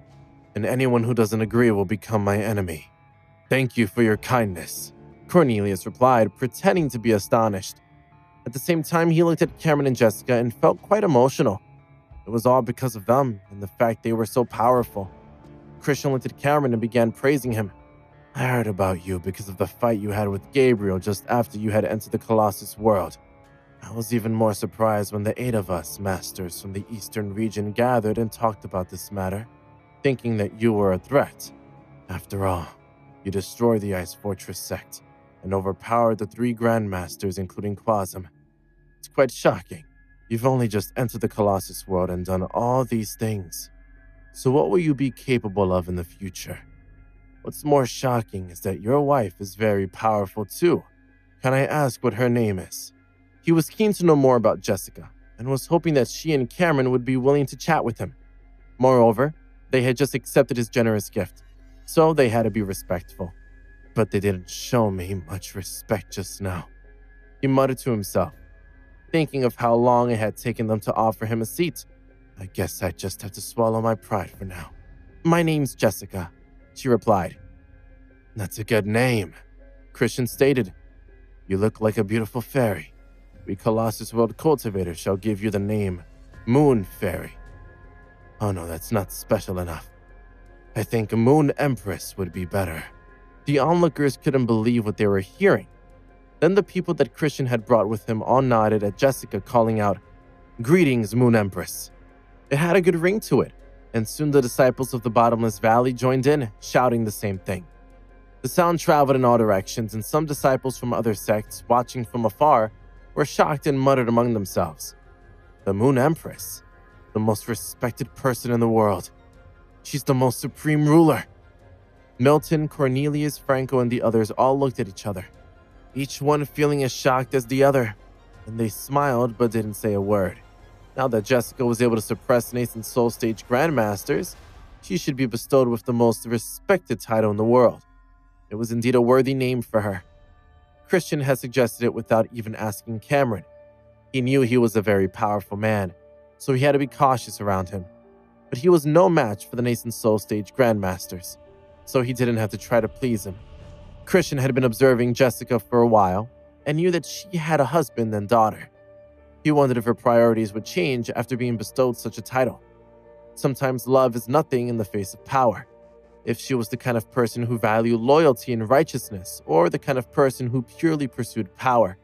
and anyone who doesn't agree will become my enemy. Thank you for your kindness, Cornelius replied, pretending to be astonished. At the same time, he looked at Cameron and Jessica and felt quite emotional. It was all because of them and the fact they were so powerful. Christian looked at Cameron and began praising him. I heard about you because of the fight you had with Gabriel just after you had entered the Colossus world. I was even more surprised when the 8 of us masters from the eastern region gathered and talked about this matter, thinking that you were a threat. After all, you destroyed the Ice Fortress sect and overpowered the 3 grandmasters, including Quasm. It's quite shocking. You've only just entered the Colossus world and done all these things. So what will you be capable of in the future? What's more shocking is that your wife is very powerful too. Can I ask what her name is? He was keen to know more about Jessica and was hoping that she and Cameron would be willing to chat with him. Moreover, they had just accepted his generous gift, so they had to be respectful. But they didn't show me much respect just now, he muttered to himself, thinking of how long it had taken them to offer him a seat. I guess I just have to swallow my pride for now. My name's Jessica, she replied. That's a good name, Christian stated. You look like a beautiful fairy. We Colossus World cultivators shall give you the name Moon Fairy. Oh no, that's not special enough. I think Moon Empress would be better. The onlookers couldn't believe what they were hearing. Then the people that Christian had brought with him all nodded at Jessica, calling out, "Greetings, Moon Empress." It had a good ring to it, and soon the disciples of the Bottomless Valley joined in, shouting the same thing. The sound traveled in all directions, and some disciples from other sects, watching from afar, were shocked and muttered among themselves, "The Moon Empress, the most respected person in the world. She's the most supreme ruler." Milton, Cornelius, Franco, and the others all looked at each other, each one feeling as shocked as the other, and they smiled but didn't say a word. Now that Jessica was able to suppress Nathan's Soul Stage Grandmasters, she should be bestowed with the most respected title in the world. It was indeed a worthy name for her. Christian had suggested it without even asking Cameron. He knew he was a very powerful man, so he had to be cautious around him. But he was no match for the Nathan Soul Stage Grandmasters, so he didn't have to try to please him. Christian had been observing Jessica for a while and knew that she had a husband and daughter. He wondered if her priorities would change after being bestowed such a title. Sometimes love is nothing in the face of power. If she was the kind of person who valued loyalty and righteousness, or the kind of person who purely pursued power,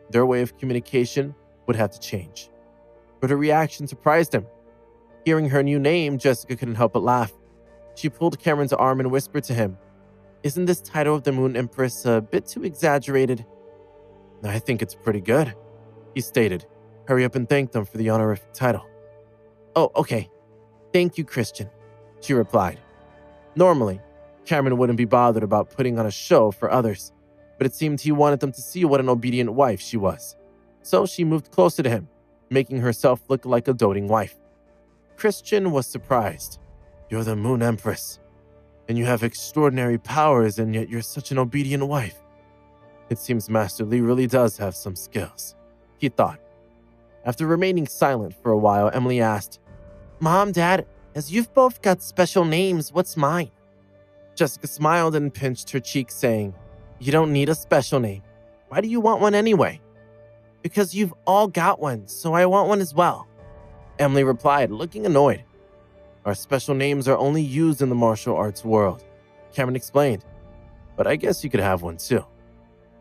their way of communication would have to change. But her reaction surprised him. Hearing her new name, Jessica couldn't help but laugh. She pulled Cameron's arm and whispered to him, "Isn't this title of the Moon Empress a bit too exaggerated?" "I think it's pretty good," he stated. "Hurry up and thank them for the honorific title." "Oh, okay. Thank you, Christian," she replied. Normally, Cameron wouldn't be bothered about putting on a show for others, but it seemed he wanted them to see what an obedient wife she was. So she moved closer to him, making herself look like a doting wife. Christian was surprised. "You're the Moon Empress, and you have extraordinary powers, and yet you're such an obedient wife. It seems Master Li really does have some skills," he thought. After remaining silent for a while, Emily asked, "Mom, Dad, as you've both got special names, what's mine?" Jessica smiled and pinched her cheek, saying, "You don't need a special name. Why do you want one anyway?" "Because you've all got one, so I want one as well," Emily replied, looking annoyed. "Our special names are only used in the martial arts world," Cameron explained. "But I guess you could have one too.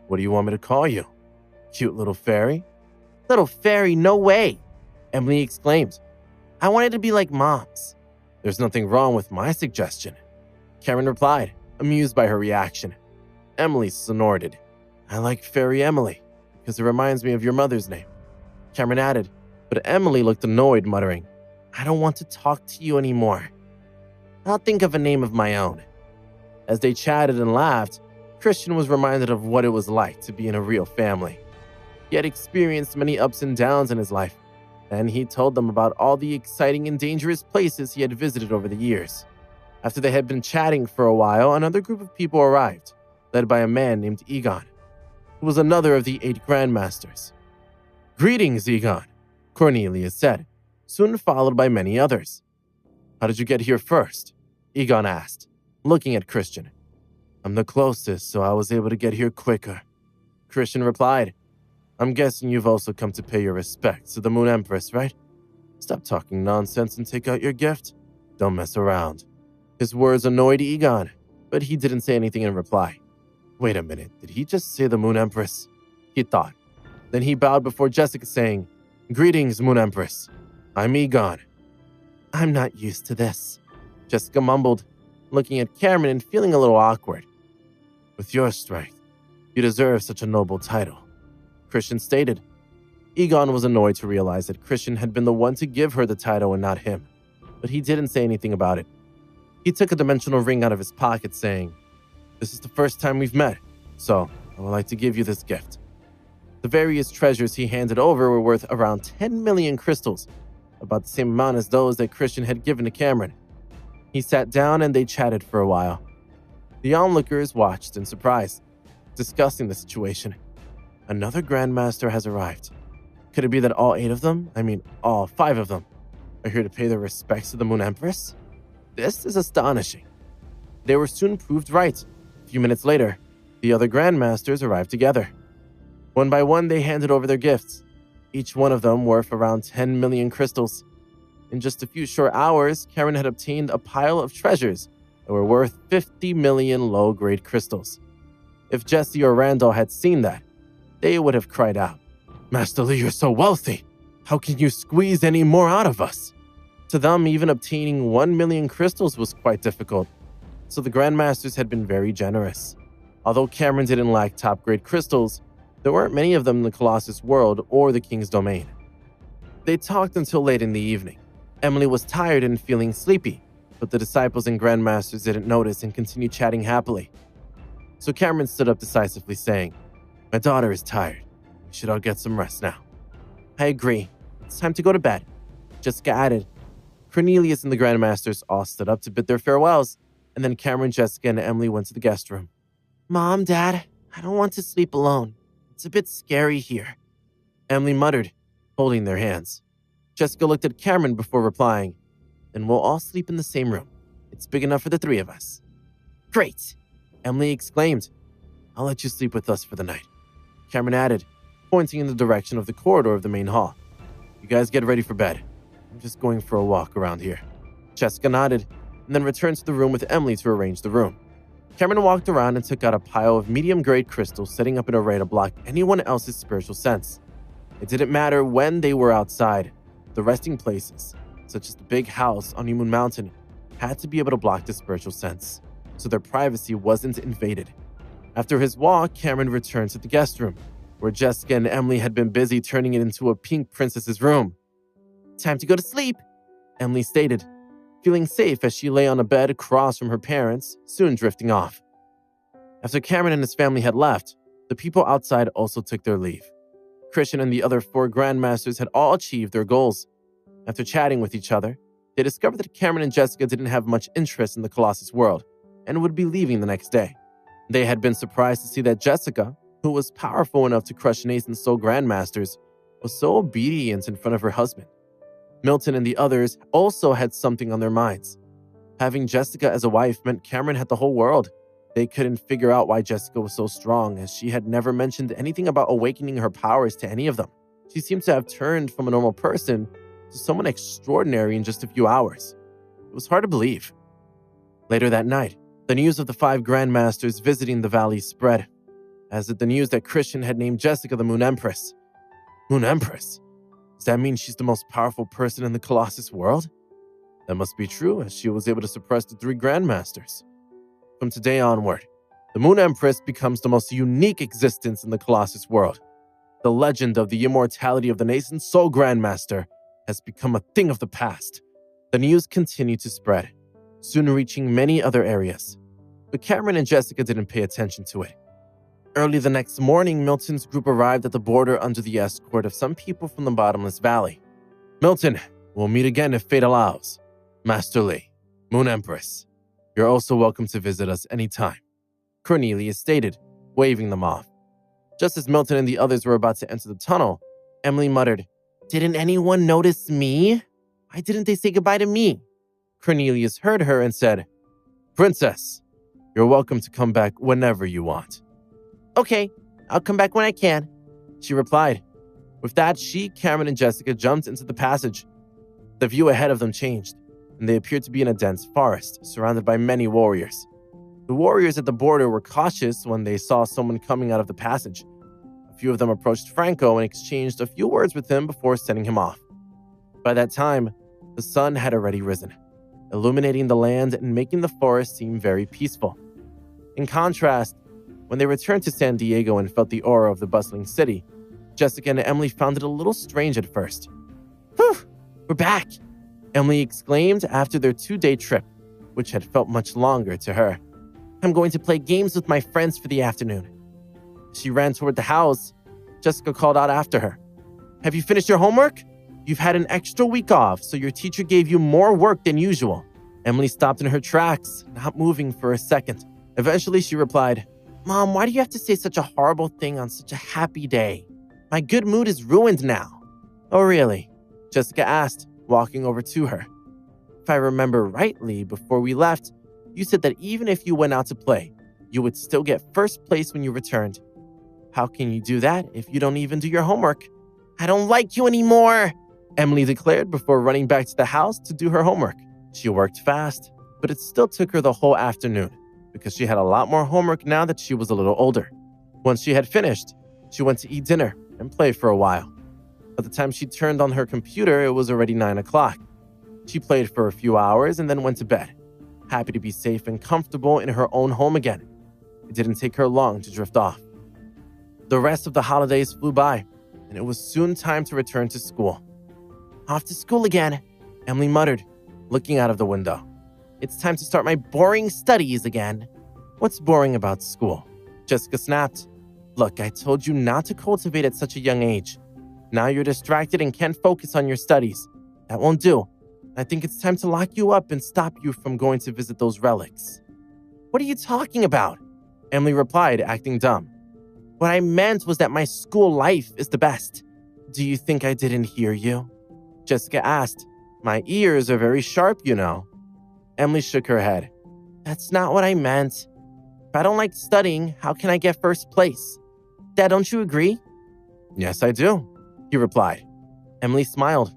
What do you want me to call you? Cute little fairy?" "Little fairy, no way," Emily exclaimed. "I wanted to be like Mom's." "There's nothing wrong with my suggestion," Cameron replied, amused by her reaction. Emily snorted. "I like Fairy Emily, because it reminds me of your mother's name," Cameron added, but Emily looked annoyed, muttering, "I don't want to talk to you anymore. I'll think of a name of my own." As they chatted and laughed, Christian was reminded of what it was like to be in a real family. He had experienced many ups and downs in his life, and he told them about all the exciting and dangerous places he had visited over the years. After they had been chatting for a while, another group of people arrived, led by a man named Egon, who was another of the 8 Grandmasters. "Greetings, Egon," Cornelius said, soon followed by many others. "How did you get here first?" Egon asked, looking at Christian. "I'm the closest, so I was able to get here quicker," Christian replied. "I'm guessing you've also come to pay your respects to the Moon Empress, right? Stop talking nonsense and take out your gift. Don't mess around." His words annoyed Egon, but he didn't say anything in reply. Wait a minute, did he just say the Moon Empress? He thought. Then he bowed before Jessica, saying, "Greetings, Moon Empress. I'm Egon." "I'm not used to this," Jessica mumbled, looking at Cameron and feeling a little awkward. "With your strength, you deserve such a noble title," Christian stated. Egon was annoyed to realize that Christian had been the one to give her the title and not him, but he didn't say anything about it. He took a dimensional ring out of his pocket, saying, "This is the first time we've met, so I would like to give you this gift." The various treasures he handed over were worth around 10 million crystals, about the same amount as those that Christian had given to Cameron. He sat down and they chatted for a while. The onlookers watched in surprise, discussing the situation. Another Grandmaster has arrived. Could it be that all 8 of them, all 5 of them, are here to pay their respects to the Moon Empress? This is astonishing. They were soon proved right. A few minutes later, the other Grandmasters arrived together. One by one, they handed over their gifts, each one of them worth around 10 million crystals. In just a few short hours, Karen had obtained a pile of treasures that were worth 50 million low-grade crystals. If Jesse or Randall had seen that, they would have cried out, "Master Li, you're so wealthy. How can you squeeze any more out of us?" To them, even obtaining 1 million crystals was quite difficult, so the Grandmasters had been very generous. Although Cameron didn't lack top-grade crystals, there weren't many of them in the Colossus world or the King's domain. They talked until late in the evening. Emily was tired and feeling sleepy, but the disciples and Grandmasters didn't notice and continued chatting happily. So Cameron stood up decisively, saying, "My daughter is tired. We should all get some rest now." "I agree. It's time to go to bed," Jessica added. Cornelius and the Grandmasters all stood up to bid their farewells, and then Cameron, Jessica, and Emily went to the guest room. "Mom, Dad, I don't want to sleep alone. It's a bit scary here," Emily muttered, holding their hands. Jessica looked at Cameron before replying, "Then we'll all sleep in the same room. It's big enough for the three of us." "Great," Emily exclaimed. "I'll let you sleep with us for the night," Cameron added, pointing in the direction of the corridor of the main hall. "You guys get ready for bed. I'm just going for a walk around here." Jessica nodded, and then returned to the room with Emily to arrange the room. Cameron walked around and took out a pile of medium-grade crystals, setting up an array to block anyone else's spiritual sense. It didn't matter when they were outside. The resting places, such as the big house on New Moon Mountain, had to be able to block the spiritual sense, so their privacy wasn't invaded. After his walk, Cameron returned to the guest room, where Jessica and Emily had been busy turning it into a pink princess's room. "Time to go to sleep," Emily stated, feeling safe as she lay on a bed across from her parents, soon drifting off. After Cameron and his family had left, the people outside also took their leave. Christian and the other 4 Grandmasters had all achieved their goals. After chatting with each other, they discovered that Cameron and Jessica didn't have much interest in the Colossus world and would be leaving the next day. They had been surprised to see that Jessica, who was powerful enough to crush Nathan's Soul Grandmasters, was so obedient in front of her husband. Milton and the others also had something on their minds. Having Jessica as a wife meant Cameron had the whole world. They couldn't figure out why Jessica was so strong, as she had never mentioned anything about awakening her powers to any of them. She seemed to have turned from a normal person to someone extraordinary in just a few hours. It was hard to believe. Later that night, the news of the 5 Grandmasters visiting the valley spread, as did the news that Christian had named Jessica the Moon Empress. Moon Empress? Does that mean she's the most powerful person in the Colossus world? That must be true, as she was able to suppress the 3 Grandmasters. From today onward, the Moon Empress becomes the most unique existence in the Colossus world. The legend of the immortality of the nascent Soul Grandmaster has become a thing of the past. The news continued to spread, soon reaching many other areas. But Cameron and Jessica didn't pay attention to it. Early the next morning, Milton's group arrived at the border under the escort of some people from the Bottomless Valley. "Milton, we'll meet again if fate allows. Master Li, Moon Empress, you're also welcome to visit us anytime," Cornelius stated, waving them off. Just as Milton and the others were about to enter the tunnel, Emily muttered, "Didn't anyone notice me? Why didn't they say goodbye to me?" Cornelius heard her and said, "Princess, you're welcome to come back whenever you want." "Okay, I'll come back when I can," she replied. With that, she, Cameron, and Jessica jumped into the passage. The view ahead of them changed, and they appeared to be in a dense forest, surrounded by many warriors. The warriors at the border were cautious when they saw someone coming out of the passage. A few of them approached Franco and exchanged a few words with him before sending him off. By that time, the sun had already risen, illuminating the land and making the forest seem very peaceful. In contrast, when they returned to San Diego and felt the aura of the bustling city, Jessica and Emily found it a little strange at first. "Whew, we're back," Emily exclaimed after their 2-day trip, which had felt much longer to her. "I'm going to play games with my friends for the afternoon." She ran toward the house. Jessica called out after her, "Have you finished your homework? You've had an extra week off, so your teacher gave you more work than usual." Emily stopped in her tracks, not moving for a second. Eventually, she replied, "Mom, why do you have to say such a horrible thing on such a happy day? My good mood is ruined now." "Oh, really?" Jessica asked, walking over to her. "If I remember rightly, before we left, you said that even if you went out to play, you would still get first place when you returned. How can you do that if you don't even do your homework?" "I don't like you anymore," Emily declared before running back to the house to do her homework. She worked fast, but it still took her the whole afternoon because she had a lot more homework now that she was a little older. Once she had finished, she went to eat dinner and play for a while. By the time she turned on her computer, it was already 9 o'clock. She played for a few hours and then went to bed, happy to be safe and comfortable in her own home again. It didn't take her long to drift off. The rest of the holidays flew by, and it was soon time to return to school. "Off to school again," Emily muttered, looking out of the window. "It's time to start my boring studies again." "What's boring about school?" Jessica snapped. "Look, I told you not to cultivate at such a young age. Now you're distracted and can't focus on your studies. That won't do. I think it's time to lock you up and stop you from going to visit those relics." "What are you talking about?" Emily replied, acting dumb. "What I meant was that my school life is the best." "Do you think I didn't hear you?" Jessica asked. "My ears are very sharp, you know." Emily shook her head. "That's not what I meant. If I don't like studying, how can I get first place? Dad, don't you agree?" "Yes, I do," he replied. Emily smiled.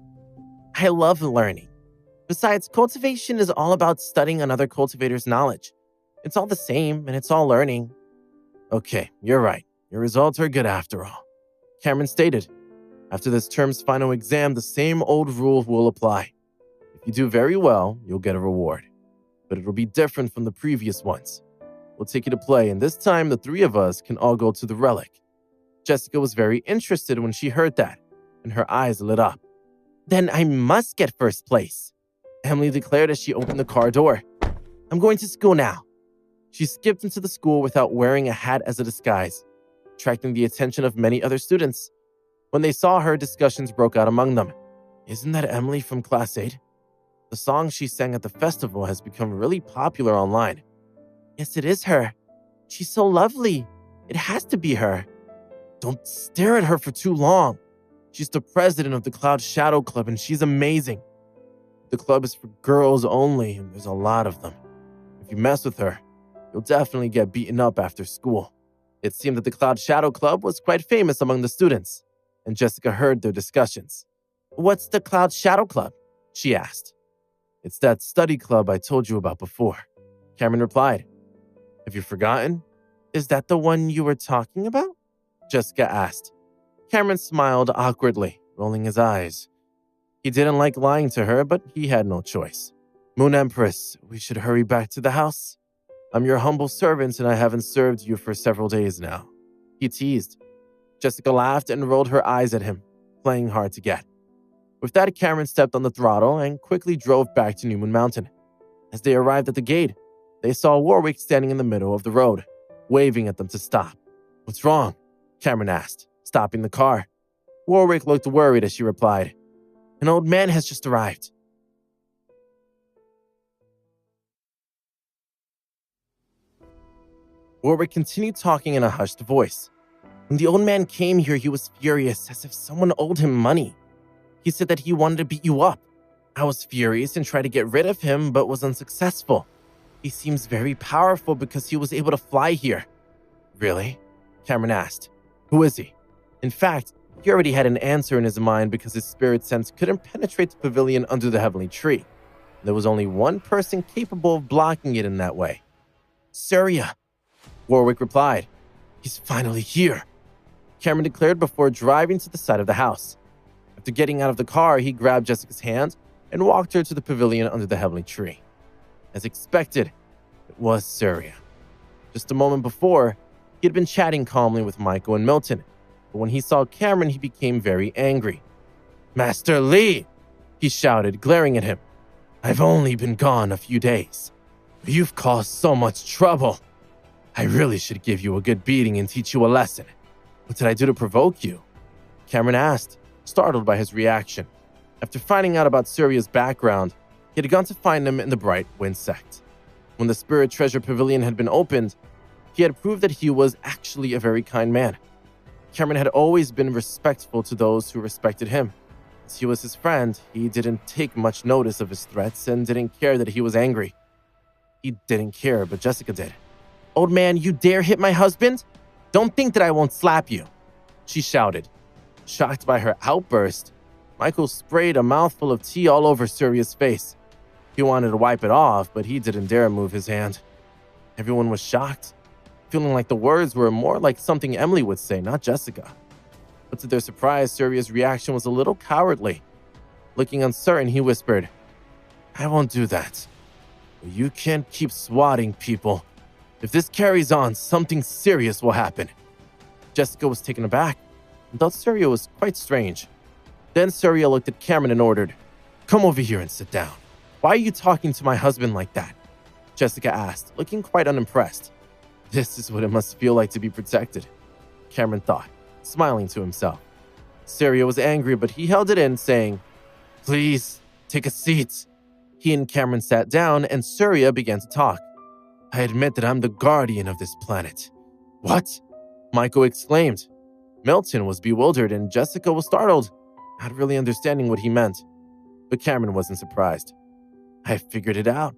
"I love learning. Besides, cultivation is all about studying another cultivator's knowledge. It's all the same, and it's all learning." "Okay, you're right. Your results are good after all," Cameron stated. "After this term's final exam, the same old rule will apply. If you do very well, you'll get a reward. But it'll be different from the previous ones. We'll take you to play, and this time the three of us can all go to the relic." Jessica was very interested when she heard that, and her eyes lit up. "Then I must get first place," Emily declared as she opened the car door. "I'm going to school now." She skipped into the school without wearing a hat as a disguise, attracting the attention of many other students. When they saw her, discussions broke out among them. "Isn't that Emily from Class 8? The song she sang at the festival has become really popular online." "Yes, it is her. She's so lovely. It has to be her." "Don't stare at her for too long. She's the president of the Cloud Shadow Club and she's amazing. The club is for girls only and there's a lot of them. If you mess with her, you'll definitely get beaten up after school." It seemed that the Cloud Shadow Club was quite famous among the students, and Jessica heard their discussions. "What's the Cloud Shadow Club?" she asked. "It's that study club I told you about before," Cameron replied. "Have you forgotten?" "Is that the one you were talking about?" Jessica asked. Cameron smiled awkwardly, rolling his eyes. He didn't like lying to her, but he had no choice. "Moon Empress, we should hurry back to the house. I'm your humble servant and I haven't served you for several days now," he teased. Jessica laughed and rolled her eyes at him, playing hard to get. With that, Cameron stepped on the throttle and quickly drove back to New Moon Mountain. As they arrived at the gate, they saw Warwick standing in the middle of the road, waving at them to stop. "What's wrong?" Cameron asked, stopping the car. Warwick looked worried as she replied, "An old man has just arrived." Warwick continued talking in a hushed voice. "When the old man came here, he was furious, as if someone owed him money. He said that he wanted to beat you up. I was furious and tried to get rid of him, but was unsuccessful. He seems very powerful because he was able to fly here." "Really?" Cameron asked. "Who is he?" In fact, he already had an answer in his mind because his spirit sense couldn't penetrate the pavilion under the heavenly tree. There was only one person capable of blocking it in that way. "Surya," Warwick replied. "He's finally here," Cameron declared before driving to the side of the house. After getting out of the car, he grabbed Jessica's hand and walked her to the pavilion under the heavenly tree. As expected, it was Surya. Just a moment before, he had been chatting calmly with Michael and Milton, but when he saw Cameron, he became very angry. "Master Lee!" he shouted, glaring at him. "I've only been gone a few days, but you've caused so much trouble. I really should give you a good beating and teach you a lesson. What did I do to provoke you?" Cameron asked, startled by his reaction. After finding out about Surya's background, he had gone to find him in the Bright Wind sect. When the Spirit Treasure Pavilion had been opened, he had proved that he was actually a very kind man. Cameron had always been respectful to those who respected him. As he was his friend, he didn't take much notice of his threats and didn't care that he was angry. He didn't care, but Jessica did. "Old man, you dare hit my husband? Don't think that I won't slap you," she shouted. Shocked by her outburst, Michael sprayed a mouthful of tea all over Surya's face. He wanted to wipe it off, but he didn't dare move his hand. Everyone was shocked, feeling like the words were more like something Emily would say, not Jessica. But to their surprise, Surya's reaction was a little cowardly. Looking uncertain, he whispered, "I won't do that. But you can't keep swatting people. If this carries on, something serious will happen." Jessica was taken aback and thought Surya was quite strange. Then Surya looked at Cameron and ordered, "Come over here and sit down. Why are you talking to my husband like that?" Jessica asked, looking quite unimpressed. This is what it must feel like to be protected, Cameron thought, smiling to himself. Surya was angry, but he held it in, saying, "Please, take a seat." He and Cameron sat down, and Surya began to talk. "I admit that I'm the guardian of this planet." "What?" Michael exclaimed. Milton was bewildered, and Jessica was startled, not really understanding what he meant. But Cameron wasn't surprised. "I figured it out,"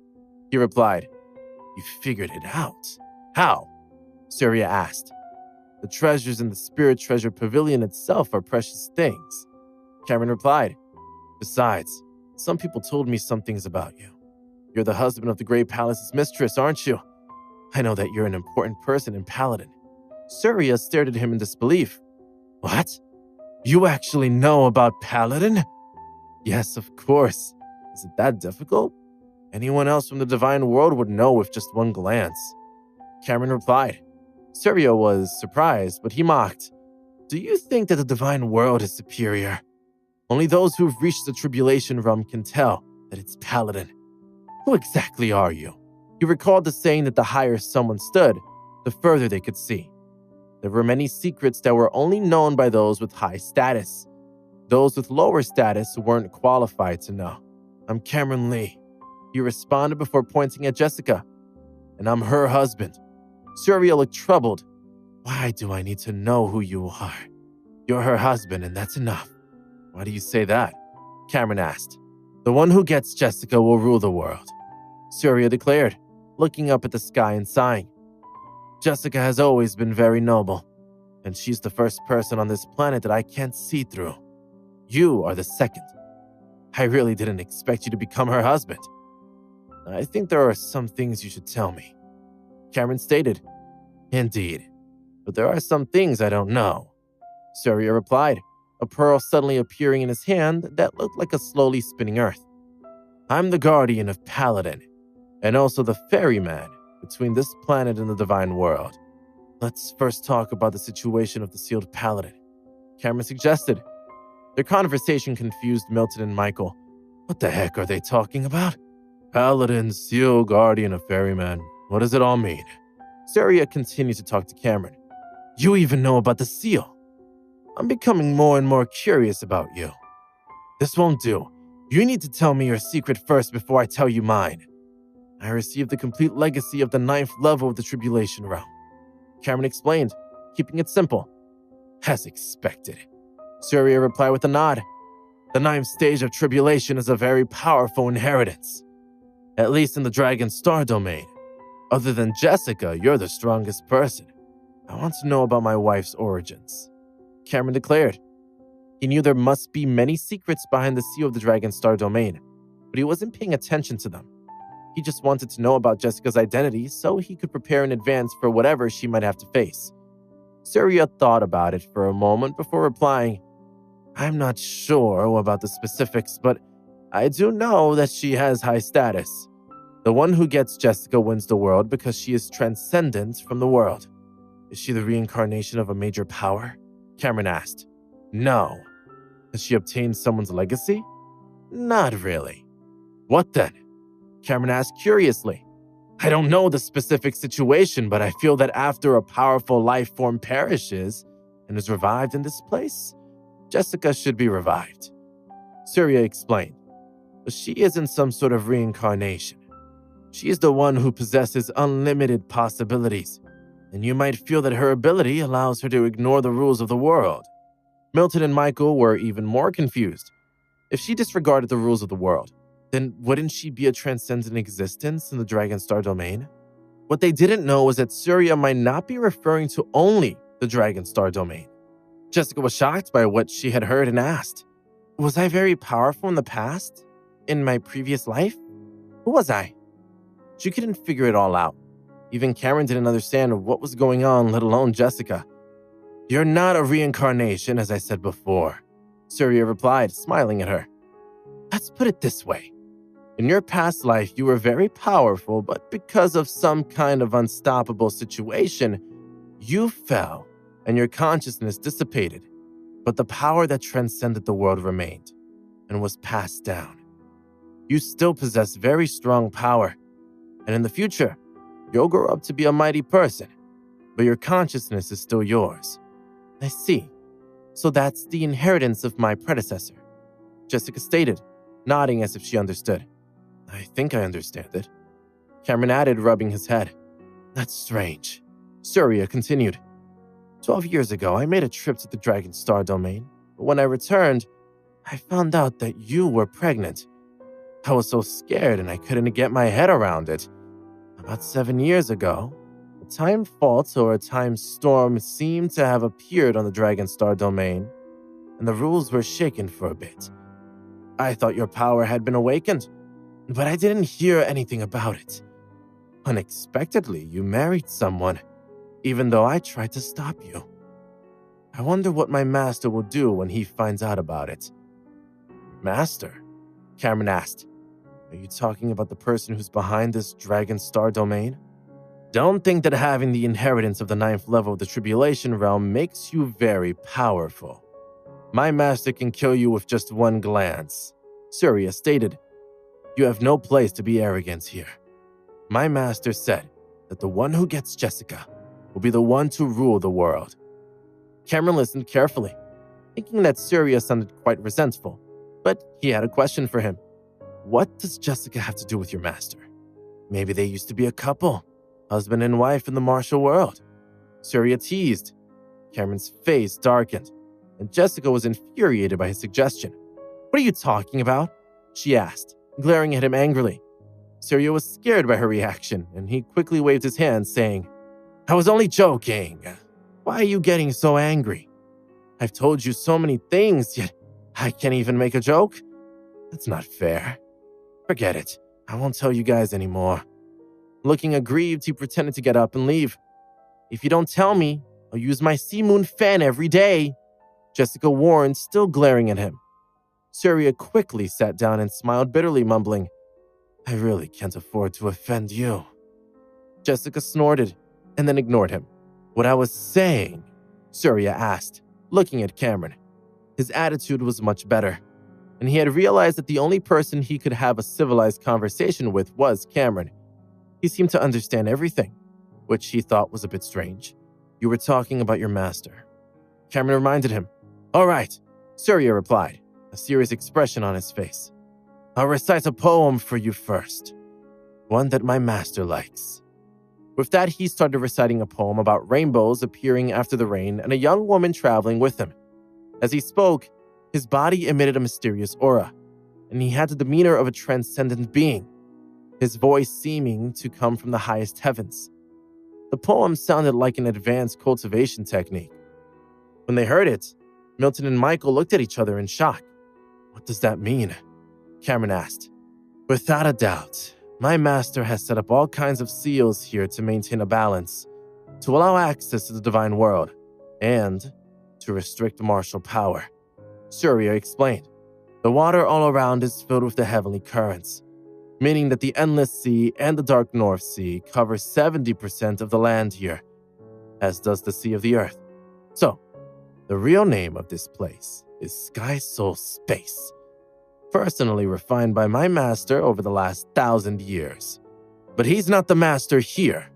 he replied. "You figured it out? How?" Surya asked. "The treasures in the Spirit Treasure Pavilion itself are precious things," Cameron replied. "Besides, some people told me some things about you. You're the husband of the Great Palace's mistress, aren't you? I know that you're an important person in Paladin." Surya stared at him in disbelief. "What? You actually know about Paladin?" "Yes, of course. Is it that difficult? Anyone else from the Divine World would know with just one glance." Cameron replied. Surya was surprised, but he mocked. "Do you think that the Divine World is superior? Only those who've reached the Tribulation Realm can tell that it's Paladin. Who exactly are you?" He recalled the saying that the higher someone stood, the further they could see. There were many secrets that were only known by those with high status. Those with lower status weren't qualified to know. "I'm Cameron Lee," he responded before pointing at Jessica. "And I'm her husband." Surya looked troubled. "Why do I need to know who you are? You're her husband, and that's enough." "Why do you say that?" Cameron asked. "The one who gets Jessica will rule the world," Surya declared, looking up at the sky and sighing. "Jessica has always been very noble, and she's the first person on this planet that I can't see through. You are the second. I really didn't expect you to become her husband. I think there are some things you should tell me," Cameron stated. "Indeed, but there are some things I don't know," Surya replied, a pearl suddenly appearing in his hand that looked like a slowly spinning earth. "I'm the guardian of Paladin, and also the ferryman between this planet and the Divine World. Let's first talk about the situation of the sealed Paladin," Cameron suggested. Their conversation confused Milton and Michael. What the heck are they talking about? "Paladin, seal, guardian of ferryman. What does it all mean?" Surya continued to talk to Cameron. "You even know about the seal. I'm becoming more and more curious about you. This won't do. You need to tell me your secret first before I tell you mine. I received the complete legacy of the 9th level of the Tribulation Realm," Cameron explained, keeping it simple. "As expected," Surya replied with a nod. "The 9th stage of Tribulation is a very powerful inheritance. At least in the Dragon Star domain. Other than Jessica, you're the strongest person. I want to know about my wife's origins," Cameron declared. He knew there must be many secrets behind the seal of the Dragon Star domain, but he wasn't paying attention to them. He just wanted to know about Jessica's identity so he could prepare in advance for whatever she might have to face. Surya thought about it for a moment before replying, "I'm not sure about the specifics, but I do know that she has high status. The one who gets Jessica wins the world because she is transcendent from the world." "Is she the reincarnation of a major power?" Cameron asked. "No." "Has she obtained someone's legacy?" "Not really." "What then?" Cameron asked curiously. "I don't know the specific situation, but I feel that after a powerful life form perishes and is revived in this place, Jessica should be revived," Surya explained. "But she isn't some sort of reincarnation. She is the one who possesses unlimited possibilities, and you might feel that her ability allows her to ignore the rules of the world." Milton and Michael were even more confused. If she disregarded the rules of the world, then wouldn't she be a transcendent existence in the Dragon Star domain? What they didn't know was that Surya might not be referring to only the Dragon Star domain. Jessica was shocked by what she had heard and asked, "Was I very powerful in the past? In my previous life?" Who was I? She couldn't figure it all out. Even Cameron didn't understand what was going on, let alone Jessica. You're not a reincarnation, as I said before, Surya replied, smiling at her. Let's put it this way. In your past life, you were very powerful, but because of some kind of unstoppable situation, you fell and your consciousness dissipated. But the power that transcended the world remained and was passed down. You still possess very strong power, and in the future, you'll grow up to be a mighty person, but your consciousness is still yours. I see. So that's the inheritance of my predecessor, Jessica stated, nodding as if she understood. I think I understand it, Cameron added, rubbing his head. That's strange. Surya continued. 12 years ago, I made a trip to the Dragon Star domain, but when I returned, I found out that you were pregnant. I was so scared and I couldn't get my head around it. About 7 years ago, a time fault or a time storm seemed to have appeared on the Dragon Star domain, and the rules were shaken for a bit. I thought your power had been awakened, but I didn't hear anything about it. Unexpectedly, you married someone, even though I tried to stop you. I wonder what my master will do when he finds out about it. Master? Cameron asked. Are you talking about the person who's behind this Dragon Star domain? Don't think that having the inheritance of the 9th level of the Tribulation Realm makes you very powerful. My master can kill you with just one glance, Surya stated. You have no place to be arrogant here. My master said that the one who gets Jessica will be the one to rule the world. Cameron listened carefully, thinking that Surya sounded quite resentful, but he had a question for him. What does Jessica have to do with your master? Maybe they used to be a couple, husband and wife in the martial world. Surya teased. Cameron's face darkened, and Jessica was infuriated by his suggestion. What are you talking about? She asked, glaring at him angrily. Surya was scared by her reaction, and he quickly waved his hand, saying, I was only joking. Why are you getting so angry? I've told you so many things, yet I can't even make a joke? That's not fair. Forget it. I won't tell you guys anymore. Looking aggrieved, he pretended to get up and leave. If you don't tell me, I'll use my Sea Moon fan every day, Jessica warned, still glaring at him. Surya quickly sat down and smiled bitterly, mumbling, I really can't afford to offend you. Jessica snorted and then ignored him. What I was saying, Surya asked, looking at Cameron. His attitude was much better, and he had realized that the only person he could have a civilized conversation with was Cameron. He seemed to understand everything, which he thought was a bit strange. You were talking about your master. Cameron reminded him. All right, Surya replied, a serious expression on his face. I'll recite a poem for you first, one that my master likes. With that, he started reciting a poem about rainbows appearing after the rain and a young woman traveling with him. As he spoke, his body emitted a mysterious aura, and he had the demeanor of a transcendent being, his voice seeming to come from the highest heavens. The poem sounded like an advanced cultivation technique. When they heard it, Milton and Michael looked at each other in shock. What does that mean? Cameron asked. Without a doubt, my master has set up all kinds of seals here to maintain a balance, to allow access to the divine world, and to restrict martial power. Surya explained. The water all around is filled with the heavenly currents, meaning that the Endless Sea and the Dark North Sea cover 70% of the land here, as does the Sea of the Earth. So, the real name of this place is Sky Soul Space, personally refined by my master over the last 1,000 years. But he's not the master here.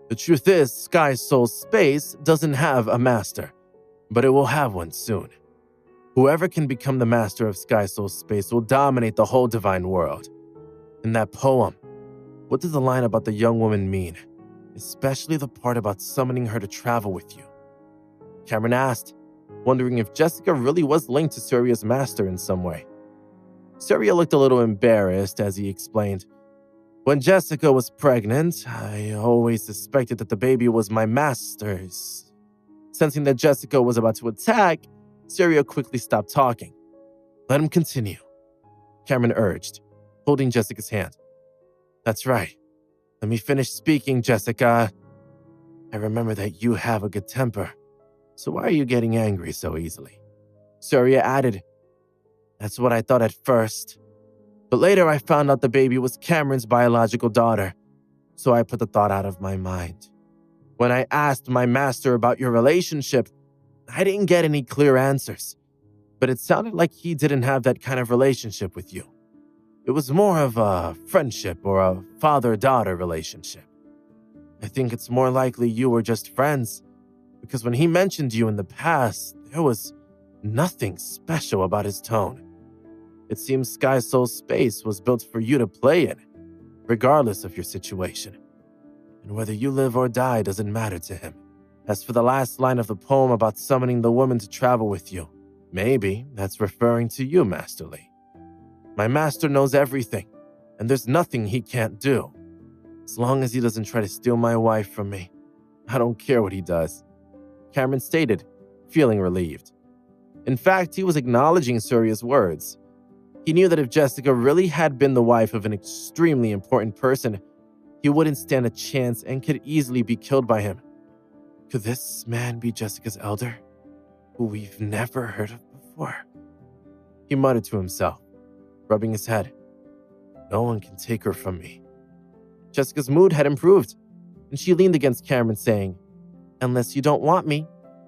The truth is, Sky Soul Space doesn't have a master, but it will have one soon. Whoever can become the master of Sky Soul Space will dominate the whole divine world. In that poem, what does the line about the young woman mean? Especially the part about summoning her to travel with you? Cameron asked, wondering if Jessica really was linked to Surya's master in some way. Surya looked a little embarrassed as he explained, When Jessica was pregnant, I always suspected that the baby was my master's. Sensing that Jessica was about to attack, Surya quickly stopped talking. Let him continue, Cameron urged, holding Jessica's hand. That's right. Let me finish speaking, Jessica. I remember that you have a good temper. So why are you getting angry so easily? Surya added, That's what I thought at first. But later I found out the baby was Cameron's biological daughter, so I put the thought out of my mind. When I asked my master about your relationship, I didn't get any clear answers, but it sounded like he didn't have that kind of relationship with you. It was more of a friendship or a father-daughter relationship. I think it's more likely you were just friends, because when he mentioned you in the past, there was nothing special about his tone. It seems Sky Soul Space was built for you to play in, regardless of your situation. And whether you live or die doesn't matter to him. As for the last line of the poem about summoning the woman to travel with you, maybe that's referring to you, Master Lee. My master knows everything, and there's nothing he can't do. As long as he doesn't try to steal my wife from me, I don't care what he does, Cameron stated, feeling relieved. In fact, he was acknowledging Surya's words. He knew that if Jessica really had been the wife of an extremely important person, he wouldn't stand a chance and could easily be killed by him. Could this man be Jessica's elder, who we've never heard of before? He muttered to himself, rubbing his head. No one can take her from me. Jessica's mood had improved, and she leaned against Cameron, saying, Unless you don't want me,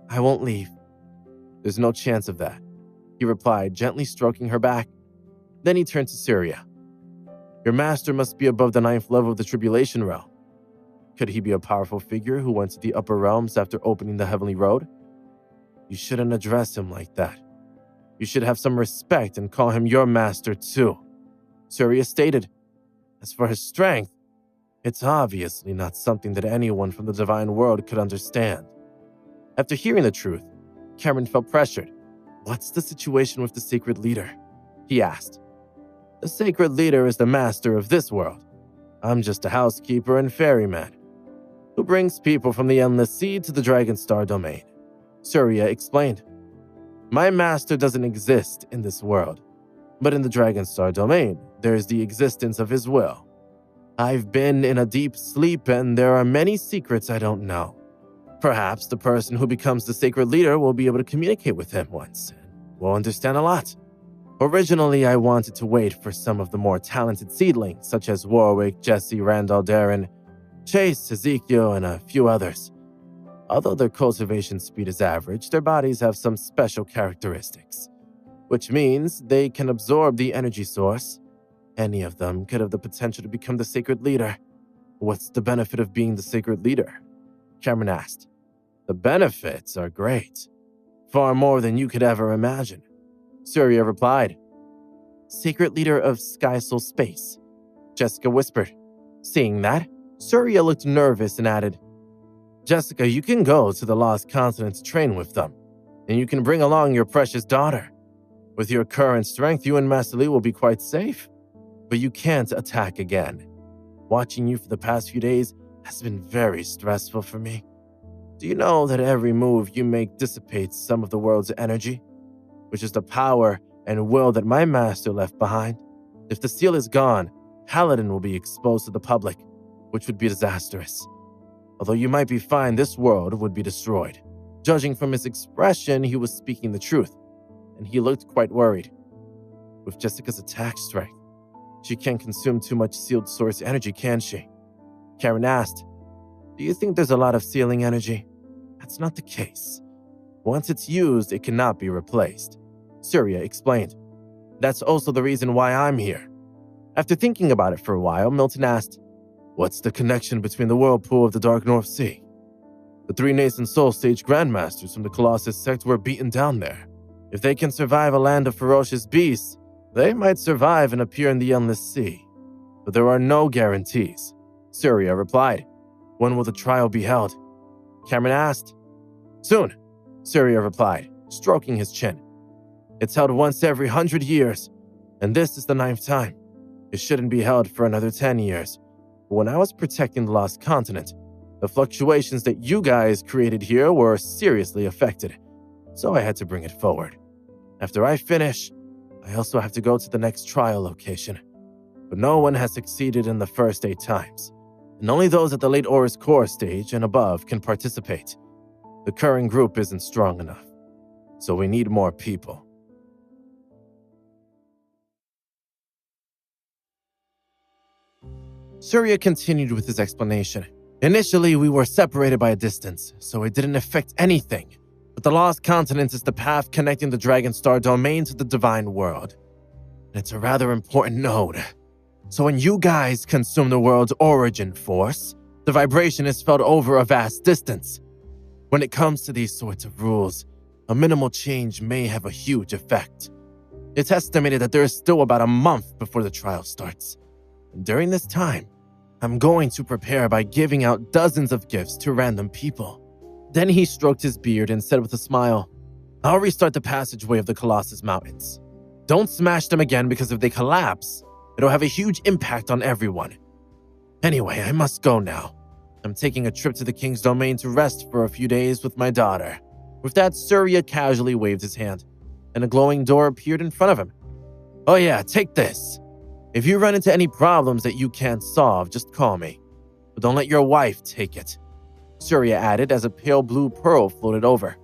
I won't leave. There's no chance of that, he replied, gently stroking her back. Then he turned to Surya. Your master must be above the 9th level of the Tribulation Realm. Could he be a powerful figure who went to the upper realms after opening the Heavenly Road? You shouldn't address him like that. You should have some respect and call him your master too, Surya stated. As for his strength, it's obviously not something that anyone from the divine world could understand. After hearing the truth, Cameron felt pressured. What's the situation with the Sacred Leader? He asked. The Sacred Leader is the master of this world. I'm just a housekeeper and ferryman who brings people from the Endless Sea to the Dragonstar domain, Surya explained. My master doesn't exist in this world, but in the Dragonstar domain, there is the existence of his will. I've been in a deep sleep and there are many secrets I don't know. Perhaps the person who becomes the Sacred Leader will be able to communicate with him once and will understand a lot. Originally, I wanted to wait for some of the more talented seedlings, such as Warwick, Jesse, Randall, Darren, Chase, Ezekiel, and a few others. Although their cultivation speed is average, their bodies have some special characteristics, which means they can absorb the energy source. Any of them could have the potential to become the Sacred Leader. What's the benefit of being the Sacred Leader? Cameron asked. The benefits are great. Far more than you could ever imagine, Surya replied. Sacred Leader of Sky Soul Space, Jessica whispered. Seeing that, Surya looked nervous and added, Jessica, you can go to the Lost Continent to train with them, and you can bring along your precious daughter. With your current strength, you and Master Lee will be quite safe, but you can't attack again. Watching you for the past few days has been very stressful for me. Do you know that every move you make dissipates some of the world's energy, which is the power and will that my master left behind? If the seal is gone, Paladin will be exposed to the public, which would be disastrous. Although you might be fine, this world would be destroyed. Judging from his expression, he was speaking the truth, and he looked quite worried. With Jessica's attack strength, she can't consume too much sealed source energy, can she? Cameron asked, Do you think there's a lot of sealing energy? That's not the case. Once it's used, it cannot be replaced, Surya explained. That's also the reason why I'm here. After thinking about it for a while, Milton asked, What's the connection between the whirlpool of the Dark North Sea? The 3 nascent soul stage grandmasters from the Colossus sect were beaten down there. If they can survive a land of ferocious beasts, they might survive and appear in the Endless Sea. But there are no guarantees, Surya replied. When will the trial be held? Cameron asked. Soon, Surya replied, stroking his chin. It's held once every 100 years, and this is the 9th time. It shouldn't be held for another 10 years. But when I was protecting the Lost Continent, the fluctuations that you guys created here were seriously affected, so I had to bring it forward. After I finish, I also have to go to the next trial location. but no one has succeeded in the first 8 times, and only those at the late Aurus core stage and above can participate. The current group isn't strong enough, so we need more people. Surya continued with his explanation. Initially, we were separated by a distance, so it didn't affect anything. But the Lost Continent is the path connecting the Dragonstar domain to the Divine World. And it's a rather important node. So when you guys consume the world's origin force, the vibration is felt over a vast distance. When it comes to these sorts of rules, a minimal change may have a huge effect. It's estimated that there is still about a month before the trial starts. And during this time, I'm going to prepare by giving out dozens of gifts to random people. Then he stroked his beard and said with a smile, I'll restart the passageway of the Colossus Mountains. Don't smash them again because if they collapse, it'll have a huge impact on everyone. Anyway, I must go now. I'm taking a trip to the King's Domain to rest for a few days with my daughter. With that, Surya casually waved his hand, and a glowing door appeared in front of him. Oh yeah, take this. If you run into any problems that you can't solve, just call me. But don't let your wife take it. Surya added as a pale blue pearl floated over.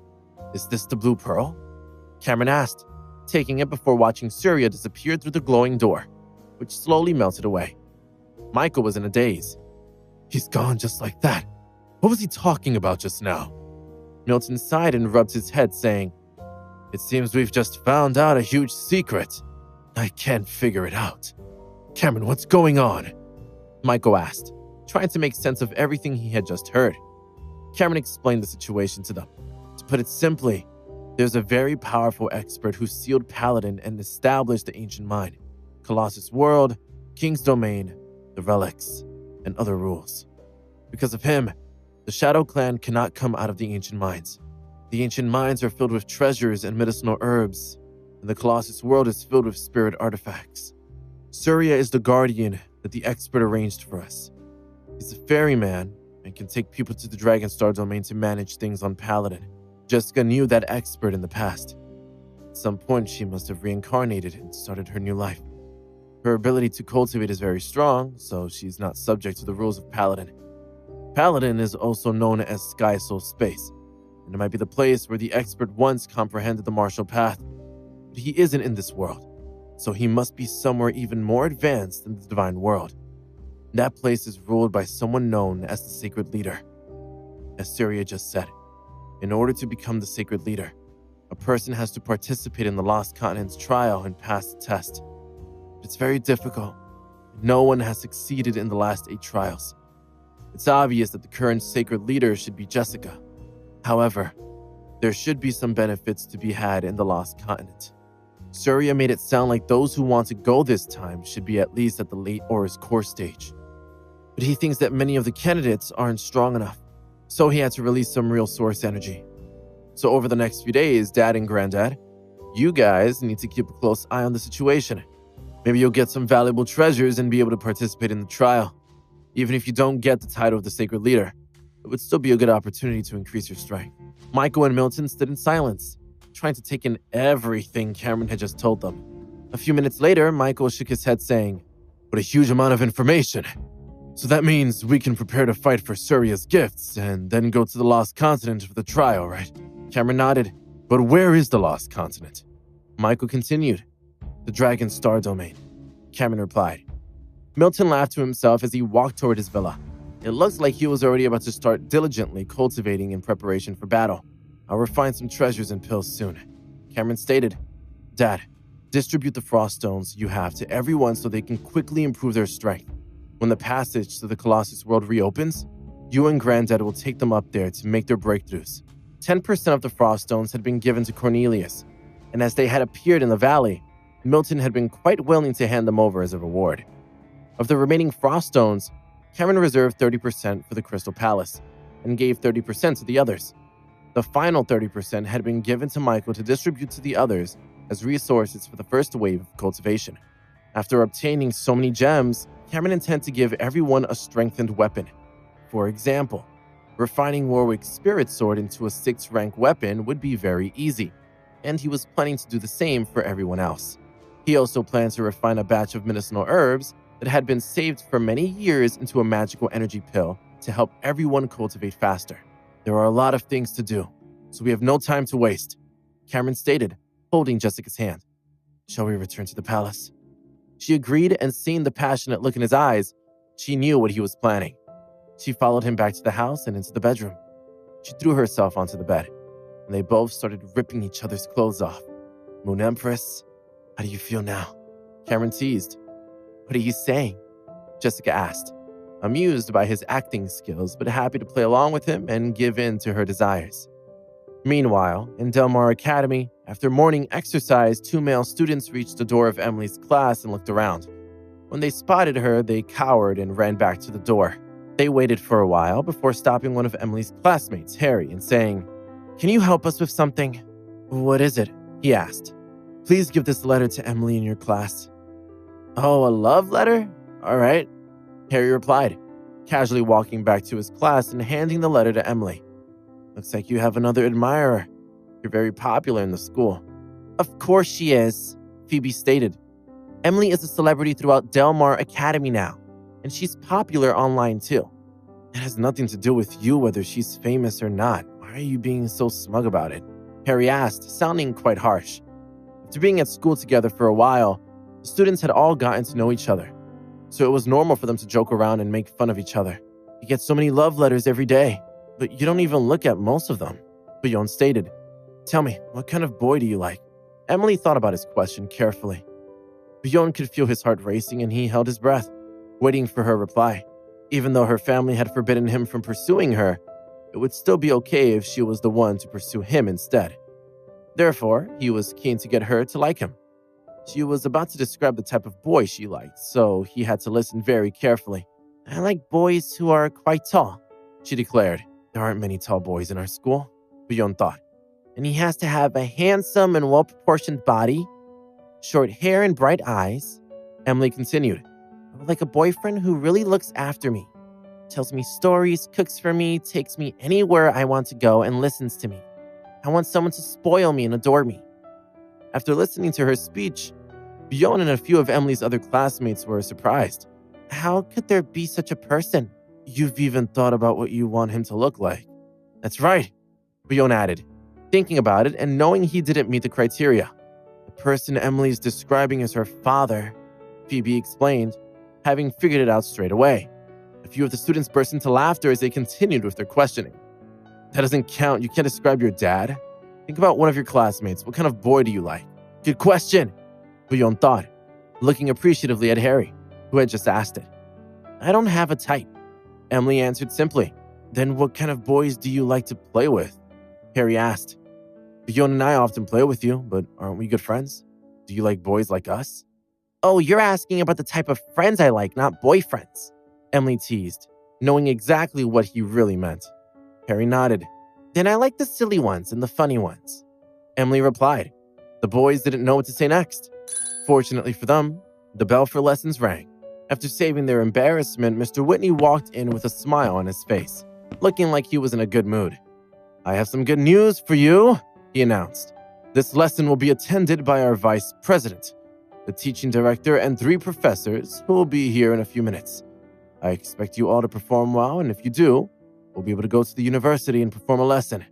Is this the blue pearl? Cameron asked, taking it before watching Surya disappear through the glowing door, which slowly melted away. Michael was in a daze. He's gone just like that. What was he talking about just now? Milton sighed and rubbed his head, saying, It seems we've just found out a huge secret. I can't figure it out. Cameron, what's going on? Michael asked, trying to make sense of everything he had just heard. Cameron explained the situation to them. To put it simply, there's a very powerful expert who sealed Paladin and established the ancient mine, Colossus World, King's Domain, the relics, and other rules. Because of him, the Shadow Clan cannot come out of the ancient mines. The ancient mines are filled with treasures and medicinal herbs, and the Colossus World is filled with spirit artifacts. Surya is the guardian that the expert arranged for us. He's a ferryman and can take people to the Dragonstar domain to manage things on Paladin. Jessica knew that expert in the past. At some point, she must have reincarnated and started her new life. Her ability to cultivate is very strong, so she's not subject to the rules of Paladin. Paladin is also known as Sky Soul Space, and it might be the place where the expert once comprehended the martial path. But he isn't in this world, so he must be somewhere even more advanced than the Divine World. That place is ruled by someone known as the Sacred Leader. As Surya just said, in order to become the Sacred Leader, a person has to participate in the Lost Continent's trial and pass the test. But it's very difficult. No one has succeeded in the last 8 trials. It's obvious that the current Sacred Leader should be Jessica. However, there should be some benefits to be had in the Lost Continent. Surya made it sound like those who want to go this time should be at least at the late Aurus core stage. But he thinks that many of the candidates aren't strong enough, so he had to release some real source energy. So over the next few days, Dad and Granddad, you guys need to keep a close eye on the situation. Maybe you'll get some valuable treasures and be able to participate in the trial. Even if you don't get the title of the Sacred Leader, it would still be a good opportunity to increase your strength. Michael and Milton stood in silence, trying to take in everything Cameron had just told them. A few minutes later, Michael shook his head saying, What a huge amount of information. So that means we can prepare to fight for Surya's gifts and then go to the Lost Continent for the trial, right? Cameron nodded. But where is the Lost Continent? Michael continued. The Dragonstar domain. Cameron replied. Milton laughed to himself as he walked toward his villa. It looked like he was already about to start diligently cultivating in preparation for battle. I'll refine some treasures and pills soon. Cameron stated, Dad, distribute the frost stones you have to everyone so they can quickly improve their strength. When the passage to the Colossus World reopens, you and Granddad will take them up there to make their breakthroughs. 10% of the frost stones had been given to Cornelius, and as they had appeared in the valley, Milton had been quite willing to hand them over as a reward. Of the remaining frost stones, Cameron reserved 30% for the Crystal Palace and gave 30% to the others. The final 30% had been given to Michael to distribute to the others as resources for the first wave of cultivation. After obtaining so many gems, Cameron intended to give everyone a strengthened weapon. For example, refining Warwick's Spirit Sword into a 6th rank weapon would be very easy, and he was planning to do the same for everyone else. He also planned to refine a batch of medicinal herbs that had been saved for many years into a magical energy pill to help everyone cultivate faster. There are a lot of things to do, so we have no time to waste, Cameron stated, holding Jessica's hand. Shall we return to the palace? She agreed, and seeing the passionate look in his eyes, she knew what he was planning. She followed him back to the house and into the bedroom. She threw herself onto the bed, and they both started ripping each other's clothes off. Moon Empress, how do you feel now? Cameron teased. What are you saying? Jessica asked, amused by his acting skills, but happy to play along with him and give in to her desires. Meanwhile, in Del Mar Academy, after morning exercise, 2 male students reached the door of Emily's class and looked around. When they spotted her, they cowered and ran back to the door. They waited for a while before stopping one of Emily's classmates, Harry, and saying, Can you help us with something? What is it? He asked. Please give this letter to Emily in your class. Oh, a love letter? All right, Harry replied, casually walking back to his class and handing the letter to Emily. Looks like you have another admirer. You're very popular in the school. Of course she is, Phoebe stated. Emily is a celebrity throughout Del Mar Academy now, and she's popular online too. It has nothing to do with you whether she's famous or not. Why are you being so smug about it? Harry asked, sounding quite harsh. After being at school together for a while, the students had all gotten to know each other, so it was normal for them to joke around and make fun of each other. You get so many love letters every day, but you don't even look at most of them, Bjorn stated. Tell me, what kind of boy do you like? Emily thought about his question carefully. Bjorn could feel his heart racing and he held his breath, waiting for her reply. Even though her family had forbidden him from pursuing her, it would still be okay if she was the one to pursue him instead. Therefore, he was keen to get her to like him. She was about to describe the type of boy she liked, so he had to listen very carefully. I like boys who are quite tall, she declared. There aren't many tall boys in our school, Bjorn thought. And he has to have a handsome and well-proportioned body, short hair and bright eyes. Emily continued. I would like a boyfriend who really looks after me, tells me stories, cooks for me, takes me anywhere I want to go, and listens to me. I want someone to spoil me and adore me. After listening to her speech, Bjorn and a few of Emily's other classmates were surprised. How could there be such a person? You've even thought about what you want him to look like. That's right, Bjorn added, thinking about it and knowing he didn't meet the criteria. The person Emily's describing as her father, Phoebe explained, having figured it out straight away. A few of the students burst into laughter as they continued with their questioning. That doesn't count. You can't describe your dad. Think about one of your classmates. What kind of boy do you like? Good question, Bjorn thought, looking appreciatively at Harry, who had just asked it. I don't have a type, Emily answered simply. Then what kind of boys do you like to play with? Harry asked. Bjorn and I often play with you, but aren't we good friends? Do you like boys like us? Oh, you're asking about the type of friends I like, not boyfriends, Emily teased, knowing exactly what he really meant. Harry nodded. Then I like the silly ones and the funny ones, Emily replied. The boys didn't know what to say next. Fortunately for them, the bell for lessons rang. After saving their embarrassment, Mr. Whitney walked in with a smile on his face, looking like he was in a good mood. I have some good news for you, he announced. This lesson will be attended by our vice president, the teaching director, and 3 professors who will be here in a few minutes. I expect you all to perform well, and if you do, we'll be able to go to the university and perform a lesson.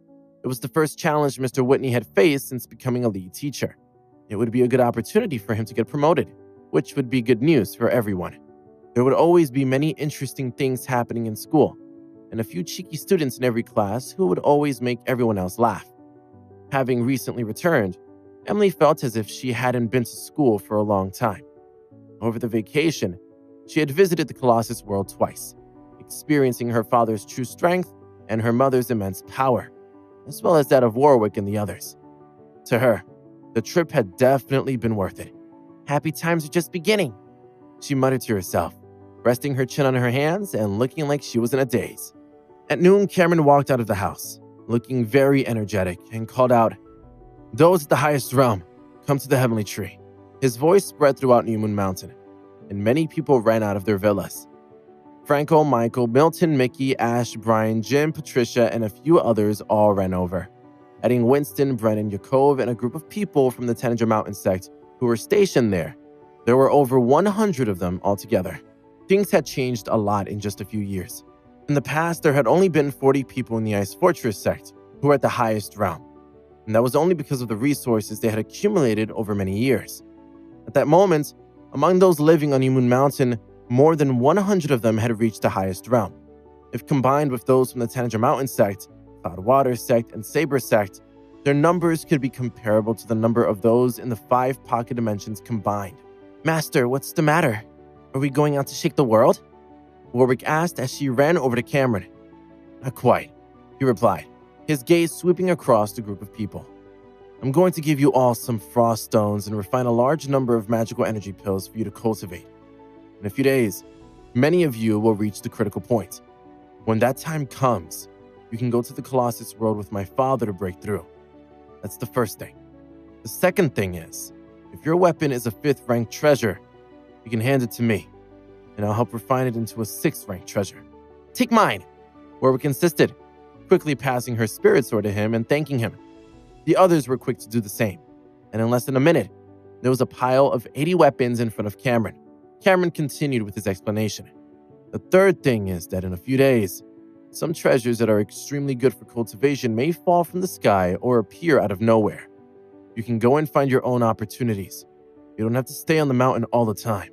It was the first challenge Mr. Whitney had faced since becoming a lead teacher. It would be a good opportunity for him to get promoted, which would be good news for everyone. There would always be many interesting things happening in school, and a few cheeky students in every class who would always make everyone else laugh. Having recently returned, Emily felt as if she hadn't been to school for a long time. Over the vacation, she had visited the Colossus world twice, experiencing her father's true strength and her mother's immense power, as well as that of Warwick and the others. To her, the trip had definitely been worth it. Happy times are just beginning, she muttered to herself, resting her chin on her hands and looking like she was in a daze. At noon, Cameron walked out of the house, looking very energetic, and called out, Those at the highest realm, come to the Heavenly Tree. His voice spread throughout New Moon Mountain, and many people ran out of their villas. Franco, Michael, Milton, Mickey, Ash, Brian, Jim, Patricia, and a few others all ran over, adding Winston, Brennan, Yakov, and a group of people from the Tanager Mountain sect who were stationed there. There were over 100 of them altogether. Things had changed a lot in just a few years. In the past, there had only been 40 people in the Ice Fortress sect who were at the highest realm, and that was only because of the resources they had accumulated over many years. At that moment, among those living on New Moon Mountain, more than 100 of them had reached the highest realm. If combined with those from the Tanager Mountain sect, Cloudwater sect, and Saber sect, their numbers could be comparable to the number of those in the 5 pocket dimensions combined. Master, what's the matter? Are we going out to shake the world? Warwick asked as she ran over to Cameron. Not quite, he replied, his gaze sweeping across the group of people. I'm going to give you all some frost stones and refine a large number of magical energy pills for you to cultivate. In a few days, many of you will reach the critical point. When that time comes, you can go to the Colossus world with my father to break through. That's the first thing. The second thing is, if your weapon is a 5th rank treasure, you can hand it to me, and I'll help refine it into a 6th rank treasure. Take mine, Warwick insisted, quickly passing her spirit sword to him and thanking him. The others were quick to do the same, and in less than a minute, there was a pile of 80 weapons in front of Cameron. Cameron continued with his explanation. The third thing is that in a few days, some treasures that are extremely good for cultivation may fall from the sky or appear out of nowhere. You can go and find your own opportunities. You don't have to stay on the mountain all the time.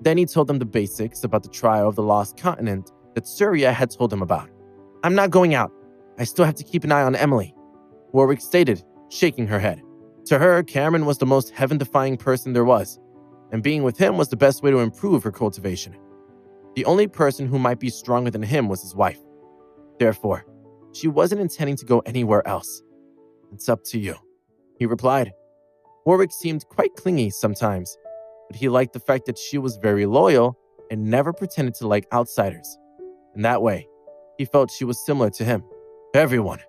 Then he told them the basics about the trial of the Lost Continent that Surya had told him about. I'm not going out. I still have to keep an eye on Emily, Warwick stated, shaking her head. To her, Cameron was the most heaven-defying person there was, and being with him was the best way to improve her cultivation. The only person who might be stronger than him was his wife. Therefore, she wasn't intending to go anywhere else. It's up to you, he replied. Warwick seemed quite clingy sometimes, but he liked the fact that she was very loyal and never pretended to like outsiders. In that way, he felt she was similar to him. Everyone,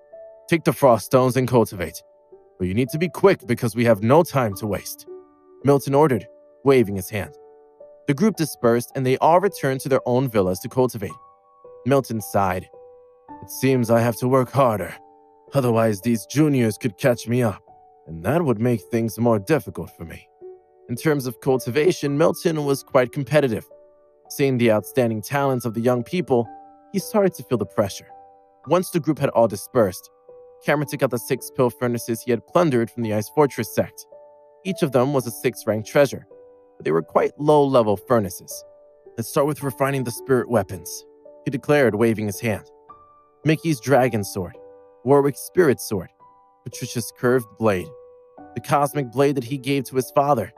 take the frost stones and cultivate. But you need to be quick because we have no time to waste, Milton ordered, waving his hand. The group dispersed and they all returned to their own villas to cultivate. Milton sighed. It seems I have to work harder. Otherwise, these juniors could catch me up, and that would make things more difficult for me. In terms of cultivation, Milton was quite competitive. Seeing the outstanding talents of the young people, he started to feel the pressure. Once the group had all dispersed, Cameron took out the 6 pill furnaces he had plundered from the Ice Fortress sect. Each of them was a 6th rank treasure, but they were quite low-level furnaces. Let's start with refining the spirit weapons, he declared, waving his hand. Mickey's dragon sword, Warwick's spirit sword, Patricia's curved blade, the cosmic blade that he gave to his father,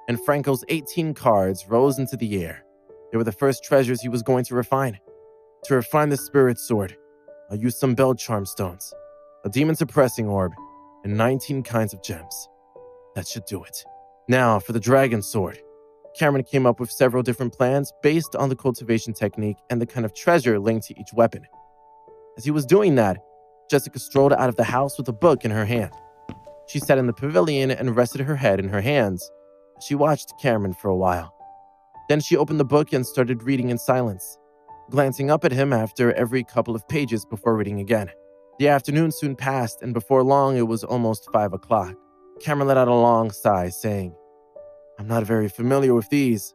and Franco's 18 cards rose into the air. They were the first treasures he was going to refine. To refine the spirit sword, I'll use some bell charm stones, a demon suppressing orb, and 19 kinds of gems. That should do it. Now for the dragon sword. Cameron came up with several different plans based on the cultivation technique and the kind of treasure linked to each weapon. As he was doing that, Jessica strolled out of the house with a book in her hand. She sat in the pavilion and rested her head in her hands. She watched Cameron for a while. Then she opened the book and started reading in silence, glancing up at him after every couple of pages before reading again. The afternoon soon passed, and before long it was almost 5 o'clock. Cameron let out a long sigh, saying, I'm not very familiar with these.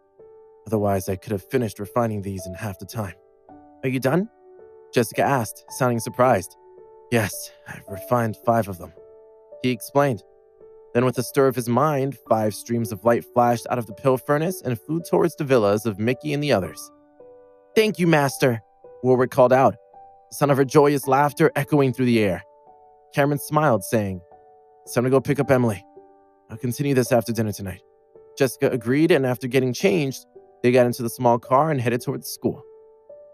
Otherwise, I could have finished refining these in half the time. Are you done? Jessica asked, sounding surprised. Yes, I've refined 5 of them, he explained. Then with a stir of his mind, 5 streams of light flashed out of the pill furnace and flew towards the villas of Mickey and the others. Thank you, Master, Warwick called out, the sound of her joyous laughter echoing through the air. Cameron smiled, saying, It's time to go pick up Emily. I'll continue this after dinner tonight. Jessica agreed, and after getting changed, they got into the small car and headed toward the school.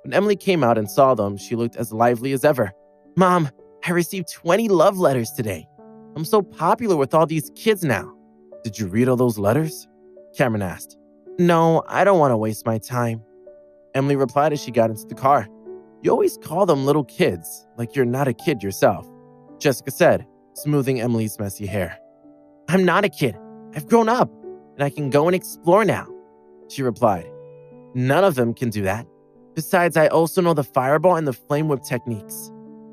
When Emily came out and saw them, she looked as lively as ever. Mom, I received 20 love letters today. I'm so popular with all these kids now. Did you read all those letters? Cameron asked. No, I don't want to waste my time, Emily replied as she got into the car. You always call them little kids, like you're not a kid yourself, Jessica said, smoothing Emily's messy hair. I'm not a kid. I've grown up, and I can go and explore now, she replied. None of them can do that. Besides, I also know the fireball and the flame whip techniques.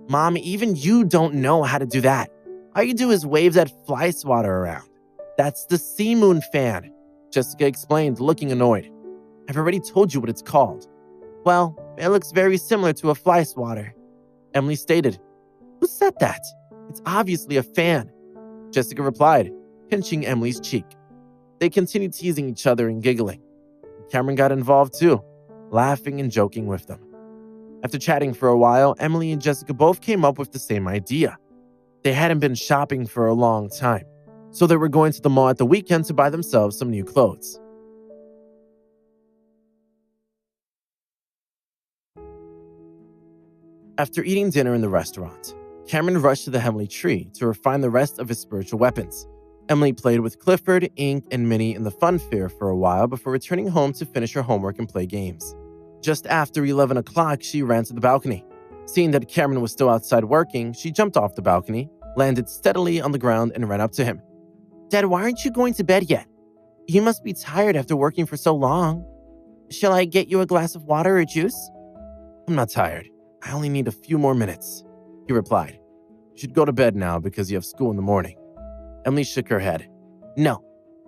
Mom, even you don't know how to do that. All you do is wave that fly swatter around. That's the sea moon fan. Jessica explained, looking annoyed. I've already told you what it's called. Well, it looks very similar to a fly swatter, Emily stated. Who said that? It's obviously a fan, Jessica replied, pinching Emily's cheek. They continued teasing each other and giggling. Cameron got involved too, laughing and joking with them. After chatting for a while, Emily and Jessica both came up with the same idea. They hadn't been shopping for a long time, so they were going to the mall at the weekend to buy themselves some new clothes. After eating dinner in the restaurant, Cameron rushed to the Heavenly Tree to refine the rest of his spiritual weapons. Emily played with Clifford, Ink, and Minnie in the fun fair for a while before returning home to finish her homework and play games. Just after 11 o'clock, she ran to the balcony. Seeing that Cameron was still outside working, she jumped off the balcony, landed steadily on the ground, and ran up to him. Dad, why aren't you going to bed yet? You must be tired after working for so long. Shall I get you a glass of water or juice? I'm not tired. I only need a few more minutes, he replied. You should go to bed now because you have school in the morning. Emily shook her head. No,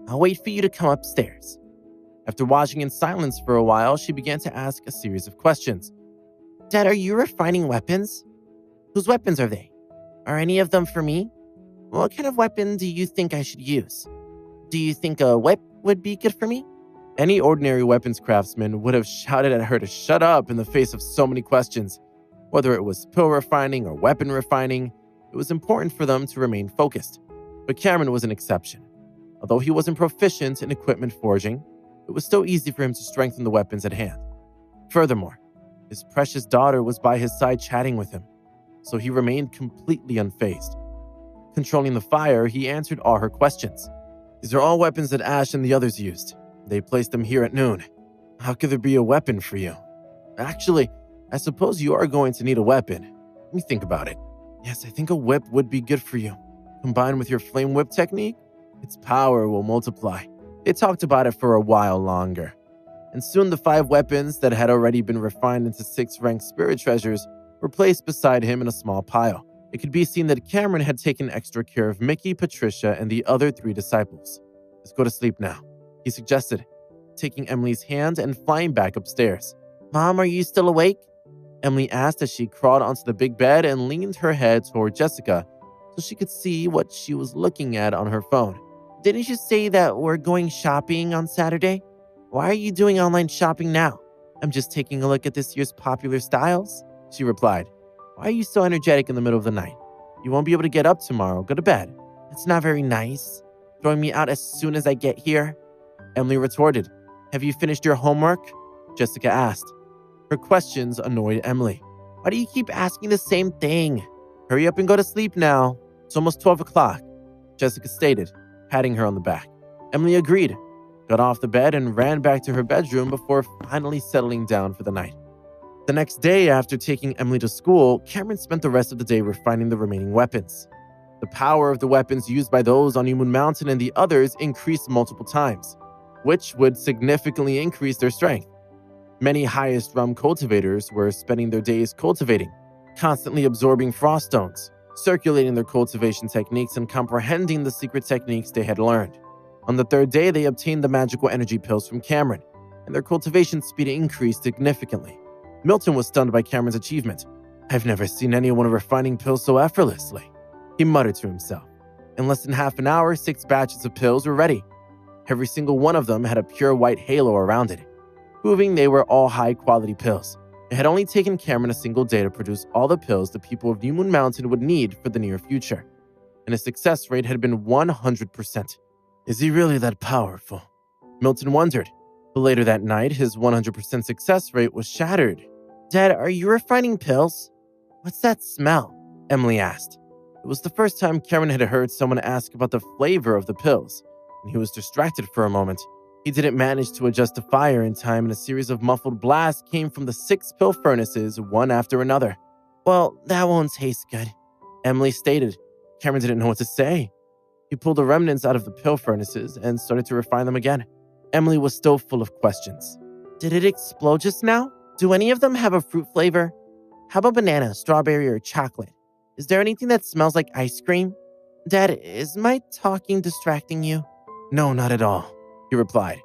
I'll wait for you to come upstairs. After watching in silence for a while, she began to ask a series of questions. Dad, are you refining weapons? Whose weapons are they? Are any of them for me? What kind of weapon do you think I should use? Do you think a whip would be good for me? Any ordinary weapons craftsman would have shouted at her to shut up in the face of so many questions. Whether it was pill refining or weapon refining, it was important for them to remain focused. But Cameron was an exception. Although he wasn't proficient in equipment forging, it was still easy for him to strengthen the weapons at hand. Furthermore, his precious daughter was by his side chatting with him, so he remained completely unfazed. Controlling the fire, he answered all her questions. These are all weapons that Ash and the others used. They placed them here at noon. How could there be a weapon for you? Actually, I suppose you are going to need a weapon. Let me think about it. Yes, I think a whip would be good for you. Combined with your flame whip technique, its power will multiply. They talked about it for a while longer. And soon the 5 weapons that had already been refined into 6-ranked spirit treasures were placed beside him in a small pile. It could be seen that Cameron had taken extra care of Mickey, Patricia, and the other 3 disciples. Let's go to sleep now, he suggested, taking Emily's hand and flying back upstairs. Mom, are you still awake? Emily asked as she crawled onto the big bed and leaned her head toward Jessica so she could see what she was looking at on her phone. Didn't you say that we're going shopping on Saturday? Why are you doing online shopping now? I'm just taking a look at this year's popular styles, she replied. Why are you so energetic in the middle of the night? You won't be able to get up tomorrow. Go to bed. It's not very nice. Throwing me out as soon as I get here? Emily retorted. Have you finished your homework? Jessica asked. Her questions annoyed Emily. Why do you keep asking the same thing? Hurry up and go to sleep now. It's almost 12 o'clock, Jessica stated, patting her on the back. Emily agreed, got off the bed and ran back to her bedroom before finally settling down for the night. The next day, after taking Emily to school, Cameron spent the rest of the day refining the remaining weapons. The power of the weapons used by those on New Moon Mountain and the others increased multiple times, which would significantly increase their strength. Many highest realm cultivators were spending their days cultivating, constantly absorbing frost stones, circulating their cultivation techniques, and comprehending the secret techniques they had learned. On the 3rd day, they obtained the magical energy pills from Cameron, and their cultivation speed increased significantly. Milton was stunned by Cameron's achievement. I've never seen anyone refining pills so effortlessly, he muttered to himself. In less than half an hour, 6 batches of pills were ready. Every single one of them had a pure white halo around it, proving they were all high-quality pills. It had only taken Cameron a single day to produce all the pills the people of New Moon Mountain would need for the near future, and his success rate had been 100%. Is he really that powerful? Milton wondered, but later that night, his 100% success rate was shattered. Dad, are you refining pills? What's that smell? Emily asked. It was the first time Cameron had heard someone ask about the flavor of the pills, and he was distracted for a moment. He didn't manage to adjust the fire in time, and a series of muffled blasts came from the 6 pill furnaces, one after another. Well, that won't taste good, Emily stated. Cameron didn't know what to say. He pulled the remnants out of the pill furnaces and started to refine them again. Emily was still full of questions. Did it explode just now? Do any of them have a fruit flavor? How about banana, strawberry, or chocolate? Is there anything that smells like ice cream? Dad, is my talking distracting you? No, not at all. he replied.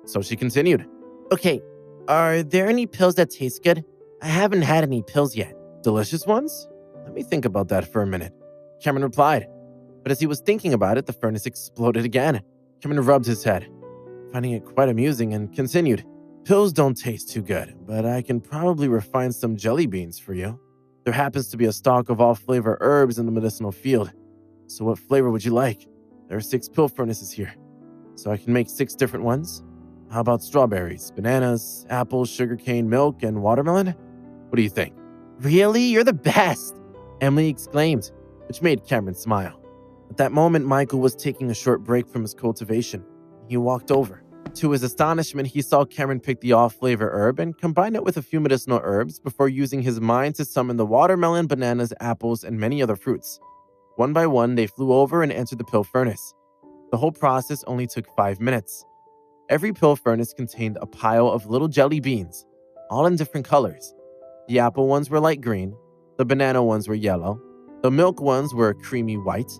So she continued. Okay, are there any pills that taste good? I haven't had any pills yet. Delicious ones? Let me think about that for a minute. Cameron replied. But as he was thinking about it, the furnace exploded again. Cameron rubbed his head, finding it quite amusing, and continued. Pills don't taste too good, but I can probably refine some jelly beans for you. There happens to be a stock of all flavor herbs in the medicinal field. So what flavor would you like? There are 6 pill furnaces here, so I can make 6 different ones. How about strawberries, bananas, apples, sugarcane, milk, and watermelon? What do you think? Really? You're the best! Emily exclaimed, which made Cameron smile. At that moment, Michael was taking a short break from his cultivation. He walked over. To his astonishment, he saw Cameron pick the off-flavor herb and combine it with a few medicinal herbs before using his mind to summon the watermelon, bananas, apples, and many other fruits. One by one, they flew over and entered the pill furnace. The whole process only took 5 minutes. Every pill furnace contained a pile of little jelly beans, all in different colors. The apple ones were light green, the banana ones were yellow, the milk ones were creamy white,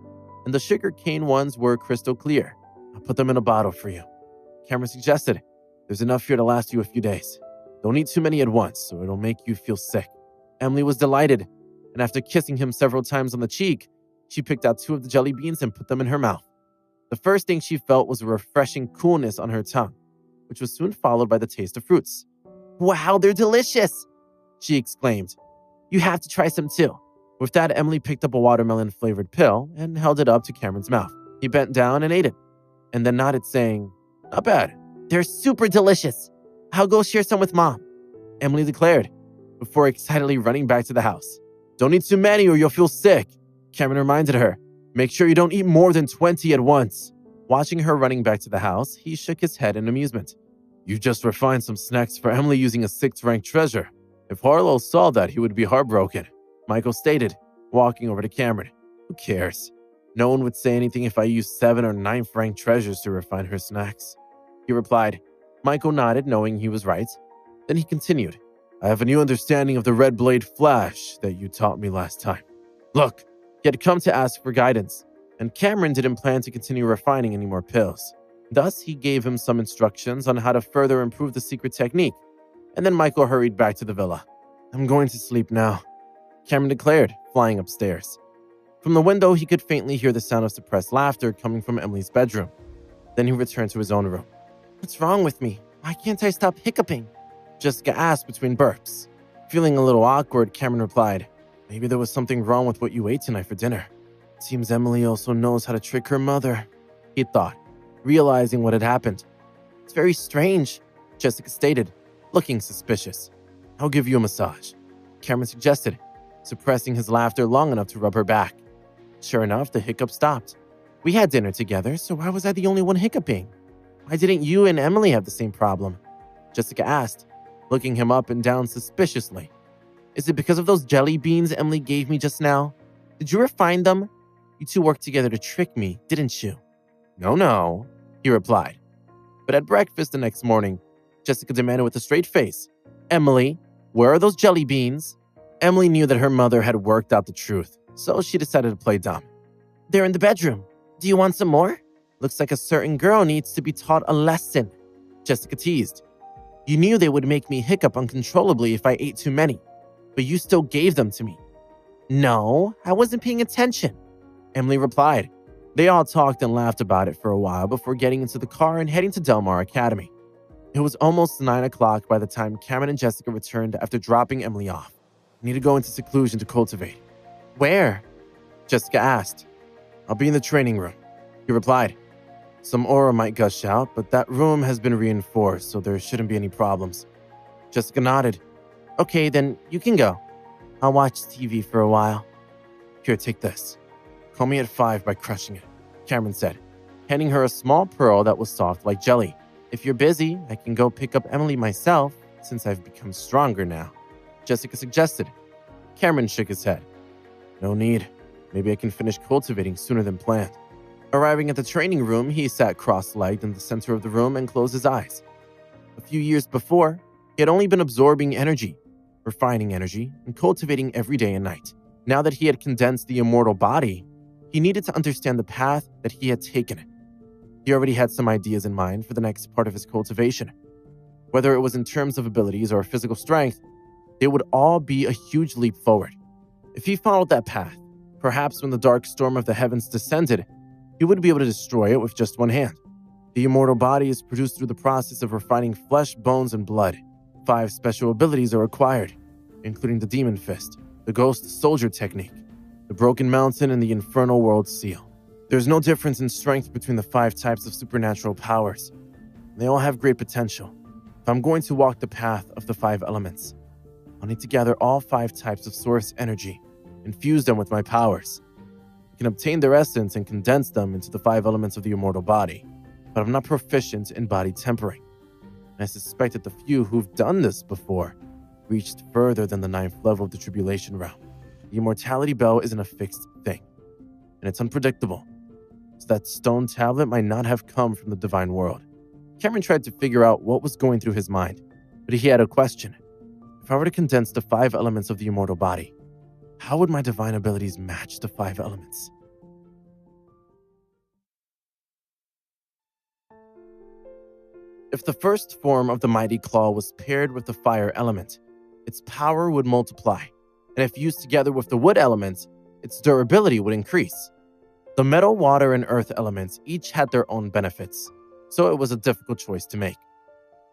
and the sugar cane ones were crystal clear. I'll put them in a bottle for you, Cameron suggested. There's enough here to last you a few days. Don't eat too many at once, so it'll make you feel sick. Emily was delighted, and after kissing him several times on the cheek, she picked out 2 of the jelly beans and put them in her mouth. The first thing she felt was a refreshing coolness on her tongue, which was soon followed by the taste of fruits. Wow, they're delicious, she exclaimed. You have to try some too. With that, Emily picked up a watermelon-flavored pill and held it up to Cameron's mouth. He bent down and ate it, and then nodded, saying, Not bad. They're super delicious. I'll go share some with Mom, Emily declared, before excitedly running back to the house. Don't eat too many or you'll feel sick, Cameron reminded her. Make sure you don't eat more than 20 at once. Watching her running back to the house, he shook his head in amusement. You just refined some snacks for Emily using a 6th-ranked treasure. If Harlow saw that, he would be heartbroken, Michael stated, walking over to Cameron. Who cares? No one would say anything if I used 7th or 9th-ranked treasures to refine her snacks, he replied. Michael nodded, knowing he was right. Then he continued. I have a new understanding of the red blade flash that you taught me last time. Look, he had come to ask for guidance, and Cameron didn't plan to continue refining any more pills. Thus, he gave him some instructions on how to further improve the secret technique, and then Michael hurried back to the villa. I'm going to sleep now, Cameron declared, flying upstairs. From the window, he could faintly hear the sound of suppressed laughter coming from Emily's bedroom. Then he returned to his own room. What's wrong with me? Why can't I stop hiccuping? Jessica asked between burps. Feeling a little awkward, Cameron replied, Maybe there was something wrong with what you ate tonight for dinner. It seems Emily also knows how to trick her mother, he thought, realizing what had happened. It's very strange, Jessica stated, looking suspicious. I'll give you a massage, Cameron suggested, suppressing his laughter long enough to rub her back. Sure enough, the hiccup stopped. We had dinner together, so why was I the only one hiccuping? Why didn't you and Emily have the same problem? Jessica asked, looking him up and down suspiciously. Is it because of those jelly beans Emily gave me just now? Did you refine them? You 2 worked together to trick me, didn't you? No, he replied. But at breakfast the next morning, Jessica demanded with a straight face, Emily, where are those jelly beans? Emily knew that her mother had worked out the truth, so she decided to play dumb. They're in the bedroom. Do you want some more? Looks like a certain girl needs to be taught a lesson, Jessica teased. You knew they would make me hiccup uncontrollably if I ate too many, but you still gave them to me. No, I wasn't paying attention, Emily replied. They all talked and laughed about it for a while before getting into the car and heading to Del Mar Academy. It was almost 9 o'clock by the time Cameron and Jessica returned after dropping Emily off. I need to go into seclusion to cultivate. Where? Jessica asked. I'll be in the training room, he replied. Some aura might gush out, but that room has been reinforced, so there shouldn't be any problems. Jessica nodded. Okay, then you can go. I'll watch TV for a while. Here, take this. Call me at 5 by crushing it, Cameron said, handing her a small pearl that was soft like jelly. If you're busy, I can go pick up Emily myself, since I've become stronger now, Jessica suggested. Cameron shook his head. No need. Maybe I can finish cultivating sooner than planned. Arriving at the training room, he sat cross-legged in the center of the room and closed his eyes. A few years before, he had only been absorbing energy, refining energy, and cultivating every day and night. Now that he had condensed the immortal body, he needed to understand the path that he had taken. He already had some ideas in mind for the next part of his cultivation. Whether it was in terms of abilities or physical strength, they would all be a huge leap forward. If he followed that path, perhaps when the dark storm of the heavens descended, he would be able to destroy it with just one hand. The immortal body is produced through the process of refining flesh, bones, and blood. 5 special abilities are acquired, including the Demon Fist, the Ghost Soldier Technique, the Broken Mountain, and the Infernal World Seal. There's no difference in strength between the 5 types of supernatural powers. They all have great potential. If I'm going to walk the path of the 5 elements, I'll need to gather all 5 types of source energy, infuse them with my powers. I can obtain their essence and condense them into the 5 elements of the immortal body, but I'm not proficient in body tempering. And I suspect that the few who've done this before reached further than the 9th level of the Tribulation Realm. The Immortality Bell isn't a fixed thing, and it's unpredictable, so that stone tablet might not have come from the divine world. Cameron tried to figure out what was going through his mind, but he had a question. If I were to condense the 5 elements of the immortal body, how would my divine abilities match the 5 elements? If the first form of the mighty claw was paired with the fire element, its power would multiply, and if used together with the wood element, its durability would increase. The metal, water, and earth elements each had their own benefits, so it was a difficult choice to make.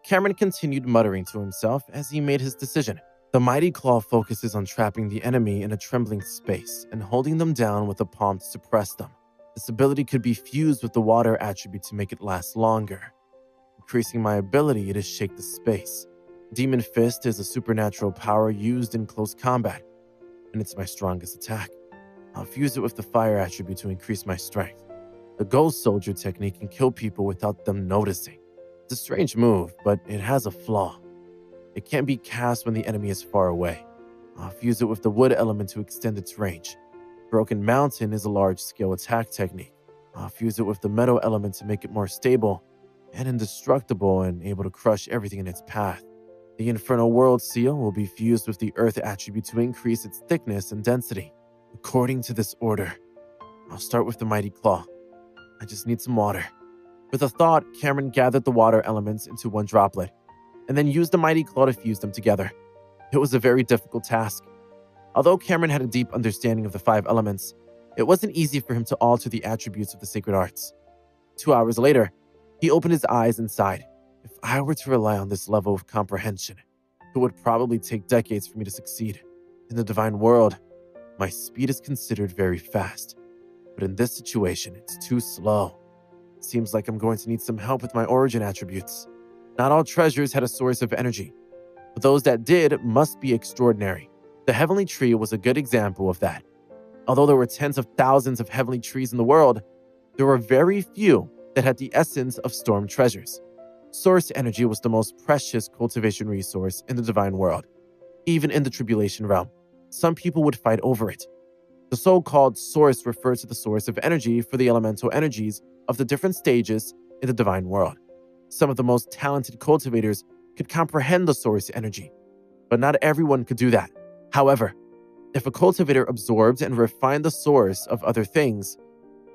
Cameron continued muttering to himself as he made his decision. The mighty claw focuses on trapping the enemy in a trembling space and holding them down with a palm to suppress them. This ability could be fused with the water attribute to make it last longer, increasing my ability to shake the space. Demon Fist is a supernatural power used in close combat, and it's my strongest attack. I'll fuse it with the fire attribute to increase my strength. The Ghost Soldier technique can kill people without them noticing. It's a strange move, but it has a flaw. It can't be cast when the enemy is far away. I'll fuse it with the wood element to extend its range. Broken Mountain is a large-scale attack technique. I'll fuse it with the metal element to make it more stable and indestructible and able to crush everything in its path. The Infernal World Seal will be fused with the earth attribute to increase its thickness and density. According to this order, I'll start with the Mighty Claw. I just need some water. With a thought, Cameron gathered the water elements into one droplet, and then used the Mighty Claw to fuse them together. It was a very difficult task. Although Cameron had a deep understanding of the 5 elements, it wasn't easy for him to alter the attributes of the sacred arts. 2 hours later, he opened his eyes and sighed. If I were to rely on this level of comprehension, it would probably take decades for me to succeed. In the divine world, my speed is considered very fast, but in this situation, it's too slow. It seems like I'm going to need some help with my origin attributes. Not all treasures had a source of energy, but those that did must be extraordinary. The Heavenly Tree was a good example of that. Although there were tens of thousands of heavenly trees in the world, there were very few that had the essence of storm treasures. Source energy was the most precious cultivation resource in the divine world. Even in the Tribulation Realm, some people would fight over it. The so-called source referred to the source of energy for the elemental energies of the different stages in the divine world. Some of the most talented cultivators could comprehend the source energy, but not everyone could do that. However, if a cultivator absorbed and refined the source of other things,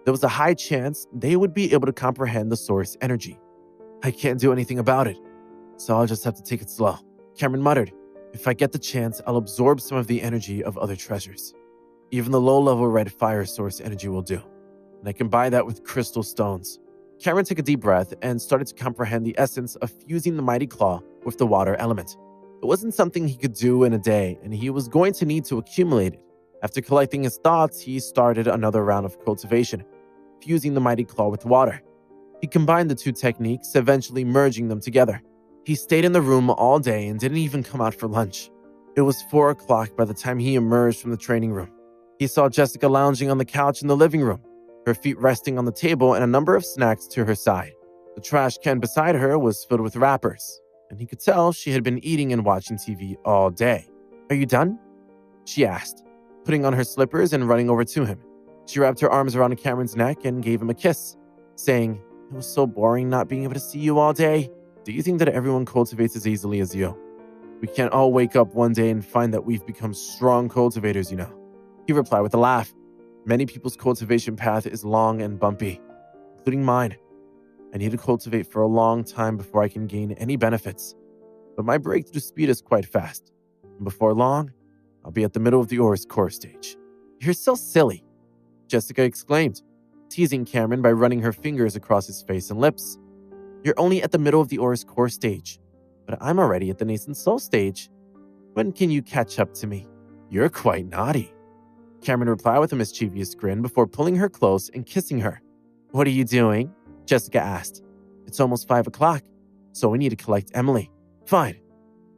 there was a high chance they would be able to comprehend the source energy. I can't do anything about it, so I'll just have to take it slow. Cameron muttered, if I get the chance, I'll absorb some of the energy of other treasures. Even the low-level red fire source energy will do, and I can buy that with crystal stones. Cameron took a deep breath and started to comprehend the essence of fusing the Mighty Claw with the water element. It wasn't something he could do in a day, and he was going to need to accumulate it. After collecting his thoughts, he started another round of cultivation, fusing the Mighty Claw with water. He combined the 2 techniques, eventually merging them together. He stayed in the room all day and didn't even come out for lunch. It was 4 o'clock by the time he emerged from the training room. He saw Jessica lounging on the couch in the living room, her feet resting on the table and a number of snacks to her side. The trash can beside her was filled with wrappers, and he could tell she had been eating and watching TV all day. Are you done? She asked, putting on her slippers and running over to him. She wrapped her arms around Cameron's neck and gave him a kiss, saying, it was so boring not being able to see you all day. Do you think that everyone cultivates as easily as you? We can't all wake up one day and find that we've become strong cultivators, you know. He replied with a laugh. Many people's cultivation path is long and bumpy, including mine. I need to cultivate for a long time before I can gain any benefits. But my breakthrough speed is quite fast. And before long, I'll be at the middle of the Auror's core stage. You're so silly, Jessica exclaimed, teasing Cameron by running her fingers across his face and lips. You're only at the middle of the Auror's core stage, but I'm already at the nascent soul stage. When can you catch up to me? You're quite naughty, Cameron replied with a mischievous grin before pulling her close and kissing her. What are you doing? Jessica asked. It's almost 5 o'clock, so we need to collect Emily. Fine,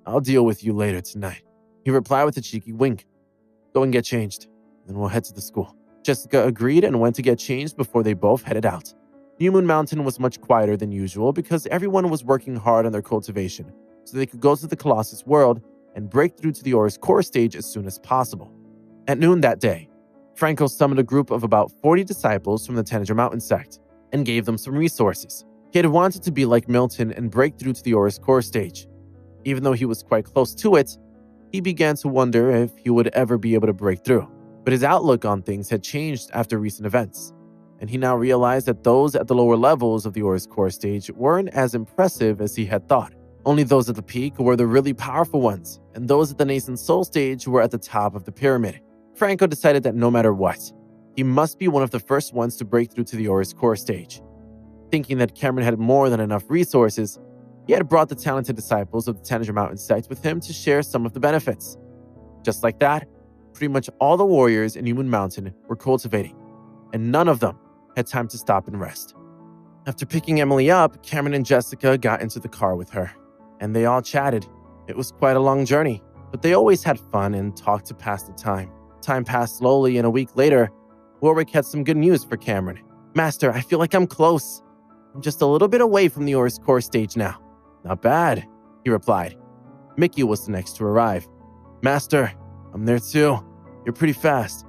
I'll deal with you later tonight, he replied with a cheeky wink. Go and get changed, then we'll head to the school. Jessica agreed and went to get changed before they both headed out. New Moon Mountain was much quieter than usual because everyone was working hard on their cultivation, so they could go to the Colossus world and break through to the Auror's core stage as soon as possible. At noon that day, Franco summoned a group of about 40 disciples from the Tanager Mountain sect and gave them some resources. He had wanted to be like Milton and break through to the Auror's core stage. Even though he was quite close to it, he began to wonder if he would ever be able to break through. But his outlook on things had changed after recent events, and he now realized that those at the lower levels of the Auror's core stage weren't as impressive as he had thought. Only those at the peak were the really powerful ones, and those at the nascent soul stage were at the top of the pyramid. Franco decided that no matter what, he must be one of the first ones to break through to the Auror's core stage. Thinking that Cameron had more than enough resources, he had brought the talented disciples of the Tanager Mountain sect with him to share some of the benefits. Just like that, pretty much all the warriors in New Moon Mountain were cultivating, and none of them had time to stop and rest. After picking Emily up, Cameron and Jessica got into the car with her, and they all chatted. It was quite a long journey, but they always had fun and talked to pass the time. Time passed slowly, and a week later, Warwick had some good news for Cameron. Master, I feel like I'm close. I'm just a little bit away from the Auror's core stage now. Not bad, he replied. Mickey was the next to arrive. Master, I'm there too. You're pretty fast.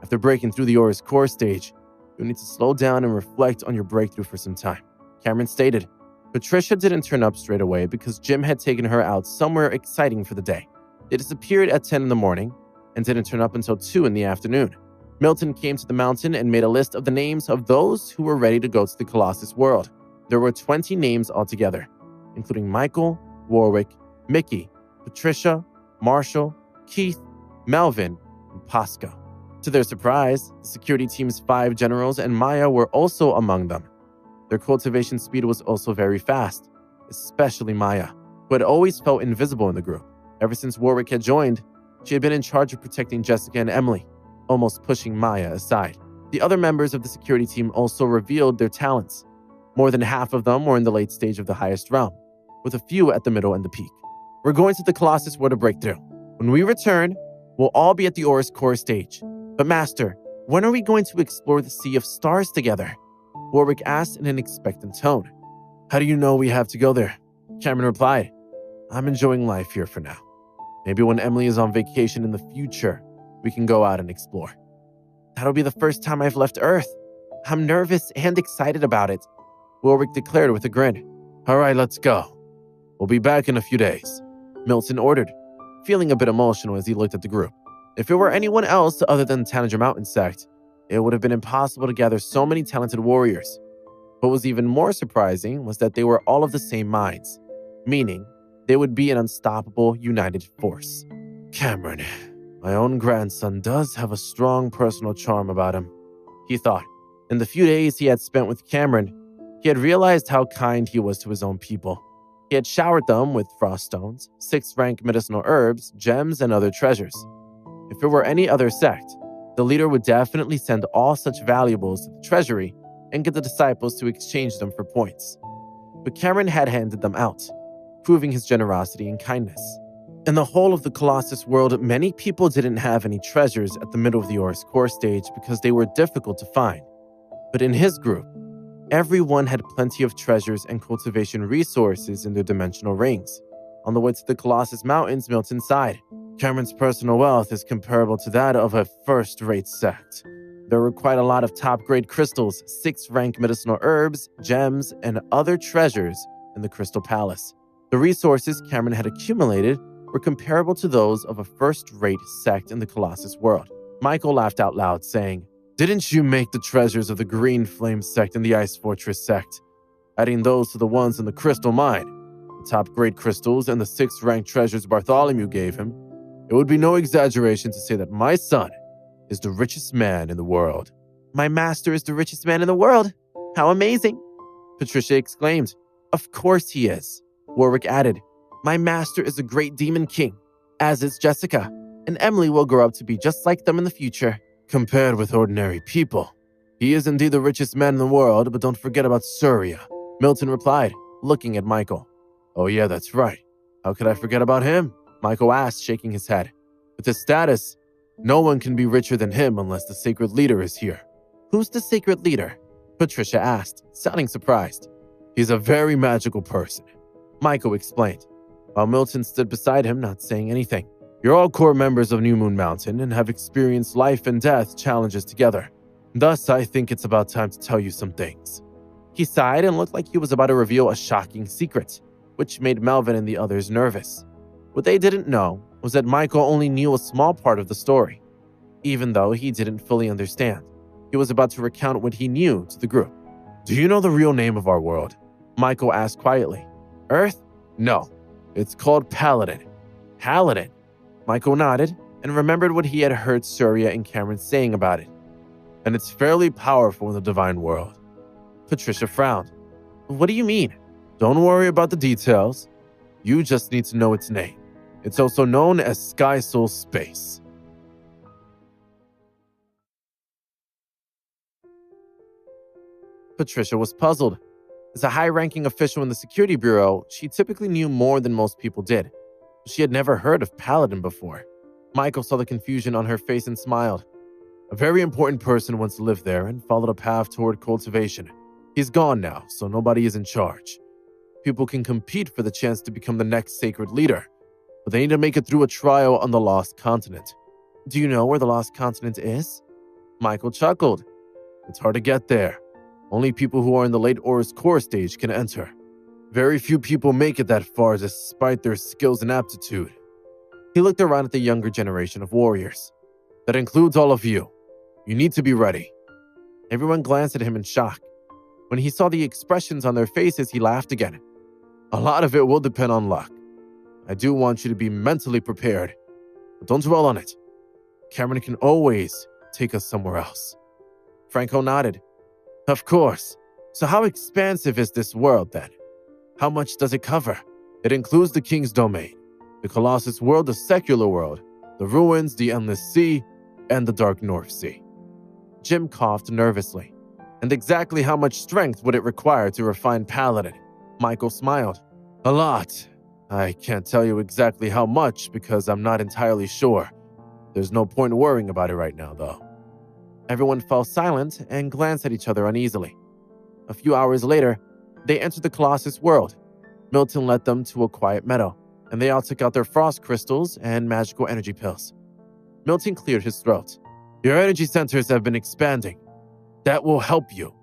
After breaking through the Auror's core stage, you'll need to slow down and reflect on your breakthrough for some time, Cameron stated. Patricia didn't turn up straight away because Jim had taken her out somewhere exciting for the day. They disappeared at 10 in the morning and didn't turn up until 2 in the afternoon. Milton came to the mountain and made a list of the names of those who were ready to go to the Colossus world. There were 20 names altogether, including Michael, Warwick, Mickey, Patricia, Marshall, Keith, Melvin, and Pasco. To their surprise, the security team's 5 generals and Maya were also among them. Their cultivation speed was also very fast, especially Maya, who had always felt invisible in the group. Ever since Warwick had joined, she had been in charge of protecting Jessica and Emily, almost pushing Maya aside. The other members of the security team also revealed their talents. More than half of them were in the late stage of the highest realm, with a few at the middle and the peak. We're going to the Colossus world to break through. When we return, we'll all be at the Auror's core stage. But Master, when are we going to explore the Sea of Stars together? Warwick asked in an expectant tone. How do you know we have to go there? Cameron replied. I'm enjoying life here for now. Maybe when Emily is on vacation in the future, we can go out and explore. That'll be the first time I've left Earth. I'm nervous and excited about it, Warwick declared with a grin. All right, let's go. We'll be back in a few days, Milton ordered, feeling a bit emotional as he looked at the group. If it were anyone else other than Tanager Mountain sect, it would have been impossible to gather so many talented warriors. What was even more surprising was that they were all of the same minds, meaning they would be an unstoppable, united force. Cameron, my own grandson does have a strong personal charm about him, he thought. In the few days he had spent with Cameron, he had realized how kind he was to his own people. He had showered them with frost stones, 6th-rank medicinal herbs, gems, and other treasures. If it were any other sect, the leader would definitely send all such valuables to the treasury and get the disciples to exchange them for points. But Cameron had handed them out, proving his generosity and kindness. In the whole of the Colossus world, many people didn't have any treasures at the middle of the Auror's core stage because they were difficult to find. But in his group, everyone had plenty of treasures and cultivation resources in their dimensional rings. On the way to the Colossus Mountains, Milton sighed. Cameron's personal wealth is comparable to that of a first-rate sect. There were quite a lot of top-grade crystals, 6th-rank medicinal herbs, gems, and other treasures in the Crystal Palace. The resources Cameron had accumulated were comparable to those of a first-rate sect in the Colossus world. Michael laughed out loud, saying, Didn't you make the treasures of the Green Flame sect and the Ice Fortress sect? Adding those to the ones in the crystal mine, the top grade crystals and the 6th ranked treasures Bartholomew gave him, it would be no exaggeration to say that my son is the richest man in the world. My master is the richest man in the world. How amazing! Patricia exclaimed. Of course he is. Warwick added. My master is a great demon king, as is Jessica, and Emily will grow up to be just like them in the future. Compared with ordinary people, he is indeed the richest man in the world, but don't forget about Surya, Milton replied, looking at Michael. Oh yeah, that's right. How could I forget about him? Michael asked, shaking his head. With his status, no one can be richer than him unless the sacred leader is here. Who's the sacred leader? Patricia asked, sounding surprised. He's a very magical person, Michael explained, while Milton stood beside him, not saying anything. You're all core members of New Moon Mountain and have experienced life and death challenges together. Thus, I think it's about time to tell you some things. He sighed and looked like he was about to reveal a shocking secret, which made Melvin and the others nervous. What they didn't know was that Michael only knew a small part of the story. Even though he didn't fully understand, he was about to recount what he knew to the group. Do you know the real name of our world? Michael asked quietly. Earth? No, it's called Paladin. Paladin? Michael nodded and remembered what he had heard Surya and Cameron saying about it. And it's fairly powerful in the divine world. Patricia frowned. What do you mean? Don't worry about the details. You just need to know its name. It's also known as Sky Soul Space. Patricia was puzzled. As a high-ranking official in the security bureau, she typically knew more than most people did. She had never heard of Paladin before. Michael saw the confusion on her face and smiled. A very important person once lived there and followed a path toward cultivation. He's gone now, so nobody is in charge. People can compete for the chance to become the next sacred leader, but they need to make it through a trial on the Lost Continent. Do you know where the Lost Continent is? Michael chuckled. It's hard to get there. Only people who are in the late Aurus core stage can enter. Very few people make it that far despite their skills and aptitude. He looked around at the younger generation of warriors. That includes all of you. You need to be ready. Everyone glanced at him in shock. When he saw the expressions on their faces, he laughed again. A lot of it will depend on luck. I do want you to be mentally prepared, but don't dwell on it. Cameron can always take us somewhere else. Franco nodded. Of course. So how expansive is this world then? How much does it cover? It includes the King's Domain, the Colossus world, the secular world, the ruins, the Endless Sea, and the Dark North Sea. Jim coughed nervously. And exactly how much strength would it require to refine Paladin? Michael smiled. A lot. I can't tell you exactly how much because I'm not entirely sure. There's no point worrying about it right now, though. Everyone fell silent and glanced at each other uneasily. A few hours later, they entered the Colossus world. Milton led them to a quiet meadow, and they all took out their frost crystals and magical energy pills. Milton cleared his throat. Your energy centers have been expanding. That will help you,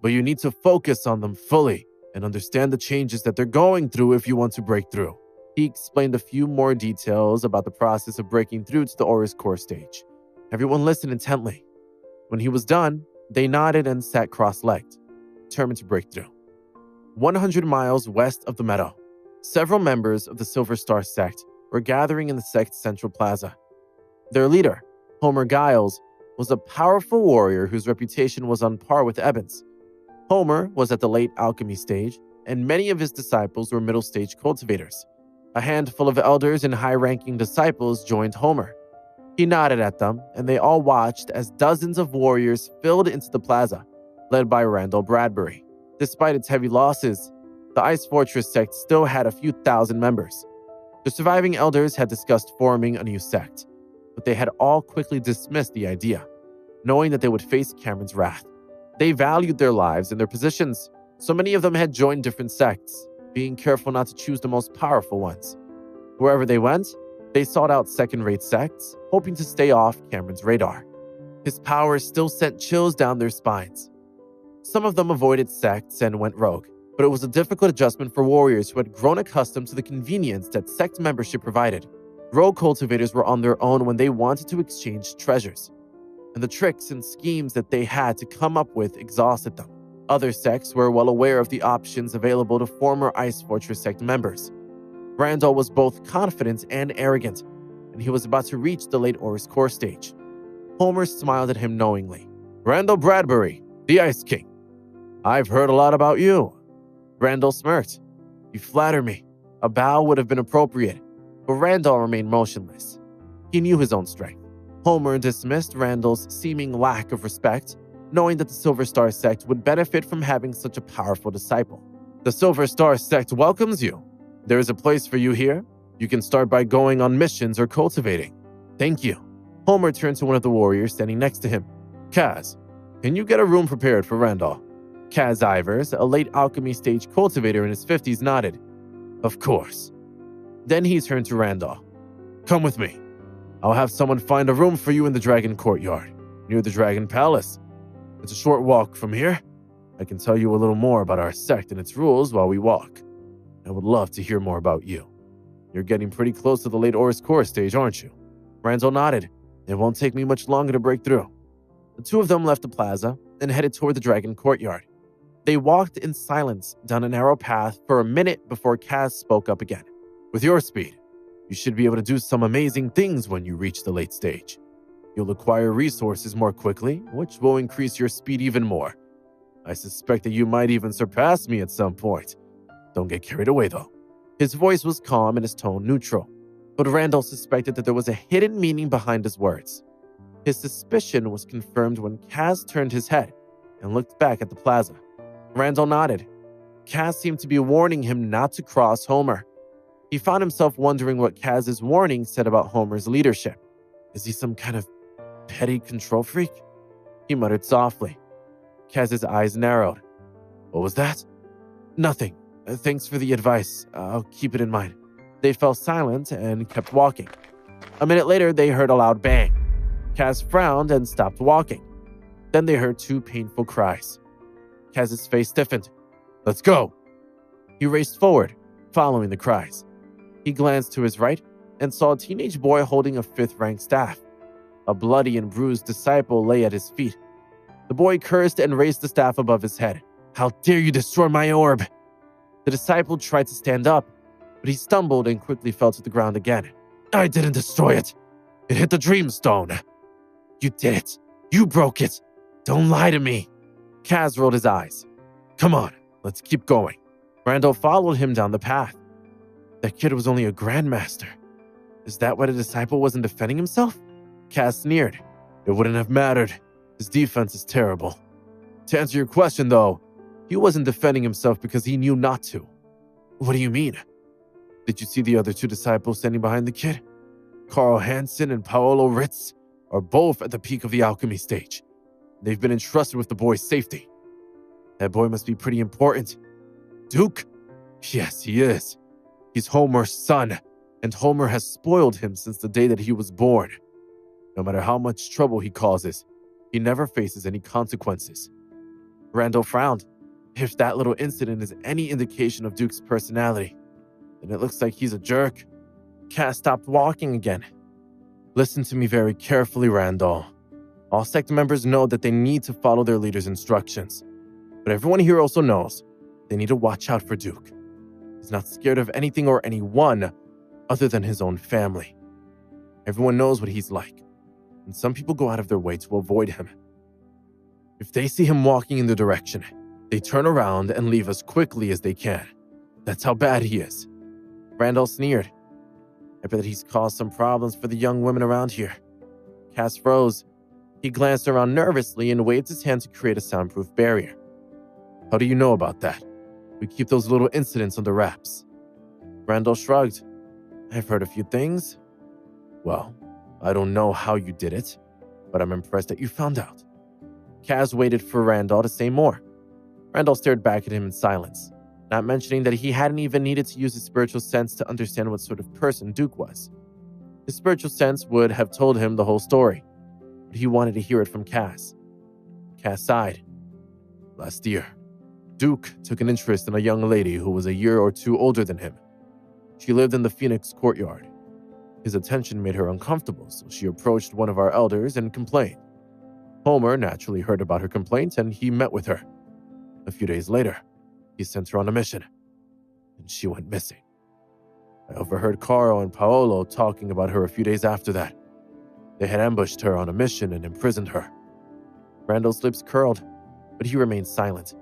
but you need to focus on them fully and understand the changes that they're going through if you want to break through. He explained a few more details about the process of breaking through to the Aurus core stage. Everyone listened intently. When he was done, they nodded and sat cross-legged, determined to break through. 100 miles west of the meadow, several members of the Silver Star sect were gathering in the sect's central plaza. Their leader, Homer Giles, was a powerful warrior whose reputation was on par with Eben's. Homer was at the late alchemy stage, and many of his disciples were middle-stage cultivators. A handful of elders and high-ranking disciples joined Homer. He nodded at them, and they all watched as dozens of warriors filled into the plaza, led by Randall Bradbury. Despite its heavy losses, the Ice Fortress sect still had a few thousand members. The surviving elders had discussed forming a new sect, but they had all quickly dismissed the idea, knowing that they would face Cameron's wrath. They valued their lives and their positions, so many of them had joined different sects, being careful not to choose the most powerful ones. Wherever they went, they sought out second-rate sects, hoping to stay off Cameron's radar. His power still sent chills down their spines. Some of them avoided sects and went rogue, but it was a difficult adjustment for warriors who had grown accustomed to the convenience that sect membership provided. Rogue cultivators were on their own when they wanted to exchange treasures, and the tricks and schemes that they had to come up with exhausted them. Other sects were well aware of the options available to former Ice Fortress sect members. Randall was both confident and arrogant, and he was about to reach the late Oris core stage. Homer smiled at him knowingly. Randall Bradbury, the Ice King. I've heard a lot about you. Randall smirked. You flatter me. A bow would have been appropriate, but Randall remained motionless. He knew his own strength. Homer dismissed Randall's seeming lack of respect, knowing that the Silver Star sect would benefit from having such a powerful disciple. The Silver Star sect welcomes you. There is a place for you here. You can start by going on missions or cultivating. Thank you. Homer turned to one of the warriors standing next to him. Kaz, can you get a room prepared for Randall? Kaz Ivers, a late alchemy stage cultivator in his 50s, nodded. Of course. Then he turned to Randall. Come with me. I'll have someone find a room for you in the Dragon Courtyard, near the Dragon Palace. It's a short walk from here. I can tell you a little more about our sect and its rules while we walk. I would love to hear more about you. You're getting pretty close to the late Oris core stage, aren't you? Randall nodded. It won't take me much longer to break through. The two of them left the plaza and headed toward the Dragon Courtyard. They walked in silence down a narrow path for a minute before Kaz spoke up again. With your speed, you should be able to do some amazing things when you reach the late stage. You'll acquire resources more quickly, which will increase your speed even more. I suspect that you might even surpass me at some point. Don't get carried away, though. His voice was calm and his tone neutral, but Randall suspected that there was a hidden meaning behind his words. His suspicion was confirmed when Kaz turned his head and looked back at the plaza. Randall nodded. Kaz seemed to be warning him not to cross Homer. He found himself wondering what Kaz's warning said about Homer's leadership. Is he some kind of petty control freak? He muttered softly. Kaz's eyes narrowed. What was that? Nothing. Thanks for the advice. I'll keep it in mind. They fell silent and kept walking. A minute later, they heard a loud bang. Kaz frowned and stopped walking. Then they heard two painful cries. Kaz's face stiffened. Let's go. He raced forward, following the cries. He glanced to his right and saw a teenage boy holding a 5th-rank staff. A bloody and bruised disciple lay at his feet. The boy cursed and raised the staff above his head. How dare you destroy my orb? The disciple tried to stand up, but he stumbled and quickly fell to the ground again. I didn't destroy it. It hit the Dreamstone. You did it. You broke it. Don't lie to me. Kaz rolled his eyes. Come on, let's keep going. Randall followed him down the path. That kid was only a grandmaster. Is that why the disciple wasn't defending himself? Kaz sneered. It wouldn't have mattered. His defense is terrible. To answer your question, though, he wasn't defending himself because he knew not to. What do you mean? Did you see the other two disciples standing behind the kid? Carl Hansen and Paolo Ritz are both at the peak of the alchemy stage. They've been entrusted with the boy's safety. That boy must be pretty important. Duke? Yes, he is. He's Homer's son, and Homer has spoiled him since the day that he was born. No matter how much trouble he causes, he never faces any consequences. Randall frowned. If that little incident is any indication of Duke's personality, then it looks like he's a jerk. Kaz stopped walking again. Listen to me very carefully, Randall. All sect members know that they need to follow their leader's instructions. But everyone here also knows they need to watch out for Duke. He's not scared of anything or anyone other than his own family. Everyone knows what he's like, and some people go out of their way to avoid him. If they see him walking in the direction, they turn around and leave as quickly as they can. That's how bad he is. Randall sneered. I bet that he's caused some problems for the young women around here. Kaz froze. He glanced around nervously and waved his hand to create a soundproof barrier. How do you know about that? We keep those little incidents under wraps. Randall shrugged. I've heard a few things. Well, I don't know how you did it, but I'm impressed that you found out. Kaz waited for Randall to say more. Randall stared back at him in silence, not mentioning that he hadn't even needed to use his spiritual sense to understand what sort of person Duke was. His spiritual sense would have told him the whole story, but he wanted to hear it from Kaz. Kaz sighed. Last year, Duke took an interest in a young lady who was a year or two older than him. She lived in the Phoenix courtyard. His attention made her uncomfortable, so she approached one of our elders and complained. Homer naturally heard about her complaint, and he met with her. A few days later, he sent her on a mission, and she went missing. I overheard Caro and Paolo talking about her a few days after that. They had ambushed her on a mission and imprisoned her. Randall's lips curled, but he remained silent.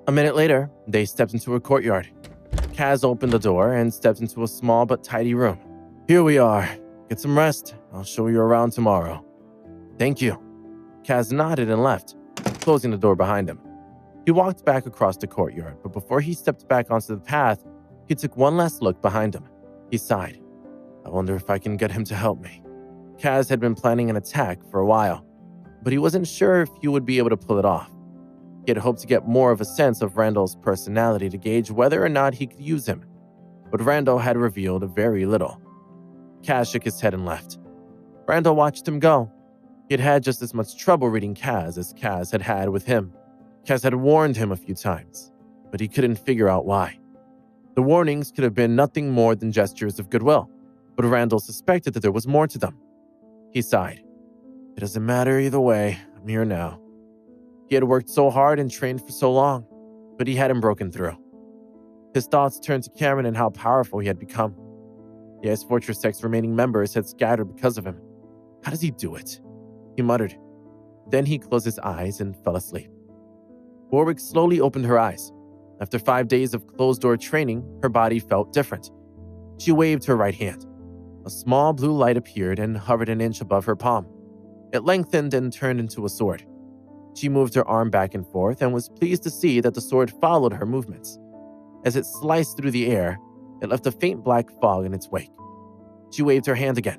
A minute later, they stepped into a courtyard. Kaz opened the door and stepped into a small but tidy room. Here we are. Get some rest. I'll show you around tomorrow. Thank you. Kaz nodded and left, closing the door behind him. He walked back across the courtyard, but before he stepped back onto the path, he took one last look behind him. He sighed. I wonder if I can get him to help me. Kaz had been planning an attack for a while, but he wasn't sure if he would be able to pull it off. He had hoped to get more of a sense of Randall's personality to gauge whether or not he could use him, but Randall had revealed very little. Kaz shook his head and left. Randall watched him go. He had had just as much trouble reading Kaz as Kaz had had with him. Kaz had warned him a few times, but he couldn't figure out why. The warnings could have been nothing more than gestures of goodwill, but Randall suspected that there was more to them. He sighed. It doesn't matter either way, I'm here now. He had worked so hard and trained for so long, but he hadn't broken through. His thoughts turned to Cameron and how powerful he had become. The Ice Fortress Sect's remaining members had scattered because of him. How does he do it? He muttered. Then he closed his eyes and fell asleep. Warwick slowly opened her eyes. After 5 days of closed-door training, her body felt different. She waved her right hand. A small blue light appeared and hovered an inch above her palm. It lengthened and turned into a sword. She moved her arm back and forth and was pleased to see that the sword followed her movements. As it sliced through the air, it left a faint black fog in its wake. She waved her hand again,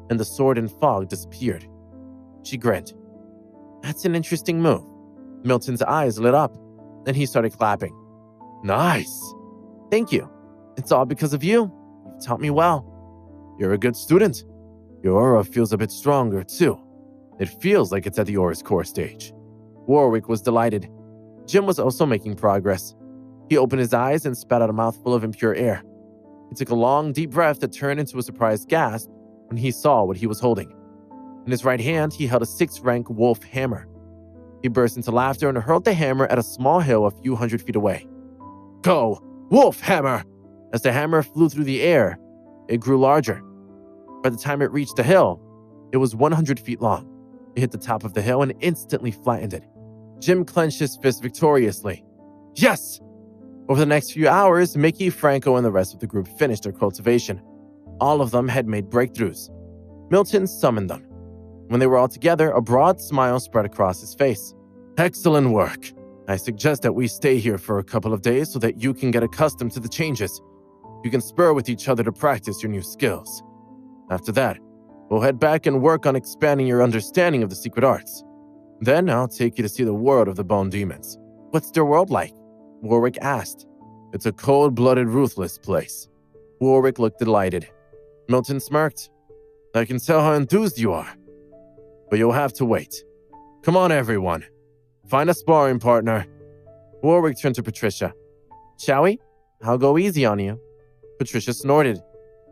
and the sword and fog disappeared. She grinned. That's an interesting move. Milton's eyes lit up, and he started clapping. Nice. Thank you. It's all because of you. You've taught me well. You're a good student. Your aura feels a bit stronger, too. It feels like it's at the aura's core stage. Warwick was delighted. Jim was also making progress. He opened his eyes and spat out a mouthful of impure air. He took a long, deep breath that turned into a surprised gasp when he saw what he was holding. In his right hand, he held a 6th-rank wolf hammer. He burst into laughter and hurled the hammer at a small hill a few hundred feet away. Go, wolf hammer! As the hammer flew through the air, it grew larger. By the time it reached the hill, it was 100 feet long. It hit the top of the hill and instantly flattened it. Jim clenched his fist victoriously. Yes! Over the next few hours, Mickey, Franco, and the rest of the group finished their cultivation. All of them had made breakthroughs. Milton summoned them. When they were all together, a broad smile spread across his face. Excellent work. I suggest that we stay here for a couple of days so that you can get accustomed to the changes. You can spar with each other to practice your new skills. After that, we'll head back and work on expanding your understanding of the secret arts. Then I'll take you to see the world of the Bone Demons. What's their world like? Warwick asked. It's a cold-blooded, ruthless place. Warwick looked delighted. Milton smirked. I can tell how enthused you are. But you'll have to wait. Come on, everyone. Find a sparring partner. Warwick turned to Patricia. Shall we? I'll go easy on you. Patricia snorted.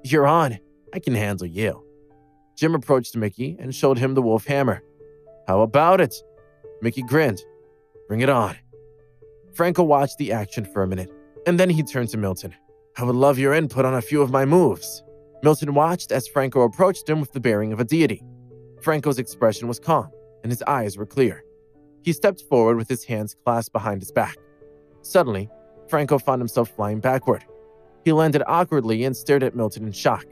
You're on. I can handle you. Jim approached Mickey and showed him the wolf hammer. How about it? Mickey grinned. Bring it on. Franco watched the action for a minute, and then he turned to Milton. I would love your input on a few of my moves. Milton watched as Franco approached him with the bearing of a deity. Franco's expression was calm, and his eyes were clear. He stepped forward with his hands clasped behind his back. Suddenly, Franco found himself flying backward. He landed awkwardly and stared at Milton in shock.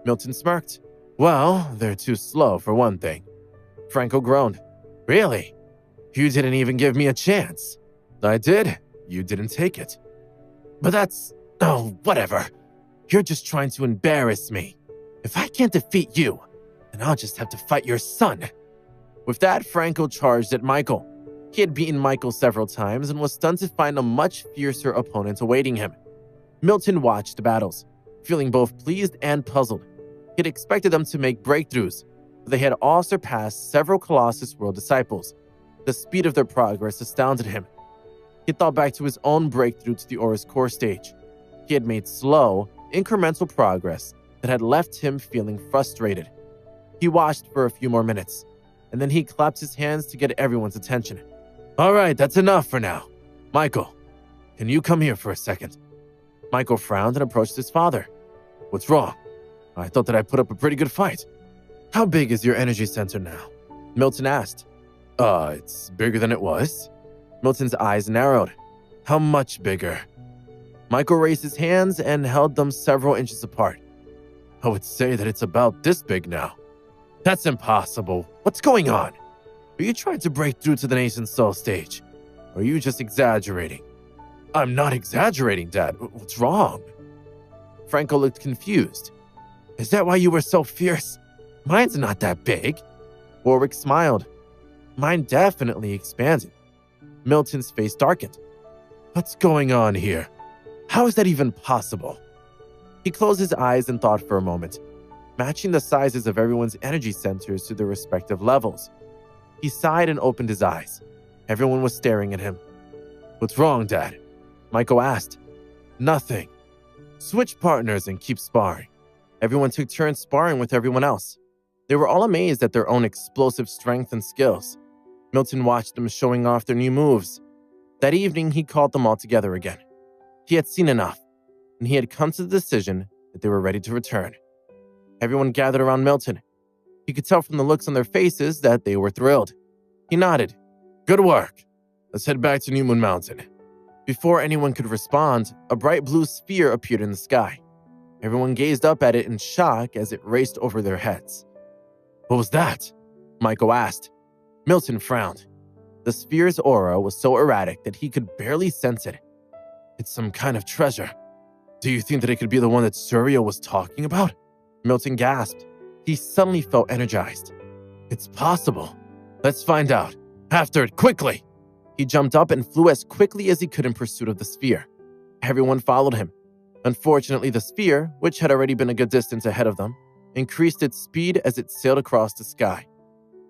Milton smirked. Well, they're too slow for one thing. Franco groaned. Really? You didn't even give me a chance. I did. You didn't take it. But that's... oh, whatever. You're just trying to embarrass me. If I can't defeat you, then I'll just have to fight your son. With that, Franco charged at Michael. He had beaten Michael several times and was stunned to find a much fiercer opponent awaiting him. Milton watched the battles, feeling both pleased and puzzled. He had expected them to make breakthroughs, but they had all surpassed several Colossus World disciples. The speed of their progress astounded him. He thought back to his own breakthrough to the Aura's core stage. He had made slow, incremental progress that had left him feeling frustrated. He watched for a few more minutes, and then he clapped his hands to get everyone's attention. All right, that's enough for now. Michael, can you come here for a second? Michael frowned and approached his father. What's wrong? I thought that I put up a pretty good fight. How big is your energy center now? Milton asked. It's bigger than it was. Milton's eyes narrowed. How much bigger? Michael raised his hands and held them several inches apart. I would say that it's about this big now. That's impossible. What's going on? Are you trying to break through to the Nation Soul stage? Or are you just exaggerating? I'm not exaggerating, Dad. What's wrong? Franco looked confused. Is that why you were so fierce? Mine's not that big. Warwick smiled. Mine definitely expanded. Milton's face darkened. What's going on here? How is that even possible? He closed his eyes and thought for a moment, matching the sizes of everyone's energy centers to their respective levels. He sighed and opened his eyes. Everyone was staring at him. What's wrong, Dad? Michael asked. Nothing. Switch partners and keep sparring. Everyone took turns sparring with everyone else. They were all amazed at their own explosive strength and skills. Milton watched them showing off their new moves. That evening, he called them all together again. He had seen enough, and he had come to the decision that they were ready to return. Everyone gathered around Milton. He could tell from the looks on their faces that they were thrilled. He nodded. Good work. Let's head back to New Moon Mountain. Before anyone could respond, a bright blue sphere appeared in the sky. Everyone gazed up at it in shock as it raced over their heads. What was that? Michael asked. Milton frowned. The sphere's aura was so erratic that he could barely sense it. It's some kind of treasure. Do you think that it could be the one that Surya was talking about? Milton gasped. He suddenly felt energized. It's possible. Let's find out. After it, quickly! He jumped up and flew as quickly as he could in pursuit of the sphere. Everyone followed him. Unfortunately, the sphere, which had already been a good distance ahead of them, increased its speed as it sailed across the sky.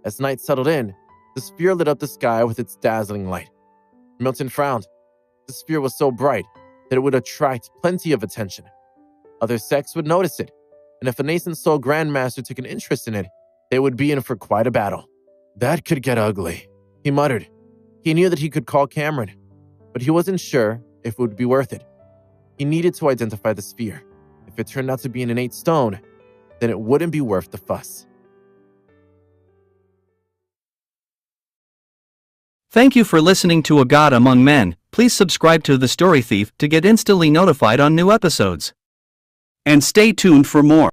As night settled in, the sphere lit up the sky with its dazzling light. Milton frowned. The sphere was so bright that it would attract plenty of attention. Other sects would notice it, and if a nascent soul grandmaster took an interest in it, they would be in for quite a battle. That could get ugly, he muttered. He knew that he could call Cameron, but he wasn't sure if it would be worth it. He needed to identify the sphere. If it turned out to be an innate stone, then it wouldn't be worth the fuss. Thank you for listening to A God Among Men. Please subscribe to The Story Thief to get instantly notified on new episodes. And stay tuned for more.